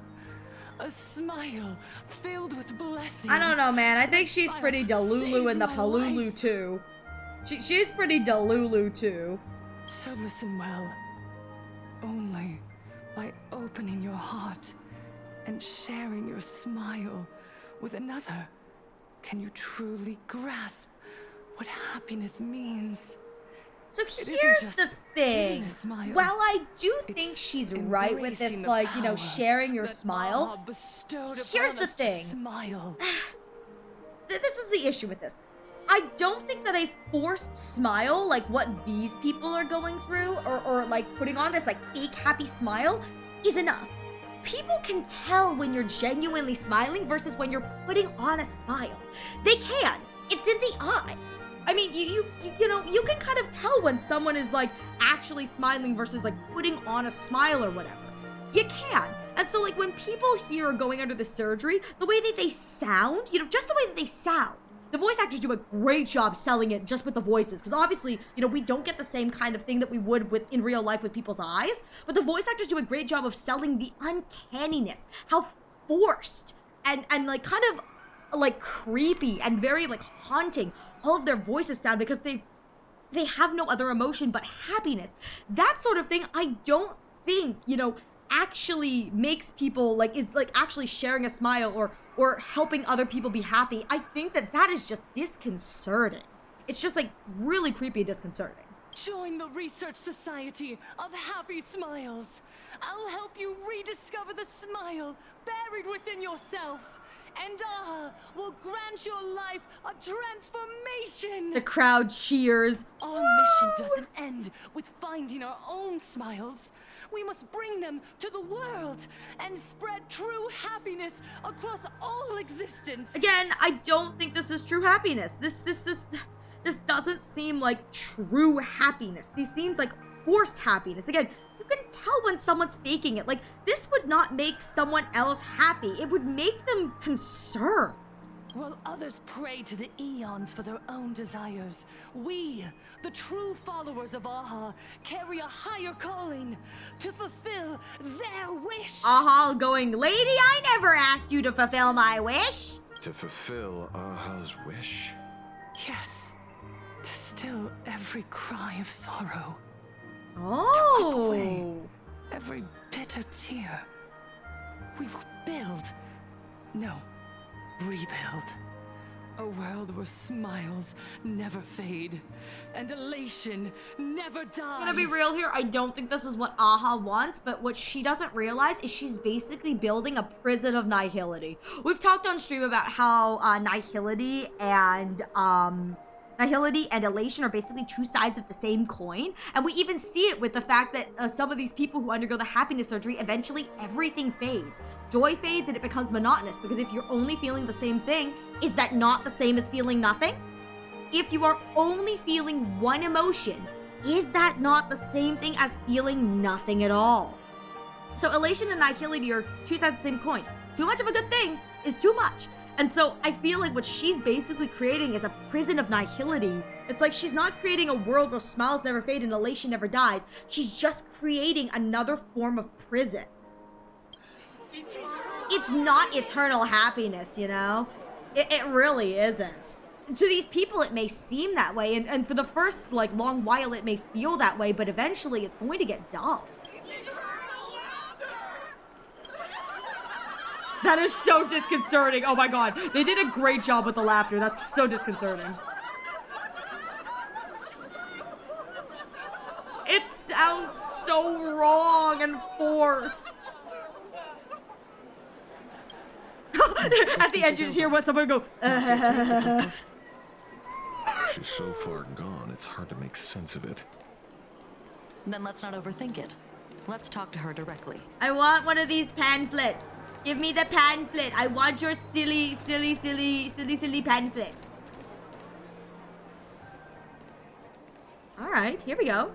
A smile filled with blessings. I don't know, man. I think she's pretty Delulu in the Palulu too. She's pretty Delulu too. So listen well. Only by opening your heart and sharing your smile with another can you truly grasp what happiness means. So here's the thing. While I do think she's right with this, like, you know, sharing your smile, here's the thing. This is the issue with this. I don't think that a forced smile, like what these people are going through, or like putting on this like fake happy smile, is enough. People can tell when you're genuinely smiling versus when you're putting on a smile. They can. It's in the eyes. I mean, you know, you can kind of tell when someone is like actually smiling versus like putting on a smile or whatever. You can. And so like when people here are going under the surgery, the way that they sound, you know, just the way that they sound, the voice actors do a great job selling it just with the voices. Because obviously, you know, we don't get the same kind of thing that we would with in real life with people's eyes. But the voice actors do a great job of selling the uncanniness, how forced and like kind of like creepy and very like haunting all of their voices sound, because they have no other emotion but happiness. That sort of thing, I don't think, you know, actually makes people like, is like actually sharing a smile or helping other people be happy. I think that is just disconcerting. It's just like really creepy and disconcerting. Join the Research Society of Happy Smiles. I'll help you rediscover the smile buried within yourself. And will grant your life a transformation. The crowd cheers. Our mission doesn't end with finding our own smiles. We must bring them to the world and spread true happiness across all existence. Again, I don't think this is true happiness. This doesn't seem like true happiness. This seems like forced happiness. Again, you can tell when someone's faking it. Like, this would not make someone else happy. It would make them concerned. While others pray to the eons for their own desires, we, the true followers of Aha, carry a higher calling to fulfill their wish. Aha going, lady, I never asked you to fulfill my wish. To fulfill Aha's wish? Yes, to still every cry of sorrow. Oh. To wipe away every bitter tear. We will build. No. Rebuild. A world where smiles never fade and elation never dies. I'm gonna be real here, I don't think this is what Aha wants, but what she doesn't realize is she's basically building a prison of nihility. We've talked on stream about how nihility and elation are basically two sides of the same coin. And we even see it with the fact that some of these people who undergo the happiness surgery, eventually everything fades. Joy fades and it becomes monotonous, because if you're only feeling the same thing, is that not the same as feeling nothing? If you are only feeling one emotion, is that not the same thing as feeling nothing at all? So elation and nihility are two sides of the same coin. Too much of a good thing is too much. And so I feel like what she's basically creating is a prison of nihility. It's like she's not creating a world where smiles never fade and elation never dies. She's just creating another form of prison. It's not eternal happiness, you know? It really isn't. To these people, it may seem that way, and for the first, like, long while, it may feel that way, but eventually it's going to get dull. That is so disconcerting. Oh my god. They did a great job with the laughter. That's so disconcerting. It sounds so wrong and forced. At the end, you just hear what someone go. She's so far gone, it's hard to make sense of it. Then let's not overthink it. Let's talk to her directly. I want one of these pamphlets. Give me the pamphlet. I want your silly pamphlet. Alright, here we go.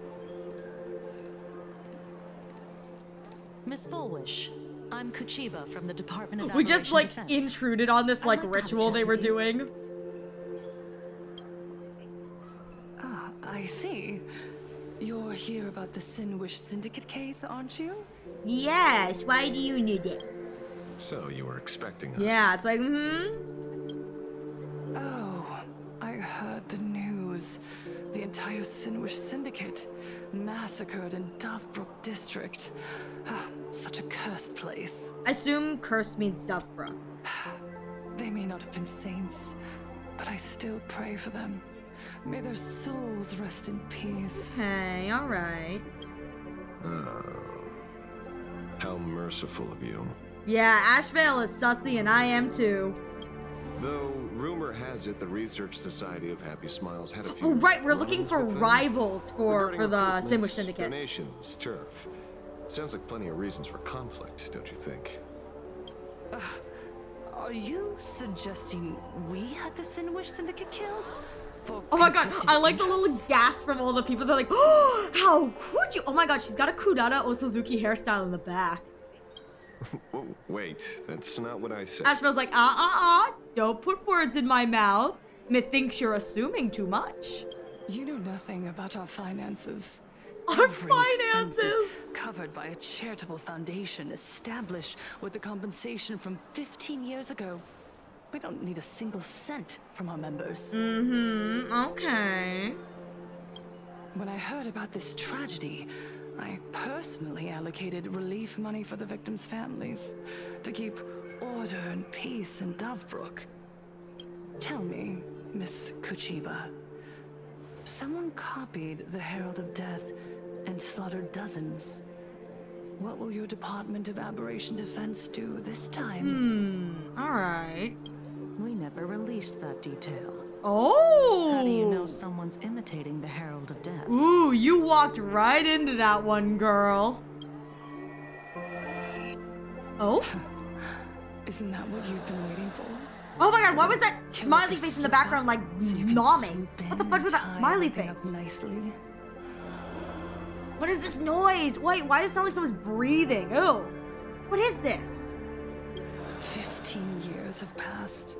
Miss Fullwish, I'm Kuchiba from the Department of We just, like, Defense. intruded on this, like, ritual they were doing. Ah, I see. You're here about the Sinwish Syndicate case, aren't you? Yes, why do you need it? So, you were expecting us. Yeah, it's like, Oh, I heard the news. The entire Sinwish Syndicate massacred in Dovebrook District. Ah, such a cursed place. I assume cursed means Dovebrook. They may not have been saints, but I still pray for them. May their souls rest in peace. Hey, alright. Oh. How merciful of you. Yeah, Ashvale is sussy and I am too. Though, rumor has it the Research Society of Happy Smiles had a few... Oh, right, we're looking for run-ins with them. rivals for the Regarding Sinwish recruitment, Syndicate. Donations, turf. Sounds like plenty of reasons for conflict, don't you think? Are you suggesting we had the Sinwish Syndicate killed? Oh my god, I like the little gasp from all the people. They're like, oh, how could you? Oh my god, she's got a Kudara Osuzuki hairstyle in the back. Whoa, wait, that's not what I said. Ashvale's like, don't put words in my mouth. Methinks you're assuming too much. You know nothing about our finances. Our Every expense is finances! covered by a charitable foundation established with the compensation from 15 years ago. We don't need a single cent from our members. Okay. When I heard about this tragedy, I personally allocated relief money for the victims' families to keep order and peace in Dovebrook. Tell me, Miss Kuchiba, someone copied the Herald of Death and slaughtered dozens. What will your Department of Aberration Defense do this time? Alright. We never released that detail. Oh! How do you know someone's imitating the Herald of Death? Ooh, you walked right into that one, girl. Oh? Isn't that what you've been waiting for? Oh my god, why was that smiley face in the background, like, nomming? What the fuck was that smiley face? Nicely. What is this noise? Wait, why does it sound like someone's breathing? Ew. What is this? 15 years have passed.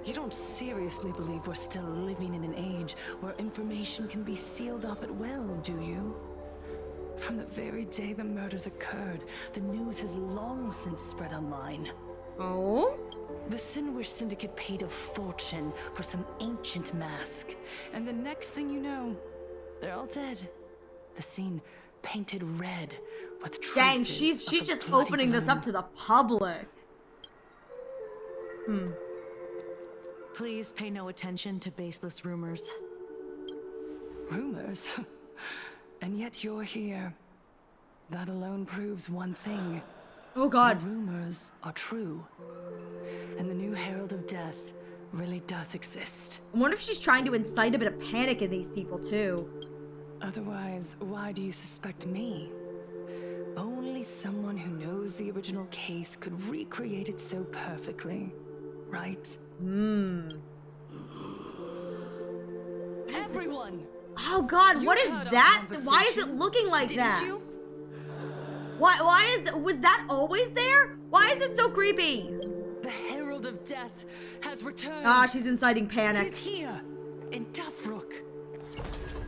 You don't seriously believe we're still living in an age where information can be sealed off at will, do you? From the very day the murders occurred, the news has long since spread online. Oh? The Sinwish Syndicate paid a fortune for some ancient mask. And the next thing you know, they're all dead. The scene painted red with traces Dang, she's of a just bloody opening this bloom. up to the public. Please pay no attention to baseless rumors. Rumors? And yet you're here. That alone proves one thing. Oh god. The rumors are true. And the new Herald of Death really does exist. I wonder if she's trying to incite a bit of panic in these people, too. Otherwise, why do you suspect me? Only someone who knows the original case could recreate it so perfectly, right? Everyone! Oh god, You what is heard our that? Why is it conversation, looking like didn't that? you? Why is that? Was that always there? Why is it so creepy? The Herald of Death has returned. Ah, she's inciting panic. He's here, in Dovebrook.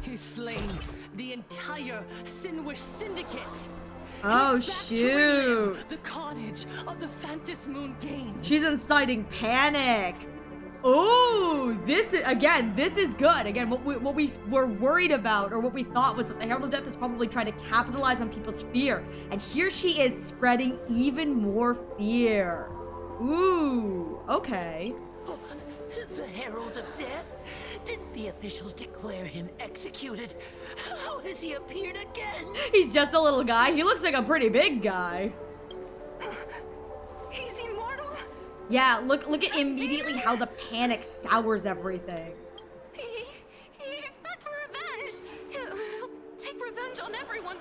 He's slain the entire Sinwish Syndicate. Oh, He's back to shoot. relive the carnage of the Phantom Moon Games. She's inciting panic. Oh, this is good. Again, what we were worried about, or what we thought, was that the Herald of Death is probably trying to capitalize on people's fear. And here she is spreading even more fear. Ooh, okay. The Herald of Death? Didn't the officials declare him executed? How has he appeared again? He's just a little guy. He looks like a pretty big guy. He's immortal? Yeah, look at immediately how the panic sours everything. He's back for revenge. He'll take revenge on everyone.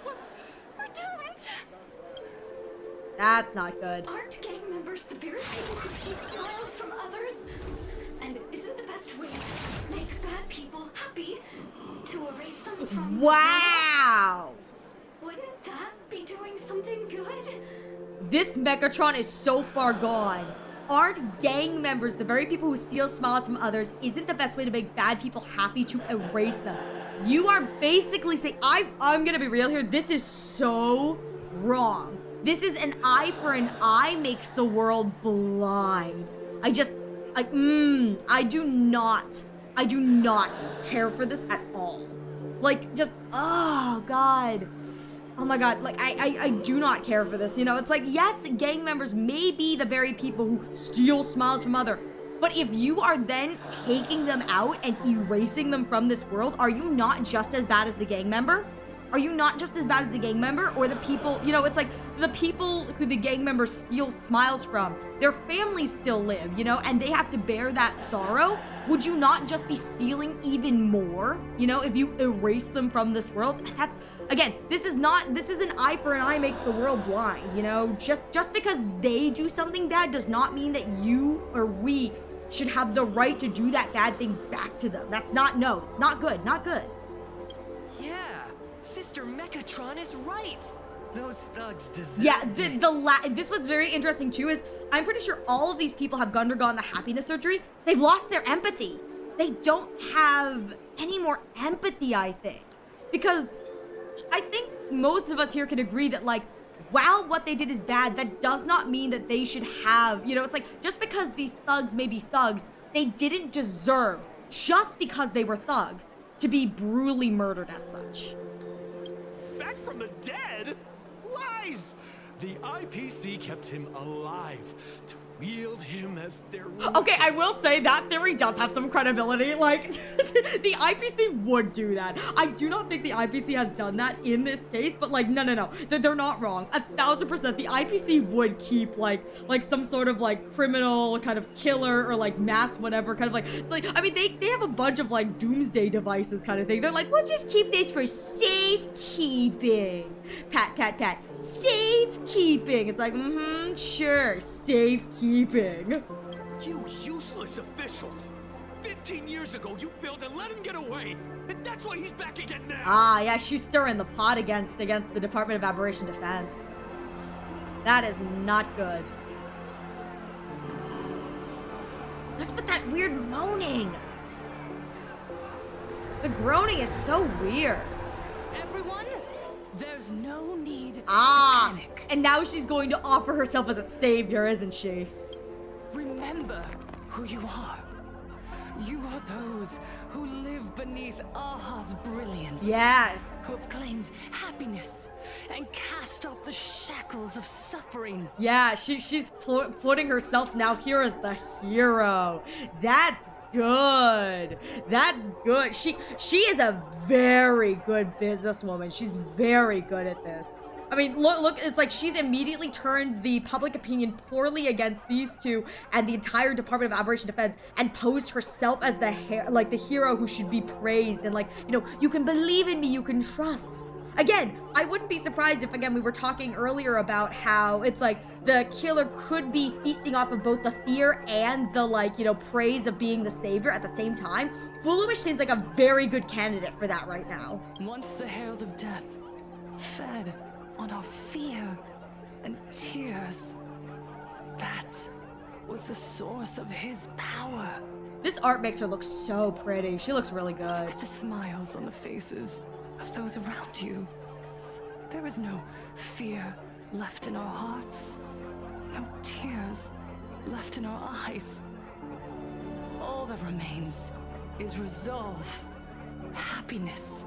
We're doomed. That's not good. Aren't gang members the very people who steal smiles from others? And isn't the best way to make bad people happy to erase them from... Wow! Wouldn't that be doing something good? This Megatron is so far gone. Aren't gang members the very people who steal smiles from others? Isn't the best way to make bad people happy to erase them? You are basically saying, I'm gonna be real here, this is so wrong. This is an eye for an eye makes the world blind. I do not care for this at all. Like, just, oh God. Oh my God, like, I do not care for this, you know? It's like, yes, gang members may be the very people who steal smiles from others, but if you are then taking them out and erasing them from this world, are you not just as bad as the gang member? Are you not just as bad as the gang member? Or the people, you know, it's like the people who the gang members steal smiles from, their families still live, you know, and they have to bear that sorrow. Would you not just be stealing even more, you know, if you erase them from this world? That's, again, this is an eye for an eye makes the world blind, you know? Just because they do something bad does not mean that you or we should have the right to do that bad thing back to them. That's not, no, it's not good, not good. Yeah, Sister Megatron is right. Those thugs deserve. Yeah, this was very interesting too, is I'm pretty sure all of these people have undergone the happiness surgery. They've lost their empathy. They don't have any more empathy, I think. Because I think most of us here can agree that, like, while what they did is bad, that does not mean that they should have, you know, it's like, just because these thugs may be thugs, they didn't deserve, just because they were thugs, to be brutally murdered as such. Back from the dead? Lies! The IPC kept him alive to wield him as their... Okay, I will say that theory does have some credibility. Like, the IPC would do that. I do not think the IPC has done that in this case, but like, no. They're not wrong. 1000%, the IPC would keep like some sort of like criminal kind of killer or like mass whatever kind of like, I mean, they have a bunch of like doomsday devices kind of thing. They're like, we'll just keep this for safekeeping. Pat. Safekeeping. It's like, sure, safekeeping. You useless officials! 15 years ago, you failed to let him get away, and that's why he's back again now! Ah, yeah, she's stirring the pot against the Department of Aberration Defense. That is not good. What's with that weird moaning? The groaning is so weird. Everyone, there's no need to panic. And now she's going to offer herself as a savior, isn't she? Remember who you are. You are those who live beneath Aha's brilliance. Yeah. Who have claimed happiness and cast off the shackles of suffering. Yeah, she's putting herself now here as the hero. That's good. That's good. She is a very good businesswoman. She's very good at this. I mean, look, it's like she's immediately turned the public opinion poorly against these two and the entire Department of Aberration Defense and posed herself as the hero who should be praised and like, you know, you can believe in me, you can trust. Again, I wouldn't be surprised if, again, we were talking earlier about how it's like the killer could be feasting off of both the fear and the, like, you know, praise of being the savior at the same time. Fuluish seems like a very good candidate for that right now. Once the Herald of Death fed on our fear and tears, that was the source of his power. This art makes her look so pretty. She looks really good. Look at the smiles on the faces of those around you. There is no fear left in our hearts, no tears left in our eyes. All that remains is resolve, happiness,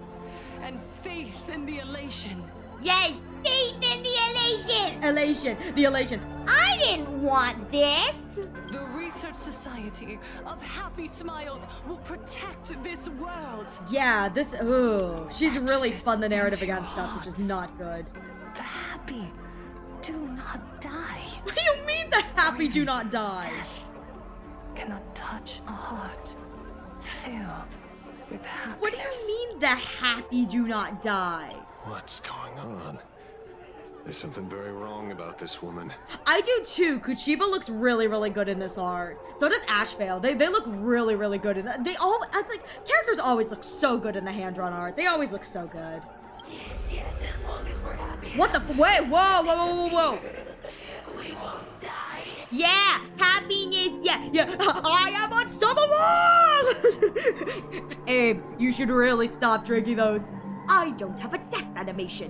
and faith in the elation. Yes, faith in the elation! The elation. I didn't want this! The Research Society of Happy Smiles will protect this world. Yeah, this, ooh. She's really spun the narrative against us, which is not good. The happy do not die. What do you mean the happy do not die? Death cannot touch a heart filled with happiness. What do you mean the happy do not die? What's going on? There's something very wrong about this woman. I do too. Kuchiba looks really, really good in this art. So does Ashvale. They look really, really good in that. They all, characters always look so good in the hand-drawn art. They always look so good. Yes, as long as we're happy. What the, wait, whoa. We won't die. Yeah, happiness, yeah. I am unstoppable! Abe, you should really stop drinking those. I don't have a death animation.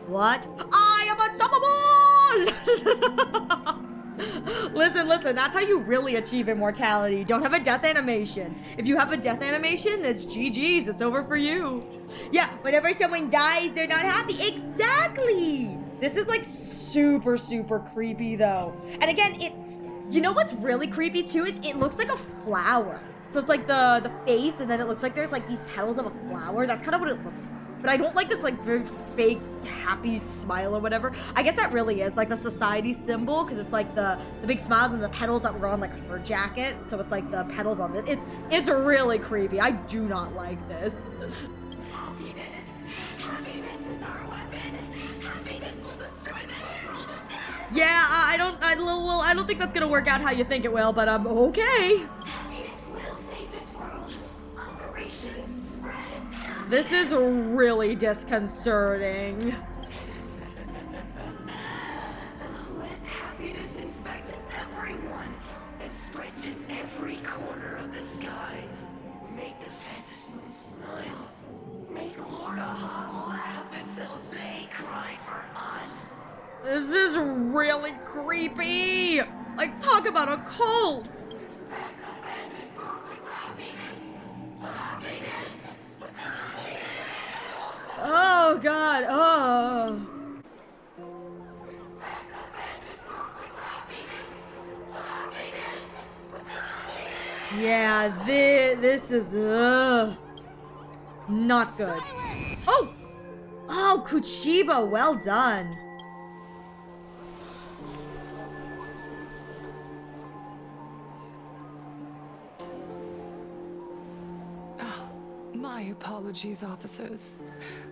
What? I am unstoppable! Listen, that's how you really achieve immortality. Don't have a death animation. If you have a death animation, that's GG's, it's over for you. Yeah, whenever someone dies, they're not happy. Exactly! This is like super, super creepy though. And again, you know what's really creepy too is it looks like a flower. So it's like the face, and then it looks like there's like these petals of a flower. That's kind of what it looks like. But I don't like this like very fake happy smile or whatever. I guess that really is like the society symbol, because it's like the big smiles and the petals that were on like her jacket. So it's like the petals on this. It's really creepy. I do not like this. Happiness is our weapon. Happiness will destroy the herald of death. Yeah, I don't think that's gonna work out how you think it will, but okay. Happiness will save this world. Operation Spread. This is really disconcerting. Let happiness infect everyone and spread to every corner of the sky. Make the Phantom Moon smile. Make Lord Aham laugh until they cry for us. This is really creepy. Like, talk about a cult. Oh God, oh. Yeah, this is, not good. Oh, Kuchiba, well done. My apologies, officers.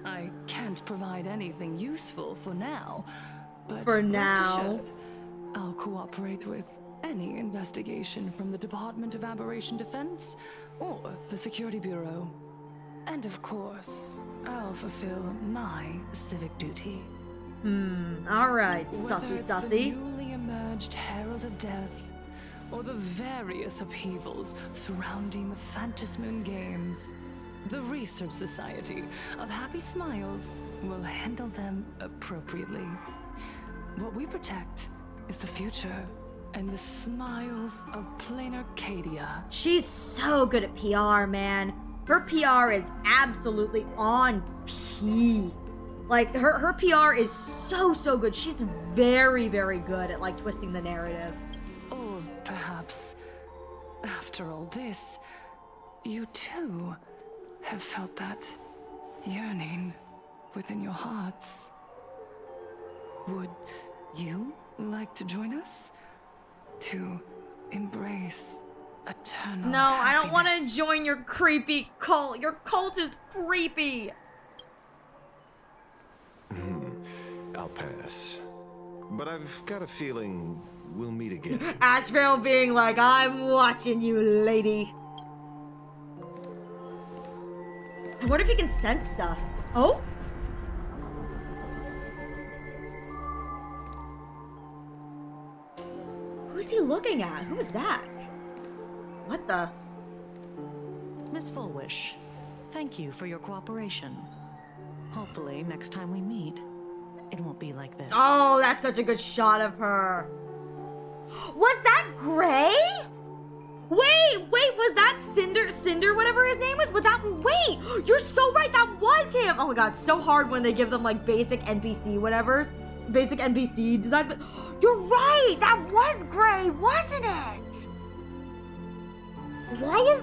I can't provide anything useful for now, but For rest now. assured, I'll cooperate with any investigation from the Department of Aberration Defense or the Security Bureau. And of course, I'll fulfill my civic duty. Alright, Whether sussy, it's the sussy. newly emerged Herald of Death, or the various upheavals surrounding the Phantasmoon Games, the Research Society of Happy Smiles will handle them appropriately. What we protect is the future and the smiles of Plain Arcadia. She's so good at PR, man. Her PR is absolutely on P. Like, her PR is so good. She's very, very good at, like, twisting the narrative. Or perhaps, after all this, you too have felt that yearning within your hearts. Would you like to join us? To embrace eternal No, I don't want to happiness? join your creepy cult. Your cult is creepy. I'll pass. But I've got a feeling we'll meet again. Ashvale being like, I'm watching you, lady. I wonder if he can sense stuff. Oh? Who's he looking at? Who is that? What the? Miss Fullwish, thank you for your cooperation. Hopefully, next time we meet, it won't be like this. Oh, that's such a good shot of her. Was that Gray? Wait, was that Cinder, whatever his name was? Wait, you're so right, that was him. Oh my god, so hard when they give them like basic NPC whatevers. basic NPC design, but you're right! That was Gray, wasn't it? Why is...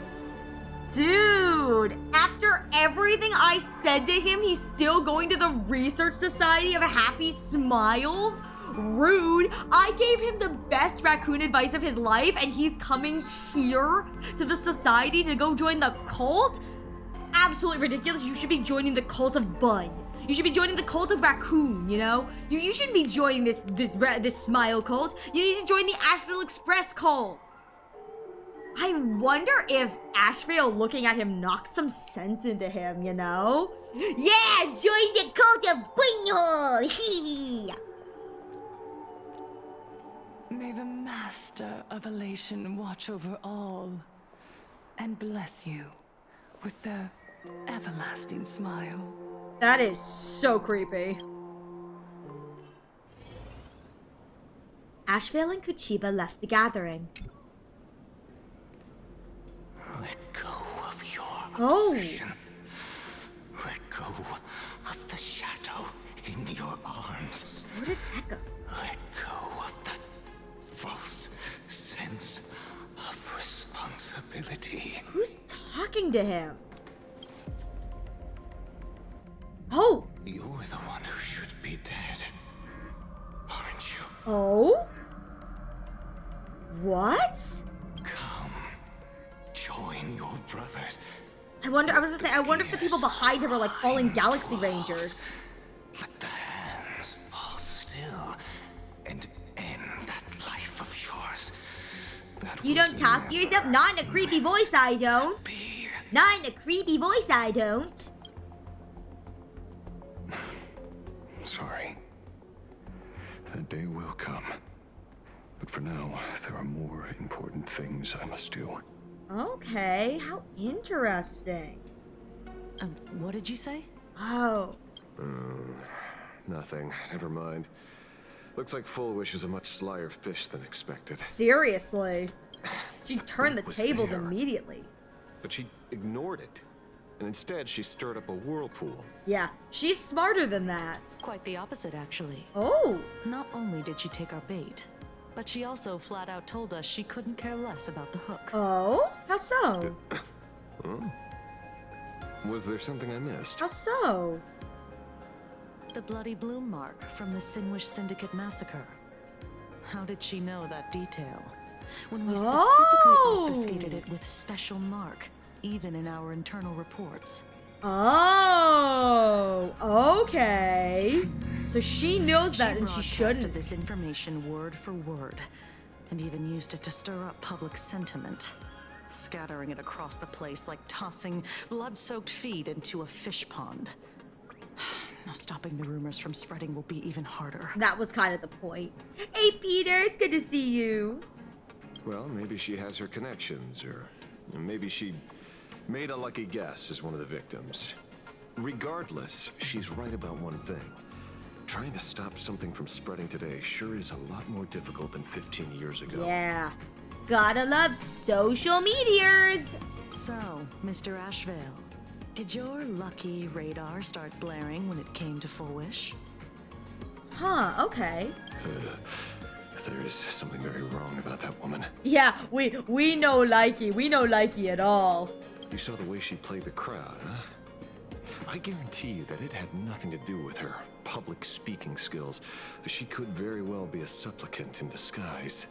Dude, after everything I said to him, he's still going to the Research Society of Happy Smiles? Rude. I gave him the best raccoon advice of his life, and he's coming here to the society to go join the cult? Absolutely ridiculous. You should be joining the cult of Bud. You should be joining the cult of Raccoon, you know? You shouldn't be joining this smile cult. You need to join the Astral Express cult. I wonder if Ashvale looking at him knocks some sense into him, you know? Yeah, join the cult of Bunghole! Hee. May the Master of Elation watch over all and bless you with the everlasting smile. That is so creepy. Ashvale and Kuchiba left the gathering. Let go of your obsession. Let go of the shadow in your arms. So did Echo. Let go of that false sense of responsibility. Who's talking to him? Oh! You're the one who should be dead, aren't you? Oh? What? Come, join your brothers. I wonder if the people behind him are like fallen Galaxy Rangers. Let the hands fall still and end that life of yours. You don't talk to yourself? Not in a creepy voice, I don't. Not in a creepy voice, I don't. Sorry. That day will come. But for now, there are more important things I must do. Okay, how interesting. What did you say? Oh. Nothing. Never mind. Looks like Full Wish is a much slyer fish than expected. Seriously. She turned the was tables there. immediately. But she ignored it. And instead, she stirred up a whirlpool. Yeah, she's smarter than that. Quite the opposite, actually. Oh. Not only did she take our bait, but she also flat out told us she couldn't care less about the hook. Oh? How so? Oh? Was there something I missed? How so? The bloody bloom mark from the Sinwish Syndicate massacre. How did she know that detail? When we specifically obfuscated it with special mark, even in our internal reports. Oh, okay. So she knows that and she shouldn't. This information word for word, and even used it to stir up public sentiment, scattering it across the place like tossing blood-soaked feed into a fish pond. Now stopping the rumors from spreading will be even harder. That was kind of the point. Hey, Peter, it's good to see you. Well, maybe she has her connections, or maybe she made a lucky guess as one of the victims. Regardless, she's right about one thing. Trying to stop something from spreading today sure is a lot more difficult than 15 years ago. Yeah. Gotta love social meteors. So, Mr. Ashvale, did your lucky radar start blaring when it came to Full Wish? Huh, okay. There is something very wrong about that woman. Yeah, we know Likey. We know Likey at all. You saw the way she played the crowd, huh? I guarantee you that it had nothing to do with her public speaking skills. She could very well be a supplicant in disguise.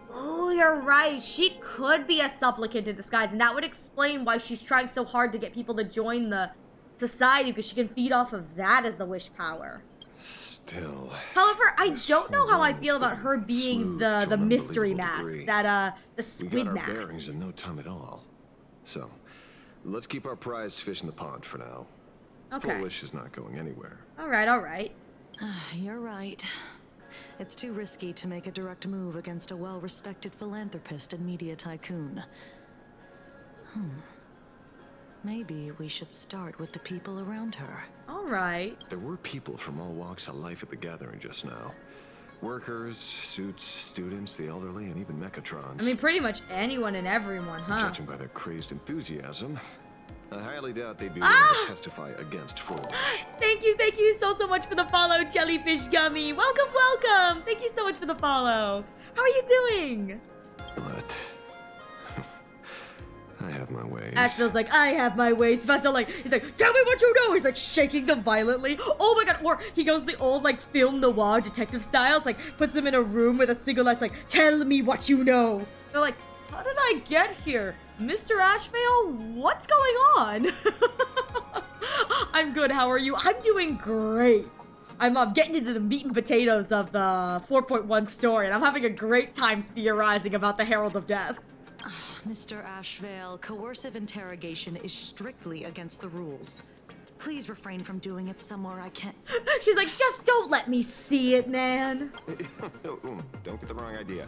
Oh, you're right. She could be a supplicant in disguise, and that would explain why she's trying so hard to get people to join the society, because she can feed off of that as the wish power. Still. However, I don't know how I feel about her being the mystery mask, that the squid we got mask. our bearings in no time at all. So, let's keep our prized fish in the pond for now. Okay. Full Wish is not going anywhere. All right. You're right. It's too risky to make a direct move against a well-respected philanthropist and media tycoon. Maybe we should start with the people around her. All right. There were people from all walks of life at the gathering just now. Workers, suits, students, the elderly, and even Mechatrons. I mean, pretty much anyone and everyone, huh? Judging by their crazed enthusiasm, I highly doubt they'd be willing to testify against Forge. Thank you so much for the follow, Jellyfish Gummy. Welcome. Thank you so much for the follow. How are you doing? But I have my ways. Asheville's like, I have my ways. He's about to he's like, tell me what you know. He's like shaking them violently. Oh my god. Or he goes the old film noir detective style. It's like puts them in a room with a single light. Like, tell me what you know. They're like, how did I get here? Mr. Ashvale, what's going on? I'm good. How are you? I'm doing great. I'm getting into the meat and potatoes of the 4.1 story, and I'm having a great time theorizing about the Herald of Death. Mr. Ashvale, coercive interrogation is strictly against the rules. Please refrain from doing it somewhere I can't. She's like, just don't let me see it, man. Don't get the wrong idea.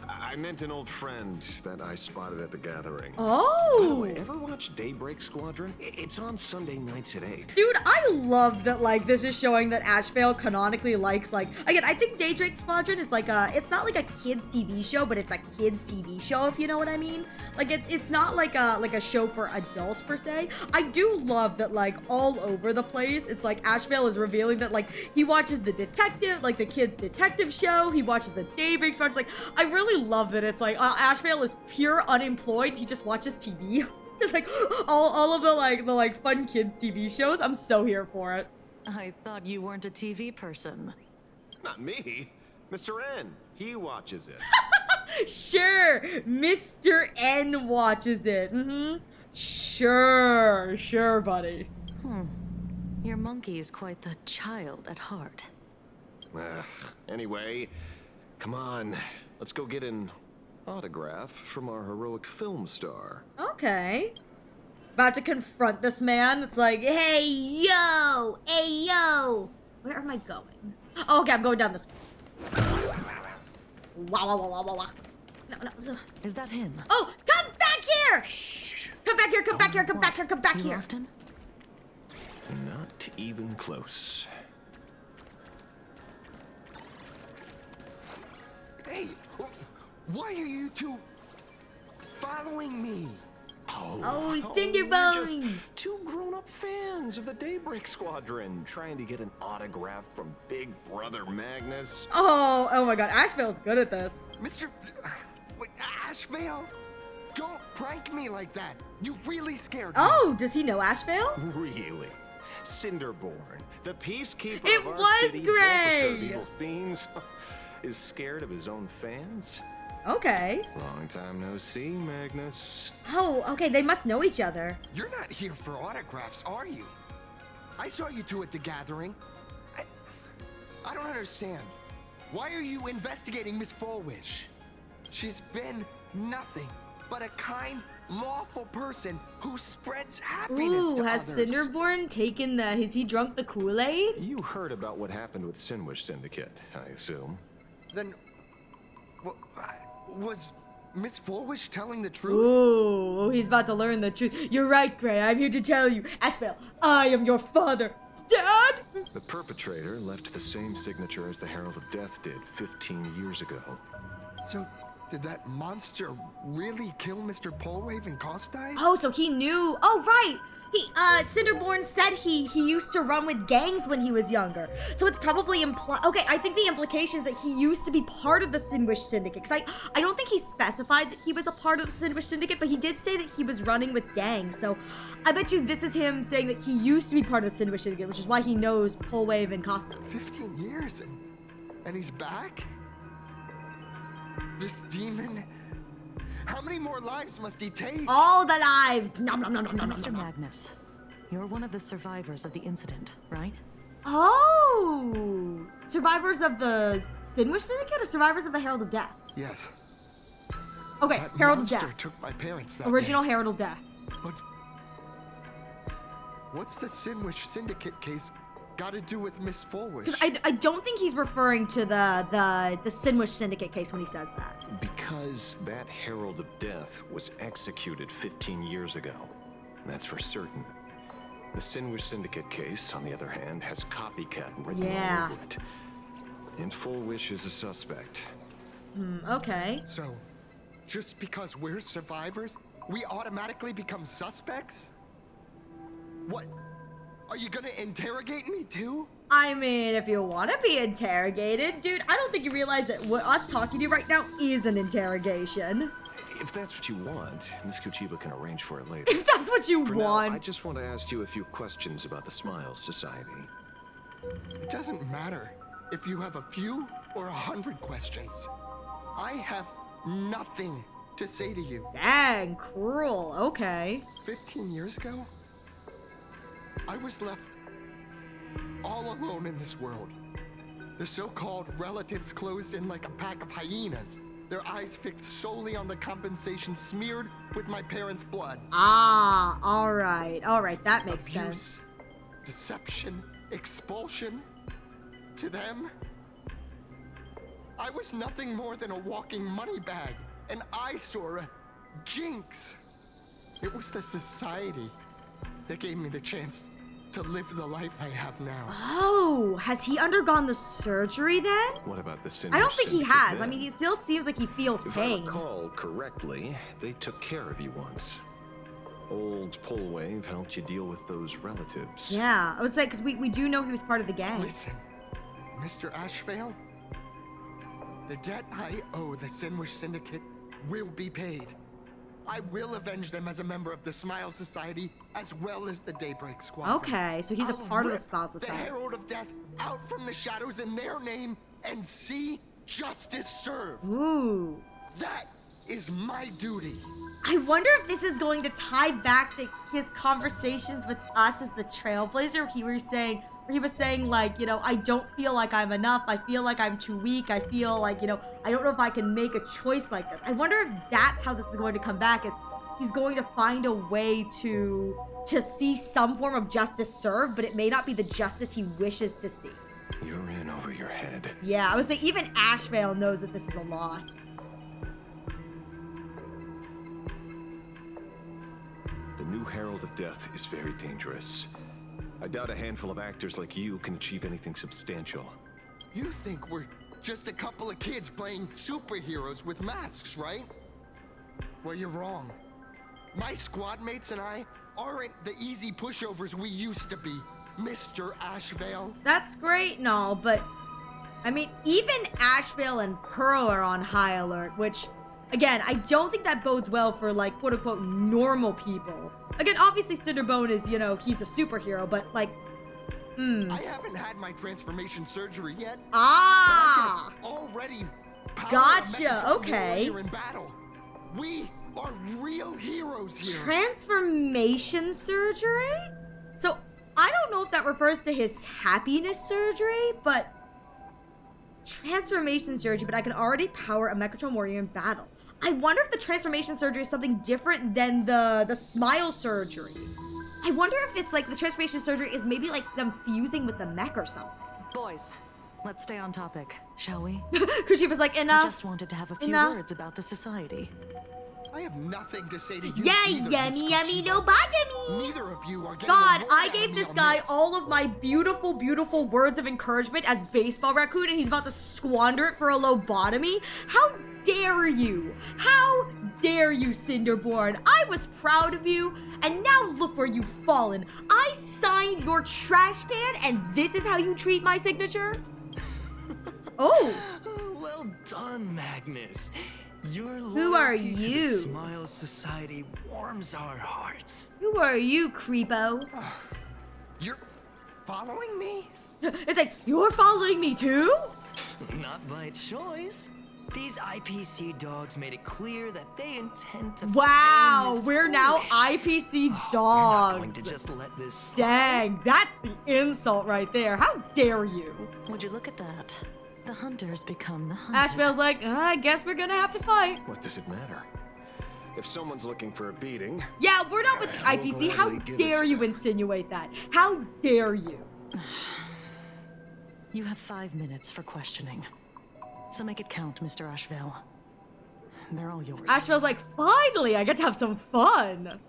I meant an old friend that I spotted at the gathering. Oh! By the way, ever watch Daybreak Squadron? It's on Sunday nights at 8. Dude, I love that, this is showing that Ashvale canonically likes, again, I think Daybreak Squadron is it's not like a kids TV show, but it's a kids TV show, if you know what I mean. It's not like a show for adults, per se. I do love that, all over the place, it's Ashvale is revealing that, he watches the detective, the kids detective show, he watches the Daybreak Squadron. I really love that it's Ashvale is pure unemployed. He just watches TV. It's all of the fun kids TV shows. I'm so here for it. I thought you weren't a TV person. Not me. Mr. N. He watches it. Sure. Mr. N watches it. Sure, buddy. Your monkey is quite the child at heart. Anyway, come on. Let's go get an autograph from our heroic film star. Okay. About to confront this man. It's like, hey, yo! Where am I going? Oh, okay, I'm going down this way. Wow. No. Is that him? Oh, come back here! Shh. Come back here. You lost him? Not even close. Hey, why are you two following me? Oh, Cinderbone! We're just two grown-up fans of the Daybreak Squadron trying to get an autograph from Big Brother Magnus. Oh my god, Ashvale's good at this. Ashvale? Don't prank me like that. You really scared me. Oh, does he know Ashvale? Really? Cinderborn, the peacekeeper It of our was city, Gray! vanquisher of evil fiends, is scared of his own fans? Okay. Long time no see, Magnus. Oh, okay, they must know each other. You're not here for autographs, are you? I saw you two at the gathering. I don't understand. Why are you investigating Miss Fullwish? She's been nothing but a kind, lawful person who spreads happiness to has others. Cinderborn taken has he drunk the Kool-Aid? You heard about what happened with Sinwish Syndicate, I assume. Then, was Miss Fullwish telling the truth? Ooh, he's about to learn the truth. You're right, Gray. I'm here to tell you. Ashvale, I am your father. Dad! The perpetrator left the same signature as the Herald of Death did 15 years ago. So, did that monster really kill Mr. Polwave and Costide? Oh, so he knew. Oh, right. Cinderborn said he used to run with gangs when he was younger. So it's probably okay, I think the implication is that he used to be part of the Sinwish Syndicate. Because I don't think he specified that he was a part of the Sinwish Syndicate, but he did say that he was running with gangs. So I bet you this is him saying that he used to be part of the Sinwish Syndicate, which is why he knows Polwave and Costa. 15 years and he's back? This demon? How many more lives must he take? All the lives! Nom, nom, nom, nom, nom, Mr. nom, nom. Magnus, you're one of the survivors of the incident, right? Oh! Survivors of the Sinwish Syndicate or survivors of the Herald of Death? Yes. Okay, That Herald of monster Death. took my parents that Original day. Herald of Death. But what's the Sinwish Syndicate case got to do with Miss Fullwish? Because I don't think he's referring to the Sinwish Syndicate case when he says that. Because that Herald of Death was executed 15 years ago. That's for certain. The Sinwish Syndicate case, on the other hand, has copycat written all over it. And Fullwish is a suspect. Okay. So, just because we're survivors, we automatically become suspects? What? Are you gonna interrogate me too? I mean, if you want to be interrogated, dude, I don't think you realize that what us talking to you right now is an interrogation. If that's what you want, Miss Kuchiba can arrange for it later. If that's what you For want. now, I just want to ask you a few questions about the Smiles Society. It doesn't matter if you have a few or 100 questions. I have nothing to say to you. Dang, cruel. Okay. 15 years ago, I was left all alone in this world. The so-called relatives closed in like a pack of hyenas, their eyes fixed solely on the compensation smeared with my parents' blood. Ah, alright, that makes Abuse, sense. Deception, expulsion. To them, I was nothing more than a walking money bag, an eyesore, a jinx. It was the society that gave me the chance to live the life I have now. Oh, has he undergone the surgery then? What about the I don't think he syndicate has. then? I mean, it still seems like he feels If pain. I recall correctly, they took care of you once. Old Polwave helped you deal with those relatives. Yeah, I would say, because we do know he was part of the gang. Listen, Mr. Ashvale, the debt I owe the Sinwish Syndicate will be paid. I will avenge them as a member of the Smile Society, as well as the Daybreak Squad. Okay, so he's a part of the Smile Society. The Herald of Death out from the shadows in their name and see justice served. Ooh. That is my duty. I wonder if this is going to tie back to his conversations with us as the Trailblazer, where he was saying like, you know, I don't feel like I'm enough. I feel like I'm too weak. I feel like, you know, I don't know if I can make a choice like this. I wonder if that's how this is going to come back, is he's going to find a way to see some form of justice served, but it may not be the justice he wishes to see. You're in over your head. Yeah, I would say even Ashvale knows that this is a lot. The new Herald of Death is very dangerous. I doubt a handful of actors like you can achieve anything substantial. You think we're just a couple of kids playing superheroes with masks, right? Well, you're wrong. My squad mates and I aren't the easy pushovers we used to be, Mr. Ashvale. That's great and all, but I mean, even Ashvale and Pearl are on high alert, which, again, I don't think that bodes well for, like, quote-unquote normal people. Again, obviously Cinderbone is, you know, he's a superhero, but, like, I haven't had my transformation surgery yet. Ah! But I can already power a Gotcha, Megatron okay. warrior in battle. We are real heroes here. Transformation surgery? So, I don't know if that refers to his happiness surgery, but transformation surgery, but I can already power a Megatron warrior in battle. I wonder if the transformation surgery is something different than the smile surgery. I wonder if it's like the transformation surgery is maybe like them fusing with the mech or something. Boys, let's stay on topic, shall we? Kuchiba's like, enough. I just wanted to have a few enough. words about the society. I have nothing to say to you. Yeah, either, yummy, Miss yummy, Kuchiba. no bottomy. Neither of you are getting God, a word I out gave of this me on guy this. all of my beautiful, beautiful words of encouragement as Baseball Raccoon, and he's about to squander it for a lobotomy? How dare you? How dare you, Cinderborn? I was proud of you, and now look where you've fallen. I signed your trash can, and this is how you treat my signature? Oh. Well done, Magnus. Your Who are loyalty to you? the Smile Society warms our hearts. Who are you, creepo? You're following me? It's like, you're following me too? Not by choice. These IPC dogs made it clear that they intend to. Wow, end this we're now foolish- IPC We're not dogs. going to just let this slide. Dang, that's the insult right there. How dare you? Would you look at that? The hunters become the hunted. Ashvale's like, I guess we're gonna have to fight. What does it matter? If someone's looking for a beating... Yeah, we're not with the I'll IPC. How gladly give it dare to you insinuate that? How dare you? You have 5 minutes for questioning. So make it count, Mr. Ashvale. They're all yours. Ashvale's like, finally, I get to have some fun.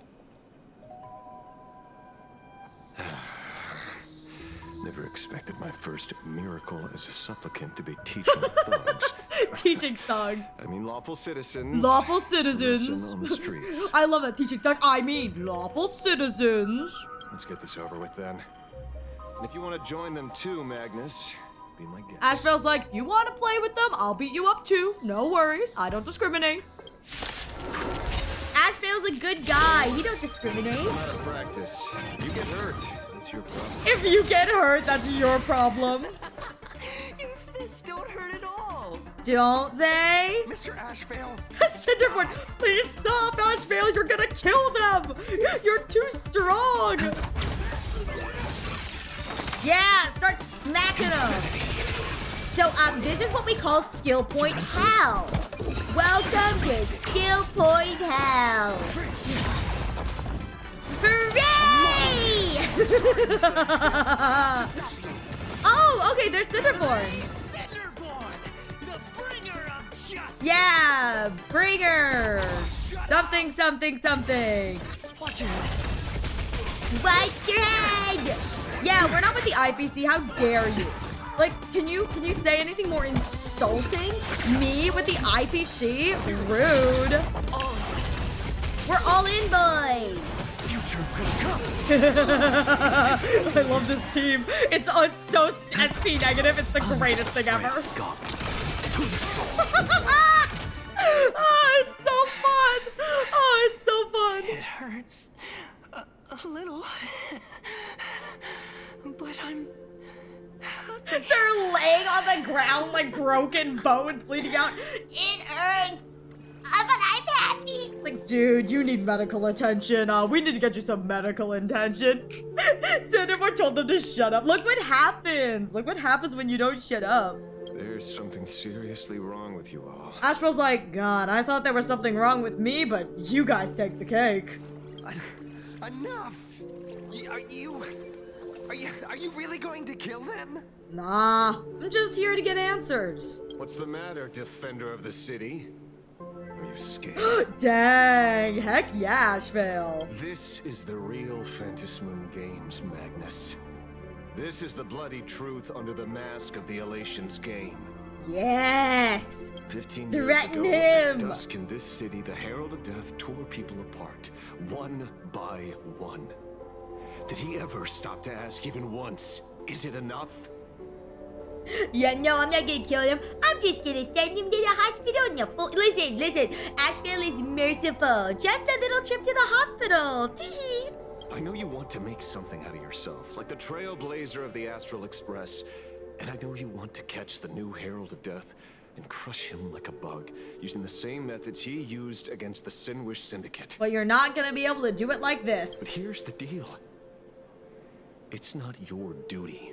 Never expected my first miracle as a supplicant to be teaching thugs. Teaching thugs. I mean lawful citizens. Lawful citizens. Listen on the streets. I love that, teaching thugs. I mean, lawful citizens. let's get this over with then. And if you want to join them too, Magnus, be my guest. Ashbel's like, if you want to play with them, I'll beat you up too. No worries, I don't discriminate. Ashbale's a good guy. He don't discriminate. I'm out of practice. You get hurt, that's your problem. If you get hurt, that's your problem. Your fists don't hurt at all. Don't they? Mr. Ashvale. Cinderborn, please stop, Ashbale. You're gonna kill them. You're too strong. Yeah, start smacking them. So, this is what we call skill point hell. Welcome to skill point hell. Hooray! Oh, okay, there's Cinderborn. Yeah, bringer. Something, something, something. Watch your head. Yeah, we're not with the IPC. How dare you? Like, can you say anything more insulting? Me with the IPC? Rude. We're all in, boys. I love this team. It's so SP negative. It's the greatest thing ever. Oh, it's so fun. Oh, it's so fun. It hurts a little, but I'm happy. They're laying on the ground like broken bones bleeding out. It hurts, but I'm happy. Like, dude, you need medical attention. We need to get you some medical attention. Cinderborn told them to shut up. Look what happens. Look what happens when you don't shut up. There's something seriously wrong with you all. Ashbel's like, God, I thought there was something wrong with me, but you guys take the cake. Enough! Are you really going to kill them? Nah, I'm just here to get answers. What's the matter, defender of the city? Are you scared? Dang, heck yeah, Ashbel. This is the real Phantasmoon Games, Magnus. This is the bloody truth under the mask of the Elations game. Yes! 15 years Threaten ago, him! at dusk in this city, the Herald of Death tore people apart, one by one. Did he ever stop to ask even once, is it enough? Yeah, no, I'm not gonna kill him. I'm just gonna send him to the hospital. No, listen, Ashbel is merciful. Just a little trip to the hospital. Tee-hee. I know you want to make something out of yourself, like the trailblazer of the Astral Express. And I know you want to catch the new Herald of Death and crush him like a bug, using the same methods he used against the Sinwish Syndicate. But you're not gonna be able to do it like But this. here's the deal. It's not your duty.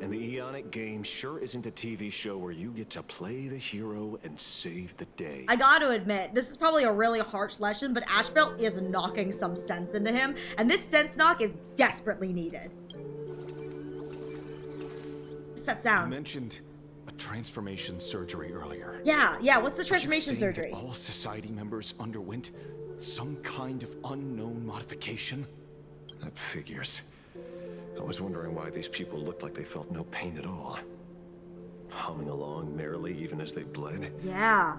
And the Eonic game sure isn't a TV show where you get to play the hero and save the day. I gotta admit, this is probably a really harsh lesson, but Ashbel is knocking some sense into him, and this sense knock is desperately needed. What's that You sound? mentioned a transformation surgery earlier. Yeah, what's the Are you transformation saying surgery? that all society members underwent some kind of unknown modification? That figures. I was wondering why these people looked like they felt no pain at all. Humming along merrily even as they bled. Yeah.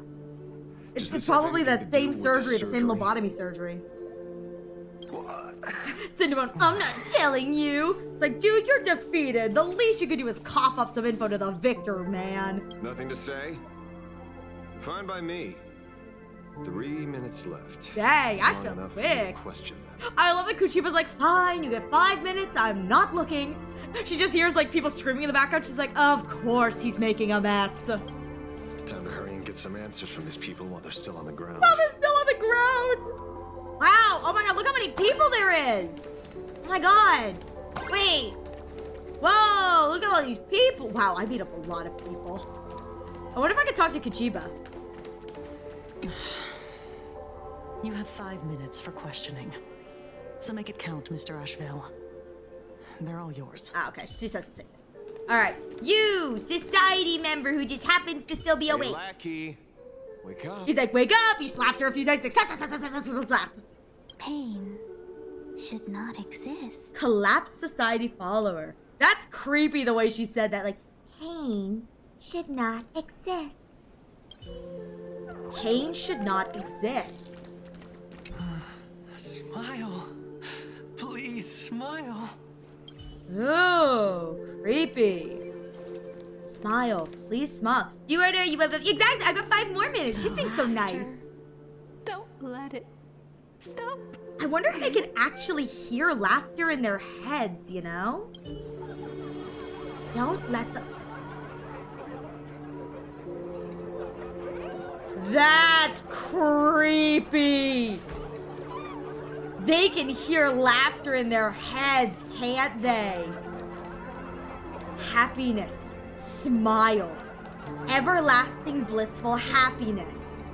Does It's this have probably anything that to same do with the surgery, the same surgery? lobotomy surgery. What? Cinderborn, I'm not telling you. It's like, dude, you're defeated. The least you could do is cough up some info to the victor, man. Nothing to say? Fine by me. 3 minutes left. Dang, It's Ash long feels enough for you to quick. question them. I love that Kuchiba's like, fine, you get 5 minutes, I'm not looking. She just hears like people screaming in the background. She's like, of course he's making a mess. Time to hurry and get some answers from these people while they're still on the ground. Oh, they're still on the ground. Wow, oh my god, look how many people there is. Oh my god. Wait. Whoa, look at all these people. Wow, I beat up a lot of people. I wonder if I could talk to Kuchiba. You have 5 minutes for questioning. So make it count, Mr. Ashvale. They're all yours. Ah, okay, she says the same thing. All right, you, society member who just happens to still be awake. Hey, lackey, wake up. He's like, wake up! He slaps her a few times, like, slap, slap, slap, slap, slap, slap. Pain should not exist. Collapsed society follower. That's creepy the way she said that, like, Pain should not exist. pain should not exist. Smile. Please Ooh, creepy. Smile, please smile. You have exactly. I got 5 more minutes. She's being so nice. Don't let it stop. I wonder if they can actually hear laughter in their heads, you know? Don't let the... That's creepy! They can hear laughter in their heads, can't they? Happiness. Smile. Everlasting blissful happiness.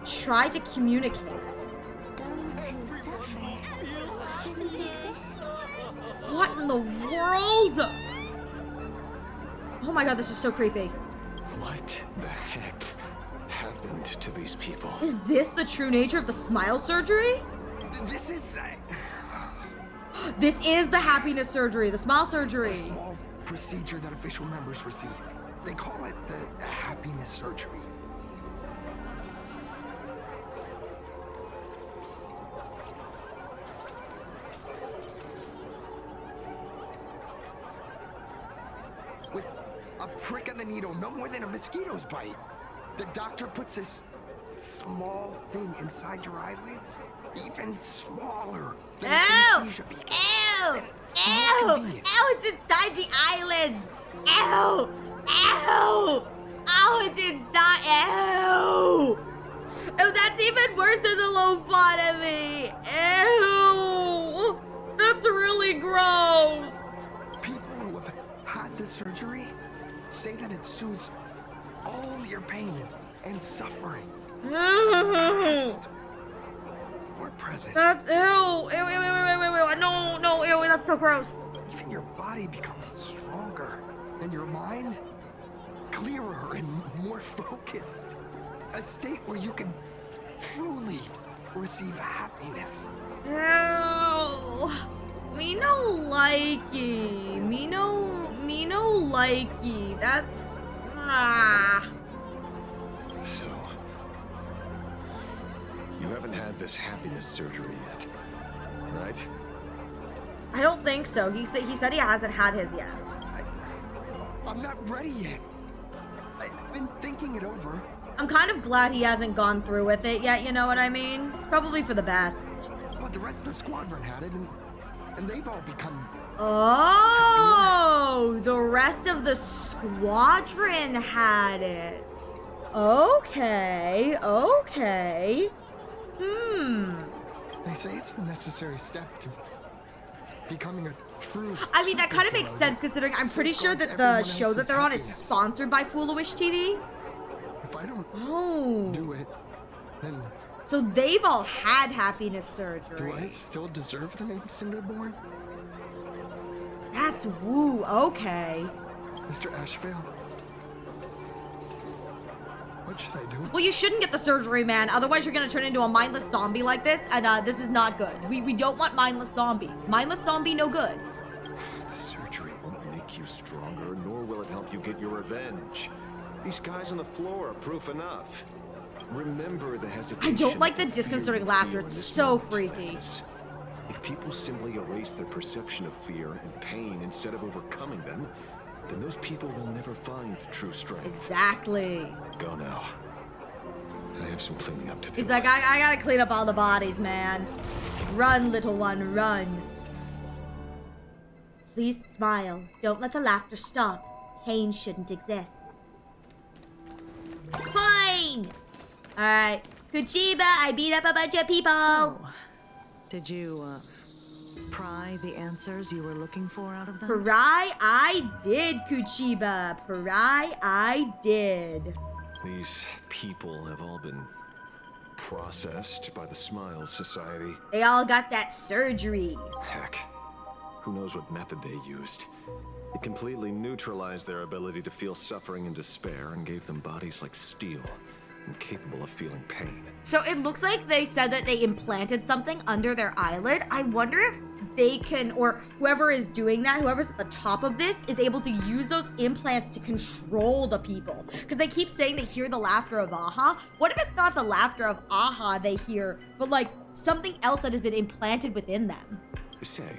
Try to communicate. Those who suffer shouldn't exist. What in the world? Oh my god, this is so creepy. What the heck happened to these people? Is this the true nature of the smile surgery? This is... This is the happiness surgery, the smile surgery. A small procedure that official members receive. They call it the happiness surgery. With a prick of the needle, no more than a mosquito's bite. The doctor puts this small thing inside your eyelids, even smaller than anesthesia beacon. Ew! Ew! Ew, it's inside the eyelids! Ew! Ew! Oh, it's inside. Ew! Ew, that's even worse than the lobotomy! Ew! That's really gross! People who have had the surgery say that it soothes all your pain and suffering. Past or present. That's ew! Ew, ew, ew, ew, ew, ew, no, no, ew, that's so gross. Even your body becomes stronger, and your mind clearer and more focused. A state where you can truly receive happiness. Ew. Me no likey. Me no likey. That's... So, you haven't had this happiness surgery yet, right? I don't think so. He said he hasn't had his yet. I'm not ready yet. I've been thinking it over. I'm kind of glad he hasn't gone through with it yet, you know what I mean? It's probably for the best. But the rest of the squadron had it, and they've all become... Oh, the rest of the squadron had it. Okay, okay. They say it's the necessary step to becoming a true... I mean, that kind of makes sense considering I'm pretty sure that the show that they're on is sponsored by Foolish TV. If I don't do it, then... So they've all had happiness surgery. Do I still deserve the name Cinderborn? That's woo, okay. Mr. Ashvale? What should I do? Well, you shouldn't get the surgery, man. Otherwise, you're gonna turn into a mindless zombie like this, and this is not good. We don't want mindless zombie. Mindless zombie, no good. The surgery won't make you stronger, nor will it help you get your revenge. These guys on the floor are proof enough. Remember the hesitation. I don't like the disconcerting laughter. It's so freaky. If people simply erase their perception of fear and pain instead of overcoming them, then those people will never find true strength. Exactly. Go now. I have some cleaning up to do. He's like, I gotta clean up all the bodies, man. Run, little one, run. Please smile. Don't let the laughter stop. Pain shouldn't exist. Fine! Alright. Kuchiba, I beat up a bunch of people! So, did you, pry the answers you were looking for out of them? Pry? I did, Kuchiba. Pry? I did. These people have all been processed by the Smile Society. They all got that surgery. Heck, who knows what method they used. It completely neutralized their ability to feel suffering and despair and gave them bodies like steel, incapable of feeling pain. So it looks like they said that they implanted something under their eyelid. I wonder if they can, or whoever is doing that, whoever's at the top of this, is able to use those implants to control the people. Because they keep saying they hear the laughter of Aha. What if it's not the laughter of Aha they hear, but like something else that has been implanted within them? Say,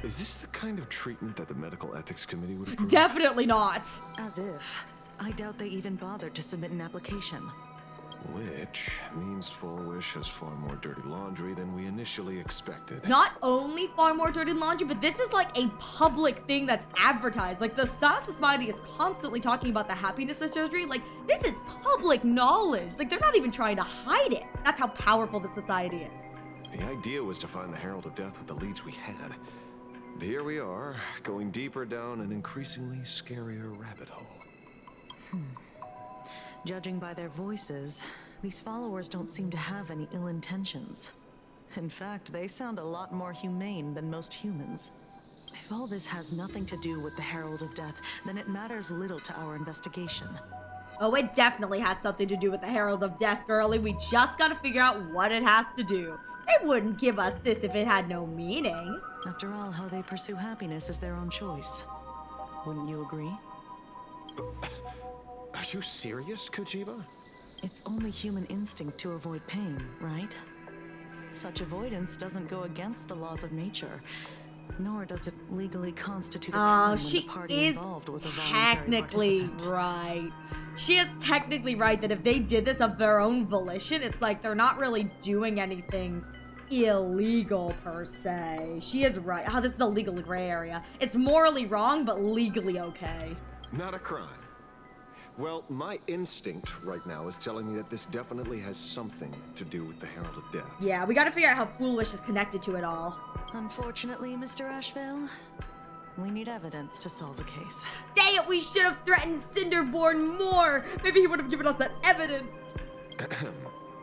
Is this the kind of treatment that the Medical Ethics Committee would approve? Definitely not. As if. I doubt they even bothered to submit an application. Which means Foolish has far more dirty laundry than we initially expected. Not only far more dirty laundry, but this is like a public thing that's advertised. Like, the Star Society is constantly talking about the happiness of surgery. Like, this is public knowledge. Like, they're not even trying to hide it. That's how powerful the society is. The idea was to find the Herald of Death with the leads we had. But here we are, going deeper down an increasingly scarier rabbit hole. Judging by their voices, these followers don't seem to have any ill intentions. In fact, they sound a lot more humane than most humans. If all this has nothing to do with the Herald of Death, then it matters little to our investigation. Oh, it definitely has something to do with the Herald of Death, girlie. We just gotta figure out what it has to do. They wouldn't give us this if it had no meaning. After all, how they pursue happiness is their own choice. Wouldn't you agree? Are you serious, Kojiba? It's only human instinct to avoid pain, right? Such avoidance doesn't go against the laws of nature, nor does it legally constitute a crime when the party involved was a voluntary technically participant. right. She is technically right that if they did this of their own volition, it's like they're not really doing anything illegal per se. She is right. Oh, this is the legal gray area. It's morally wrong, but legally okay. Not a crime. Well, my instinct right now is telling me that this definitely has something to do with the Herald of Death. Yeah, we gotta figure out how Foolish is connected to it all. Unfortunately, Mr. Ashvale, we need evidence to solve the case. Dang it, we should have threatened Cinderborn more! Maybe he would have given us that evidence!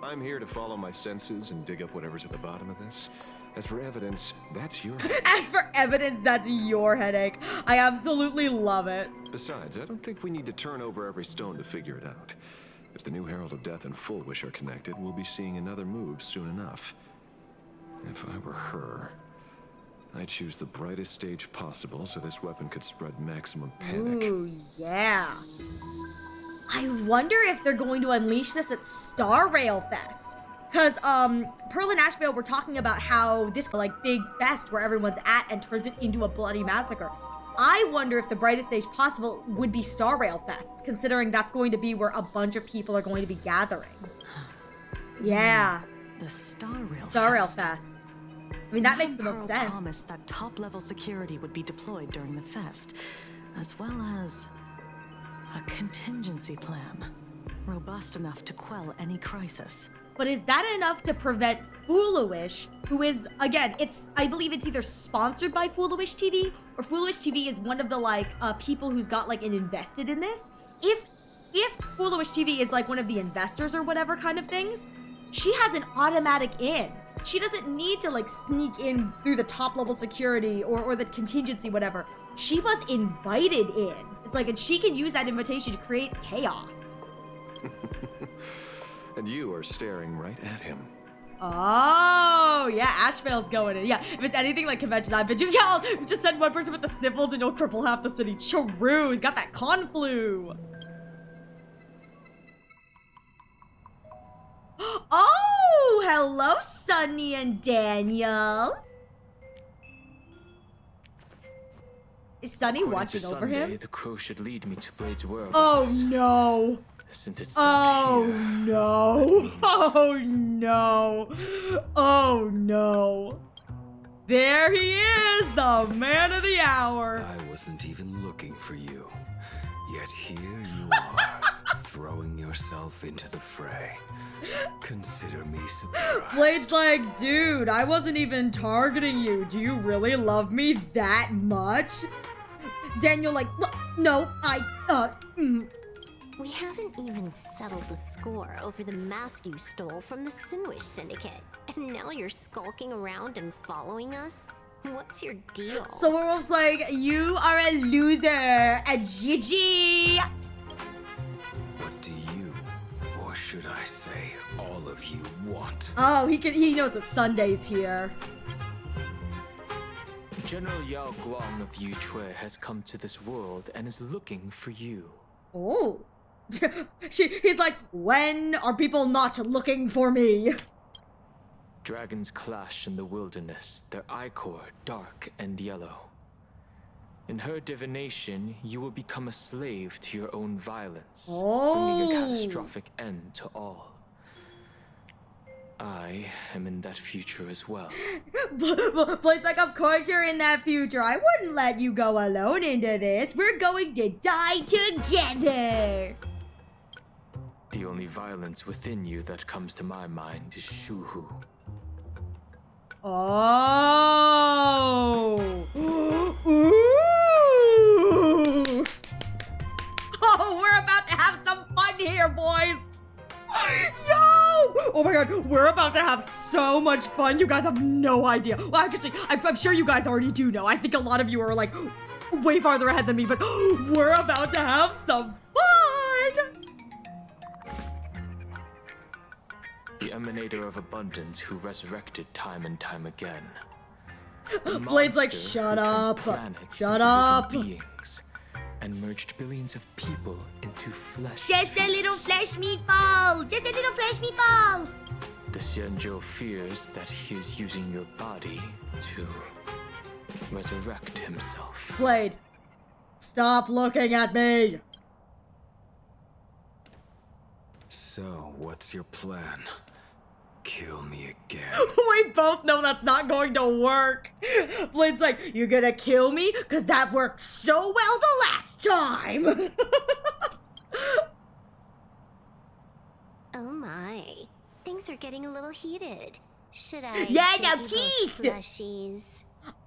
I'm here to follow my senses and dig up whatever's at the bottom of this. As for evidence, that's your As for evidence, that's your headache. I absolutely love it. Besides, I don't think we need to turn over every stone to figure it out. If the new Herald of Death and Foolish are connected, we'll be seeing another move soon enough. If I were her, I'd choose the brightest stage possible so this weapon could spread maximum panic. Ooh, yeah. I wonder if they're going to unleash this at Star Rail Fest. Cause, Pearl and Ashvale were talking about how this, like, big fest where everyone's at and turns it into a bloody massacre. I wonder if the brightest stage possible would be Star Rail Fest, considering that's going to be where a bunch of people are going to be gathering. Yeah. The Star Rail Fest. I mean, that makes the most Pearl sense. promised that top-level security would be deployed during the fest, as well as a contingency plan, robust enough to quell any crisis. But is that enough to prevent Foolish, who is, again, I believe it's either sponsored by Foolish TV, or Foolish TV is one of the, like, people who's got, like, an invested in this? If Foolish TV is, like, one of the investors or whatever kind of things, she has an automatic in. She doesn't need to, like, sneak in through the top-level security or the contingency, whatever. She was invited in. It's like, and she can use that invitation to create chaos. And you are staring right at him. Oh, yeah, Ashvale's going in. Yeah, if it's anything like conventions I've been to, y'all just send one person with the sniffles and you'll cripple half the city. True, he's got that con flu. Oh, hello, Sunny and Daniel. Is Sunny watching over him? The crow should lead me to Blade's world. Oh no. Since it's Oh no. Oh no. Oh no. There he is, the man of the hour. I wasn't even looking for you. Yet here you are, throwing yourself into the fray. Consider me surprised. Blade's like, dude, I wasn't even targeting you. Do you really love me that much? Daniel like, well, no, We haven't even settled the score over the mask you stole from the Sinwish Syndicate. And now you're skulking around and following us? What's your deal? So Werewolf's like, you are a loser, a GG. What do you, or should I say, all of you want? Oh, he knows that Sunday's here. General Yao Guang of Yutue has come to this world and is looking for you. Oh. He's like, when are people not looking for me? Dragons clash in the wilderness, their ichor dark and yellow. In her divination, you will become a slave to your own violence, bringing a catastrophic end to all. I am in that future as well. Blade's like, of course you're in that future. I wouldn't let you go alone into this. We're going to die together. The only violence within you that comes to my mind is Shuhu. Oh. Ooh. Oh, we're about to have some fun here, boys. Yo! Oh my god, we're about to have so much fun. You guys have no idea. Well, actually, I'm sure you guys already do know. I think a lot of you are like way farther ahead than me, but we're about to have some fun. The emanator of abundance who resurrected time and time again. Blade's like, shut up. Shut up. Beings and merged billions of people into flesh. Just a little flesh meatball. Just a little flesh meatball. The Xianzhou fears that he is using your body to resurrect himself. Blade, stop looking at me. So, what's your plan? Kill me again. We both know that's not going to work. Blade's like, you're gonna kill me? Because that worked so well the last time. Oh my. Things are getting a little heated. Should I now Keith! Slushies?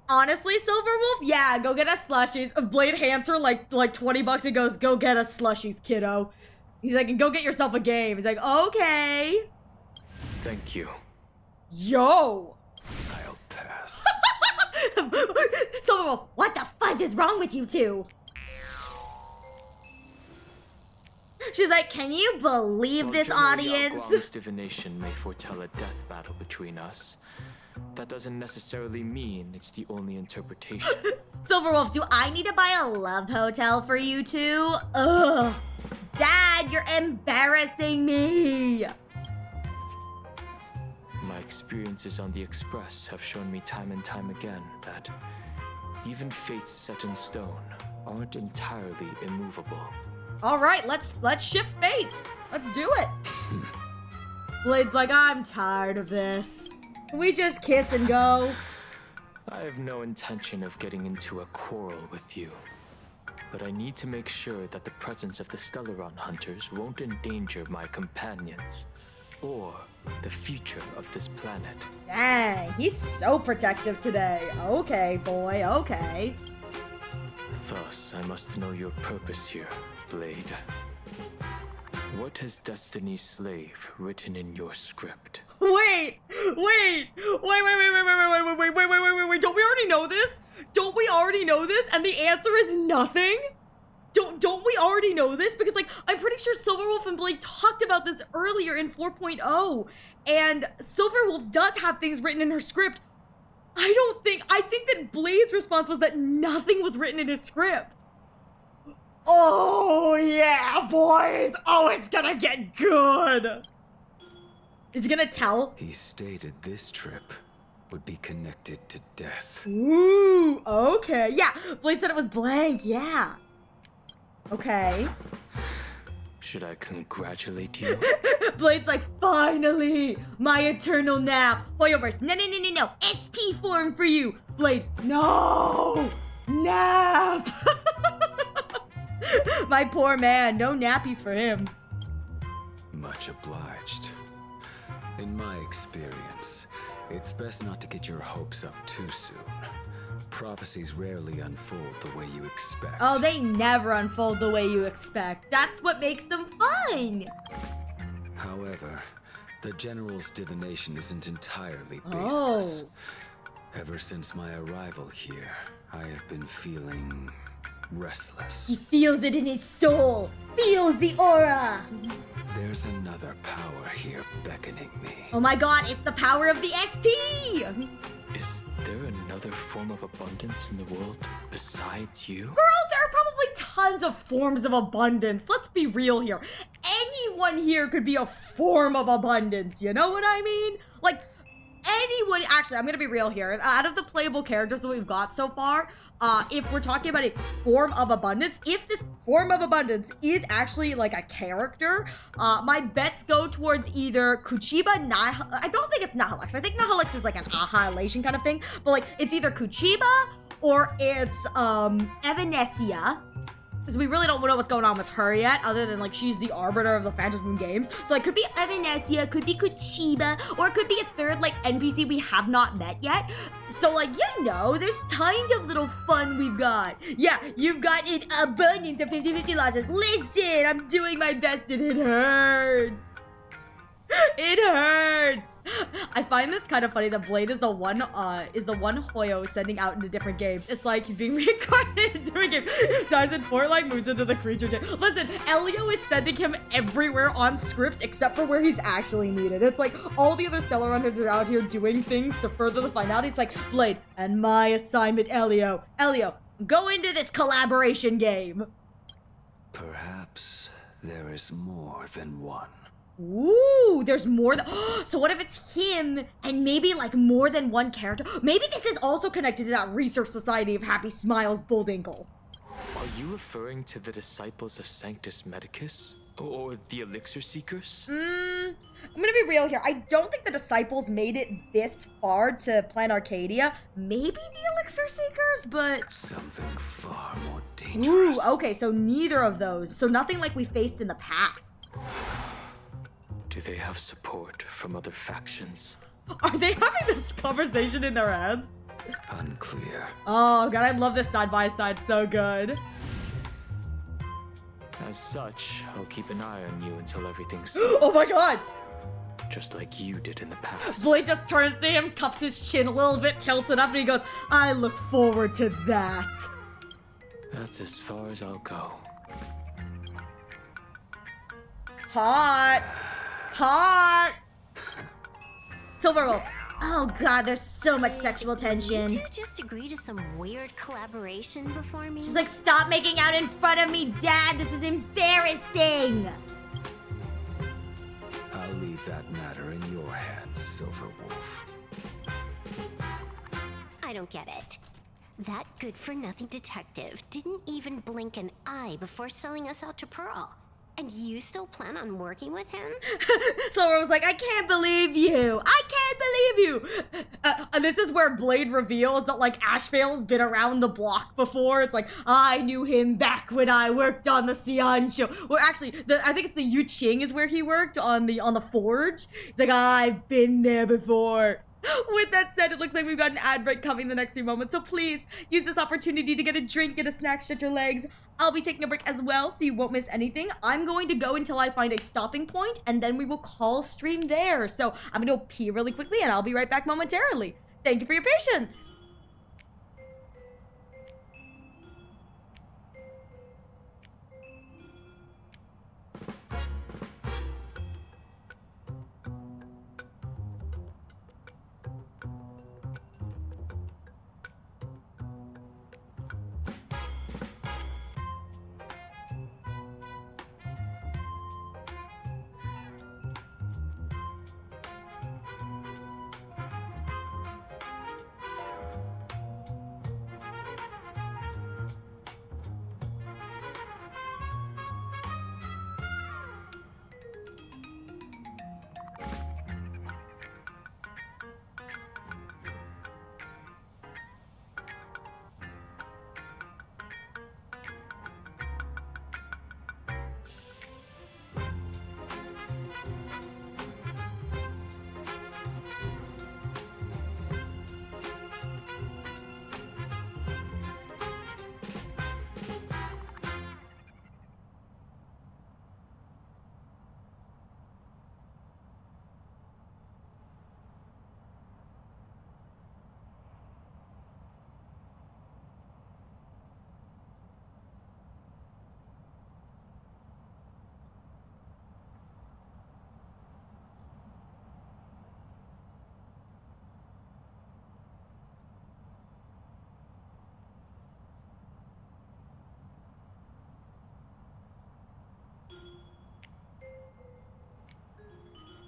Honestly, Silverwolf, yeah, go get us slushies. Blade hands her like 20 bucks and goes, go get us slushies, kiddo. He's like, go get yourself a game. He's like, okay. Thank you. Yo! I'll pass. Silverwolf, what the fudge is wrong with you two? She's like, can you believe this audience? Guang's divination may foretell a death battle between us. That doesn't necessarily mean it's the only interpretation. Silverwolf, do I need to buy a love hotel for you two? Ugh. Dad, you're embarrassing me. My experiences on the Express have shown me time and time again that even fates set in stone aren't entirely immovable. All right, let's shift fate. Let's do it. Blade's like, I'm tired of this. Can we just kiss and go? I have no intention of getting into a quarrel with you, but I need to make sure that the presence of the Stellaron hunters won't endanger my companions or the future of this planet. Dang, he's so protective today. Okay, boy, okay. Thus, I must know your purpose here, Blade. What has Destiny's Slave written in your script? Wait! Don't we already know this? Don't we already know this? And the answer is nothing? Don't we already know this? Because, like, I'm pretty sure Silverwolf and Blade talked about this earlier in 4.0. And Silverwolf does have things written in her script. I think that Blade's response was that nothing was written in his script. Oh, yeah, boys. Oh, it's gonna get good. Is he gonna tell? He stated this trip would be connected to death. Ooh, okay. Yeah, Blade said it was blank, yeah. Okay. Should I congratulate you? Blade's like, finally, my eternal nap. Hoyoverse, no. SP form for you. Blade, no, nap. My poor man, no nappies for him. Much obliged. In my experience, it's best not to get your hopes up too soon. Prophecies rarely unfold the way you expect. Oh, they never unfold the way you expect. That's what makes them fun. However, the General's divination isn't entirely baseless. Ever since my arrival here, I have been feeling restless. He feels it in his soul. Feels the aura. There's another power here beckoning me. Oh my god, it's the power of the SP! Is there another form of abundance in the world besides you? Girl, there are probably tons of forms of abundance. Let's be real here. Anyone here could be a form of abundance, you know what I mean? Like, anyone, actually, I'm gonna be real here. Out of the playable characters that we've got so far, if we're talking about a form of abundance, if this form of abundance is actually like a character, my bets go towards either Kuchiba, I don't think it's Nihilux. I think Nihilux is like an Annihilation kind of thing, but like it's either Kuchiba or it's Evanesia. Because we really don't know what's going on with her yet, other than like she's the arbiter of the Phantasm Moon games. So it could be Evanesia, could be Kuchiba, or it could be a third like NPC we have not met yet. So like, you know, there's tons of little fun we've got. Yeah, you've got an abundance of 50-50 losses. Listen, I'm doing my best and it hurts. It hurts. I find this kind of funny that Blade is the one Hoyo sending out into different games. It's like he's being reincarnated into a game. Dies in Fort, like moves into the creature chain. Listen, Elio is sending him everywhere on scripts except for where he's actually needed. It's like all the other Stellar Runners are out here doing things to further the finality. It's like, Blade, and my assignment, Elio, go into this collaboration game. Perhaps there is more than one. Ooh, there's more than, so what if it's him and maybe like more than one character? Maybe this is also connected to that Research Society of Happy Smiles Bulldinkle. Are you referring to the disciples of Sanctus Medicus? Or the Elixir Seekers? I'm gonna be real here. I don't think the disciples made it this far to Plan Arcadia. Maybe the Elixir Seekers, but... Something far more dangerous. Ooh, okay, so neither of those. So nothing like we faced in the past. Do they have support from other factions? Are they having this conversation in their heads? Unclear. Oh god, I love this side by side, so good. As such, I'll keep an eye on you until everything's Oh my god! just like you did in the past. Blade just turns to him, cups his chin a little bit, tilts it up, and he goes, I look forward to that. That's as far as I'll go. Hot! Hot! Silver Wolf. Oh god, there's so much sexual tension. Did you just agree to some weird collaboration before me? She's like, stop making out in front of me, Dad! This is embarrassing! I'll leave that matter in your hands, Silver Wolf. I don't get it. That good-for-nothing detective didn't even blink an eye before selling us out to Pearl. And you still plan on working with him? Silver was like, I can't believe you! I can't believe you! And this is where Blade reveals that, like, Ashvale's been around the block before. It's like, I knew him back when I worked on the Xi'an show. Or actually, I think it's the Yu Qing is where he worked, on the Forge. He's like, I've been there before. With that said, it looks like we've got an ad break coming in the next few moments, so please use this opportunity to get a drink, get a snack, stretch your legs. I'll be taking a break as well, so you won't miss anything. I'm going to go until I find a stopping point, and then we will call stream there. So I'm gonna go pee really quickly, and I'll be right back momentarily. Thank you for your patience.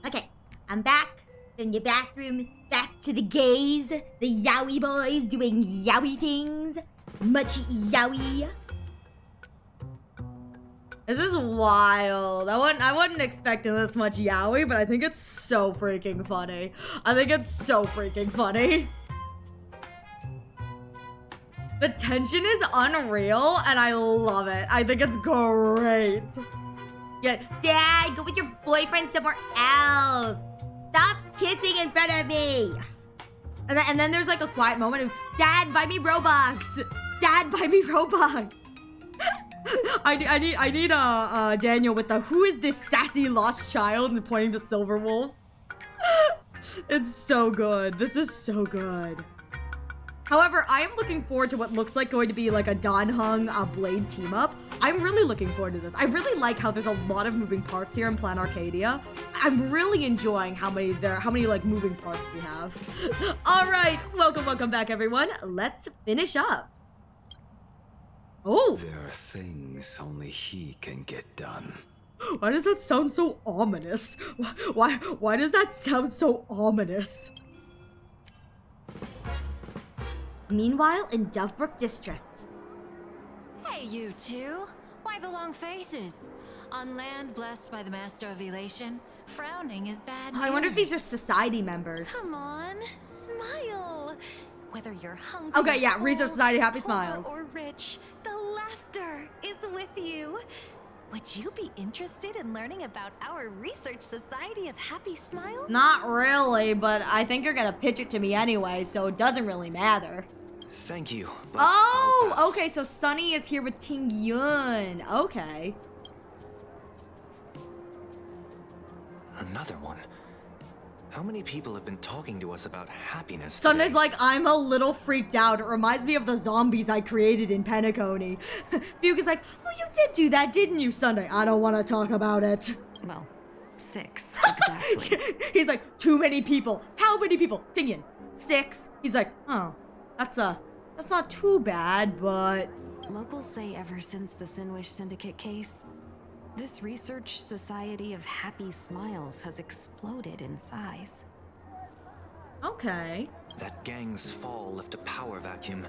Okay, I'm back. from the bathroom back to the gays, the yaoi boys doing yaoi things. Much yaoi. This is wild. I wasn't expecting this much yaoi, but I think it's so freaking funny. I think it's so freaking funny. The tension is unreal, and I love it. I think it's great. Yeah, Dad, go with your boyfriend somewhere else. Stop kissing in front of me. And then there's like a quiet moment of, Dad, buy me Robux. Dad, buy me Robux. I need Daniel with the, who is this sassy lost child, and pointing to Silverwolf. It's so good. This is so good. However, I am looking forward to what looks like going to be like a Dan-Hung Blade team up. I'm really looking forward to this. I really like how there's a lot of moving parts here in Plan Arcadia. I'm really enjoying how many like moving parts we have. All right, welcome back everyone. Let's finish up. Oh, there are things only he can get done. Why does that sound so ominous? Why does that sound so ominous? Meanwhile, in Dovebrook District. Hey, you two. Why the long faces? On land blessed by the Master of Elation, frowning is bad I wonder if these are society members. Come on, smile. Whether you're hungry, okay, yeah, Research Society, happy smiles. Or rich, the laughter is with you. Would you be interested in learning about our Research Society of Happy Smiles? Not really, but I think you're gonna pitch it to me anyway, so it doesn't really matter. Thank you. Oh, okay, so Sunny is here with Ting Yun. Okay. Another one. How many people have been talking to us about happiness Sunday's today? like, I'm a little freaked out. It reminds me of the zombies I created in Penacony. Fugue is like, oh, you did do that, didn't you, Sunday? I don't want to talk about it. Well, 6, exactly. He's like, too many people. How many people? Ting Yun, 6. He's like, oh, that's not too bad, but... Locals say ever since the Sinwish Syndicate case, this Research Society of Happy Smiles has exploded in size. Okay. That gang's fall left a power vacuum,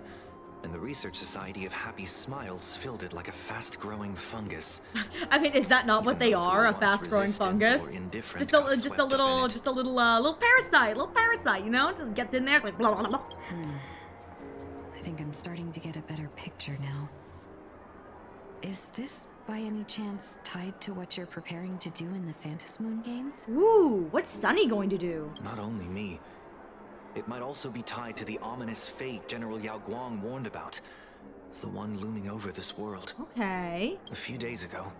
and the Research Society of Happy Smiles filled it like a fast-growing fungus. I mean, is that not what they are? A fast-growing fungus? Just a little parasite, you know? Just gets in there, it's like blah, blah, blah. I think I'm starting to get a better picture now. Is this by any chance tied to what you're preparing to do in the Phantasmoon games? Ooh, what's Sunny going to do? Not only me. It might also be tied to the ominous fate General Yao Guang warned about. The one looming over this world. Okay. A few days ago,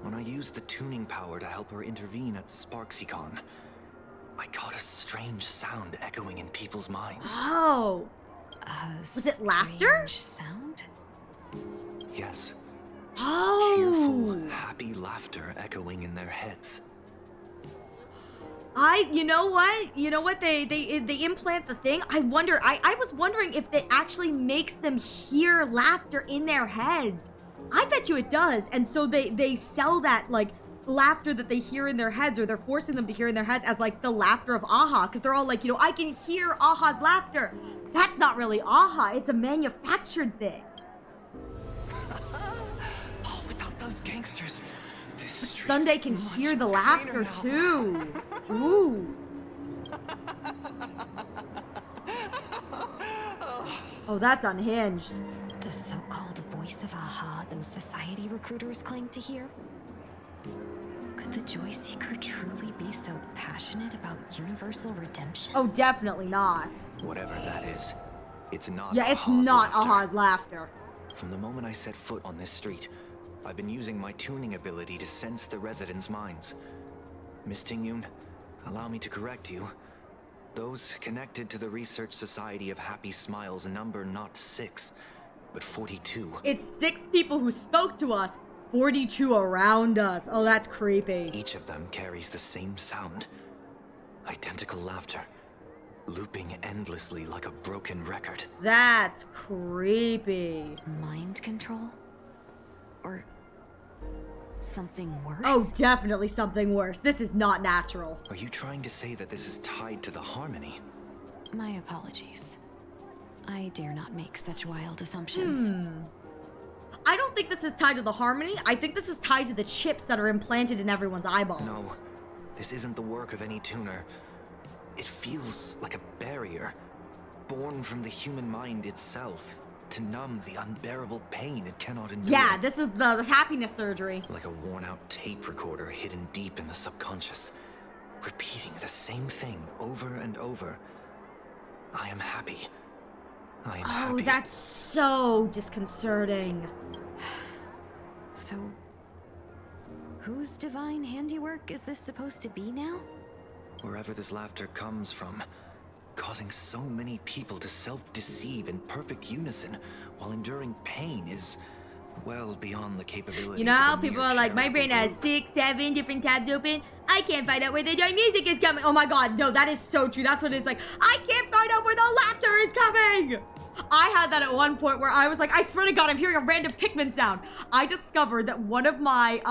when I used the tuning power to help her intervene at SparksyCon, I caught a strange sound echoing in people's minds. Oh. Was it laughter? Sound? Yes. Oh. Cheerful, happy laughter echoing in their heads. You know what? They implant the thing. I wonder, I was wondering if it actually makes them hear laughter in their heads. I bet you it does. And so they sell that, like, laughter that they hear in their heads, or they're forcing them to hear in their heads as, like, the laughter of Aha. Because they're all like, you know, I can hear Aha's laughter. That's not really Aha. It's a manufactured thing. Oh, without those gangsters... But Sunday can hear the laughter too. Ooh. Oh, that's unhinged. The so-called voice of Aha those society recruiters claim to hear? Could the Joy Seeker truly be so passionate about universal redemption? Oh, definitely not. Whatever that is, it's not Yeah, it's Aha's not laughter. Aha's laughter. From the moment I set foot on this street, I've been using my tuning ability to sense the residents' minds. Miss Ting Yun, allow me to correct you. Those connected to the Research Society of Happy Smiles number not 6, but 42. It's 6 people who spoke to us, 42 around us. Oh, that's creepy. Each of them carries the same sound. Identical laughter, looping endlessly like a broken record. That's creepy. Mind control? Or Something worse? Oh, definitely something worse. This is not natural. Are you trying to say that this is tied to the harmony? My apologies. I dare not make such wild assumptions. I don't think this is tied to the harmony. I think this is tied to the chips that are implanted in everyone's eyeballs. No, this isn't the work of any tuner. It feels like a barrier, born from the human mind itself, to numb the unbearable pain it cannot endure. Yeah, this is the happiness surgery. Like a worn-out tape recorder hidden deep in the subconscious, repeating the same thing over and over. I am happy. I am happy. Oh, that's so disconcerting. So, whose divine handiwork is this supposed to be now? Wherever this laughter comes from, causing so many people to self-deceive in perfect unison while enduring pain is well beyond the capabilities. You know how of a people mere are like, my brain has charitable 6, 7 different tabs open. I can't find out where the darn music is coming. Oh my god, no, that is so true. That's what it's like. I can't find out where the laughter is coming. I had that at one point where I was like, I swear to god, I'm hearing a random Pikmin sound. I discovered that one of my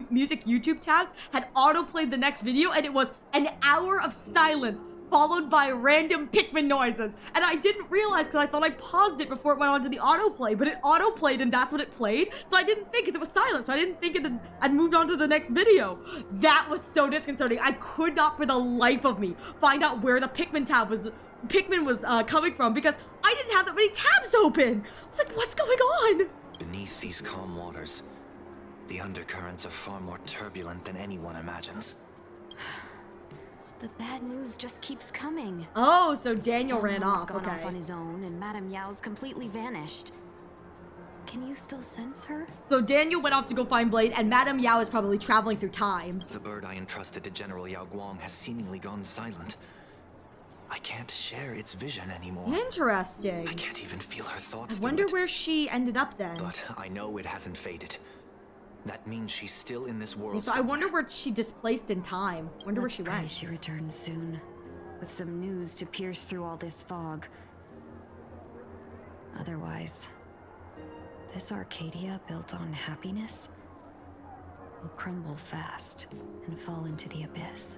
music YouTube tabs had autoplayed the next video, and it was an hour of silence followed by random Pikmin noises. And I didn't realize because I thought I paused it before it went on to the autoplay, but it autoplayed and that's what it played. So I didn't think, because it was silent, so I didn't think it had moved on to the next video. That was so disconcerting. I could not for the life of me find out where the Pikmin was coming from, because I didn't have that many tabs open. I was like, what's going on? Beneath these calm waters, the undercurrents are far more turbulent than anyone imagines. The bad news just keeps coming. Oh, so Daniel ran Daniel's off, gone okay. off on his own, and Madame Yao's completely vanished. Can you still sense her? So Daniel went off to go find Blade, and Madame Yao is probably traveling through time. The bird I entrusted to General Yao Guang has seemingly gone silent. I can't share its vision anymore. Interesting. I can't even feel her thoughts. I wonder where she ended up then. But I know it hasn't faded. That means she's still in this world. So I wonder where she displaced in time. Wonder where she went. She returns soon, with some news to pierce through all this fog. Otherwise, this Arcadia built on happiness will crumble fast and fall into the abyss.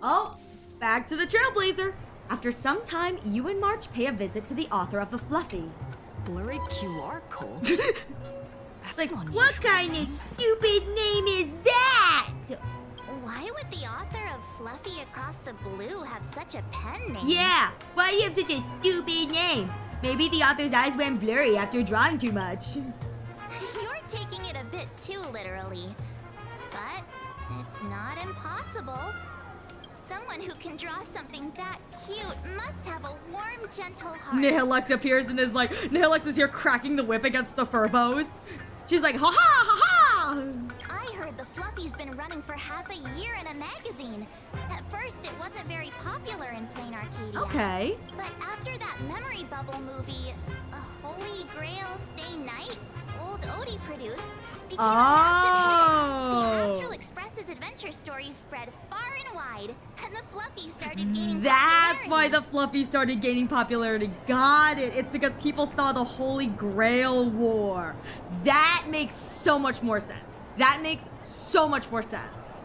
Oh, back to the Trailblazer. After some time, you and March pay a visit to the author of the Fluffy. Blurry QR code? Like, what kind of stupid name is that? Why would the author of Fluffy Across the Blue have such a pen name? Yeah, why do you have such a stupid name? Maybe the author's eyes went blurry after drawing too much. You're taking it a bit too literally. But it's not impossible. Someone who can draw something that cute must have a warm, gentle heart. Nihilux appears and is like, Nihilux is here cracking the whip against the Furbos. She's like, ha ha ha ha! I heard the Fluffy's been running for half a year in a magazine. At first, it wasn't very popular in Plain Arcadia. Okay. But after that memory bubble movie, A Holy Grail Stay Night, Old Odie produced, became a massive hit. The Astral Express's adventure stories spread far and wide, and the Fluffy started gaining That's popularity. why the Fluffy started gaining popularity. Got it. It's because people saw the Holy Grail War. That makes so much more sense. That makes so much more sense.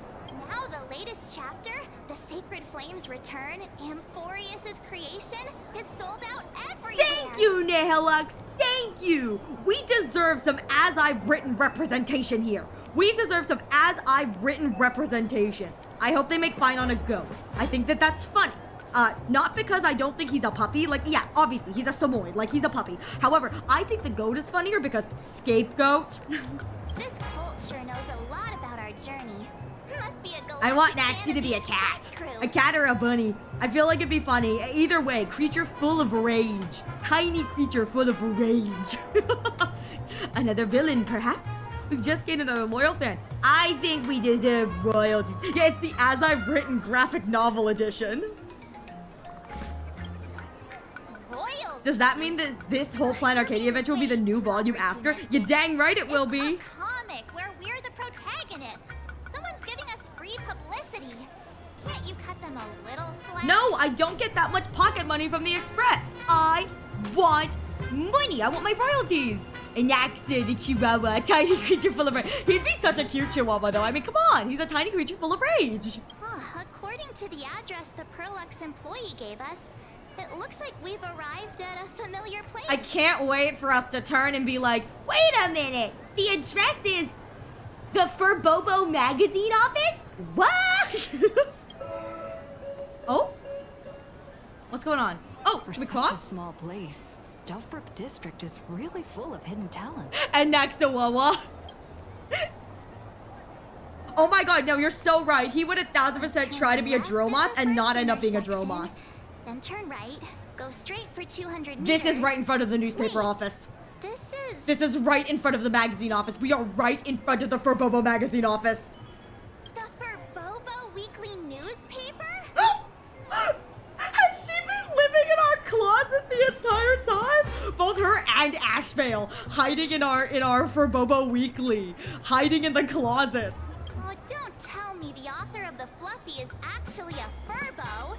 Now the latest chapter, The Sacred Flames Return, Amphorius's creation, is sold out everywhere. Thank you, Nihilux. Thank you. We deserve some as-I've-written representation here. We deserve some as-I've-written representation. I hope they make fine on a goat. I think that that's funny. Not because I don't think he's a puppy. Like, yeah, obviously, he's a Samoyed. Like, he's a puppy. However, I think the goat is funnier because scapegoat. This cult sure knows a lot about our journey. Must be a I want galactic Naxi to be a fan cat. of the crew. A cat or a bunny. I feel like it'd be funny. Either way, creature full of rage. Tiny creature full of rage. Another villain, perhaps? We've just gained another loyal fan. I think we deserve royalties. Yeah, it's the As I've Written graphic novel edition. Royalties? Does that mean that this whole Planet Arcadia adventure will be the new volume after? You dang right it will be. It's a comic where we're the protagonists. Someone's giving us free publicity. Can't you cut them a little slack? No, I don't get that much pocket money from the Express. I want money. I want my royalties. Anaxa, the Chihuahua, a tiny creature full of rage. He'd be such a cute Chihuahua, though. I mean, come on. He's a tiny creature full of rage. According to the address the Perlux employee gave us, it looks like we've arrived at a familiar place. I can't wait for us to turn and be like, wait a minute. The address is the Furbobo magazine office? What? Oh? What's going on? Oh, For we such cross? a small place, Dovebrook District is really full of hidden talents. And Naxawawa. Oh my god, no, you're so right. He would 1000% try to be a Dromos and not end up being a Dromos. Then turn right, go straight for 200 meters. This is right in front of the newspaper office. This is right in front of the magazine office. We are right in front of the Furbobo magazine office. The Furbobo weekly newspaper? Has she been living in our closet the entire time? Both her and Ashvale hiding in our Furbobo weekly, hiding in the closet. Oh, don't tell me the author of the Fluffy is actually a Furbo.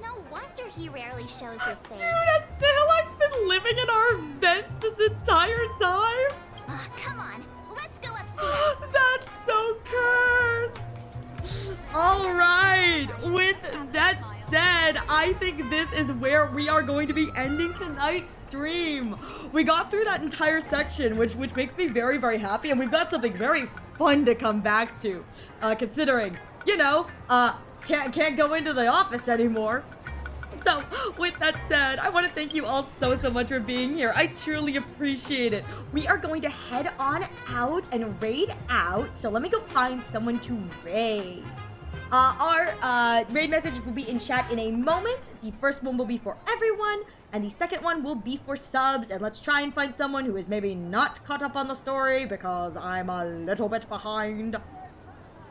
No wonder he rarely shows his face. Dude, has Hillux been living in our vents this entire time? Come on, let's go upstairs. That's so cursed. All right, with that said, I think this is where we are going to be ending tonight's stream. We got through that entire section, which makes me very, very happy, and we've got something very fun to come back to, considering, you know, can't go into the office anymore. So, with that said, I want to thank you all so much for being here. I truly appreciate it. We are going to head on out and raid out. So let me go find someone to raid. Our raid message will be in chat in a moment. The first one will be for everyone, and the second one will be for subs. And let's try and find someone who is maybe not caught up on the story because I'm a little bit behind.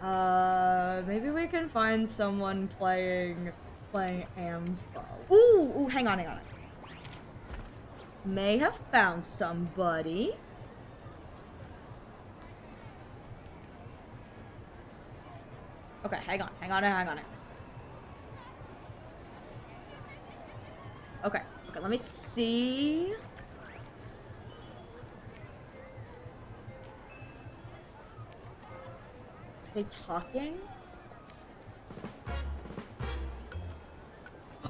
Maybe we can find someone playing Amphro. Ooh, hang on. May have found somebody. Okay, hang on. Okay, let me see. Are they talking?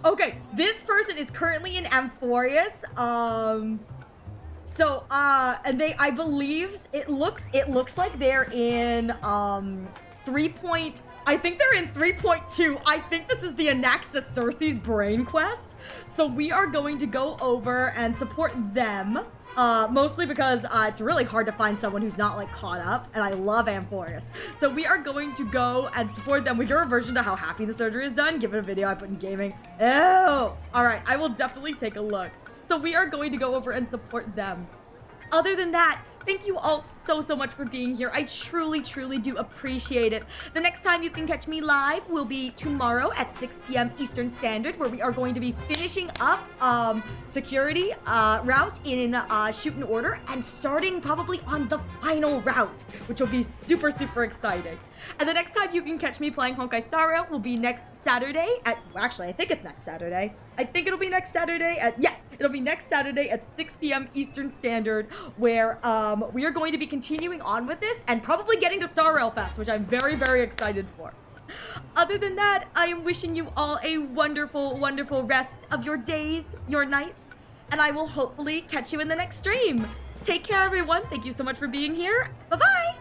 Okay, this person is currently in Amphorius. And I believe it looks like they're in I think they're in 3.2. I think this is the Anaxis Cersei's Brain Quest. So we are going to go over and support them. Mostly because it's really hard to find someone who's not like caught up, and I love Amphorius. So we are going to go and support them. We can reversion to how happy the surgery is done. Give it a video I put in gaming. Ew! Alright, I will definitely take a look. So we are going to go over and support them. Other than that, thank you all so much for being here. I truly do appreciate it. The next time you can catch me live will be tomorrow at 6 p.m. Eastern Standard, where we are going to be finishing up security route in Shoot and Order and starting probably on the final route, which will be super exciting. And the next time you can catch me playing Honkai Star Rail will be next Saturday at, well, actually, I think it's next Saturday. I think it'll be next Saturday at, yes, it'll be next Saturday at 6 p.m. Eastern Standard, where we are going to be continuing on with this and probably getting to Star Rail Fest, which I'm very excited for. Other than that, I am wishing you all a wonderful rest of your days, your nights, and I will hopefully catch you in the next stream. Take care, everyone. Thank you so much for being here. Bye-bye.